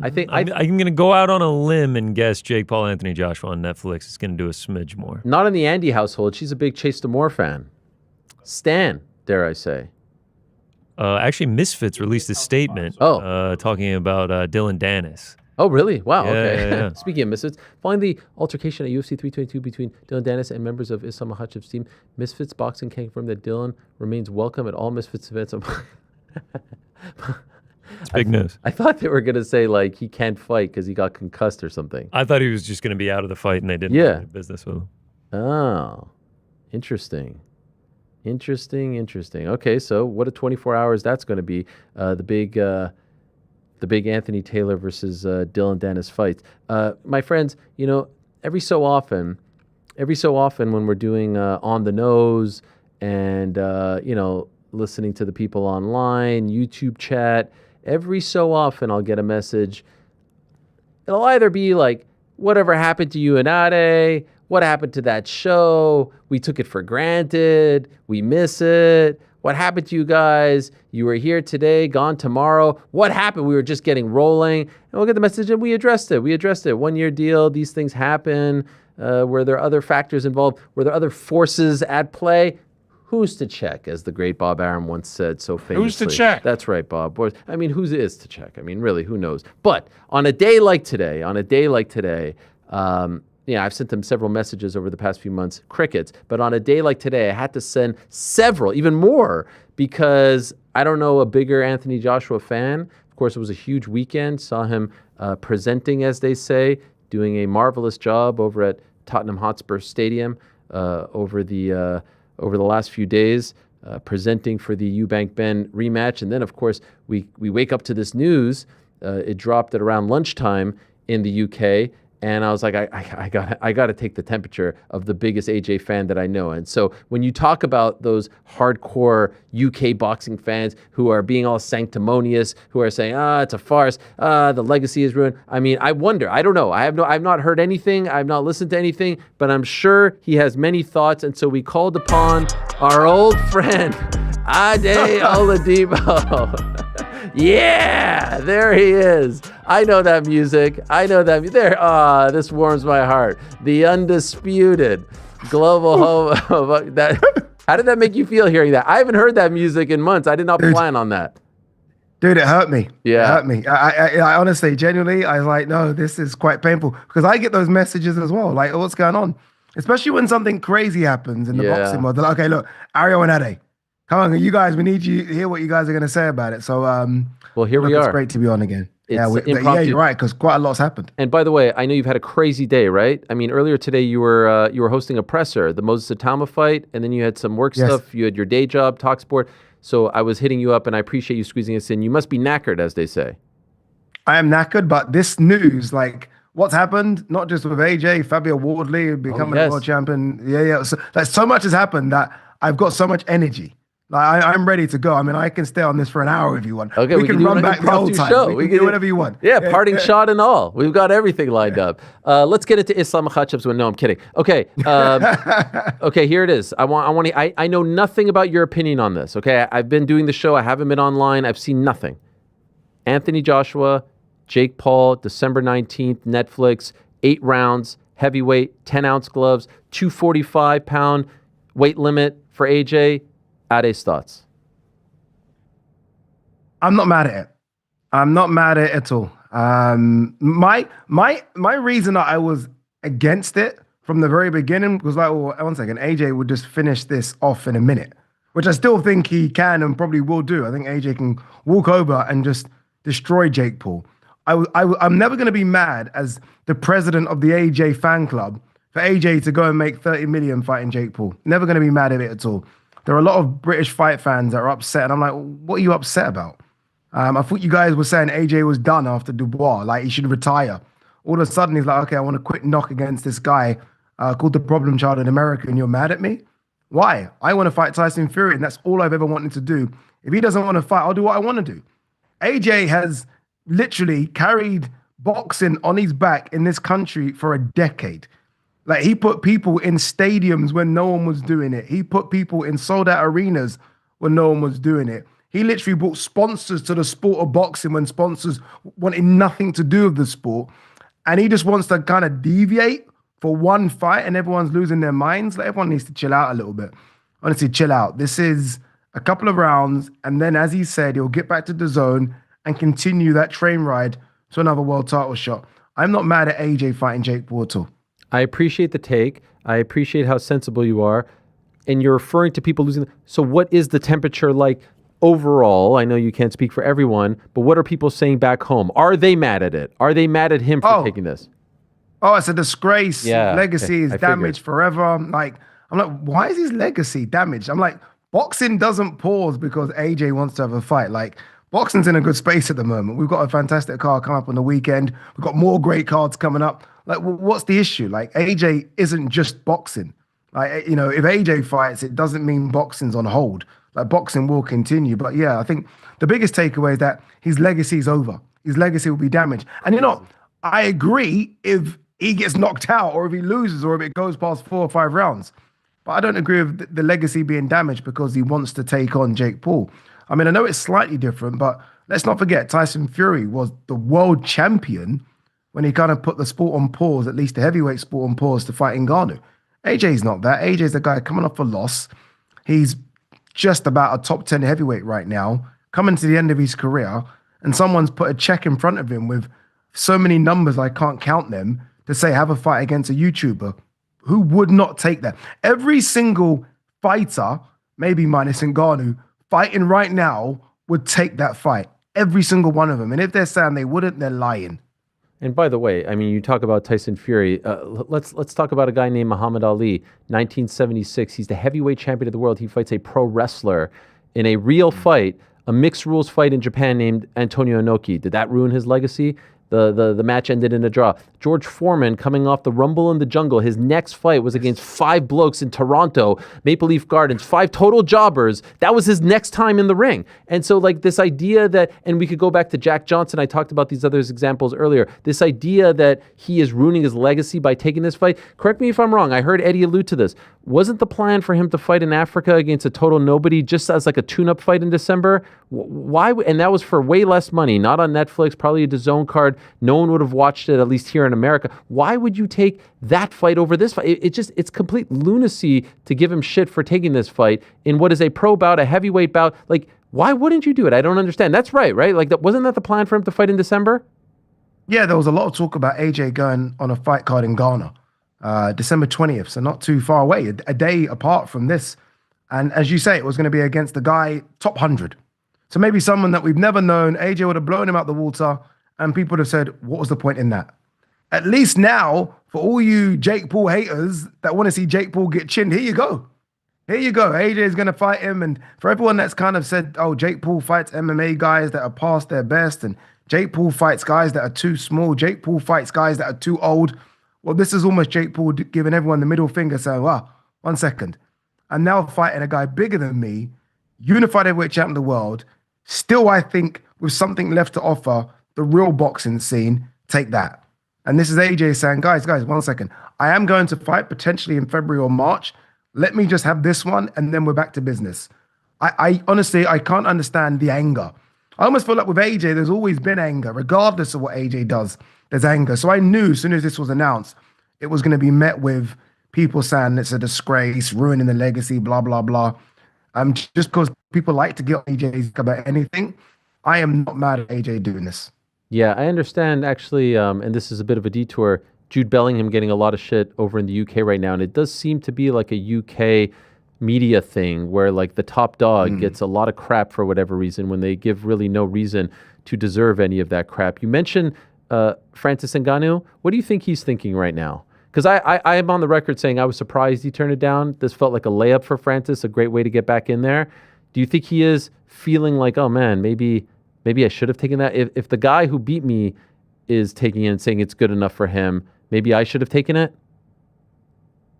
Speaker 5: going to go out on a limb and guess Jake Paul, Anthony Joshua on Netflix is going to do a smidge more.
Speaker 2: Not in the Andy household. She's a big Chase Demore fan. Stan, dare I say.
Speaker 5: Actually, Misfits released a statement talking about Dylan Dennis.
Speaker 2: Oh, really? Wow.
Speaker 5: Yeah,
Speaker 2: Okay.
Speaker 5: yeah, yeah.
Speaker 2: Speaking of Misfits, following the altercation at UFC 322 between Dylan Dennis and members of Islam Makhachev's team, Misfits Boxing can confirm that Dylan remains welcome at all Misfits events.
Speaker 5: It's big news.
Speaker 2: I thought they were going to say, like, he can't fight because he got concussed or something.
Speaker 5: I thought he was just going to be out of the fight, and they didn't
Speaker 2: Yeah.
Speaker 5: do business with him.
Speaker 2: Oh, interesting. Interesting. Okay, so what a 24 hours that's going to be. The big Anthony Taylor versus Dylan Dennis fight. My friends, every so often when we're doing On the Nose and, listening to the people online, YouTube chat, every so often I'll get a message. It'll either be like, whatever happened to you and Ade? What happened to that show? We took it for granted. We miss it. What happened to you guys? You were here today, gone tomorrow. What happened? We were just getting rolling. And we'll get the message and we addressed it. 1-year deal. These things happen. Were there other factors involved? Were there other forces at play? Who's to check, as the great Bob Arum once said so famously.
Speaker 14: Who's to check?
Speaker 2: That's right, Bob. I mean, who's is to check? I mean, really, who knows? But on a day like today, I've sent them several messages over the past few months, crickets. But on a day like today, I had to send several, even more, because I don't know a bigger Anthony Joshua fan. Of course, it was a huge weekend. Saw him presenting, as they say, doing a marvelous job over at Tottenham Hotspur Stadium over the last few days, presenting for the Eubank Ben rematch. And then, of course, we wake up to this news. It dropped at around lunchtime in the UK. And I was like, I got to take the temperature of the biggest AJ fan that I know. And so when you talk about those hardcore UK boxing fans who are being all sanctimonious, who are saying, it's a farce, the legacy is ruined. I mean, I wonder. I don't know. I've not heard anything. I've not listened to anything. But I'm sure he has many thoughts. And so we called upon our old friend, Ade Oladipo. Yeah, there he is. I know that music. There. This warms my heart. The undisputed global home. How did that make you feel hearing that? I haven't heard that music in months. I did not plan on that.
Speaker 14: Dude, it hurt me.
Speaker 2: Yeah.
Speaker 14: It hurt me. I honestly, genuinely, I was like, no, this is quite painful because I get those messages as well. Like, what's going on? Especially when something crazy happens in the boxing world. They're like, okay, look, Ariel and Ade. Come on, you guys, we need you to hear what you guys are going to say about it. So,
Speaker 2: well, here we are.
Speaker 14: It's great to be on again.
Speaker 2: Yeah,
Speaker 14: you're right, because quite a lot's happened.
Speaker 2: And by the way, I know you've had a crazy day, right? I mean, earlier today you were hosting a presser, the Moses Atama fight, and then you had some work stuff. You had your day job, Talk Sport. So I was hitting you up, and I appreciate you squeezing us in. You must be knackered, as they say.
Speaker 14: I am knackered, but this news, like what's happened, not just with AJ, Fabio Wardley becoming a world champion. Yeah. So much has happened that I've got so much energy. Like, I'm ready to go. I mean, I can stay on this for an hour if you want.
Speaker 2: Okay,
Speaker 14: we can run back the whole time.
Speaker 2: Show.
Speaker 14: We can do whatever you want.
Speaker 2: Yeah, parting shot and all. We've got everything lined up. Let's get into Islam Makhachev's win. No, I'm kidding. Okay, okay, here it is. I know nothing about your opinion on this. Okay, I've been doing the show. I haven't been online. I've seen nothing. Anthony Joshua, Jake Paul, December 19th, Netflix, 8 rounds, heavyweight, 10-ounce gloves, 245-pound weight limit for AJ. Ade's thoughts.
Speaker 14: I'm not mad at it. I'm not mad at it at all. My reason that I was against it from the very beginning was like, well, one second, AJ would just finish this off in a minute, which I still think he can and probably will do. I think AJ can walk over and just destroy Jake Paul. I'm never going to be mad as the president of the AJ fan club for AJ to go and make 30 million fighting Jake Paul. Never going to be mad at it at all. There are a lot of British fight fans that are upset, and I'm like, what are you upset about? I thought you guys were saying AJ was done after Dubois, like he should retire. All of a sudden, he's like, okay, I want to quit knock against this guy called the problem child in America, and you're mad at me? Why? I want to fight Tyson Fury, and that's all I've ever wanted to do. If he doesn't want to fight, I'll do what I want to do. AJ has literally carried boxing on his back in this country for a decade. Like, he put people in stadiums when no one was doing it. He put people in sold-out arenas when no one was doing it. He literally brought sponsors to the sport of boxing when sponsors wanted nothing to do with the sport. And he just wants to kind of deviate for one fight and everyone's losing their minds. Like, everyone needs to chill out a little bit. Honestly, chill out. This is a couple of rounds. And then, as he said, he'll get back to the zone and continue that train ride to another world title shot. I'm not mad at AJ fighting Jake Paul at all.
Speaker 2: I appreciate the take. I appreciate how sensible you are. And you're referring to people losing. So what is the temperature like overall? I know you can't speak for everyone, but what are people saying back home? Are they mad at it? Are they mad at him for taking this?
Speaker 14: Oh, it's a disgrace.
Speaker 2: Yeah,
Speaker 14: Legacy is
Speaker 2: I
Speaker 14: damaged forever. I'm like, why is his legacy damaged? I'm like, boxing doesn't pause because AJ wants to have a fight. Like, boxing's in a good space at the moment. We've got a fantastic card coming up on the weekend. We've got more great cards coming up. Like, what's the issue? Like, AJ isn't just boxing. Like, you know, if AJ fights, it doesn't mean boxing's on hold. Like, boxing will continue. But yeah, I think the biggest takeaway is that his legacy is over. His legacy will be damaged. And you know, I agree if he gets knocked out or if he loses or if it goes past 4 or 5 rounds. But I don't agree with the legacy being damaged because he wants to take on Jake Paul. I mean, I know it's slightly different, but let's not forget Tyson Fury was the world champion when he kind of put the sport on pause, at least the heavyweight sport on pause to fight Ngannou. AJ's not that. AJ's the guy coming off a loss. He's just about a top 10 heavyweight right now, coming to the end of his career, and someone's put a check in front of him with so many numbers I can't count them to say have a fight against a YouTuber. Who would not take that? Every single fighter, maybe minus Ngannou, fighting right now would take that fight. Every single one of them. And if they're saying they wouldn't, they're lying.
Speaker 2: And by the way, I mean, you talk about Tyson Fury. Let's talk about a guy named Muhammad Ali, 1976. He's the heavyweight champion of the world. He fights a pro wrestler in a real fight, a mixed rules fight in Japan named Antonio Inoki. Did that ruin his legacy? The match ended in a draw. George Foreman, coming off the Rumble in the Jungle, his next fight was against 5 blokes in Toronto, Maple Leaf Gardens, 5 total jobbers. That was his next time in the ring. And so like this idea that, and we could go back to Jack Johnson, I talked about these other examples earlier, this idea that he is ruining his legacy by taking this fight. Correct me if I'm wrong, I heard Eddie allude to this. Wasn't the plan for him to fight in Africa against a total nobody just as like a tune-up fight in December? Why? And that was for way less money, not on Netflix, probably a DAZN card. No one would have watched it, at least here in America. Why would you take that fight over this fight? It's complete lunacy to give him shit for taking this fight in what is a pro bout, a heavyweight bout. Like, why wouldn't you do it? I don't understand. That's right? Like, wasn't that the plan for him to fight in December?
Speaker 14: Yeah, there was a lot of talk about AJ going on a fight card in Ghana, December 20th, so not too far away, a day apart from this. And as you say, it was going to be against the guy top 100. So maybe someone that we've never known. AJ would have blown him out the water, and people would have said, what was the point in that? At least now, for all you Jake Paul haters that want to see Jake Paul get chinned, here you go. Here you go. AJ is going to fight him. And for everyone that's kind of said, oh, Jake Paul fights MMA guys that are past their best, and Jake Paul fights guys that are too small. Jake Paul fights guys that are too old. Well, this is almost Jake Paul giving everyone the middle finger, saying, wow, 1 second. I'm now fighting a guy bigger than me, unified heavyweight champion of the world. Still, I think, with something left to offer, the real boxing scene, take that. And this is AJ saying, guys, 1 second. I am going to fight potentially in February or March. Let me just have this one, and then we're back to business. I honestly, I can't understand the anger. I almost feel like with AJ, there's always been anger. Regardless of what AJ does, there's anger. So I knew as soon as this was announced, it was going to be met with people saying it's a disgrace, ruining the legacy, blah, blah, blah. Just because people like to get on AJ's about anything, I am not mad at AJ doing this.
Speaker 2: Yeah, I understand actually, and this is a bit of a detour, Jude Bellingham getting a lot of shit over in the UK right now, and it does seem to be like a UK media thing where like the top dog gets a lot of crap for whatever reason when they give really no reason to deserve any of that crap. You mentioned Francis Ngannou. What do you think he's thinking right now? Because I am on the record saying I was surprised he turned it down. This felt like a layup for Francis, a great way to get back in there. Do you think he is feeling like, oh man, maybe I should have taken that? If the guy who beat me is taking it and saying it's good enough for him, maybe I should have taken it?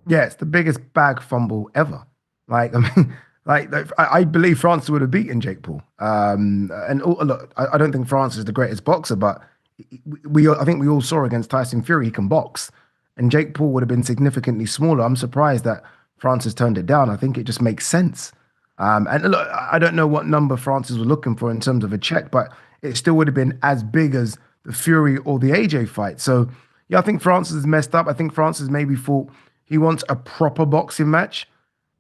Speaker 14: Yeah, it's the biggest bag fumble ever. Like, I mean, I believe Francis would have beaten Jake Paul. Look, I don't think Francis is the greatest boxer, but I think we all saw against Tyson Fury he can box. And Jake Paul would have been significantly smaller. I'm surprised that Francis turned it down. I think it just makes sense. And look, I don't know what number Francis was looking for in terms of a check, but it still would have been as big as the Fury or the AJ fight. So, yeah, I think Francis is messed up. I think Francis maybe thought he wants a proper boxing match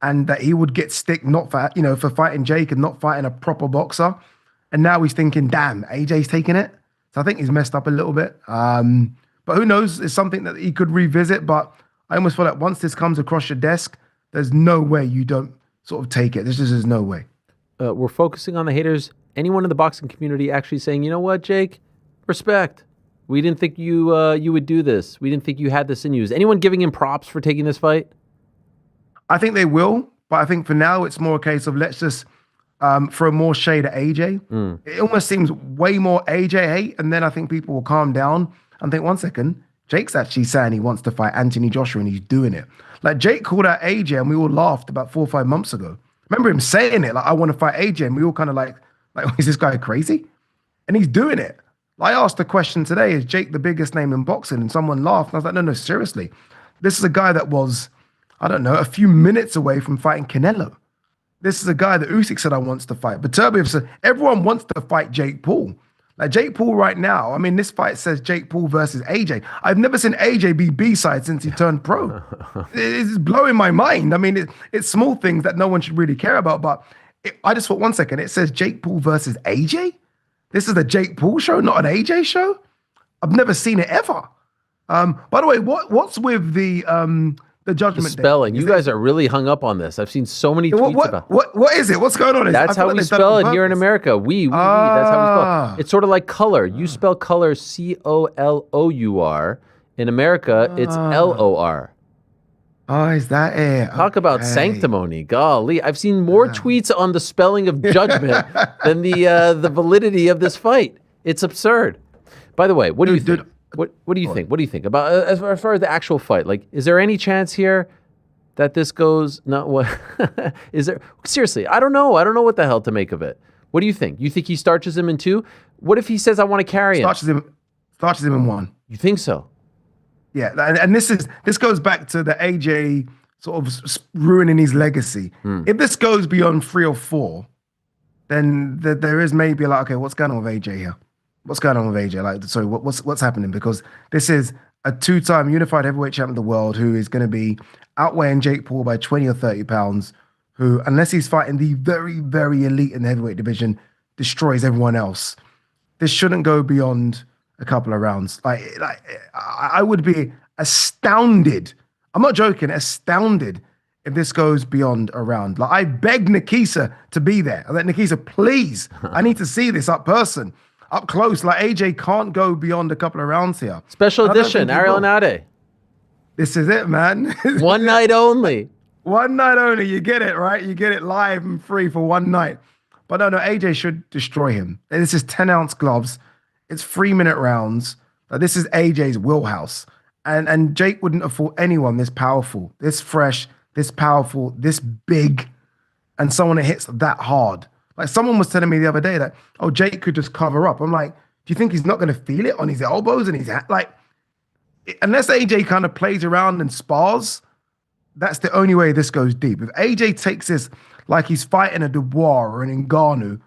Speaker 14: and that he would get stick not for, for fighting Jake and not fighting a proper boxer. And now he's thinking, damn, AJ's taking it. So I think he's messed up a little bit. But who knows? It's something that he could revisit. But I almost feel like once this comes across your desk, there's no way you don't sort of take it. There's just no way.
Speaker 2: We're focusing on the haters. Anyone in the boxing community actually saying, you know what, Jake? Respect. We didn't think you would do this. We didn't think you had this in you. Is anyone giving him props for taking this fight?
Speaker 14: I think they will. But I think for now, it's more a case of let's just throw more shade at AJ. It almost seems way more AJ hate. And then I think people will calm down and think, one second, Jake's actually saying he wants to fight Anthony Joshua and he's doing it. Like Jake called out AJ and we all laughed about 4 or 5 months ago. Remember him saying it, like, I want to fight AJ. And we all kind of like, is this guy crazy? And he's doing it. I asked the question today, is Jake the biggest name in boxing? And someone laughed. And I was like, no, seriously. This is a guy that was, I don't know, a few minutes away from fighting Canelo. This is a guy that Usyk said I wants to fight. But Turbiev said, everyone wants to fight Jake Paul. Like Jake Paul right now, I mean, this fight says Jake Paul versus AJ. I've never seen AJ be B-side since he turned pro. It's blowing my mind. I mean, it's small things that no one should really care about. But I just thought, one second, it says Jake Paul versus AJ? This is a Jake Paul show, not an AJ show? I've never seen it ever. By the way, what's with the judgment?
Speaker 2: The spelling. You guys are really hung up on this. I've seen so many tweets about.
Speaker 14: What is it? What's going on?
Speaker 2: That's how we spell it here in America. We. That's how we spell it. It's sort of like color. You spell color COLOUR. In America, it's LOR.
Speaker 14: Oh, is that it?
Speaker 2: Talk about sanctimony. Golly. I've seen more tweets on the spelling of judgment than the validity of this fight. It's absurd. By the way, what do you think? What do you think? What do you think about as far as the actual fight? Like, is there any chance here that this goes? Not what? Is there? Seriously, I don't know. I don't know what the hell to make of it. What do you think? You think he starches him in 2? What if he says, "I want to carry him"?
Speaker 14: Starches him in 1.
Speaker 2: You think so?
Speaker 14: Yeah, and this goes back to the AJ sort of ruining his legacy. If this goes beyond 3 or 4, then there is maybe like, okay, what's going on with AJ here? What's going on with AJ? Like, sorry, what's happening? Because this is a 2-time unified heavyweight champion of the world who is going to be outweighing Jake Paul by 20 or 30 pounds, who, unless he's fighting the very, very elite in the heavyweight division, destroys everyone else. This shouldn't go beyond a couple of rounds. Like I would be astounded. I'm not joking, astounded if this goes beyond a round. Like, I beg Nikisa to be there. I let Nikisa, please, I need to see this up close. Like, AJ can't go beyond a couple of rounds here.
Speaker 2: Special edition, Ariel and Ade.
Speaker 14: This is it, man.
Speaker 2: One night only.
Speaker 14: One night only. You get it, right? You get it live and free for one night. But no, AJ should destroy him. And this is 10-ounce gloves. It's 3-minute rounds. This is AJ's wheelhouse. And Jake wouldn't have fought anyone this powerful, this fresh, this powerful, this big, and someone that hits that hard. Like, someone was telling me the other day that, oh, Jake could just cover up. I'm like, do you think he's not going to feel it on his elbows and his hand? Like, unless AJ kind of plays around and spars, that's the only way this goes deep. If AJ takes this like he's fighting a Dubois or an Ngannou,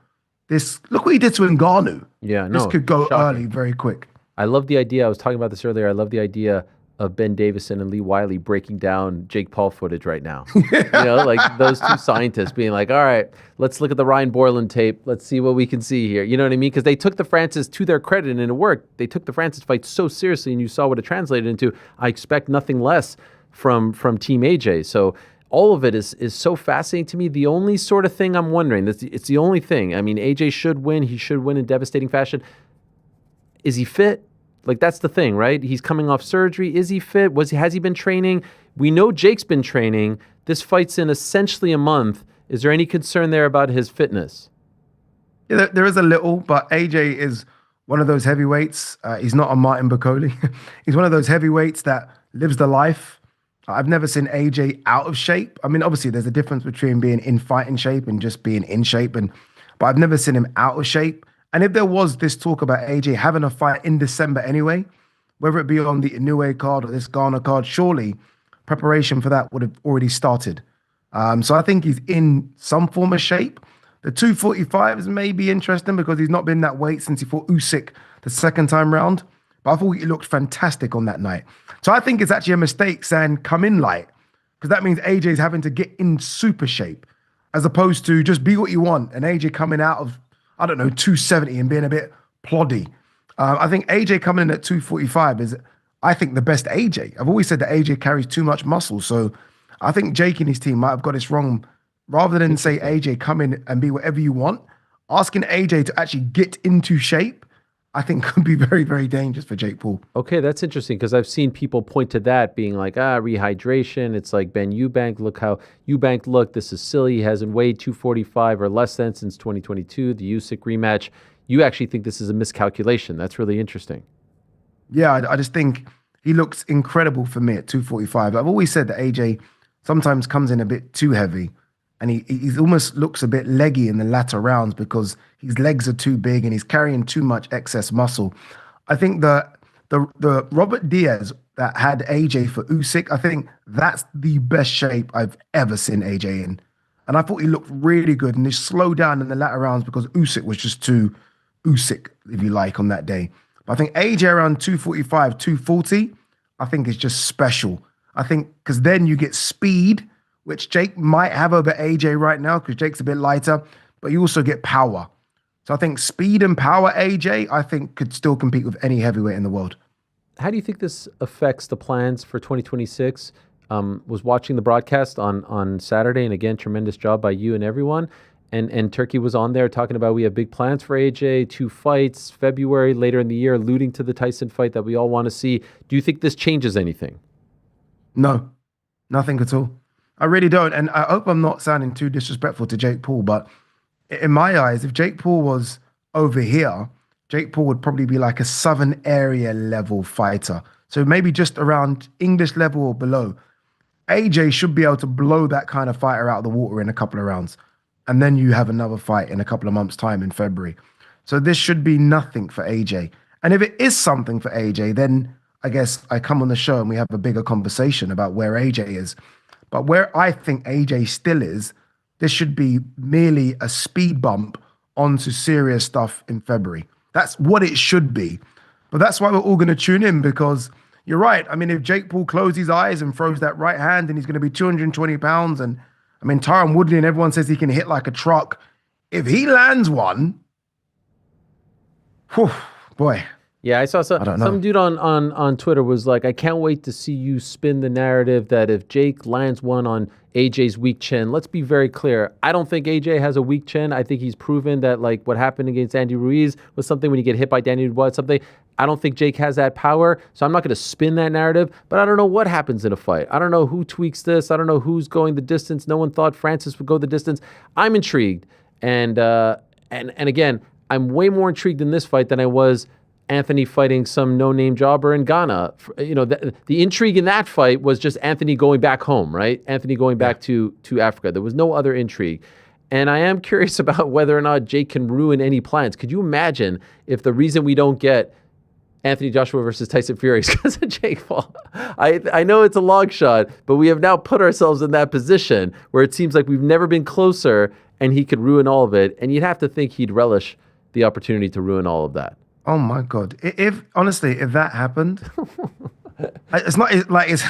Speaker 14: look what he did to Ngannou.
Speaker 2: Yeah,
Speaker 14: this could go early very quick.
Speaker 2: I love the idea. I was talking about this earlier. I love the idea of Ben Davison and Lee Wiley breaking down Jake Paul footage right now. You know, like those two scientists being like, all right, let's look at the Ryan Borland tape. Let's see what we can see here. You know what I mean? Because they took the Francis, to their credit, and it worked. They took the Francis fight so seriously, and you saw what it translated into. I expect nothing less from Team AJ. So all of it is so fascinating to me. The only sort of thing I'm wondering, it's the only thing. I mean, AJ should win. He should win in devastating fashion. Is he fit? Like, that's the thing, right? He's coming off surgery. Is he fit? Has he been training? We know Jake's been training. This fight's in essentially a month. Is there any concern there about his fitness?
Speaker 14: Yeah, there is a little, but AJ is one of those heavyweights. He's not a Martin Bacoli. He's one of those heavyweights that lives the life. I've never seen AJ out of shape. I mean, obviously, there's a difference between being in fighting shape and just being in shape. But I've never seen him out of shape. And if there was this talk about AJ having a fight in December anyway, whether it be on the Inoue card or this Ghana card, surely preparation for that would have already started. So I think he's in some form of shape. The 245s may be interesting because he's not been that weight since he fought Usyk the second time round. But I thought he looked fantastic on that night. So I think it's actually a mistake saying come in light, because that means AJ's having to get in super shape as opposed to just be what you want and AJ coming out of, I don't know, 270 and being a bit ploddy. I think AJ coming in at 245 is, I think, the best AJ. I've always said that AJ carries too much muscle. So I think Jake and his team might have got this wrong. Rather than say AJ come in and be whatever you want, asking AJ to actually get into shape, I think could be very, very dangerous for Jake Paul.
Speaker 2: Okay, that's interesting because I've seen people point to that being like, rehydration. It's like Ben Eubank. Look how Eubank looked. This is silly. He hasn't weighed 245 or less than since 2022, the Usyk rematch. You actually think this is a miscalculation. That's really interesting.
Speaker 14: Yeah, I just think he looks incredible for me at 245. I've always said that AJ sometimes comes in a bit too heavy, and he almost looks a bit leggy in the latter rounds because his legs are too big and he's carrying too much excess muscle. I think the Robert Diaz that had AJ for Usyk, I think that's the best shape I've ever seen AJ in. And I thought he looked really good, and he slowed down in the latter rounds because Usyk was just too Usyk, if you like, on that day. But I think AJ around 245, 240, I think is just special. I think because then you get speed, which Jake might have over AJ right now because Jake's a bit lighter, but you also get power. So I think speed and power AJ, I think, could still compete with any heavyweight in the world.
Speaker 2: How do you think this affects the plans for 2026? Was watching the broadcast on Saturday, and again, tremendous job by you and everyone. And Turkey was on there talking about we have big plans for AJ, 2 fights, February, later in the year, alluding to the Tyson fight that we all want to see. Do you think this changes anything?
Speaker 14: No, nothing at all. I really don't. And I hope I'm not sounding too disrespectful to Jake Paul, but in my eyes, if Jake Paul was over here, Jake Paul would probably be like a Southern area level fighter. So maybe just around English level or below. AJ should be able to blow that kind of fighter out of the water in a couple of rounds. And then you have another fight in a couple of months' time in February. So this should be nothing for AJ. And if it is something for AJ, then I guess I come on the show and we have a bigger conversation about where AJ is. But where I think AJ still is, this should be merely a speed bump onto serious stuff in February. That's what it should be. But that's why we're all going to tune in, because you're right. I mean, if Jake Paul closes his eyes and throws that right hand and he's going to be 220 pounds, and I mean, Tyron Woodley and everyone says he can hit like a truck. If he lands one, whew, boy.
Speaker 2: Yeah, I saw some dude on Twitter was like, I can't wait to see you spin the narrative that if Jake lands one on AJ's weak chin. Let's be very clear. I don't think AJ has a weak chin. I think he's proven that like what happened against Andy Ruiz was something when you get hit by Danny Dubois, something. I don't think Jake has that power, so I'm not going to spin that narrative, but I don't know what happens in a fight. I don't know who tweaks this. I don't know who's going the distance. No one thought Francis would go the distance. I'm intrigued. And again, I'm way more intrigued in this fight than I was Anthony fighting some no-name jobber in Ghana. You know, the intrigue in that fight was just Anthony going back home, right? Anthony going back to Africa. There was no other intrigue. And I am curious about whether or not Jake can ruin any plans. Could you imagine if the reason we don't get Anthony Joshua versus Tyson Fury is because of Jake Paul? I know it's a long shot, but we have now put ourselves in that position where it seems like we've never been closer and he could ruin all of it. And you'd have to think he'd relish the opportunity to ruin all of that.
Speaker 14: Oh my God! If honestly, if that happened, it's not like it's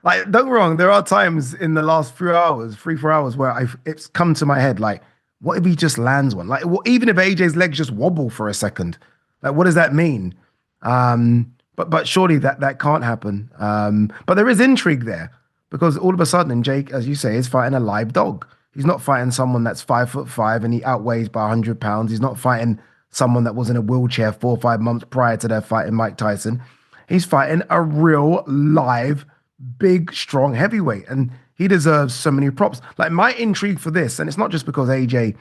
Speaker 14: like, don't get me wrong. There are times in the last 3 hours, 4 hours, where it's come to my head like, what if he just lands one? Like, even if AJ's legs just wobble for a second, like, what does that mean? But surely that can't happen. But there is intrigue there because all of a sudden, Jake, as you say, is fighting a live dog. He's not fighting someone that's 5'5" and he outweighs by 100 pounds. He's not fighting someone that was in a wheelchair 4 or 5 months prior to their fighting Mike Tyson. He's fighting a real, live, big, strong heavyweight, and he deserves so many props. Like, my intrigue for this, and it's not just because AJ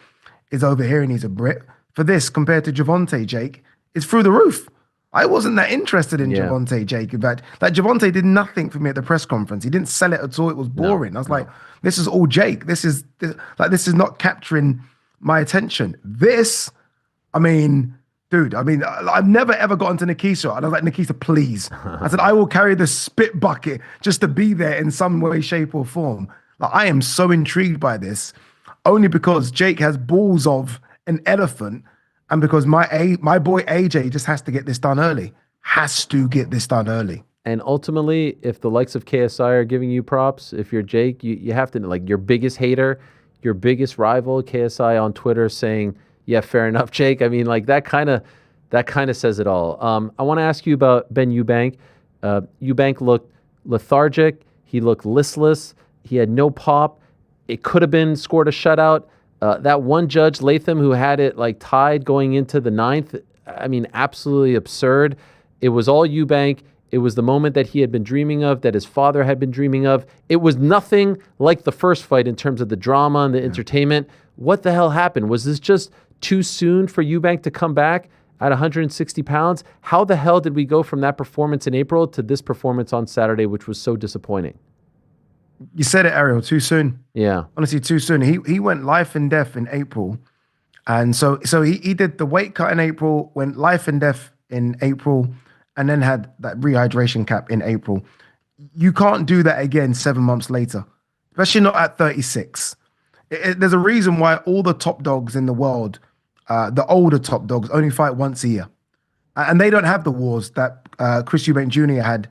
Speaker 14: is over here and he's a Brit, for this compared to Gervonta Jake, is through the roof. I wasn't that interested in Gervonta Jake. In fact, like, Gervonta did nothing for me at the press conference. He didn't sell it at all. It was boring. I was like, this is all Jake. This is not capturing my attention. This, I mean, dude, I've never ever gotten to Nikisa. And I was like, Nikisa, please. I said, I will carry the spit bucket just to be there in some way, shape, or form. Like, I am so intrigued by this, only because Jake has balls of an elephant, and because my boy AJ just has to get this done early. Has to get this done early.
Speaker 2: And ultimately, if the likes of KSI are giving you props, if you're Jake, you have to, like, your biggest hater, your biggest rival, KSI on Twitter saying, yeah, fair enough, Jake. I mean, like, that kind of That kind of says it all. I want to ask you about Ben Eubank. Eubank looked lethargic. He looked listless. He had no pop. It could have been scored a shutout. That one judge, Latham, who had it like tied going into the 9th, I mean, absolutely absurd. It was all Eubank. It was the moment that he had been dreaming of, that his father had been dreaming of. It was nothing like the first fight in terms of the drama and the entertainment. What the hell happened? Was this just too soon for Eubank to come back at 160 pounds? How the hell did we go from that performance in April to this performance on Saturday, which was so disappointing?
Speaker 14: You said it, Ariel, too soon.
Speaker 2: Yeah.
Speaker 14: Honestly, too soon. He went life and death in April. And so he did the weight cut in April, went life and death in April, and then had that rehydration cap in April. You can't do that again 7 months later, especially not at 36. There's a reason why all the top dogs in the world, the older top dogs, only fight once a year. And they don't have the wars that Chris Eubank Jr. had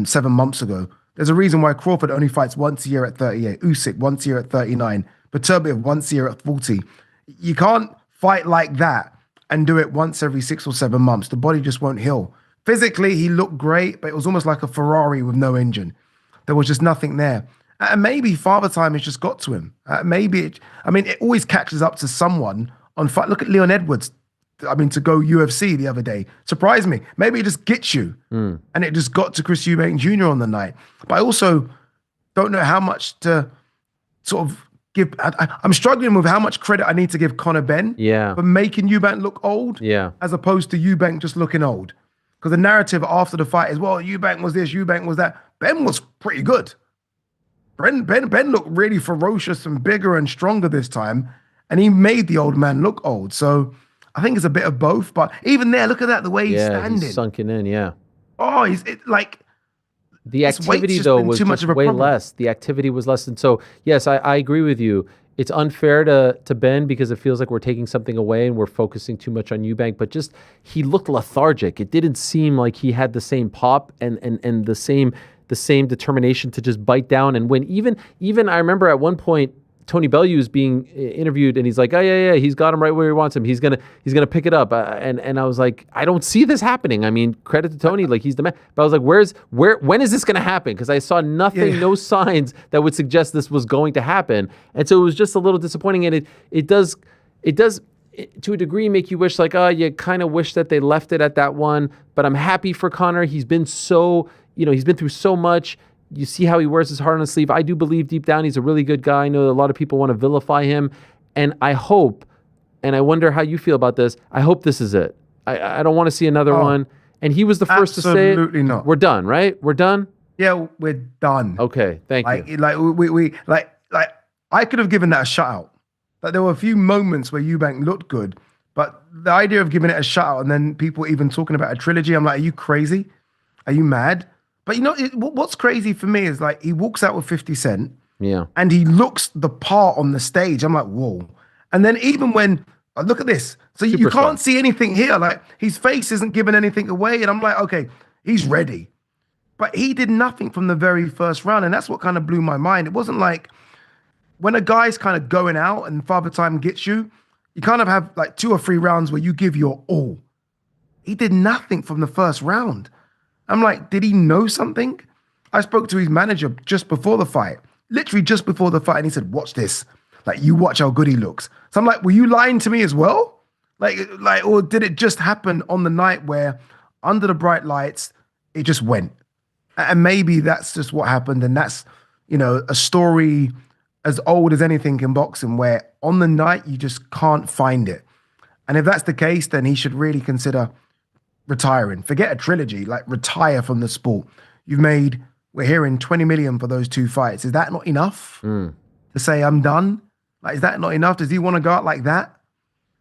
Speaker 14: 7 months ago. There's a reason why Crawford only fights once a year at 38, Usyk once a year at 39, Beterbiev once a year at 40. You can't fight like that and do it once every 6 or 7 months. The body just won't heal. Physically, he looked great, but it was almost like a Ferrari with no engine. There was just nothing there. And maybe father time has just got to him. It always catches up to someone on fight. Look at Leon Edwards. To go UFC the other day. Surprised me. Maybe it just gets you. And it just got to Chris Eubank Jr. on the night. But I also don't know how much to sort of give. I'm struggling with how much credit I need to give Conor Benn for making Eubank look old as opposed to Eubank just looking old. Because the narrative after the fight is, well, Eubank was this, Eubank was that. Ben was pretty good. Ben looked really ferocious and bigger and stronger this time. And he made the old man look old. So I think it's a bit of both. But even there, look at that, the way he's standing.
Speaker 2: He's sunken in,
Speaker 14: Oh,
Speaker 2: the activity, though, was just way less. The activity was less. And so, yes, I agree with you. It's unfair to Ben because it feels like we're taking something away and we're focusing too much on Eubank. But just, he looked lethargic. It didn't seem like he had the same pop and the same determination to just bite down and win. Even I remember at one point, Tony Bellew is being interviewed and he's like, oh yeah, he's got him right where he wants him. He's gonna pick it up. And I was like, I don't see this happening. I mean, credit to Tony, like he's the man. But I was like, when is this gonna happen? Because I saw nothing, no signs that would suggest this was going to happen. And so it was just a little disappointing. And it does to a degree make you wish like, oh, you kind of wish that they left it at that one. But I'm happy for Conor. He's been so, he's been through so much. You see how he wears his heart on his sleeve. I do believe deep down he's a really good guy. I know that a lot of people want to vilify him. And I hope, and I wonder how you feel about this, I hope this is it. I don't want to see another one. And he was the first to say it.
Speaker 14: Absolutely not.
Speaker 2: We're done, right? We're done?
Speaker 14: Yeah, we're done.
Speaker 2: Okay, thank you.
Speaker 14: I could have given that a shutout. Like there were a few moments where Eubank looked good, but the idea of giving it a shutout and then people even talking about a trilogy, I'm like, are you crazy? Are you mad? But what's crazy for me is like he walks out with 50 Cent.
Speaker 2: Yeah.
Speaker 14: And he looks the part on the stage. I'm like, whoa. And then even when, look at this. So you can't see anything here. Like his face isn't giving anything away. And I'm like, okay, he's ready. But he did nothing from the very first round. And that's what kind of blew my mind. It wasn't like when a guy's kind of going out and Father Time gets you, you kind of have like 2 or 3 rounds where you give your all. He did nothing from the first round. I'm like, did he know something? I spoke to his manager just before the fight, literally just before the fight, and he said, watch this. Like, you watch how good he looks. So I'm like, were you lying to me as well? Like, or did it just happen on the night where under the bright lights, it just went? And maybe that's just what happened. And that's, a story as old as anything in boxing where on the night, you just can't find it. And if that's the case, then he should really consider retiring. Forget a trilogy, like retire from the sport. We're hearing 20 million for those 2 fights. Is that not enough to say I'm done? Like, is that not enough? Does he want to go out like that?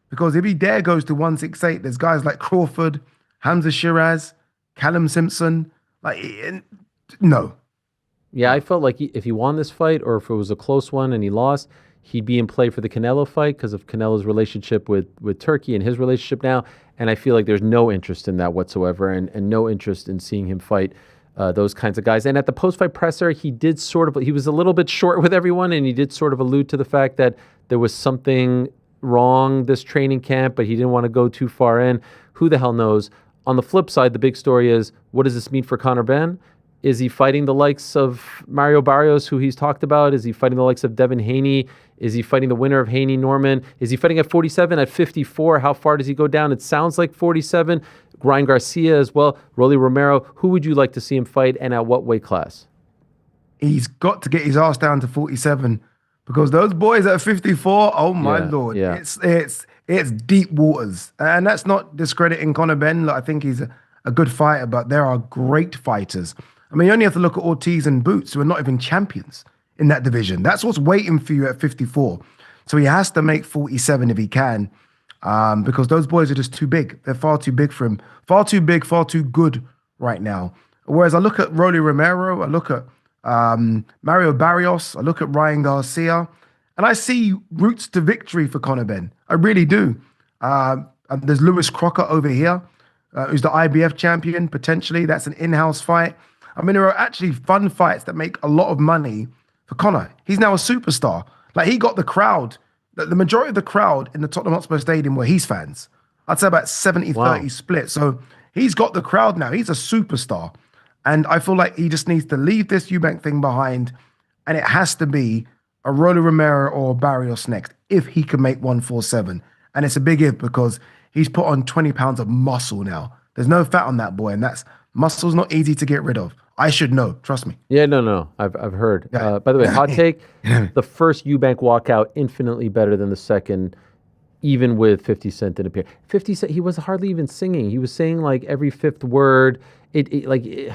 Speaker 14: Because if he goes to 168, there's guys like Crawford, Hamza Shiraz, Callum Simpson. No.
Speaker 2: Yeah, I felt like if he won this fight or if it was a close one and he lost, he'd be in play for the Canelo fight because of Canelo's relationship with Turkey and his relationship now. And I feel like there's no interest in that whatsoever and no interest in seeing him fight those kinds of guys. And at the post-fight presser, he was a little bit short with everyone and he did sort of allude to the fact that there was something wrong this training camp, but he didn't want to go too far in. Who the hell knows? On the flip side, the big story is, what does this mean for Conor Benn? Is he fighting the likes of Mario Barrios, who he's talked about? Is he fighting the likes of Devin Haney? Is he fighting the winner of Haney-Norman? Is he fighting at 47, at 54? How far does he go down? It sounds like 47. Ryan Garcia as well. Rolly Romero. Who would you like to see him fight, and at what weight class?
Speaker 14: He's got to get his ass down to 47 because those boys at 54, oh my Lord, it's deep waters. And that's not discrediting Conor Benn. Like, I think he's a good fighter, but there are great fighters. I mean, you only have to look at Ortiz and Boots, who are not even champions in that division. That's what's waiting for you at 54. So he has to make 47 if he can, because those boys are just too big. They're far too big for him. Far too big, far too good right now. Whereas I look at Rolly Romero, I look at Mario Barrios, I look at Ryan Garcia, and I see routes to victory for Conor Benn. I really do. There's Lewis Crocker over here, who's the IBF champion, potentially. That's an in-house fight. I mean, there are actually fun fights that make a lot of money for Conor. He's now a superstar. Like, he got the crowd, the majority of the crowd in the Tottenham Hotspur Stadium were his fans. I'd say about 70-30 split. So he's got the crowd now. He's a superstar. And I feel like he just needs to leave this Eubank thing behind, and it has to be a Rolly Romero or Barrios next if he can make 147. And it's a big if, because he's put on 20 pounds of muscle now. There's no fat on that boy, and that's muscle's not easy to get rid of. I should know, trust me.
Speaker 2: Yeah, no, I've heard. By the way, hot take: the first Eubank walkout infinitely better than the second, even with 50 Cent in a pair. 50 Cent, he was hardly even singing. He was saying like every fifth word. The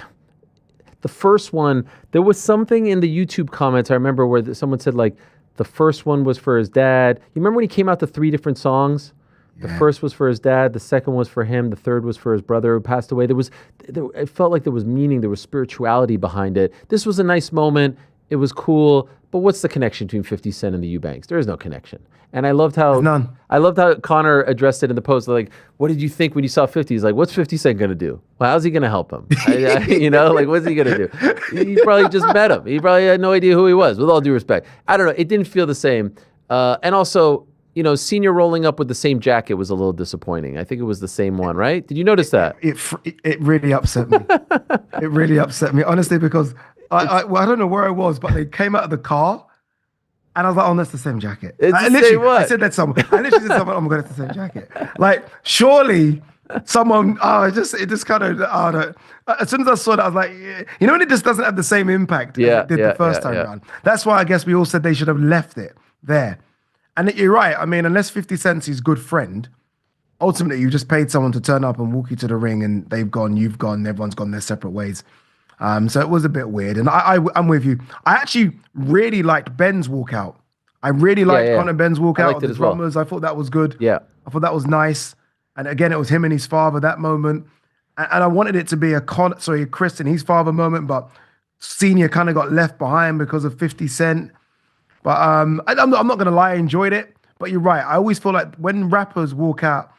Speaker 2: first one, there was something in the YouTube comments I remember where someone said like the first one was for his dad. You remember when he came out to 3 different songs? The first was for his dad, the second was for him, the third was for his brother who passed away. It felt like there was meaning, there was spirituality behind it. This was a nice moment. It was cool. But what's the connection between 50 Cent and the Eubanks? There is no connection. And I loved how Conor addressed it in the post. Like, what did you think when you saw 50? He's like, what's 50 Cent going to do? Well, how's he going to help him? What's he going to do? He probably just met him. He probably had no idea who he was, with all due respect. I don't know. It didn't feel the same. And also, Senior rolling up with the same jacket was a little disappointing. I think it was the same one, right? Did you notice that?
Speaker 14: It really upset me. It really upset me, honestly, because I don't know where I was, but they came out of the car, and I was like, "Oh, that's the same jacket." I said that someone. I literally said someone, "Oh my god, it's the same jacket." Like, surely someone. It just kind of. As soon as I saw that, I was like, when it just doesn't have the same impact as it did the first time around. That's why I guess we all said they should have left it there. And you're right. I mean, unless 50 Cent's his good friend, ultimately you just paid someone to turn up and walk you to the ring, and they've gone, you've gone, everyone's gone their separate ways. So it was a bit weird. And I'm with you. I actually really liked Ben's walkout. I really liked Conor Ben's walkout of the drummers. I thought that was good.
Speaker 2: Yeah.
Speaker 14: I thought that was nice. And again, it was him and his father that moment. And I wanted it to be a Chris and his father moment, but Senior kind of got left behind because of 50 Cent. But I'm not going to lie, I enjoyed it. But you're right. I always feel like when rappers walk out,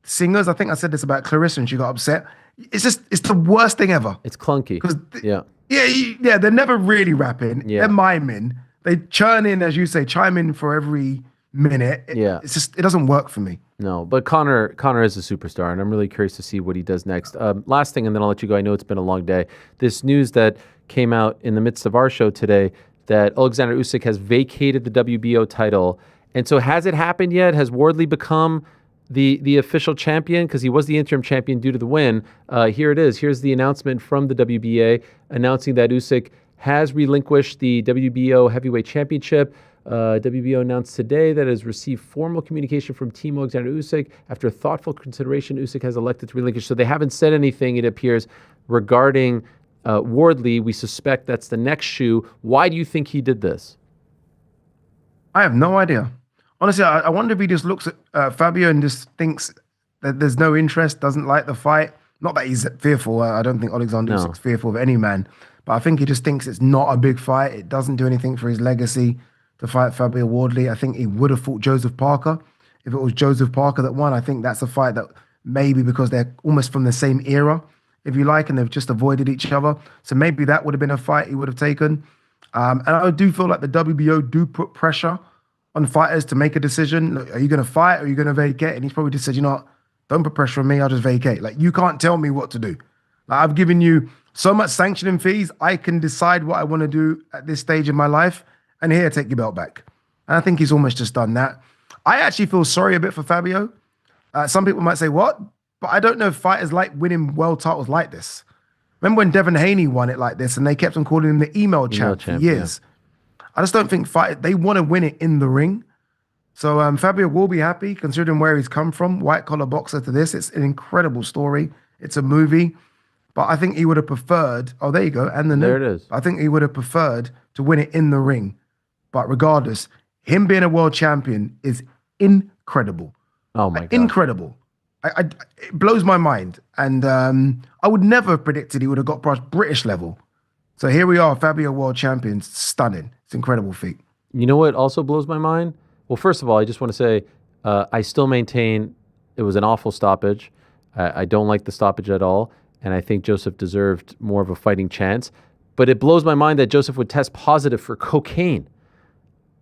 Speaker 14: singers, I think I said this about Clarissa and she got upset. It's the worst thing ever.
Speaker 2: It's clunky.
Speaker 14: Yeah, they're never really rapping. Yeah. They're miming. They churn in, as you say, chime in for every minute. It doesn't work for me.
Speaker 2: No, but Conor is a superstar, and I'm really curious to see what he does next. Last thing, and then I'll let you go. I know it's been a long day. This news that came out in the midst of our show today, that Alexander Usyk has vacated the WBO title. And so has it happened yet? Has Wardley become the official champion? Because he was the interim champion due to the win. Here it is. Here's the announcement from the WBA announcing that Usyk has relinquished the WBO heavyweight championship. WBO announced today that it has received formal communication from Team Alexander Usyk. After thoughtful consideration, Usyk has elected to relinquish. So they haven't said anything, it appears, regarding Wardley. We suspect that's the next shoe. Why do you think he did this?
Speaker 14: I have no idea. Honestly, I wonder if he just looks at Fabio and just thinks that there's no interest, doesn't like the fight. Not that he's fearful. I don't think Alexander Usyk's fearful of any man. But I think he just thinks it's not a big fight. It doesn't do anything for his legacy to fight Fabio Wardley. I think he would have fought Joseph Parker. If it was Joseph Parker that won, I think that's a fight that maybe because they're almost from the same era, if you like, and they've just avoided each other. So maybe that would have been a fight he would have taken. And I do feel like the WBO do put pressure on fighters to make a decision. Look, are you going to fight or are you going to vacate? And he's probably just said, you know what? Don't put pressure on me. I'll just vacate. Like, you can't tell me what to do. Like, I've given you so much sanctioning fees. I can decide what I want to do at this stage in my life. And here, take your belt back. And I think he's almost just done that. I actually feel sorry a bit for Fabio. Some people might say, what? But I don't know if fighters like winning world titles like this. Remember when Devin Haney won it like this and they kept on calling him the email champ for years? Yeah. I just don't think they want to win it in the ring. So Fabio will be happy considering where he's come from. White collar boxer to this. It's an incredible story. It's a movie. But I think he would have preferred, oh, there you go. And
Speaker 2: there it is.
Speaker 14: I think he would have preferred to win it in the ring. But regardless, him being a world champion is incredible.
Speaker 2: Oh my God.
Speaker 14: Incredible. It blows my mind. And I would never have predicted he would have got past British level. So here we are, Fabio world champions. Stunning. It's an incredible feat.
Speaker 2: You know what also blows my mind? Well, first of all, I just want to say I still maintain it was an awful stoppage. I don't like the stoppage at all. And I think Joseph deserved more of a fighting chance. But it blows my mind that Joseph would test positive for cocaine.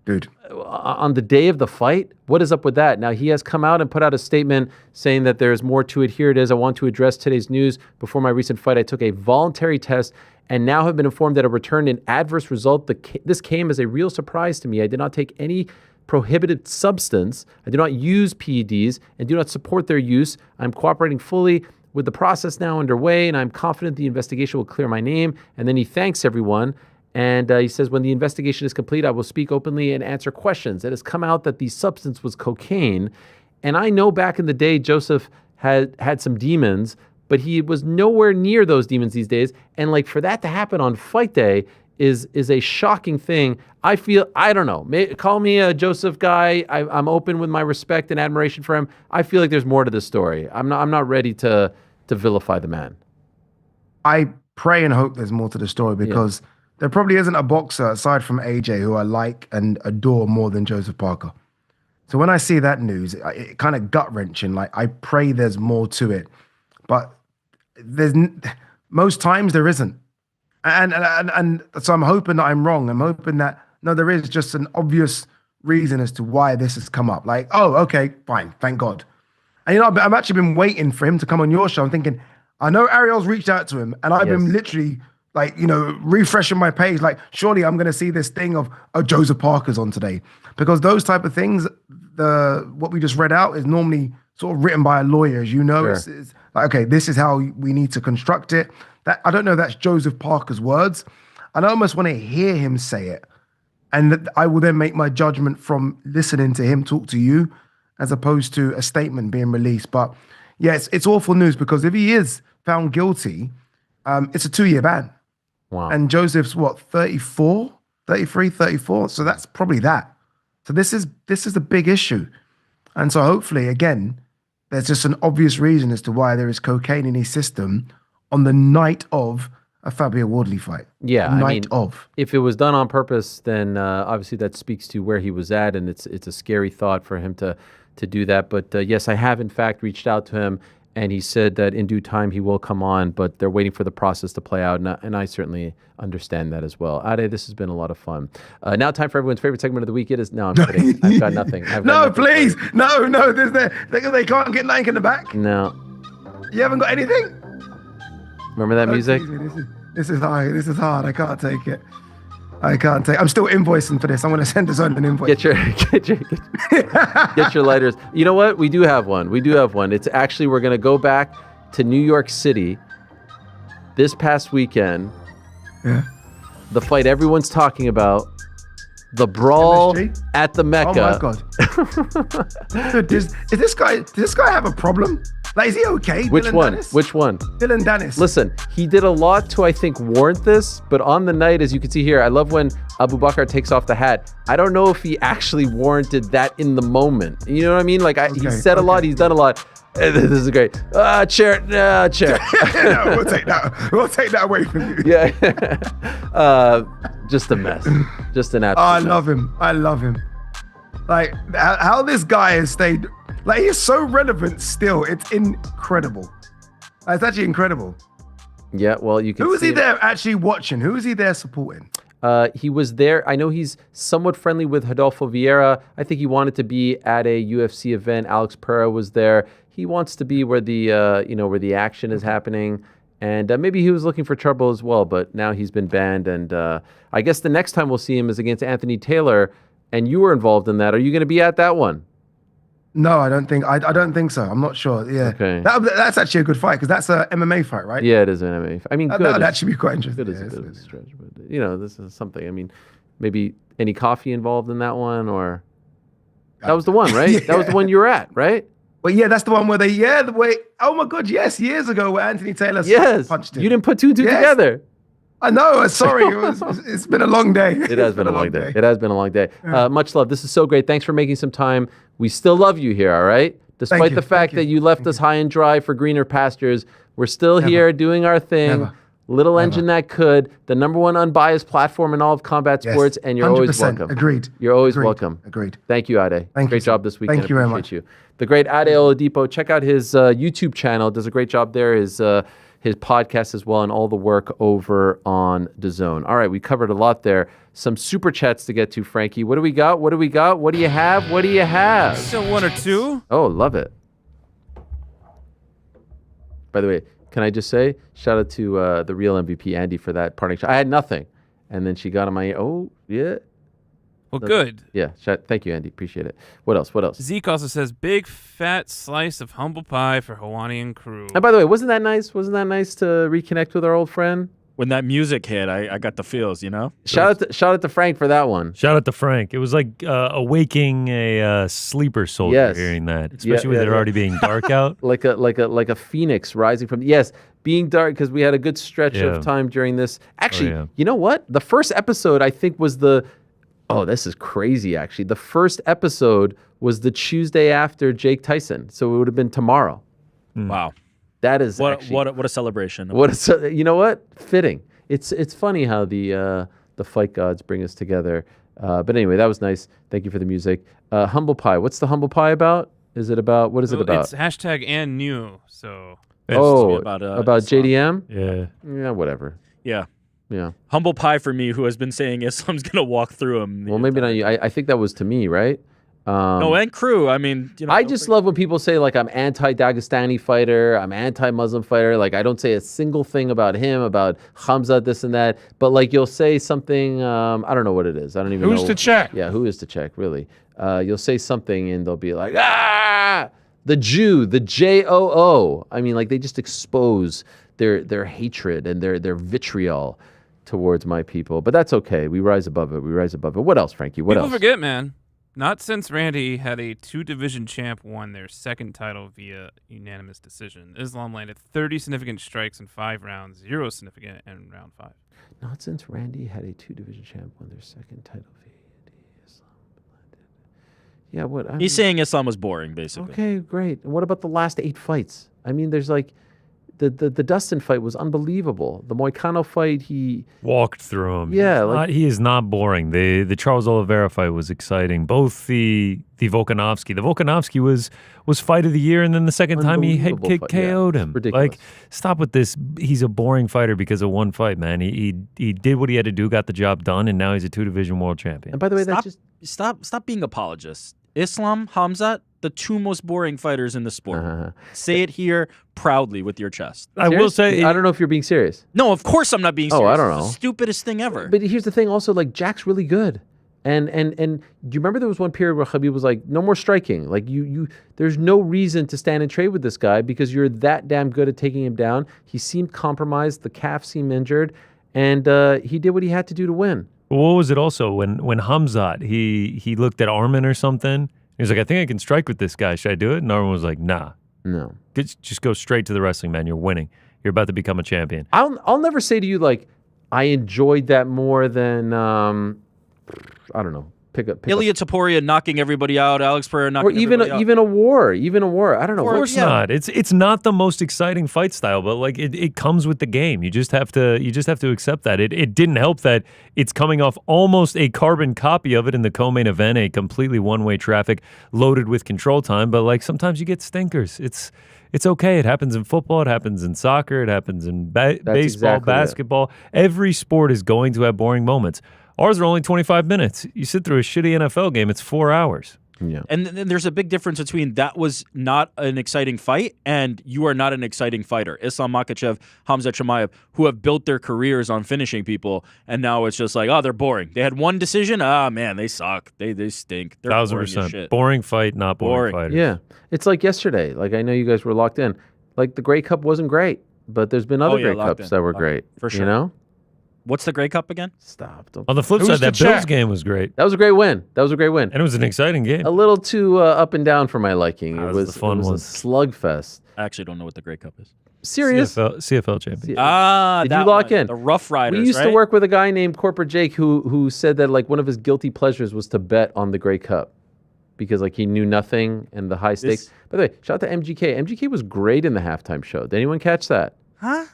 Speaker 14: Dude.
Speaker 2: On the day of the fight? What is up with that? Now, he has come out and put out a statement saying that there's more to it. Here it is. I want to address today's news. Before my recent fight, I took a voluntary test and now have been informed that it returned an adverse result. This came as a real surprise to me. I did not take any prohibited substance. I do not use PEDs and do not support their use. I'm cooperating fully with the process now underway, and I'm confident the investigation will clear my name. And then he thanks everyone. And he says, when the investigation is complete, I will speak openly and answer questions. It has come out that the substance was cocaine. And I know back in the day, Joseph had some demons, but he was nowhere near those demons these days. And like for that to happen on fight day is a shocking thing. I feel, I don't know, call me a Joseph guy. I'm open with my respect and admiration for him. I feel like there's more to this story. I'm not ready to vilify the man.
Speaker 14: I pray and hope there's more to the story because there probably isn't a boxer aside from AJ who I like and adore more than Joseph Parker. So when I see that news, it kind of gut-wrenching. Like, I pray there's more to it. But most times there isn't. And so I'm hoping that I'm wrong. I'm hoping that, no, there is just an obvious reason as to why this has come up. Like, oh, okay, fine, thank God. And, you know, I've actually been waiting for him to come on your show. I'm thinking, I know Ariel's reached out to him, and I've been literally, like, you know, refreshing my page. Like, surely I'm going to see this thing of, oh, Joseph Parker's on today. Because those type of things, what we just read out is normally sort of written by a lawyer, as you know.
Speaker 2: Sure.
Speaker 14: It's like, okay, this is how we need to construct it. That I don't know if that's Joseph Parker's words. And I almost want to hear him say it. And I will then make my judgment from listening to him talk to you as opposed to a statement being released. But yes, it's awful news because if he is found guilty, it's a 2-year ban.
Speaker 2: Wow.
Speaker 14: And Joseph's what, 34, 33, 34? So that's probably that. So this is a big issue. And so hopefully, again, there's just an obvious reason as to why there is cocaine in his system on the night of a Fabio Wardley fight.
Speaker 2: Yeah, if it was done on purpose, then obviously that speaks to where he was at, and it's a scary thought for him to do that. But yes, I have in fact reached out to him, and he said that in due time he will come on, but they're waiting for the process to play out, and I certainly understand that as well. Ade, this has been a lot of fun. Now time for everyone's favorite segment of the week. It is, no, I'm kidding. I've got nothing.
Speaker 14: No, please. No, they can't get Nike in the back.
Speaker 2: No.
Speaker 14: You haven't got anything?
Speaker 2: Remember that music?
Speaker 14: This is hard. This is hard. I can't take it. I'm still invoicing for this. I'm going to send us on an invoice.
Speaker 2: Get your lighters. You know what? We do have one. It's actually, we're going to go back to New York City this past weekend.
Speaker 14: Yeah.
Speaker 2: The fight everyone's talking about. The brawl
Speaker 14: MSG?
Speaker 2: at the Mecca.
Speaker 14: Oh my God. Dude, does this guy have a problem? Like, is he okay?
Speaker 2: Which
Speaker 14: Dylan
Speaker 2: one?
Speaker 14: Dennis?
Speaker 2: Which one?
Speaker 14: Dylan Dennis.
Speaker 2: Listen, he did a lot to, I think, warrant this, but on the night, as you can see here, I love when Abu Bakr takes off the hat. I don't know if he actually warranted that in the moment. You know what I mean? Like, he said a lot, he's done a lot. This is great. Chair.
Speaker 14: No, we'll take that. We'll take that away from you.
Speaker 2: Yeah. Just a mess. Just an absolute
Speaker 14: I love him. Like, how this guy has stayed... Like, he's so relevant still. It's incredible. It's actually incredible.
Speaker 2: Yeah, well, you can
Speaker 14: Who is
Speaker 2: see
Speaker 14: he
Speaker 2: it.
Speaker 14: there actually watching? Who is he there supporting?
Speaker 2: He was there. I know he's somewhat friendly with Rodolfo Vieira. I think he wanted to be at a UFC event. Alex Pereira was there. He wants to be where the where the action is happening. And maybe he was looking for trouble as well, but now he's been banned. And I guess the next time we'll see him is against Anthony Taylor. And you were involved in that. Are you going to be at that one?
Speaker 14: No, I don't think. I don't think so. I'm not sure. Yeah,
Speaker 2: Okay.
Speaker 14: That's actually a good fight because that's a MMA fight, right?
Speaker 2: Yeah, it is an MMA. I mean, good.
Speaker 14: That would actually be quite interesting.
Speaker 2: Good is a bit of a stretch, but this is something. I mean, maybe any coffee involved in that one, or that was the one, right?
Speaker 14: Yeah.
Speaker 2: That was the one you were at, right?
Speaker 14: Well, yeah, that's the one where oh my God, yes, years ago where Anthony Taylor punched him.
Speaker 2: You didn't put two and two together.
Speaker 14: I know. Sorry, it's been a long day.
Speaker 2: It has been a long day. It has been a long day. Much love. This is so great. Thanks for making some time. We still love you here, all right? Despite the fact that you left us high and dry for greener pastures, we're still here doing our thing. Little engine that could. The #1 unbiased platform in all of combat sports, and you're always
Speaker 14: 100%.
Speaker 2: welcome.
Speaker 14: Agreed.
Speaker 2: You're always
Speaker 14: Agreed.
Speaker 2: welcome.
Speaker 14: Agreed.
Speaker 2: Thank you, Ade. Great job this weekend.
Speaker 14: Thank you very much.
Speaker 2: Appreciate you. The great Ade Oladipo. Check out his YouTube channel. Does a great job there. His podcast as well, and all the work over on DAZN. All right, we covered a lot there. Some super chats to get to, Frankie. What do we got? What do we got? What do you have? What do you have?
Speaker 8: Still one or two.
Speaker 2: Oh, love it. By the way, can I just say, shout out to the real MVP, Andy, for that parting shot. I had nothing. And then she got on my ear. Oh, yeah.
Speaker 8: Well, good.
Speaker 2: Yeah. Thank you, Andy. Appreciate it. What else? What else?
Speaker 8: Zeke also says, big fat slice of humble pie for Helwani and crew.
Speaker 2: And by the way, wasn't that nice? Wasn't that nice to reconnect with our old friend?
Speaker 15: When that music hit, I got the feels,
Speaker 2: Shout out to Frank for that one.
Speaker 5: Shout out to Frank. It was like awaking a sleeper soldier hearing that, especially with it already being dark out.
Speaker 2: like a phoenix rising from being dark, because we had a good stretch of time during this. Actually, you know what? The first episode I think was this is crazy. Actually, the first episode was the Tuesday after Jake Tyson, so it would have been tomorrow.
Speaker 15: Wow.
Speaker 2: That is
Speaker 15: what a celebration.
Speaker 2: You know what? Fitting. It's funny how the fight gods bring us together. But anyway, that was nice. Thank you for the music. Humble pie. What's the humble pie about? Is it about what is it about?
Speaker 8: It's hashtag and new. So
Speaker 2: about JDM.
Speaker 5: Yeah.
Speaker 2: Whatever.
Speaker 15: Yeah.
Speaker 2: Yeah.
Speaker 15: Humble pie for me, who has been saying Islam's gonna walk through him.
Speaker 2: Well, maybe not you. I think that was to me, right?
Speaker 15: No, and crew. I mean,
Speaker 2: I just love when people say like I'm anti-Dagestani fighter, I'm anti-Muslim fighter. Like I don't say a single thing about him, about Hamza, this and that. But like you'll say something. I don't know what it is. I don't even know.
Speaker 16: Who's to check?
Speaker 2: Yeah, who is to check? Really? You'll say something and they'll be like, the Jew, the JOO. I mean, like they just expose their hatred and their vitriol towards my people. But that's okay. We rise above it. What else, Frankie? What else?
Speaker 8: People forget, man. Not since Randy had a 2-division champ won their second title via unanimous decision. Islam landed 30 significant strikes in 5 rounds, 0 significant in round 5.
Speaker 2: Not since Randy had a 2-division champ won their second title via Islam. Yeah, what?
Speaker 15: He's saying Islam was boring, basically.
Speaker 2: Okay, great. And what about the last 8 fights? I mean, there's like the Dustin fight was unbelievable. The Moicano fight, he
Speaker 5: walked through him.
Speaker 2: Yeah,
Speaker 5: he is not boring. The Charles Oliveira fight was exciting. Both the Volkanovski was fight of the year, and then the second time he head kick KO'd him.
Speaker 2: Ridiculous.
Speaker 5: Like, stop with this. He's a boring fighter because of one fight, man. He did what he had to do, got the job done, and now he's a 2-division world champion.
Speaker 2: And by the way,
Speaker 15: stop being apologists. Islam, Hamzat, the 2 most boring fighters in the sport. Say it here proudly with your chest.
Speaker 2: I will say, I don't know if you're being serious.
Speaker 15: No, of course I'm not being serious.
Speaker 2: Oh, I don't know.
Speaker 15: It's the stupidest thing ever.
Speaker 2: But here's the thing also, like, Jack's really good. And do you remember there was one period where Khabib was like, no more striking. Like, there's no reason to stand and trade with this guy because you're that damn good at taking him down. He seemed compromised. The calf seemed injured. And he did what he had to do to win.
Speaker 5: What was it also when Hamzat, he looked at Armin or something? He was like, I think I can strike with this guy. Should I do it? And Armin was like, nah.
Speaker 2: No.
Speaker 5: Just go straight to the wrestling, man. You're winning. You're about to become a champion.
Speaker 2: I'll never say to you, like, I enjoyed that more than, I don't know. pick up.
Speaker 15: Ilya Taporia knocking everybody out, Alex Pereira knocking
Speaker 2: Or even
Speaker 15: everybody out.
Speaker 2: even a war. I don't know.
Speaker 5: Of course not. It's not the most exciting fight style, but like it comes with the game. You just have to accept that. It didn't help that it's coming off almost a carbon copy of it in the co-main event, a completely one-way traffic loaded with control time. But like sometimes you get stinkers. It's okay. It happens in football. It happens in soccer. It happens in baseball,
Speaker 2: exactly
Speaker 5: basketball. Every sport is going to have boring moments. Ours are only 25 minutes. You sit through a shitty NFL game, it's 4 hours.
Speaker 2: Yeah.
Speaker 15: And then there's a big difference between that was not an exciting fight and you are not an exciting fighter. Islam Makhachev, Khamzat Chimaev, who have built their careers on finishing people, and now it's just like, oh, they're boring. They had one decision. Ah, man, they suck. They stink. They're boring as
Speaker 5: 1,000%.
Speaker 15: shit.
Speaker 5: Boring fight, not boring fighters.
Speaker 2: Yeah. It's like yesterday. Like, I know you guys were locked in. Like, the Grey Cup wasn't great, but there's been other Grey Cups that were great.
Speaker 15: For sure.
Speaker 2: You know?
Speaker 15: What's the Grey Cup again?
Speaker 2: Stop.
Speaker 5: On the flip side, that Bills game was great.
Speaker 2: That was a great win.
Speaker 5: And it was an exciting game.
Speaker 2: A little too up and down for my liking.
Speaker 5: That
Speaker 2: It
Speaker 5: was
Speaker 2: was
Speaker 5: the fun
Speaker 2: a
Speaker 5: one.
Speaker 2: slugfest.
Speaker 15: I actually don't know what the Grey Cup is.
Speaker 2: Serious?
Speaker 5: CFL champion.
Speaker 15: Ah,
Speaker 2: Did
Speaker 15: that
Speaker 2: you lock
Speaker 15: one.
Speaker 2: in?
Speaker 15: The Rough Riders,
Speaker 2: We used to
Speaker 15: right?
Speaker 2: work with a guy named Corporate Jake who said that like one of his guilty pleasures was to bet on the Grey Cup because like he knew nothing and the high stakes. By the way, shout out to MGK. MGK was great in the halftime show. Did anyone catch that?
Speaker 15: Huh?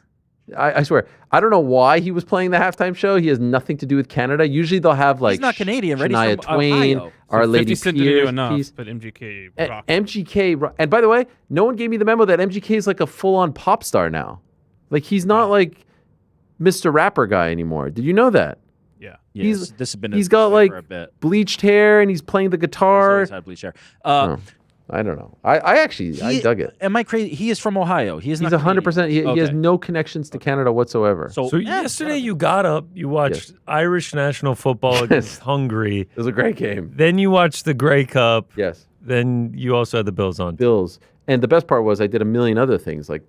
Speaker 2: I swear. I don't know why he was playing the halftime show. He has nothing to do with Canada. Usually they'll have like
Speaker 15: He's not Canadian, right? He's
Speaker 2: Shania
Speaker 15: from
Speaker 2: Twain,
Speaker 15: Ohio.
Speaker 2: Our
Speaker 8: So
Speaker 2: Lady
Speaker 8: 50 Cent didn't do
Speaker 2: Pierce
Speaker 8: enough,
Speaker 2: piece.
Speaker 8: but MGK rocked.
Speaker 2: MGK, and by the way, no one gave me the memo that MGK is like a full-on pop star now. Like he's not like Mr. Rapper guy anymore. Did you know that?
Speaker 8: Yeah.
Speaker 15: Yes, this has been
Speaker 2: He's got
Speaker 15: way
Speaker 2: like
Speaker 15: for a bit.
Speaker 2: bleached hair and he's playing the guitar.
Speaker 15: Always had bleached hair.
Speaker 2: I don't know. I actually I dug it.
Speaker 15: Am I crazy? He is from Ohio. He's
Speaker 2: He's
Speaker 15: not
Speaker 2: 100%. He has
Speaker 15: Okay.
Speaker 2: no connections to Canada whatsoever.
Speaker 15: So,
Speaker 5: So yesterday you got up, you watched Irish national football against Hungary. It
Speaker 2: was a great game.
Speaker 5: Then you watched the Grey Cup.
Speaker 2: Yes.
Speaker 5: Then you also had the Bills on.
Speaker 2: Bills. And the best part was I did a million other things. Like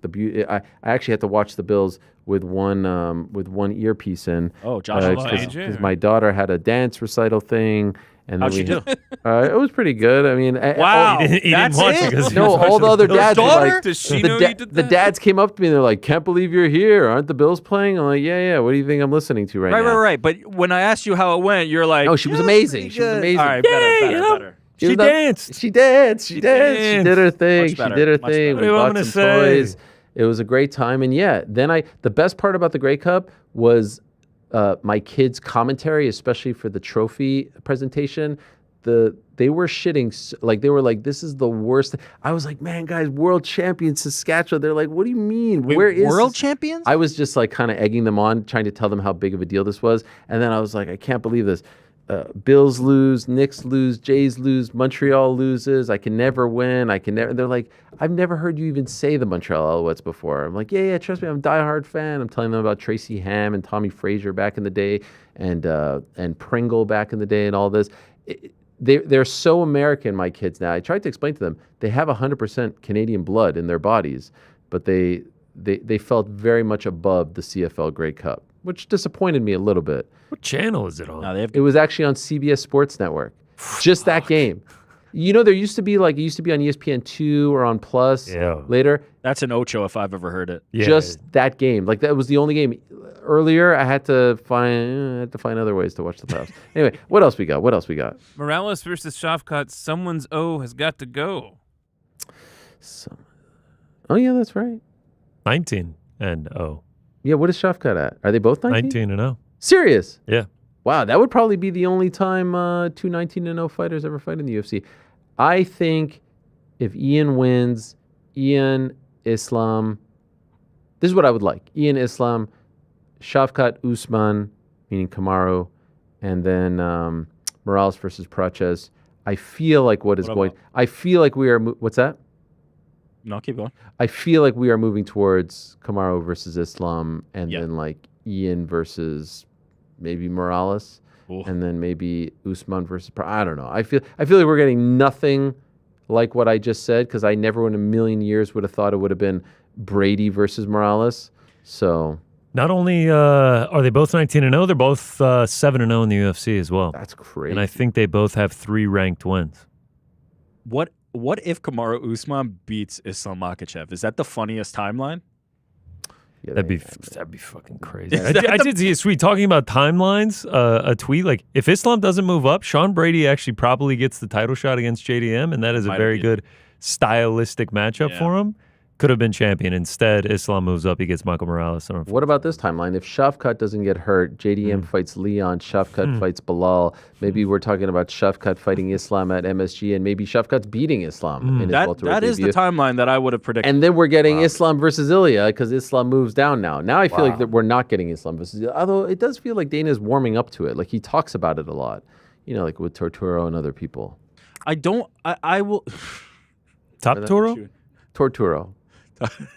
Speaker 2: I actually had to watch the Bills with one earpiece in.
Speaker 15: Oh, Josh
Speaker 2: because my daughter had a dance recital thing. And
Speaker 15: How'd
Speaker 2: then
Speaker 15: she do?
Speaker 2: It was pretty good. I mean,
Speaker 15: Wow,
Speaker 5: he didn't watch it because
Speaker 2: no, all the other dads were like,
Speaker 8: Does she know you did
Speaker 2: the dads came up to me and they're like, "Can't believe you're here. Aren't the Bills playing?" I'm like, "Yeah. What do you think I'm listening to right now?"
Speaker 15: Right. But when I asked you how it went, you're like,
Speaker 2: No, she was amazing. She was amazing.
Speaker 15: All right, better.
Speaker 2: She
Speaker 5: danced.
Speaker 2: She danced. She did her thing.
Speaker 15: Much
Speaker 2: She
Speaker 15: better,
Speaker 2: did her
Speaker 15: much
Speaker 2: thing.
Speaker 15: better.
Speaker 2: We
Speaker 5: What do you want
Speaker 2: bought
Speaker 5: me
Speaker 2: some
Speaker 5: to say?
Speaker 2: toys. It was a great time. And yeah, then the best part about the Grey Cup was my kids' commentary, especially for the trophy presentation. They were shitting, like they were like, "This is the worst." I was like, "Man, guys, world champions Saskatchewan." They're like, "What do you mean?
Speaker 15: Wait,
Speaker 2: Where is
Speaker 15: world
Speaker 2: this?"
Speaker 15: champions?
Speaker 2: I was just like kind of egging them on, trying to tell them how big of a deal this was. And then I was like, "I can't believe this. Bills lose, Knicks lose, Jays lose, Montreal loses. I can never win. I can never." And they're like, "I've never heard you even say the Montreal Alouettes before." I'm like, "Yeah, trust me, I'm a diehard fan." I'm telling them about Tracy Ham and Tommy Frazier back in the day, and Pringle back in the day, and all this. They're so American, my kids now. I tried to explain to them they have 100% Canadian blood in their bodies, but they felt very much above the CFL Grey Cup, which disappointed me a little bit.
Speaker 5: What channel is it on?
Speaker 15: No, they have
Speaker 2: It was actually on CBS Sports Network. Just that game. You know, there used to be on ESPN2 or on Plus later.
Speaker 15: That's an Ocho if I've ever heard it.
Speaker 5: Yeah.
Speaker 2: Just that game. Like that was the only game. Earlier, I had to find other ways to watch the playoffs. Anyway, what else we got?
Speaker 8: Morales versus Shafkat. Someone's O has got to go.
Speaker 2: Oh yeah, that's right.
Speaker 5: 19-0.
Speaker 2: Yeah, what is Shafkat at? Are they both 19?
Speaker 5: 19-0.
Speaker 2: Serious?
Speaker 5: Yeah.
Speaker 2: Wow, that would probably be the only time two 19-0 fighters ever fight in the UFC. I think if Ian wins, Ian, Islam, this is what I would like. Ian, Islam, Shafkat, Usman, meaning Kamaru, and then Morales versus Praches. I feel like I feel like we are, what's that?
Speaker 15: No, keep going.
Speaker 2: I feel like we are moving towards Kamaru versus Islam, and then like Ian versus maybe Morales, and then maybe Usman versus. I don't know. I feel like we're getting nothing like what I just said, because I never in a million years would have thought it would have been Brady versus Morales. So
Speaker 5: Not only are they both 19-0, they're both 7-0 in the UFC as well.
Speaker 2: That's crazy.
Speaker 5: And I think they both have 3 ranked wins.
Speaker 15: What if Kamaru Usman beats Islam Makhachev? Is that the funniest timeline?
Speaker 2: Yeah,
Speaker 5: That'd be fucking crazy. I did see a tweet talking about timelines. A tweet like if Islam doesn't move up, Sean Brady actually probably gets the title shot against JDM, and that is a very good stylistic matchup for him. Could have been champion. Instead, Islam moves up. He gets Michael Morales.
Speaker 2: What about this timeline? If Shavkat doesn't get hurt, JDM fights Leon, Shavkat fights Bilal. Maybe we're talking about Shavkat fighting Islam at MSG, and maybe Shavkat's beating Islam in his welterweight
Speaker 15: That is the
Speaker 2: debut.
Speaker 15: timeline that I would have predicted.
Speaker 2: And then we're getting Islam versus Ilya because Islam moves down now. Now I feel like that we're not getting Islam versus Ilya. Although it does feel like Dana's warming up to it. Like he talks about it a lot. Like with Torturo and other people.
Speaker 15: I will.
Speaker 5: Top Toro?
Speaker 2: Torturo.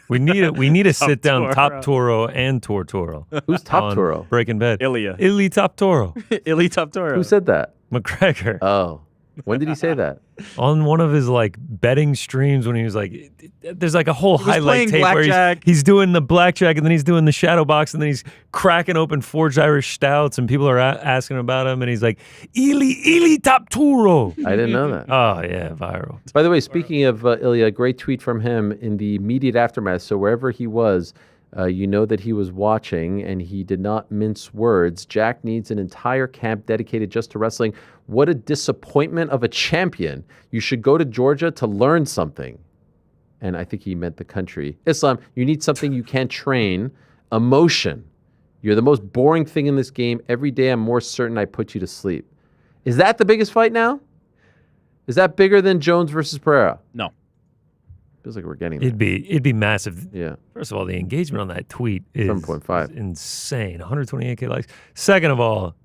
Speaker 5: We need a sit down Top Toro and Tortoro.
Speaker 2: Who's Top Toro?
Speaker 5: Breaking Bad.
Speaker 15: Ilya.
Speaker 5: Illy Top Toro.
Speaker 15: Illy Top Toro.
Speaker 2: Who said that?
Speaker 5: McGregor.
Speaker 2: Oh. When did he say that?
Speaker 5: On one of his betting streams when he was there's a whole highlight tape where he's doing the blackjack and then he's doing the shadow box and then he's cracking open Forged Irish Stouts and people are asking about him and he's like, Ili Top Toro.
Speaker 2: I didn't know that.
Speaker 5: Oh, yeah, viral.
Speaker 2: By the way, speaking of Ilya, great tweet from him in the immediate aftermath. So wherever he was, you know that he was watching and he did not mince words. Jack needs an entire camp dedicated just to wrestling. What a disappointment of a champion. You should go to Georgia to learn something. And I think he meant the country. Islam, you need something you can't train. Emotion. You're the most boring thing in this game. Every day I'm more certain I put you to sleep. Is that the biggest fight now? Is that bigger than Jones versus Pereira?
Speaker 15: No.
Speaker 2: Feels like we're getting there.
Speaker 5: It'd be massive.
Speaker 2: Yeah.
Speaker 5: First of all, the engagement on that tweet is
Speaker 2: 7.5.
Speaker 5: insane. 128K likes. Second of all,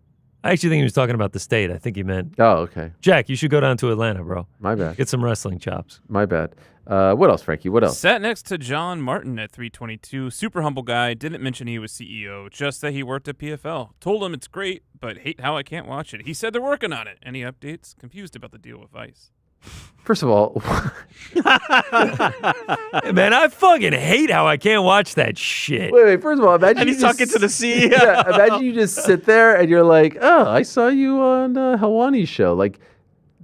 Speaker 5: I actually think he was talking about the state. I think he meant.
Speaker 2: Oh, okay.
Speaker 5: Jack, you should go down to Atlanta, bro.
Speaker 2: My bad.
Speaker 5: Get some wrestling chops.
Speaker 2: My bad. What else, Frankie? What else?
Speaker 8: Sat next to John Martin at 322. Super humble guy. Didn't mention he was CEO. Just that he worked at PFL. Told him it's great, but hate how I can't watch it. He said they're working on it. Any updates? Confused about the deal with Vice.
Speaker 2: First of all,
Speaker 5: man, I fucking hate how I can't watch that shit.
Speaker 2: Wait. First of all, imagine
Speaker 15: and he's talking to the CEO.
Speaker 2: Yeah, imagine you just sit there and you're like, "Oh, I saw you on Helwani's show." Like,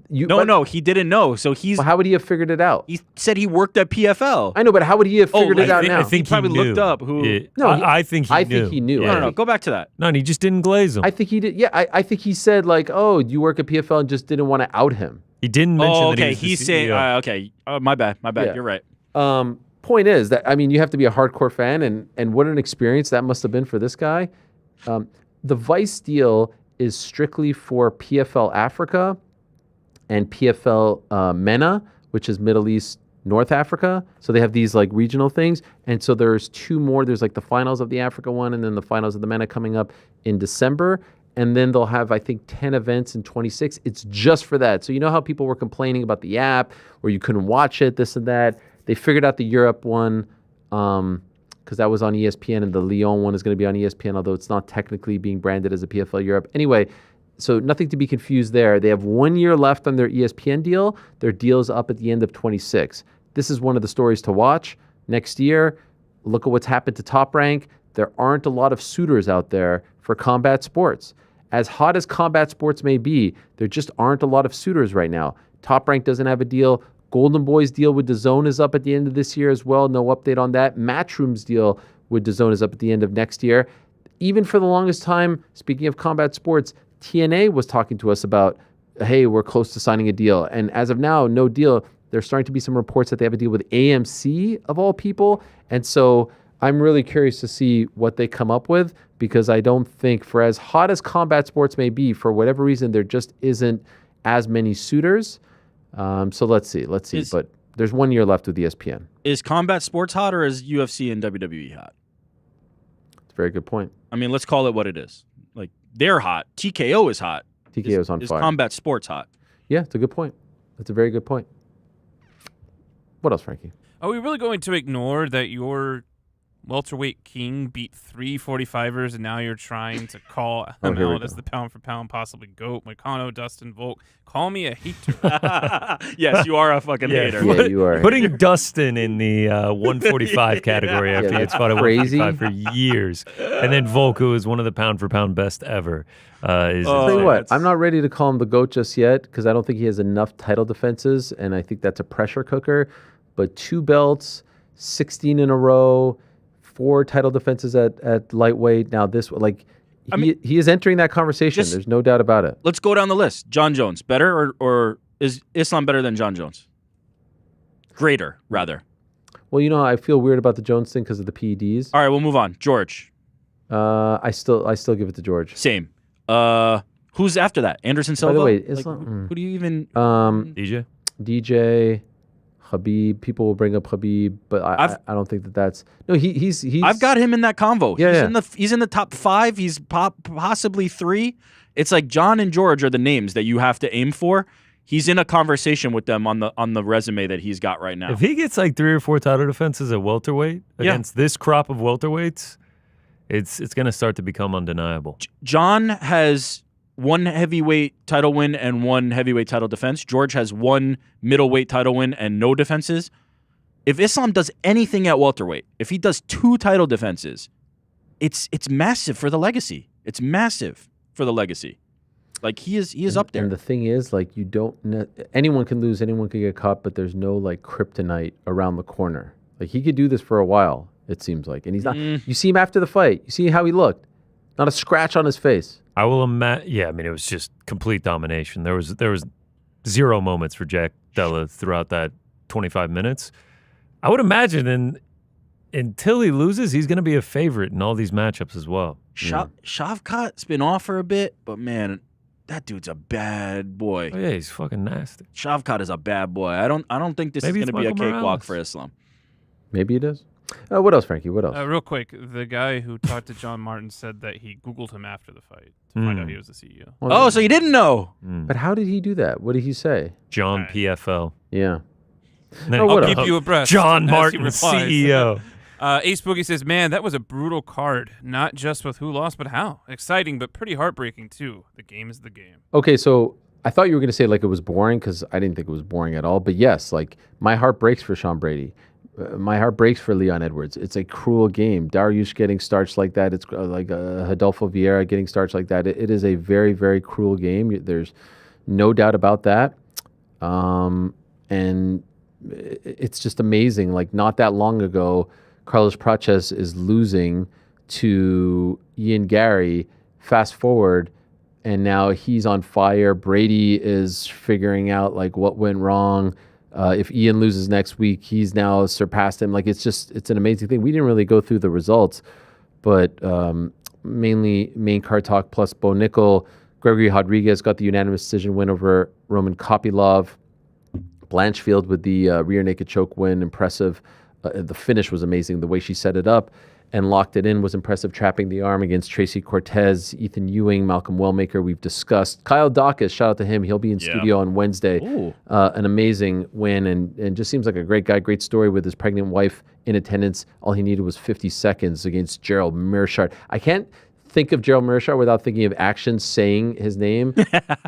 Speaker 15: No, he didn't know. So he's.
Speaker 2: Well, how would he have figured it out?
Speaker 15: He said he worked at PFL.
Speaker 2: I know, but how would he have figured it out now?
Speaker 5: I think
Speaker 15: he probably looked up who.
Speaker 5: Yeah.
Speaker 2: No,
Speaker 5: I think he knew.
Speaker 2: think he knew.
Speaker 5: Yeah.
Speaker 15: No, go back to that.
Speaker 5: No, and he just didn't glaze him.
Speaker 2: I think he did. Yeah, I think he said like, "Oh, you work at PFL," and just didn't want to out him.
Speaker 5: He didn't mention that he was
Speaker 15: he's
Speaker 5: the
Speaker 15: saying.
Speaker 5: CEO.
Speaker 15: Okay, my bad.
Speaker 2: Yeah.
Speaker 15: You're right.
Speaker 2: Point is that you have to be a hardcore fan, and what an experience that must have been for this guy. The Vice deal is strictly for PFL Africa and PFL MENA, which is Middle East, North Africa. So they have these regional things, and so there's two more. There's the finals of the Africa one, and then the finals of the MENA coming up in December. And then they'll have, I think, 10 events in 26. It's just for that. So you know how people were complaining about the app where you couldn't watch it, this and that. They figured out the Europe one because that was on ESPN, and the Lyon one is going to be on ESPN, although it's not technically being branded as a PFL Europe. Anyway, so nothing to be confused there. They have 1 year left on their ESPN deal. Their deal is up at the end of 26. This is one of the stories to watch. Next year, look at what's happened to Top Rank. There aren't a lot of suitors out there for combat sports. As hot as combat sports may be, there just aren't a lot of suitors right now. Top Rank doesn't have a deal. Golden Boy's deal with DAZN is up at the end of this year as well. No update on that. Matchroom's deal with DAZN is up at the end of next year. Even for the longest time, speaking of combat sports, TNA was talking to us about, hey, we're close to signing a deal. And as of now, no deal. There's starting to be some reports that they have a deal with AMC, of all people. And so I'm really curious to see what they come up with, because I don't think, for as hot as combat sports may be, for whatever reason, there just isn't as many suitors. So let's see. But there's 1 year left with ESPN.
Speaker 15: Is combat sports hot, or is UFC and WWE hot?
Speaker 2: It's a very good point.
Speaker 15: I mean, let's call it what it is. They're hot. TKO is hot.
Speaker 2: TKO is on fire.
Speaker 15: Is combat sports hot?
Speaker 2: Yeah, it's a good point. That's a very good point. What else, Frankie?
Speaker 8: Are we really going to ignore that your welterweight king beat 3 45ers, and now you're trying to call him out as the pound-for-pound possibly GOAT? Moicano, Dustin, Volk. Call me a hater.
Speaker 15: Yes, you are a fucking hater.
Speaker 2: Yeah, you are.
Speaker 5: Putting Dustin in the 145 category after he had fought at 145 for years. And then Volk, who is one of the pound-for-pound best ever.
Speaker 2: Tell you what, I'm not ready to call him the GOAT just yet, because I don't think he has enough title defenses, and I think that's a pressure cooker. But 2 belts, 16 in a row, 4 title defenses at lightweight. Now this, like, he is entering that conversation. There's no doubt about it.
Speaker 15: Let's go down the list. John Jones, better or is Islam better than John Jones? Greater, rather.
Speaker 2: Well, I feel weird about the Jones thing because of the PEDs.
Speaker 15: All right, we'll move on. George.
Speaker 2: I still give it to George.
Speaker 15: Same. Who's after that? Anderson Silva?
Speaker 2: By the way,
Speaker 15: Like,
Speaker 2: Islam.
Speaker 15: who do you even?
Speaker 2: DJ, Khabib. People will bring up Khabib, but I don't think that's. No, he's.
Speaker 15: I've got him in that convo.
Speaker 2: Yeah,
Speaker 15: he's in the top 5. He's possibly 3. It's like John and George are the names that you have to aim for. He's in a conversation with them on the resume that he's got right now.
Speaker 5: If he gets like 3 or 4 title defenses at welterweight against this crop of welterweights, it's going to start to become undeniable.
Speaker 15: John has 1 heavyweight title win and 1 heavyweight title defense. George has 1 middleweight title win and no defenses. If Islam does anything at welterweight, if he does 2 title defenses, it's massive for the legacy. It's massive for the legacy. Like he is up there.
Speaker 2: And the thing is, like, anyone can lose, anyone can get caught, but there's no like kryptonite around the corner. Like he could do this for a while, it seems like, and he's not. You see him after the fight. You see how he looked. Not a scratch on his face.
Speaker 5: I will imagine. Yeah, I mean, it was just complete domination. There was 0 moments for Jack Della throughout that 25 minutes. I would imagine until he loses, he's going to be a favorite in all these matchups as well.
Speaker 15: Shavkat's been off for a bit, but man, that dude's a bad boy.
Speaker 5: Oh, yeah, he's fucking nasty.
Speaker 15: Shavkat is a bad boy. I don't think this is going to be a cakewalk for Islam.
Speaker 2: Maybe it is. What else, Frankie? What else?
Speaker 8: Real quick, the guy who talked to John Martin said that he Googled him after the fight to find out he was the CEO.
Speaker 15: Oh, so you didn't know?
Speaker 2: But how did he do that? What did he say?
Speaker 5: John PFL.
Speaker 2: Yeah.
Speaker 8: I'll keep you abreast.
Speaker 5: John
Speaker 8: as he
Speaker 5: Martin,
Speaker 8: replies.
Speaker 5: CEO.
Speaker 8: Ace Boogie says, man, that was a brutal card. Not just with who lost, but how. Exciting, but pretty heartbreaking, too. The game is the game.
Speaker 2: Okay, so I thought you were going to say like it was boring because I didn't think it was boring at all. But yes, like my heart breaks for Sean Brady. My heart breaks for Leon Edwards. It's a cruel game. Dariush getting starched like that. It's like Rodolfo Vieira getting starched like that. It is a very, very cruel game. There's no doubt about that. And it's just amazing. Like not that long ago, Carlos Praches is losing to Ian Gary. Fast forward, and now he's on fire. Brady is figuring out like what went wrong. If Ian loses next week, he's now surpassed him. Like it's an amazing thing. We didn't really go through the results, but mainly main card talk plus Bo Nickal. Gregory Rodriguez got the unanimous decision win over Roman Kopylov. Blanchfield with the rear naked choke win, impressive. The finish was amazing. The way she set it up and locked it in was impressive. Trapping the arm against Tracy Cortez, Ethyn Ewing, Malcolm Wellmaker, we've discussed. Kyle Dawkins, shout out to him. He'll be in studio on Wednesday. An amazing win and just seems like a great guy. Great story with his pregnant wife in attendance. All he needed was 50 seconds against Gerald Meerschaert. I can't think of Gerald Meerschaert without thinking of Action saying his name.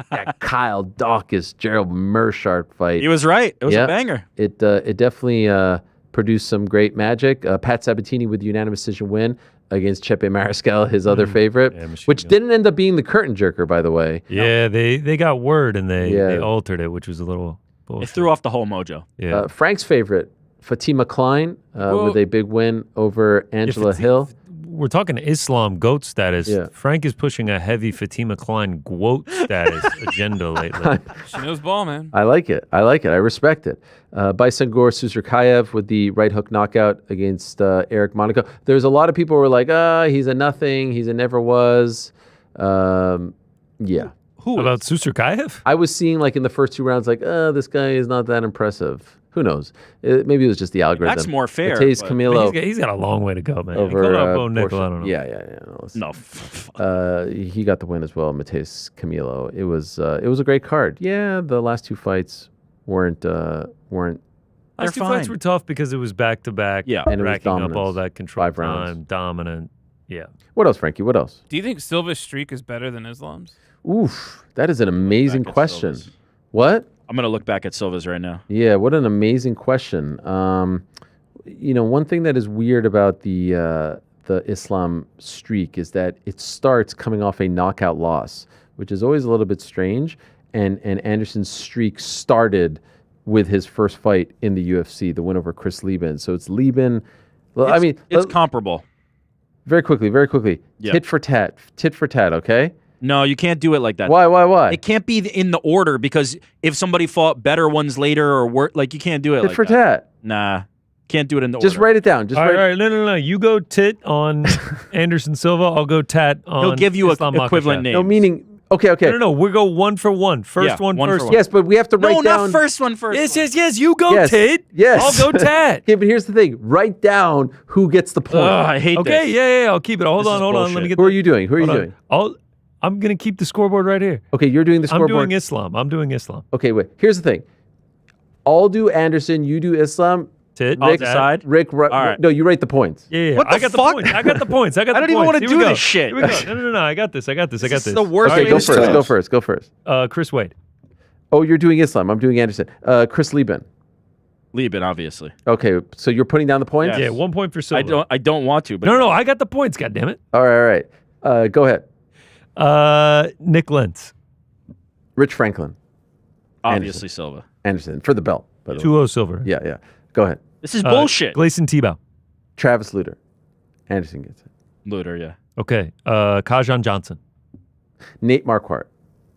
Speaker 2: That Kyle Dawkins, Gerald Meerschaert fight.
Speaker 15: He was right. It was a banger.
Speaker 2: It definitely produced some great magic. Pat Sabatini with the unanimous decision win against Chepe Mariscal, his other favorite, which didn't end up being the curtain jerker, by the way.
Speaker 5: Yeah, they got word and they altered it, which was a little bullshit.
Speaker 15: It threw off the whole mojo.
Speaker 5: Yeah.
Speaker 2: Frank's favorite, Fatima Klein, with a big win over Angela Hill.
Speaker 5: We're talking Islam GOAT status.
Speaker 2: Yeah.
Speaker 5: Frank is pushing a heavy Fatima Klein GOAT status agenda lately.
Speaker 8: She knows ball, man.
Speaker 2: I like it. I respect it. Baisangor Susurkayev with the right hook knockout against Eric Monaco. There's a lot of people who were like, he's a nothing. He's a never was. Yeah.
Speaker 5: Who about Susurkayev?
Speaker 2: I was seeing like in the first 2 rounds, like, this guy is not that impressive. Who knows? Maybe it was just the algorithm.
Speaker 15: That's more fair.
Speaker 2: Mateusz Camilo.
Speaker 5: He's got a long way to go, man.
Speaker 2: Over
Speaker 5: Nickal, I don't know.
Speaker 2: Yeah.
Speaker 15: No.
Speaker 2: He got the win as well, Mateusz Camilo. It was a great card. Yeah, the last 2 fights weren't.
Speaker 5: Last 2 fights were tough because it was back to back.
Speaker 15: Yeah,
Speaker 2: and it was
Speaker 5: racking up
Speaker 2: dominance.
Speaker 5: all that control
Speaker 2: 5 rounds.
Speaker 5: time, dominant. Yeah.
Speaker 2: What else, Frankie? What else?
Speaker 8: Do you think Silva's streak is better than Islam's?
Speaker 2: Oof, that is an amazing question. What?
Speaker 15: I'm gonna look back at Silva's right now.
Speaker 2: Yeah, what an amazing question. One thing that is weird about the Islam streak is that it starts coming off a knockout loss, which is always a little bit strange. And Anderson's streak started with his first fight in the UFC, the win over Chris Lieben. So it's Lieben, Well, I mean,
Speaker 15: it's comparable.
Speaker 2: Very quickly.
Speaker 15: Yeah.
Speaker 2: Tit for tat. Okay.
Speaker 15: No, you can't do it like that.
Speaker 2: Why?
Speaker 15: It can't be in the order because if somebody fought better ones later or worse, like you can't do it
Speaker 2: Tit
Speaker 15: like
Speaker 2: for
Speaker 15: that.
Speaker 2: tat.
Speaker 15: Nah, can't do it in the
Speaker 2: Just
Speaker 15: order.
Speaker 2: write it down.
Speaker 5: All right, no. You go tit on Anderson Silva. I'll go tat on.
Speaker 15: He'll give you
Speaker 5: Islam
Speaker 15: equivalent
Speaker 5: Makhachev.
Speaker 15: names.
Speaker 2: No, meaning. Okay.
Speaker 5: No. We'll go one for one. First one
Speaker 15: one
Speaker 5: first.
Speaker 15: for one.
Speaker 2: Yes, but we have to write
Speaker 15: No,
Speaker 2: down.
Speaker 15: not first one first.
Speaker 5: Yes. You go tit.
Speaker 2: Yes.
Speaker 5: I'll go tat.
Speaker 2: Okay, but here's the thing. Write down who gets the point.
Speaker 15: I hate this.
Speaker 5: Okay, yeah. I'll keep it. Hold on. Let me get.
Speaker 2: Who are you doing?
Speaker 5: Hold on. I'm gonna keep the scoreboard right here.
Speaker 2: Okay, you're doing the scoreboard.
Speaker 5: I'm doing Islam.
Speaker 2: Okay, wait. Here's the thing. I'll do Anderson. You do Islam.
Speaker 5: Tit.
Speaker 2: Rick,
Speaker 15: side.
Speaker 2: Rick.
Speaker 15: All right.
Speaker 2: No, you write the points.
Speaker 5: Yeah.
Speaker 15: What the
Speaker 5: I got
Speaker 15: fuck?
Speaker 5: the points. I got the points.
Speaker 15: I don't even want to do this shit.
Speaker 5: Here we go. No. I got this.
Speaker 15: This is the worst
Speaker 2: Okay,
Speaker 15: way
Speaker 2: go
Speaker 15: to
Speaker 2: first. Go first.
Speaker 5: Chris Wade.
Speaker 2: Oh, you're doing Islam. I'm doing Anderson. Chris Lieben.
Speaker 15: Lieben, obviously.
Speaker 2: Okay, so you're putting down the points.
Speaker 5: Yeah, 1 point for Silva.
Speaker 15: I don't want to. But
Speaker 5: No. I got the points. God damn it.
Speaker 2: All right. Go ahead.
Speaker 5: Nick Lentz.
Speaker 2: Rich Franklin.
Speaker 15: obviously Silva.
Speaker 2: Anderson for the belt.
Speaker 5: 2-0 Silva.
Speaker 2: Yeah. Go ahead.
Speaker 15: This is bullshit.
Speaker 5: Gleison Tebow.
Speaker 2: Travis Luter. Anderson gets it.
Speaker 15: Luter, yeah.
Speaker 5: Okay. Kajan Johnson.
Speaker 2: Nate Marquardt.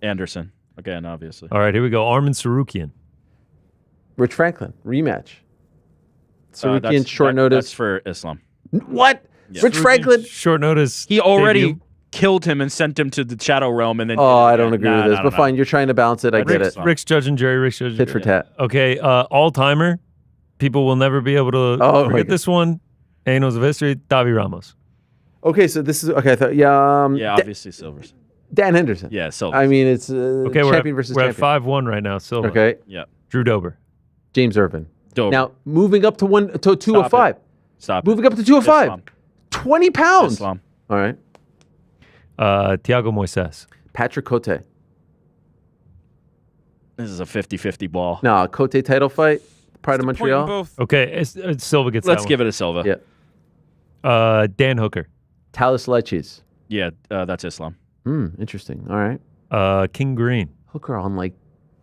Speaker 15: Anderson. Again, obviously.
Speaker 5: All right, here we go. Armin Sarukian.
Speaker 2: Rich Franklin. Rematch. Sarukian, short notice.
Speaker 15: That's for Islam.
Speaker 2: What?
Speaker 15: Yeah.
Speaker 2: Rich Franklin?
Speaker 5: Short notice.
Speaker 15: He already
Speaker 5: debut.
Speaker 15: killed him and sent him to the Shadow Realm. And then.
Speaker 2: Oh, I don't agree with this, but fine. You're trying to balance it. I get it.
Speaker 5: Rick's judging Jerry. Rick's judging
Speaker 2: Tit for tat.
Speaker 5: Okay, all-timer. People will never be able to forget this one. Annals of history. Davi Ramos.
Speaker 2: Okay, so this is okay. I thought,
Speaker 15: obviously Silvers.
Speaker 2: Dan Henderson.
Speaker 15: Yeah, Silvers.
Speaker 2: I mean, it's
Speaker 5: okay.
Speaker 2: champion versus
Speaker 5: we're
Speaker 2: champion.
Speaker 5: at 5-1 right now. Silver.
Speaker 2: Okay.
Speaker 15: Yeah.
Speaker 5: Drew Dober.
Speaker 2: James Irvin.
Speaker 15: Dober.
Speaker 2: Now moving up to 205.
Speaker 15: Stop.
Speaker 2: Moving up to 205.
Speaker 15: Islam.
Speaker 2: 20 pounds.
Speaker 15: Islam.
Speaker 2: All right.
Speaker 5: Thiago Moises.
Speaker 2: Patrick Cote.
Speaker 15: This is a 50-50 ball.
Speaker 2: No, Cote title fight. Pride of Montreal.
Speaker 5: Okay, Silva gets
Speaker 15: Let's
Speaker 5: that
Speaker 15: give it a Silva.
Speaker 2: Yeah.
Speaker 5: Dan Hooker.
Speaker 2: Talis Leches.
Speaker 15: Yeah, that's Islam.
Speaker 2: Interesting. All right.
Speaker 5: King Green.
Speaker 2: Hooker on like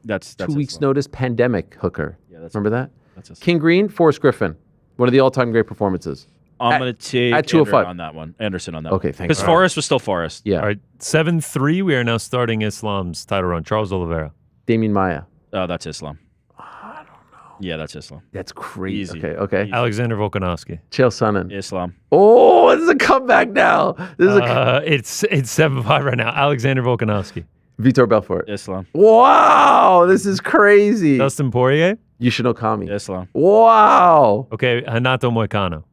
Speaker 15: that's
Speaker 2: 2 weeks
Speaker 15: Islam.
Speaker 2: notice. Pandemic Hooker.
Speaker 15: Yeah, that's
Speaker 2: remember that?
Speaker 15: That's Islam.
Speaker 2: King Green, Forrest Griffin. One of the all-time great performances.
Speaker 15: I'm going to take
Speaker 2: at 205
Speaker 15: on that one. Anderson on that
Speaker 2: Okay,
Speaker 15: one.
Speaker 2: thanks.
Speaker 15: Because Forrest was still Forrest.
Speaker 2: Yeah.
Speaker 5: All right, 7-3. We are now starting Islam's title run. Charles Oliveira.
Speaker 2: Damien Maya.
Speaker 15: Oh, that's Islam. I don't know. Yeah, that's Islam.
Speaker 2: That's crazy.
Speaker 15: Easy.
Speaker 2: Okay.
Speaker 5: Alexander Volkanovski.
Speaker 2: Chael Sonnen.
Speaker 15: Islam.
Speaker 2: Oh, this is a comeback now. This is
Speaker 5: it's 7-5 right now. Alexander Volkanovski.
Speaker 2: Vitor Belfort.
Speaker 15: Islam.
Speaker 2: Wow, this is crazy.
Speaker 5: Dustin Poirier.
Speaker 2: Yushino Kami.
Speaker 15: Islam.
Speaker 2: Wow.
Speaker 5: Okay, Hanato Moicano.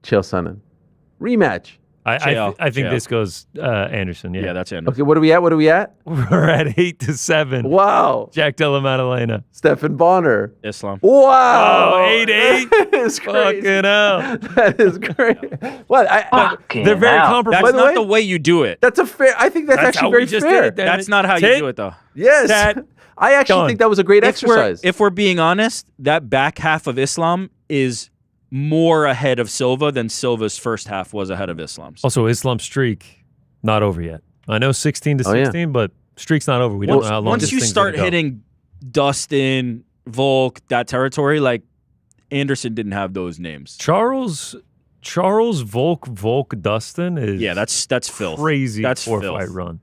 Speaker 2: Chael Sonnen. Rematch.
Speaker 5: I think this goes Anderson. Yeah.
Speaker 15: Yeah, that's Anderson.
Speaker 2: Okay, what are we at?
Speaker 5: We're at 8-7.
Speaker 2: Wow.
Speaker 5: Jack Della Maddalena.
Speaker 2: Stephen Bonner.
Speaker 15: Islam.
Speaker 2: Wow.
Speaker 5: Oh, 8-8.
Speaker 2: That is crazy.
Speaker 5: Fucking hell.
Speaker 2: That is great. What?
Speaker 5: They're very comparable.
Speaker 15: That's
Speaker 2: By the
Speaker 15: not
Speaker 2: way,
Speaker 15: the way you do it.
Speaker 2: That's a fair. I think that's
Speaker 5: how
Speaker 2: actually
Speaker 5: we
Speaker 2: very
Speaker 5: just
Speaker 2: fair.
Speaker 5: did it.
Speaker 15: That's not how you do it, though.
Speaker 2: Yes.
Speaker 5: Tat.
Speaker 2: I actually think that was a great exercise.
Speaker 15: If we're being honest, that back half of Islam is more ahead of Silva than Silva's first half was ahead of Islam's.
Speaker 5: Also, Islam's streak not over yet. I know 16-16, but streak's not over. We don't know how long.
Speaker 15: Once
Speaker 5: this
Speaker 15: you
Speaker 5: thing's
Speaker 15: start
Speaker 5: gonna go.
Speaker 15: hitting Dustin, Volk, that territory, like Anderson didn't have those names.
Speaker 5: Charles Volk Dustin is
Speaker 15: that's filth.
Speaker 5: Crazy
Speaker 15: That's filth.
Speaker 5: 4-fight run.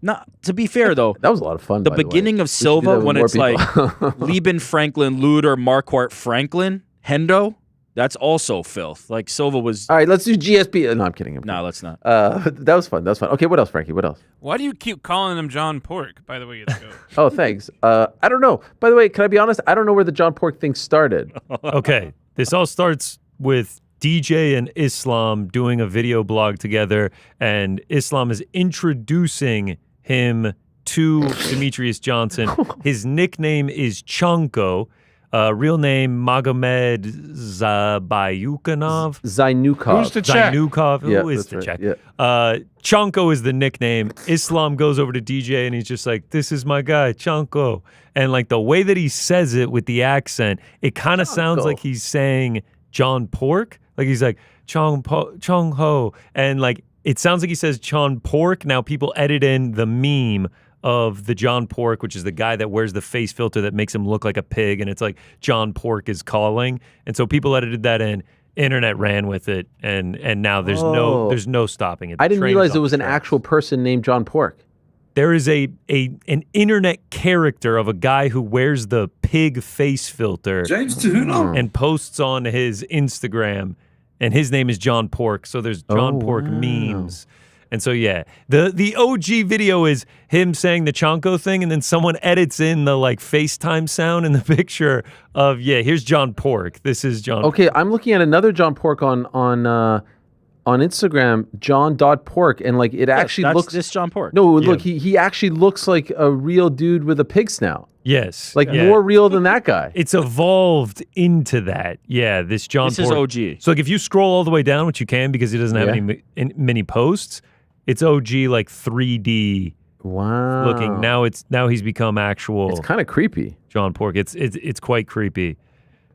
Speaker 15: Not to be fair though,
Speaker 2: that was a lot of fun.
Speaker 15: The
Speaker 2: by the
Speaker 15: beginning
Speaker 2: way.
Speaker 15: of
Speaker 2: We should do
Speaker 15: Silva
Speaker 2: that with
Speaker 15: when
Speaker 2: more
Speaker 15: it's like
Speaker 2: people.
Speaker 15: Lieben, Franklin, Luter, Marquardt, Franklin, Hendo. That's also filth. Like Silva was.
Speaker 2: All right, let's do GSP. No, I'm kidding.
Speaker 15: No, let's not.
Speaker 2: That was fun. Okay, what else, Frankie? What else?
Speaker 8: Why do you keep calling him John Pork, by the way, you go?
Speaker 2: Oh, thanks. I don't know. By the way, can I be honest? I don't know where the John Pork thing started.
Speaker 5: Okay, this all starts with DJ and Islam doing a video blog together, and Islam is introducing him to Demetrius Johnson. His nickname is Chanko. Real name Magomed Zabayukanov.
Speaker 2: Zainukov.
Speaker 14: Who's the Czech?
Speaker 5: Zainukov.
Speaker 2: Yeah,
Speaker 5: Who is
Speaker 2: that's
Speaker 5: the
Speaker 2: right,
Speaker 5: Czech?
Speaker 2: yeah.
Speaker 5: Chanko is the nickname. Islam goes over to DJ and he's just like, "This is my guy, Chanko." And like the way that he says it with the accent, it kind of sounds like he's saying John Pork. Like he's like Chong Ho, and like it sounds like he says John Pork. Now people edit in the meme of the John Pork, which is the guy that wears the face filter that makes him look like a pig, and it's like John Pork is calling, and so people edited that in. internet ran with it, and now there's no stopping it.
Speaker 2: I
Speaker 5: The
Speaker 2: didn't
Speaker 5: train is
Speaker 2: realize
Speaker 5: off
Speaker 2: there was
Speaker 5: the
Speaker 2: an
Speaker 5: tracks.
Speaker 2: actual person named John Pork.
Speaker 5: There is an internet character of a guy who wears the pig face filter
Speaker 16: James Tuhuna.
Speaker 5: and posts on his Instagram, and his name is John Pork. So there's John Pork memes. And so, yeah, the OG video is him saying the Chonko thing, and then someone edits in the like FaceTime sound in the picture of, here's John Pork. This is John.
Speaker 2: Okay, I'm looking at another John Pork on Instagram, John.Pork, and like it actually looks
Speaker 15: this John Pork.
Speaker 2: No, look, he actually looks like a real dude with a pig snout.
Speaker 5: Yes.
Speaker 2: Like more real than that guy.
Speaker 5: It's evolved into that. Yeah, this John
Speaker 15: This is
Speaker 5: Pork.
Speaker 15: OG.
Speaker 5: So like if you scroll all the way down, which you can because he doesn't have many posts, it's OG like 3D looking. Now he's become actual.
Speaker 2: It's kind of creepy.
Speaker 5: John Pork. It's quite creepy.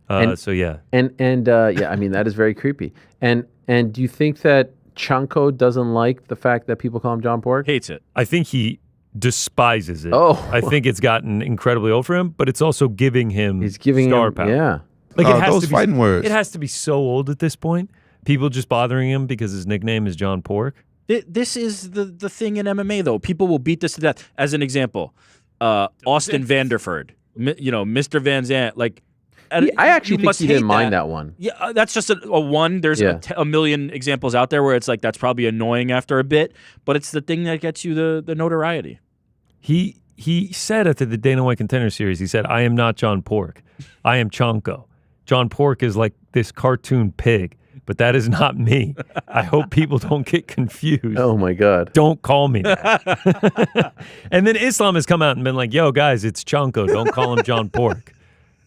Speaker 5: So yeah.
Speaker 2: And I mean that is very creepy. And do you think that Chonko doesn't like the fact that people call him John Pork?
Speaker 15: Hates it.
Speaker 5: I think he despises it.
Speaker 2: Oh.
Speaker 5: I think it's gotten incredibly old for him, but it's also giving him star power.
Speaker 2: Yeah.
Speaker 5: Like it has
Speaker 16: those
Speaker 5: to be
Speaker 16: fighting words.
Speaker 5: It has to be so old at this point. People just bothering him because his nickname is John Pork.
Speaker 15: This is the thing in MMA though. People will beat this to death. As an example, Austin Vanderford, Mr. Van Zandt, like.
Speaker 2: I actually think he didn't mind that one.
Speaker 15: Yeah, that's just a one. There's a million examples out there where it's like that's probably annoying after a bit, but it's the thing that gets you the notoriety.
Speaker 5: He said after the Dana White Contender Series, he said, "I am not John Pork. I am Chonko. John Pork is like this cartoon pig, but that is not me. I hope people don't get confused.
Speaker 2: Oh my God.
Speaker 5: Don't call me that." And then Islam has come out and been like, "Yo, guys, it's Chonko. Don't call him John Pork."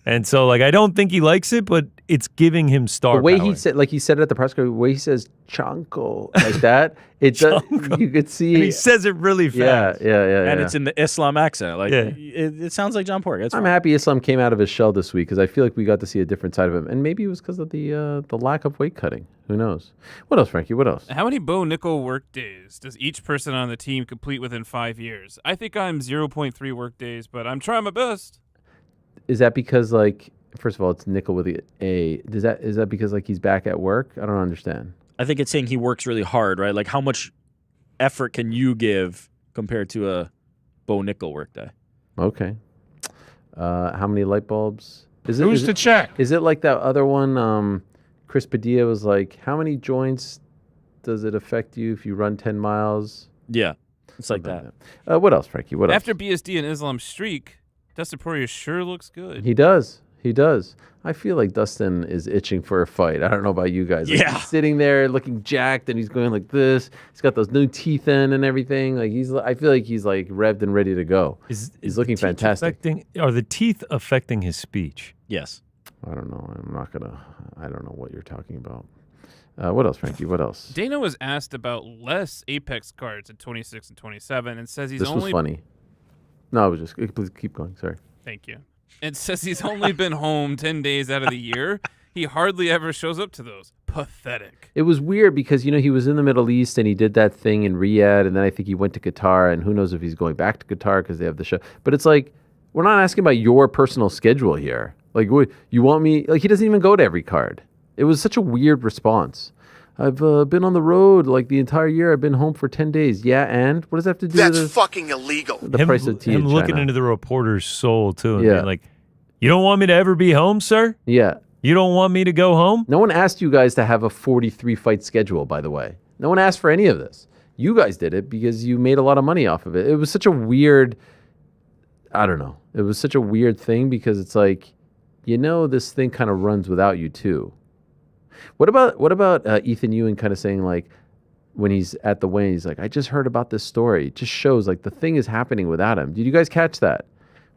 Speaker 5: And so, like, I don't think he likes it, but it's giving him star
Speaker 2: The way
Speaker 5: power.
Speaker 2: he said, like he said it at the press conference, the way he says Chonko like that, it does. You could see.
Speaker 5: And he says it really fast.
Speaker 2: Yeah.
Speaker 15: And it's in the Islam accent. Like it sounds like John Pork.
Speaker 2: I'm happy Islam came out of his shell this week because I feel like we got to see a different side of him, and maybe it was because of the lack of weight cutting. Who knows? What else, Frankie? What else?
Speaker 8: How many Bo Nickel work days does each person on the team complete within 5 years? I think I'm 0.3 work days, but I'm trying my best.
Speaker 2: Is that because like? First of all, it's Nickal with the A. Is that because like he's back at work? I don't understand.
Speaker 15: I think it's saying he works really hard, right? Like how much effort can you give compared to a Bo Nickel workday?
Speaker 2: Okay. How many light bulbs?
Speaker 16: Who's to check?
Speaker 2: Is it like that other one? Chris Padilla was like, how many joints does it affect you if you run 10 miles?
Speaker 15: Yeah, it's like that.
Speaker 2: What else, Frankie? What else?
Speaker 8: After BSD and Islam streak, Dustin Poirier sure looks good.
Speaker 2: He does. I feel like Dustin is itching for a fight. I don't know about you guys. Like,
Speaker 15: Yeah.
Speaker 2: He's sitting there looking jacked and he's going like this. He's got those new teeth in and everything. Like I feel like he's like revved and ready to go. He's looking fantastic.
Speaker 5: Are the teeth affecting his speech?
Speaker 15: Yes.
Speaker 2: I don't know. I don't know what you're talking about. What else, Frankie? What else?
Speaker 8: Dana was asked about less Apex cards in 26 and 27 and says he's
Speaker 2: This
Speaker 8: only...
Speaker 2: was funny. No, I was just... Please keep going. Sorry.
Speaker 8: Thank you. It says he's only been home 10 days out of the year. He hardly ever shows up to those. Pathetic.
Speaker 2: It was weird because, he was in the Middle East and he did that thing in Riyadh, and then I think he went to Qatar, and who knows if he's going back to Qatar because they have the show. But it's like, we're not asking about your personal schedule here. Like, you want me... Like, he doesn't even go to every card. It was such a weird response. I've been on the road like the entire year. I've been home for 10 days. Yeah, and what does that have to do with
Speaker 17: That's fucking illegal.
Speaker 2: the price of tea in
Speaker 5: Him looking
Speaker 2: China?
Speaker 5: into the reporter's soul, too, and
Speaker 2: Yeah.
Speaker 5: being like, you don't want me to ever be home, sir?
Speaker 2: Yeah.
Speaker 5: You don't want me to go home?
Speaker 2: No one asked you guys to have a 43-fight schedule, by the way. No one asked for any of this. You guys did it because you made a lot of money off of it. It was such a weird... I don't know. It was such a weird thing because it's like, this thing kind of runs without you, too. What about Ethyn Ewing kind of saying, like, when he's at the weigh, he's like, I just heard about this story. It just shows, like, the thing is happening without him. Did you guys catch that?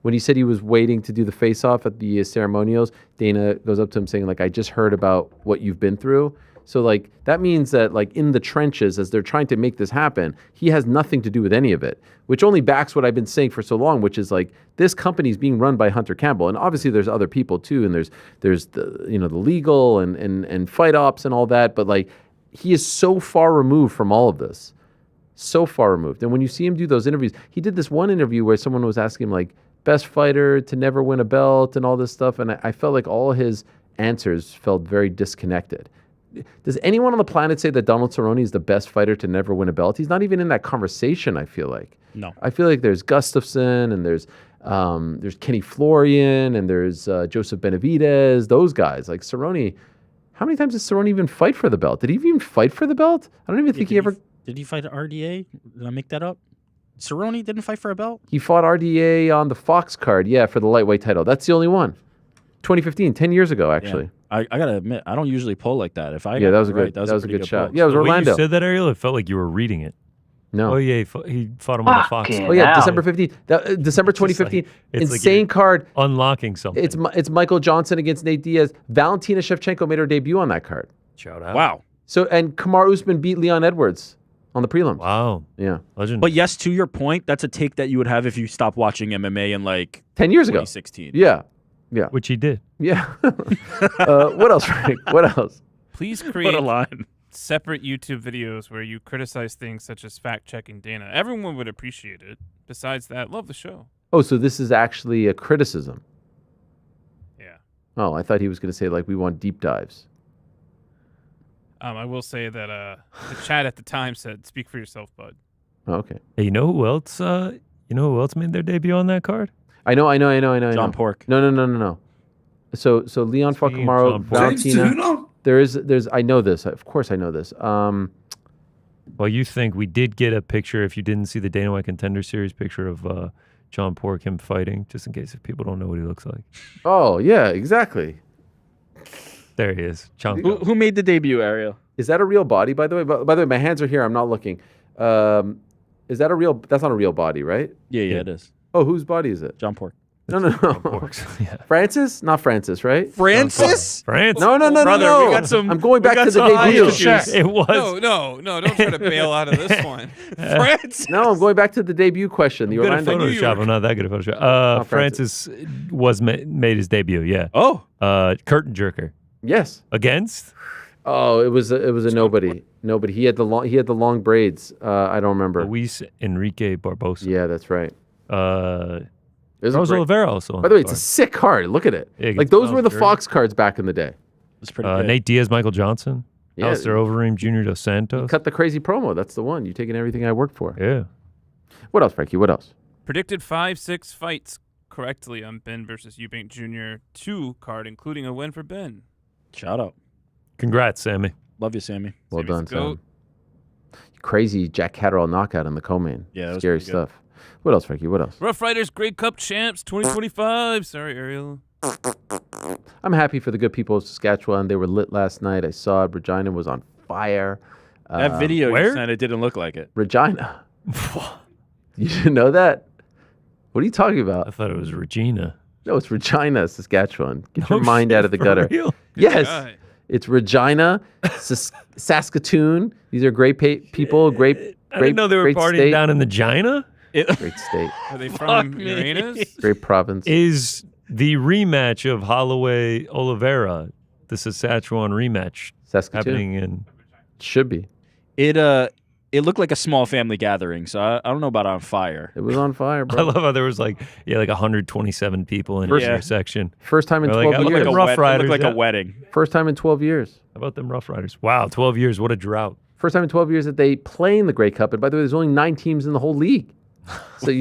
Speaker 2: When he said he was waiting to do the face-off at the ceremonials, Dana goes up to him saying, like, I just heard about what you've been through. So, like, that means that, like, in the trenches, as they're trying to make this happen, he has nothing to do with any of it, which only backs what I've been saying for so long, which is, like, this company is being run by Hunter Campbell. And obviously there's other people, too, and there's the, the legal and fight ops and all that. But, like, he is so far removed from all of this. So far removed. And when you see him do those interviews, he did this one interview where someone was asking him, like, best fighter to never win a belt and all this stuff. And I felt like all his answers felt very disconnected. Does anyone on the planet say that Donald Cerrone is the best fighter to never win a belt? He's not even in that conversation, I feel like.
Speaker 15: No.
Speaker 2: I feel like there's Gustafsson and there's Kenny Florian and there's Joseph Benavidez, those guys. Like Cerrone, how many times did Cerrone even fight for the belt? Did he even fight for the belt? I don't even think he ever...
Speaker 15: Did he fight at RDA? Did I make that up? Cerrone didn't fight for a belt?
Speaker 2: He fought RDA on the Fox card, for the lightweight title. That's the only one. 2015, 10 years ago, actually.
Speaker 15: Yeah. I gotta admit, I don't usually pull like that. If I
Speaker 2: that was a
Speaker 15: right,
Speaker 2: good, that was a good shot.
Speaker 15: pull.
Speaker 2: Yeah, it was
Speaker 5: The way
Speaker 2: Orlando.
Speaker 5: you said that, Ariel, it felt like you were reading it.
Speaker 2: No.
Speaker 5: Oh yeah, he fought him on the Fox.
Speaker 2: Oh yeah, December 15th. December 2015.
Speaker 5: it's
Speaker 2: Insane
Speaker 5: like
Speaker 2: card.
Speaker 5: Unlocking something.
Speaker 2: It's Michael Johnson against Nate Diaz. Valentina Shevchenko made her debut on that card.
Speaker 5: Shout out.
Speaker 15: Wow.
Speaker 2: So and Kamaru Usman beat Leon Edwards on the prelims.
Speaker 5: Wow.
Speaker 2: Yeah.
Speaker 5: Legend.
Speaker 15: But yes, to your point, that's a take that you would have if you stopped watching MMA in like
Speaker 2: 10 years ago.
Speaker 15: 2016.
Speaker 2: Yeah. Yeah.
Speaker 5: Which he did.
Speaker 2: Yeah. What else, Frank? What else?
Speaker 8: Please
Speaker 15: What
Speaker 8: create
Speaker 15: a line.
Speaker 8: separate YouTube videos where you criticize things such as fact-checking Dana. Everyone would appreciate it. Besides that, love the show.
Speaker 2: Oh, so this is actually a criticism.
Speaker 8: Yeah.
Speaker 2: Oh, I thought he was going to say like we want deep dives.
Speaker 8: I will say that the chat at the time said, "Speak for yourself, bud."
Speaker 2: Oh, okay.
Speaker 5: Hey, you know who else? Made their debut on that card?
Speaker 2: I know.
Speaker 15: John Pork.
Speaker 2: No. So Leon fought
Speaker 5: Speaking of
Speaker 2: Kamaru,
Speaker 5: John Pork.
Speaker 2: Valentina. There's I know this. Of course I know this.
Speaker 5: Well, you think we did get a picture, if you didn't see the Dana White Contender Series picture of John Pork, him fighting, just in case if people don't know what he looks like.
Speaker 2: Oh, yeah, exactly.
Speaker 5: There he is. John.
Speaker 15: Who made the debut, Ariel?
Speaker 2: Is that a real body, by the way? By the way, my hands are here. I'm not looking. Is that a real... That's not a real body, right?
Speaker 15: Yeah, it is.
Speaker 2: Oh, whose body is it?
Speaker 15: John Pork.
Speaker 2: No.
Speaker 5: Yeah.
Speaker 2: Francis? Not Francis, right?
Speaker 15: Francis?
Speaker 5: France?
Speaker 2: No.
Speaker 15: Brother, we got some.
Speaker 2: I'm going back to the debut.
Speaker 5: It was.
Speaker 8: No, don't try to bail out of this one. Francis.
Speaker 2: No, I'm going back to the debut question. The
Speaker 5: Good at
Speaker 2: Orlando...
Speaker 5: Photoshop. I'm not that good at Photoshop. Francis was made his debut. Yeah.
Speaker 15: Oh.
Speaker 5: Curtain jerker.
Speaker 2: Yes.
Speaker 5: Against?
Speaker 2: Oh, it was a nobody. Nobody. He had the long braids. I don't remember.
Speaker 5: Luis Enrique Barbosa.
Speaker 2: Yeah, that's right.
Speaker 5: Rose Oliveira also.
Speaker 2: By the way, it's a sick card. Look at it.
Speaker 5: Yeah,
Speaker 2: like those were the
Speaker 5: great.
Speaker 2: Fox cards back in the day.
Speaker 15: It's pretty good.
Speaker 5: Nate Diaz, Michael Johnson.
Speaker 2: Yeah.
Speaker 5: Alistair Overeem, Junior Dos Santos.
Speaker 2: Cut the crazy promo. That's the one. You taking everything I worked for.
Speaker 5: Yeah.
Speaker 2: What else, Frankie? What else?
Speaker 8: Predicted 5-6 fights correctly on Ben versus Eubank Jr. 2 card, including a win for Ben.
Speaker 15: Shout out.
Speaker 5: Congrats, Sammy.
Speaker 15: Love you, Sammy.
Speaker 2: Well
Speaker 8: Sammy's
Speaker 2: done,
Speaker 8: the goat.
Speaker 2: Sam. Crazy Jack Catterall knockout in the co-main.
Speaker 15: Yeah, that was
Speaker 2: Scary
Speaker 15: pretty good.
Speaker 2: stuff. What else, Frankie? What else?
Speaker 8: Rough Riders Great Cup champs 2025. Sorry, Ariel.
Speaker 2: I'm happy for the good people of Saskatchewan. They were lit last night. I saw it. Regina was on fire.
Speaker 15: That video
Speaker 5: where?
Speaker 15: you sent, it didn't look like it.
Speaker 2: Regina. You didn't know that? What are you talking
Speaker 5: I
Speaker 2: about?
Speaker 5: thought it was Regina.
Speaker 2: No, it's Regina, Saskatchewan. Get
Speaker 5: No
Speaker 2: your mind
Speaker 5: shit,
Speaker 2: out of the
Speaker 5: for
Speaker 2: gutter.
Speaker 5: real?
Speaker 2: Yes.
Speaker 8: guy.
Speaker 2: It's Regina, Saskatoon. These are great people. Great.
Speaker 5: I didn't know they were
Speaker 2: great
Speaker 5: partying
Speaker 2: state.
Speaker 5: down in the Gina.
Speaker 2: Great state.
Speaker 8: Are they
Speaker 15: Fuck
Speaker 8: from
Speaker 15: me.
Speaker 8: Uranus?
Speaker 2: Great province.
Speaker 5: Is the rematch of Holloway Oliveira, the Saskatchewan rematch,
Speaker 2: Saskatoon.
Speaker 5: happening in?
Speaker 2: Should be.
Speaker 15: It looked like a small family gathering, so I don't know about on fire.
Speaker 2: It was on fire,
Speaker 5: I
Speaker 2: bro.
Speaker 5: love how there was like 127 people in
Speaker 2: First-
Speaker 5: your section.
Speaker 2: First time in
Speaker 5: They're
Speaker 2: 12
Speaker 5: like, I look
Speaker 2: years.
Speaker 5: like a
Speaker 15: It
Speaker 5: Rough
Speaker 15: looked
Speaker 5: Riders.
Speaker 15: like
Speaker 5: yeah.
Speaker 15: a wedding.
Speaker 2: First time in 12 years.
Speaker 5: How about them Rough Riders? Wow, 12 years. What a drought.
Speaker 2: First time in 12 years that they play in the Grey Cup. And by the way, there's only 9 teams in the whole league. So,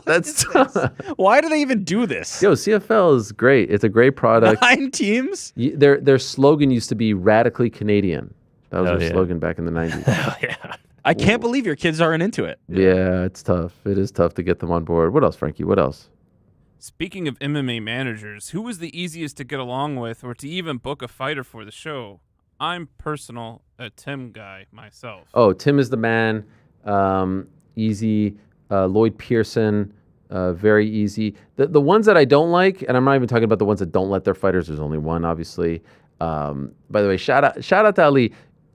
Speaker 2: that's tough.
Speaker 15: Why do they even do this?
Speaker 2: Yo, CFL is great. It's a great product.
Speaker 15: 9 teams?
Speaker 2: Their slogan used to be radically Canadian. That was
Speaker 5: Oh,
Speaker 2: their
Speaker 5: yeah.
Speaker 2: slogan back in the 90s.
Speaker 5: Yeah.
Speaker 15: I can't believe your kids aren't into it.
Speaker 2: Yeah, it's tough. It is tough to get them on board. What else, Frankie? What else?
Speaker 8: Speaking of MMA managers, who was the easiest to get along with or to even book a fighter for the show? I'm a Tim guy myself.
Speaker 2: Oh, Tim is the man. Easy. Lloyd Pearson. Very easy. The ones that I don't like, and I'm not even talking about the ones that don't let their fighters. There's only one, obviously. By the way, shout out to Ali.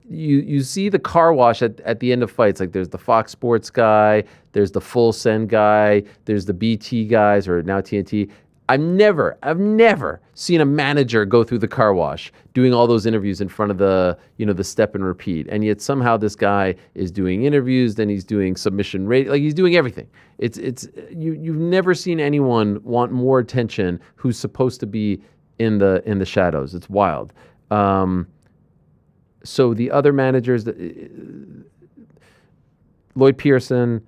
Speaker 2: You see the car wash at the end of fights. Like there's the Fox Sports guy, there's the Full Send guy, there's the BT guys, or now TNT. I've never seen a manager go through the car wash doing all those interviews in front of the step and repeat. And yet somehow this guy is doing interviews, then he's doing submission rate, like he's doing everything. You've never seen anyone want more attention who's supposed to be in the shadows. It's wild. So the other managers, Lloyd Pearson,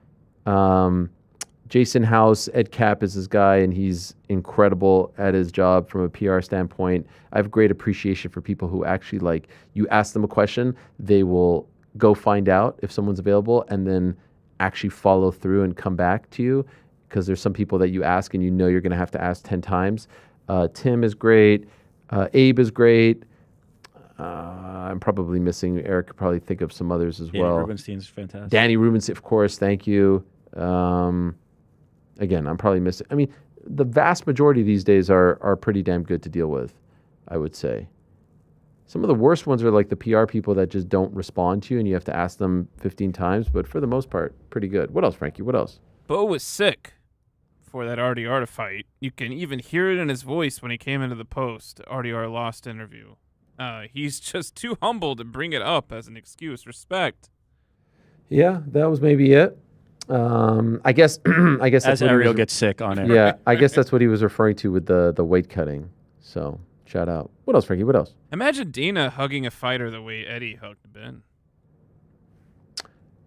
Speaker 2: Jason House, Ed Cap is his guy, and he's incredible at his job from a PR standpoint. I have great appreciation for people who actually, like, you ask them a question, they will go find out if someone's available and then actually follow through and come back to you, because there's some people that you ask and you know you're going to have to ask 10 times. Tim is great. Abe is great. I'm probably missing. Eric could probably think of some others as well.
Speaker 15: Rubenstein's fantastic.
Speaker 2: Danny Rubenstein, of course. Thank you. Again, I'm probably missing. I mean, the vast majority these days are pretty damn good to deal with, I would say. Some of the worst ones are like the PR people that just don't respond to you and you have to ask them 15 times. But for the most part, pretty good. What else, Frankie? What else?
Speaker 8: Bo was sick for that RDR fight. You can even hear it in his voice when he came into the post RDR lost interview. He's just too humble to bring it up as an excuse. Respect.
Speaker 2: Yeah, that was maybe it. I guess
Speaker 15: as Ariel gets sick on it.
Speaker 2: Yeah, I guess that's what he was referring to with the weight cutting. So shout out. What else, Frankie? What else?
Speaker 8: Imagine Dana hugging a fighter the way Eddie hugged Ben.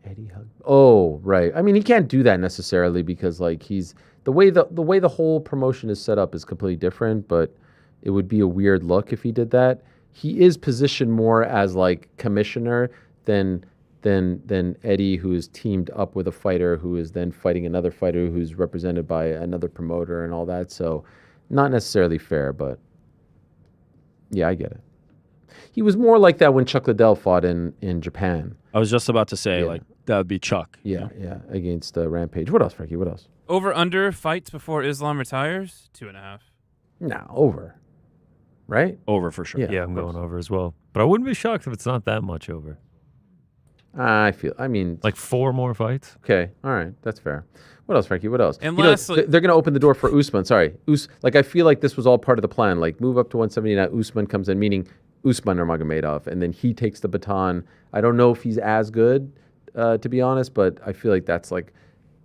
Speaker 2: Eddie hugged. Oh, right. I mean, he can't do that necessarily because like he's the way the whole promotion is set up is completely different. But it would be a weird look if he did that. He is positioned more as like commissioner than Eddie, who is teamed up with a fighter who is then fighting another fighter who's represented by another promoter and all that. So not necessarily fair, but yeah, I get it. He was more like that when Chuck Liddell fought in Japan.
Speaker 15: I was just about to say, like, that would be Chuck.
Speaker 2: Yeah, yeah, against Rampage. What else, Frankie? What else?
Speaker 8: Over under fights before Islam retires? 2.5.
Speaker 2: Nah, over. Right?
Speaker 15: Over for sure.
Speaker 5: Yeah, I'm going over as well. But I wouldn't be shocked if it's not that much over.
Speaker 2: I mean,
Speaker 5: like 4 more fights.
Speaker 2: Okay, all right, that's fair. What else, Frankie? What else?
Speaker 8: And
Speaker 2: you know,
Speaker 8: lastly,
Speaker 2: they're going to open the door for Usman. Sorry, like I feel like this was all part of the plan. Like move up to 170 now. Usman comes in, meaning Usman Nurmagomedov, and then he takes the baton. I don't know if he's as good, to be honest, but I feel like that's like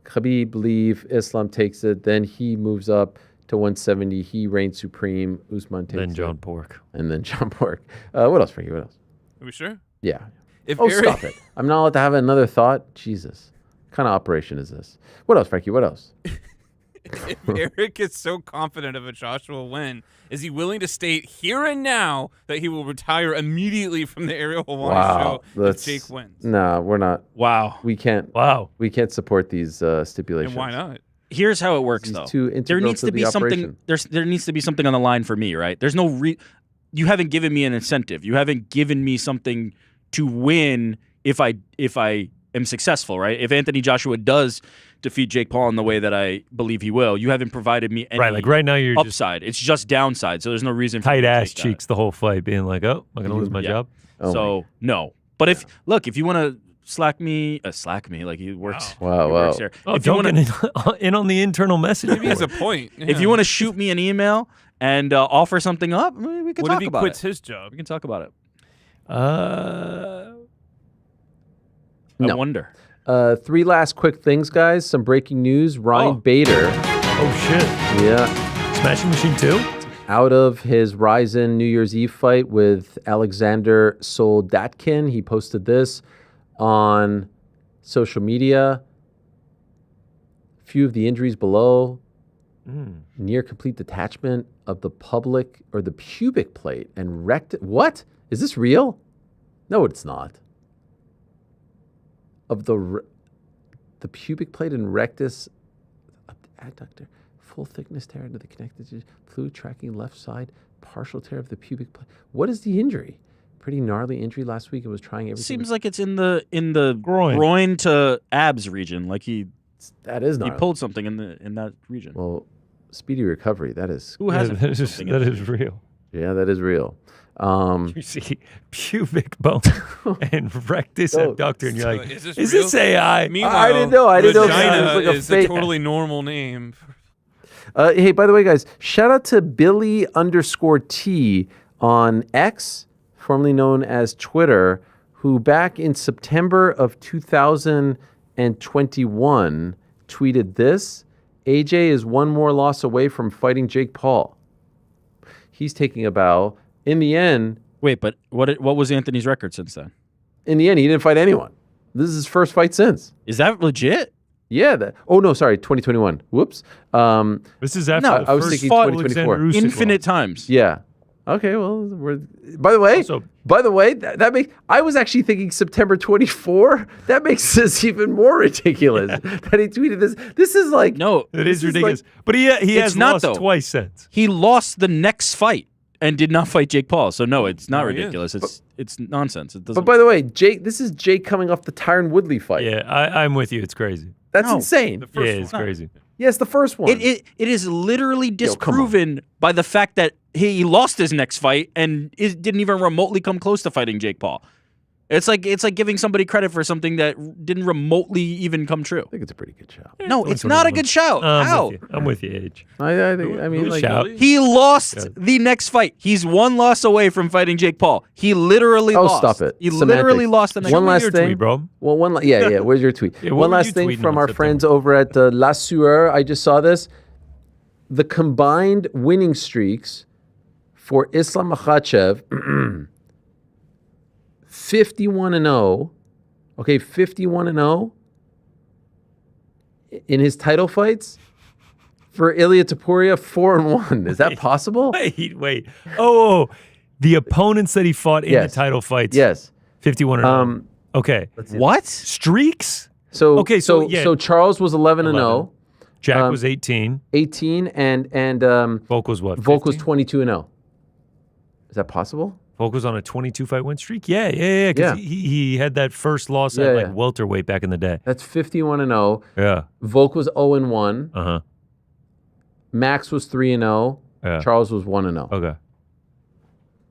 Speaker 2: Khabib leave, Islam takes it, then he moves up to 170. He reigns supreme. Usman takes it.
Speaker 5: Then John Pork.
Speaker 2: And then John Pork. What else, Frankie? What else?
Speaker 8: Are we sure?
Speaker 2: Yeah.
Speaker 8: If
Speaker 2: Stop it. I'm not allowed to have another thought? Jesus. What kind of operation is this? What else, Frankie? What else?
Speaker 8: If Eric is so confident of a Joshua win, is he willing to state here and now that he will retire immediately from the Ariel Helwani show if Jake wins?
Speaker 2: No, we're not.
Speaker 15: Wow.
Speaker 2: We can't.
Speaker 5: Wow.
Speaker 2: We can't support these stipulations.
Speaker 8: And why not?
Speaker 15: Here's how it works, though. There needs to be something. There needs to be something on the line for me, right? There's no you haven't given me an incentive. You haven't given me something to win if I am successful, right? If Anthony Joshua does defeat Jake Paul in the way that I believe he will, you haven't provided me any
Speaker 5: like right now you're
Speaker 15: upside. It's just downside, so there's no reason for
Speaker 5: tight
Speaker 15: me to
Speaker 5: ass
Speaker 15: take
Speaker 5: cheeks the whole fight, being like, "Oh, I'm gonna lose my job."
Speaker 15: So no, but if you want to slack me, like he works.
Speaker 2: Wow.
Speaker 15: He works here.
Speaker 5: Oh,
Speaker 15: if you
Speaker 5: don't
Speaker 15: want
Speaker 5: get in on the internal message.
Speaker 8: Maybe he has a point. Yeah.
Speaker 15: If you want to shoot me an email and offer something up, we can
Speaker 8: what
Speaker 15: talk
Speaker 8: if he
Speaker 15: about
Speaker 8: quits
Speaker 15: it.
Speaker 8: his job?
Speaker 15: We can talk about it.
Speaker 2: No.
Speaker 15: I wonder.
Speaker 2: 3 last quick things, guys. Some breaking news. Ryan Bader.
Speaker 5: Oh, shit.
Speaker 2: Yeah.
Speaker 5: Smashing Machine 2?
Speaker 2: Out of his Ryzen New Year's Eve fight with Alexander Soldatkin. He posted this on social media. Few of the injuries below. Near complete detachment of the pubic plate and rectum. What? Is this real? No, it's not. Of the pubic plate and rectus adductor, full thickness tear into the connective tissue, fluid tracking left side, partial tear of the pubic plate. What is the injury? Pretty gnarly injury last week. It was trying everything.
Speaker 15: Seems like it's in the groin to abs region. Like
Speaker 2: that is gnarly.
Speaker 15: He pulled something in that region.
Speaker 2: Well, speedy recovery. That is.
Speaker 15: Who hasn't?
Speaker 5: That is real.
Speaker 2: Yeah, that is real.
Speaker 5: You see pubic bone and rectus abductor, and you're like, is this AI?
Speaker 8: Meanwhile,
Speaker 2: I didn't know.
Speaker 8: Vagina
Speaker 2: it was like
Speaker 8: is a totally normal name.
Speaker 2: Hey, by the way, guys, shout out to Billy_T on X, formerly known as Twitter, who back in September of 2021 tweeted this: AJ is one more loss away from fighting Jake Paul. He's taking a bow. In the end,
Speaker 15: Wait, but what was Anthony's record since then?
Speaker 2: In the end, he didn't fight anyone. This is his first fight since.
Speaker 15: Is that legit?
Speaker 2: Yeah. Oh no, sorry, 2021. Whoops.
Speaker 5: This is after
Speaker 2: I was thinking 2024.
Speaker 15: Infinite times.
Speaker 2: Yeah. Okay. Well, by the way, that makes. I was actually thinking September 24. That makes this even more ridiculous. That he tweeted this. This is like
Speaker 15: no.
Speaker 5: It is ridiculous. But he has lost twice since.
Speaker 15: He lost the next fight and did not fight Jake Paul. So no, it's not ridiculous. It's nonsense. It doesn't.
Speaker 2: But by the way, Jake, this is Jake coming off the Tyron Woodley fight.
Speaker 5: Yeah, I'm with you. It's crazy.
Speaker 2: That's insane.
Speaker 5: It's crazy.
Speaker 2: Yes, the first one.
Speaker 15: It is literally disproven by the fact that he lost his next fight and didn't even remotely come close to fighting Jake Paul. It's like giving somebody credit for something that didn't remotely even come true.
Speaker 2: I think it's a pretty good shout.
Speaker 15: No, it's not a good shout. How?
Speaker 5: I'm with you, Age.
Speaker 2: I mean, like,
Speaker 15: he lost the next fight. He's one loss away from fighting Jake Paul. He literally lost.
Speaker 2: Stop it.
Speaker 15: He literally lost the next
Speaker 2: one last
Speaker 15: fight.
Speaker 2: thing,
Speaker 5: tweet, bro.
Speaker 2: Well, yeah. Where's your tweet?
Speaker 5: Yeah,
Speaker 2: one last thing from our friends over at La Sueur. I just saw this. The combined winning streaks for Islam Makhachev. 51-0. Okay, 51-0 in his title fights. For Ilia Topuria, 4-1. Is that possible?
Speaker 5: Wait. Oh, the opponents that he fought in the title fights.
Speaker 2: Yes.
Speaker 5: 51-0. Okay.
Speaker 15: What?
Speaker 5: Streaks?
Speaker 2: So Charles was 11-0.
Speaker 5: Jack was 18.
Speaker 2: 18 and
Speaker 5: Volk was what?
Speaker 2: Volk was 22-0. Is that possible?
Speaker 5: Volk was on a 22-fight win streak? Yeah. Because he had that first loss at welterweight back in the day.
Speaker 2: That's 51-0.
Speaker 5: Yeah.
Speaker 2: Volk was 0-1.
Speaker 5: Uh-huh.
Speaker 2: Max was 3-0.
Speaker 5: Yeah.
Speaker 2: Charles was 1-0.
Speaker 5: Okay.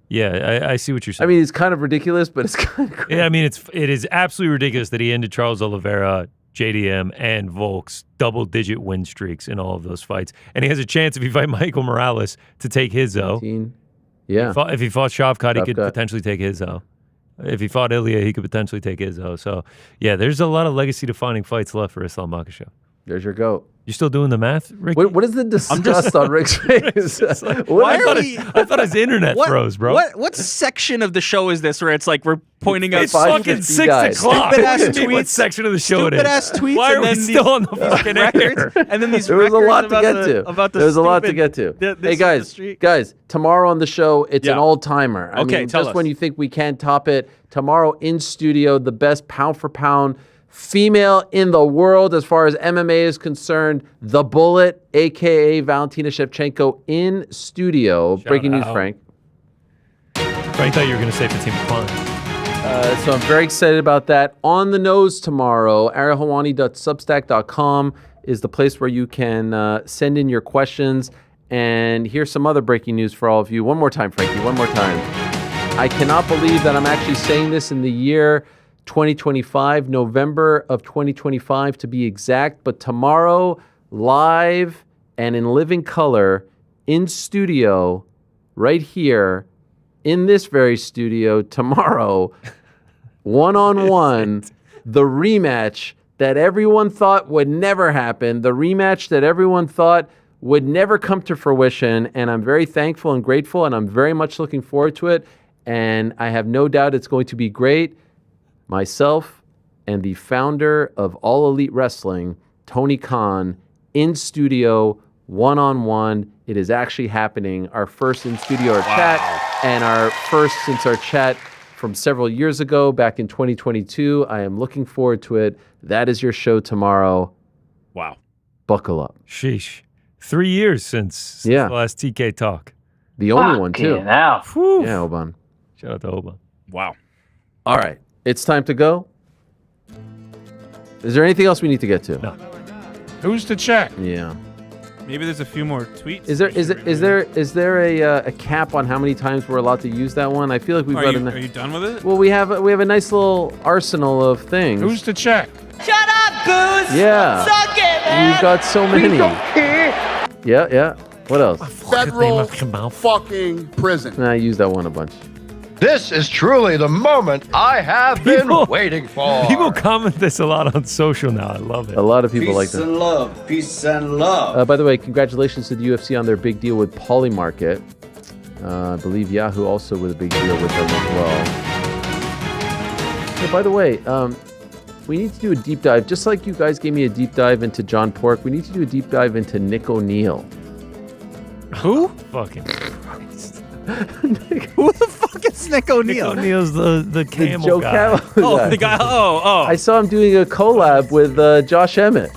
Speaker 5: Yeah, I see what you're saying.
Speaker 2: I mean, it's kind of ridiculous, but it's kind of crazy.
Speaker 5: Yeah, I mean, it is absolutely ridiculous that he ended Charles Oliveira, JDM, and Volk's double-digit win streaks in all of those fights. And he has a chance, if he fight Michael Morales, to take his O.
Speaker 2: Yeah.
Speaker 5: If he fought Shavkat, he could potentially take his O. If he fought Ilya, he could potentially take his O. So, yeah, there's a lot of legacy-defining fights left for Islam Makhachev.
Speaker 2: There's your goat.
Speaker 5: You still doing the math, Rick?
Speaker 2: What is the disgust on Rick's face?
Speaker 5: I thought his internet froze, bro.
Speaker 15: What section of the show is this where it's like we're pointing out
Speaker 5: It's fucking 6 o'clock.
Speaker 15: Stupid-ass
Speaker 5: What
Speaker 15: tweets.
Speaker 5: Section of the show it is.
Speaker 15: Stupid-ass tweets.
Speaker 5: Why are
Speaker 15: and
Speaker 5: we
Speaker 15: then
Speaker 5: still on the fucking air?
Speaker 15: records, and then these
Speaker 2: There was a
Speaker 15: records
Speaker 2: lot to
Speaker 15: about
Speaker 2: get
Speaker 15: the-
Speaker 2: to.
Speaker 15: about the
Speaker 2: There was a lot to
Speaker 15: stupid-
Speaker 2: get to.
Speaker 15: this
Speaker 2: Hey,
Speaker 15: is the street.
Speaker 2: guys, tomorrow on the show, it's an
Speaker 15: Yeah.
Speaker 2: all-timer. I
Speaker 15: Okay,
Speaker 2: mean,
Speaker 15: tell
Speaker 2: just
Speaker 15: us.
Speaker 2: when you think we can't top it, tomorrow in studio, the best pound-for-pound female in the world as far as MMA is concerned, The Bullet, a.k.a. Valentina Shevchenko, in studio. Breaking news,
Speaker 5: out.
Speaker 2: Frank.
Speaker 5: Frank thought you were going to say Fatima Khan.
Speaker 2: So I'm very excited about that. On the nose tomorrow, arielhelwani.substack.com is the place where you can send in your questions. And here's some other breaking news for all of you. One more time, Frankie, one more time. I cannot believe that I'm actually saying this in the year 2025, November of 2025 to be exact. But tomorrow, live and in living color, in studio, right here, in this very studio, tomorrow, one-on-one, the rematch that everyone thought would never happen, the rematch that everyone thought would never come to fruition. And I'm very thankful and grateful, and I'm very much looking forward to it. And I have no doubt it's going to be great. Myself and the founder of All Elite Wrestling, Tony Khan, in studio, one-on-one. It is actually happening. Our first in-studio chat, and our first since our chat from several years ago, back in 2022. I am looking forward to it. That is your show tomorrow.
Speaker 15: Wow.
Speaker 2: Buckle up.
Speaker 5: Sheesh. 3 years since the last TK talk.
Speaker 2: The only one, too.
Speaker 5: Now.
Speaker 2: Yeah, Oban.
Speaker 5: Shout out to Oban.
Speaker 15: Wow.
Speaker 2: All right. It's time to go. Is there anything else we need to get to?
Speaker 5: No.
Speaker 14: Who's to check?
Speaker 2: Yeah.
Speaker 8: Maybe there's a few more tweets.
Speaker 2: Is there a cap on how many times we're allowed to use that one? I feel like we've got
Speaker 8: Are you done with it?
Speaker 2: Well, we have a nice little arsenal of things.
Speaker 14: Who's to check?
Speaker 1: Shut up, Goose!
Speaker 2: Yeah.
Speaker 1: Suck it, man!
Speaker 2: We've got so many. Yeah. What else?
Speaker 10: Federal fucking prison.
Speaker 2: Nah, I used that one a bunch.
Speaker 16: This is truly the moment I have been waiting for.
Speaker 5: People comment this a lot on social now. I love it.
Speaker 2: A lot of people like that.
Speaker 17: Peace and love. Peace and love.
Speaker 2: By the way, congratulations to the UFC on their big deal with Polymarket. I believe Yahoo also with a big deal with them as well. By the way, we need to do a deep dive. Just like you guys gave me a deep dive into John Pork, we need to do a deep dive into Nick O'Neill.
Speaker 8: Who?
Speaker 5: Fucking Christ.
Speaker 8: Who the fuck is Nick O'Neill?
Speaker 5: Nick O'Neill's the camel
Speaker 2: Joe
Speaker 5: guy.
Speaker 2: Camel
Speaker 8: The guy. Oh.
Speaker 2: I saw him doing a collab with Josh Emmett.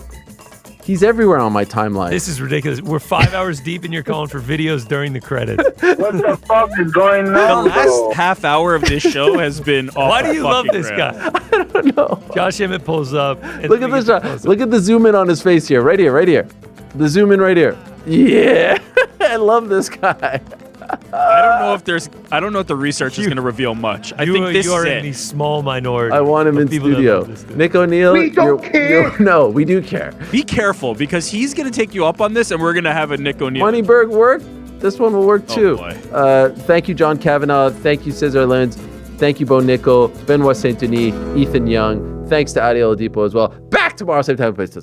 Speaker 2: He's everywhere on my timeline.
Speaker 5: This is ridiculous. We're 5 hours deep and you're calling for videos during the credits.
Speaker 1: What the fuck is going on?
Speaker 15: The last half hour of this show has been off.
Speaker 5: Why do you love
Speaker 15: fucking
Speaker 5: this
Speaker 15: rails.
Speaker 5: guy?
Speaker 2: I don't know.
Speaker 5: Josh Emmett pulls up. And
Speaker 2: Look at this shot. Look at the zoom in on his face here. Right here. The zoom in right here. Yeah. I love this guy.
Speaker 15: I don't know if the research is going to reveal much. I think this
Speaker 5: you are
Speaker 15: is
Speaker 5: in
Speaker 15: it.
Speaker 5: the small minority.
Speaker 2: I want him in
Speaker 5: people that
Speaker 2: studio.
Speaker 5: love this dude.
Speaker 2: Nick O'Neill.
Speaker 14: We don't care.
Speaker 2: No, we do care.
Speaker 15: Be careful because he's going to take you up on this, and we're going to have a Nick O'Neill.
Speaker 2: Moneyberg worked. This one will work too.
Speaker 15: boy.
Speaker 2: Thank you, John Kavanagh. Thank you, Cesar Lenz. Thank you, Bo Nickal, Benoit Saint-Denis, Ethyn Ewing. Thanks to Ade Oladipo as well. Back tomorrow, same time, place.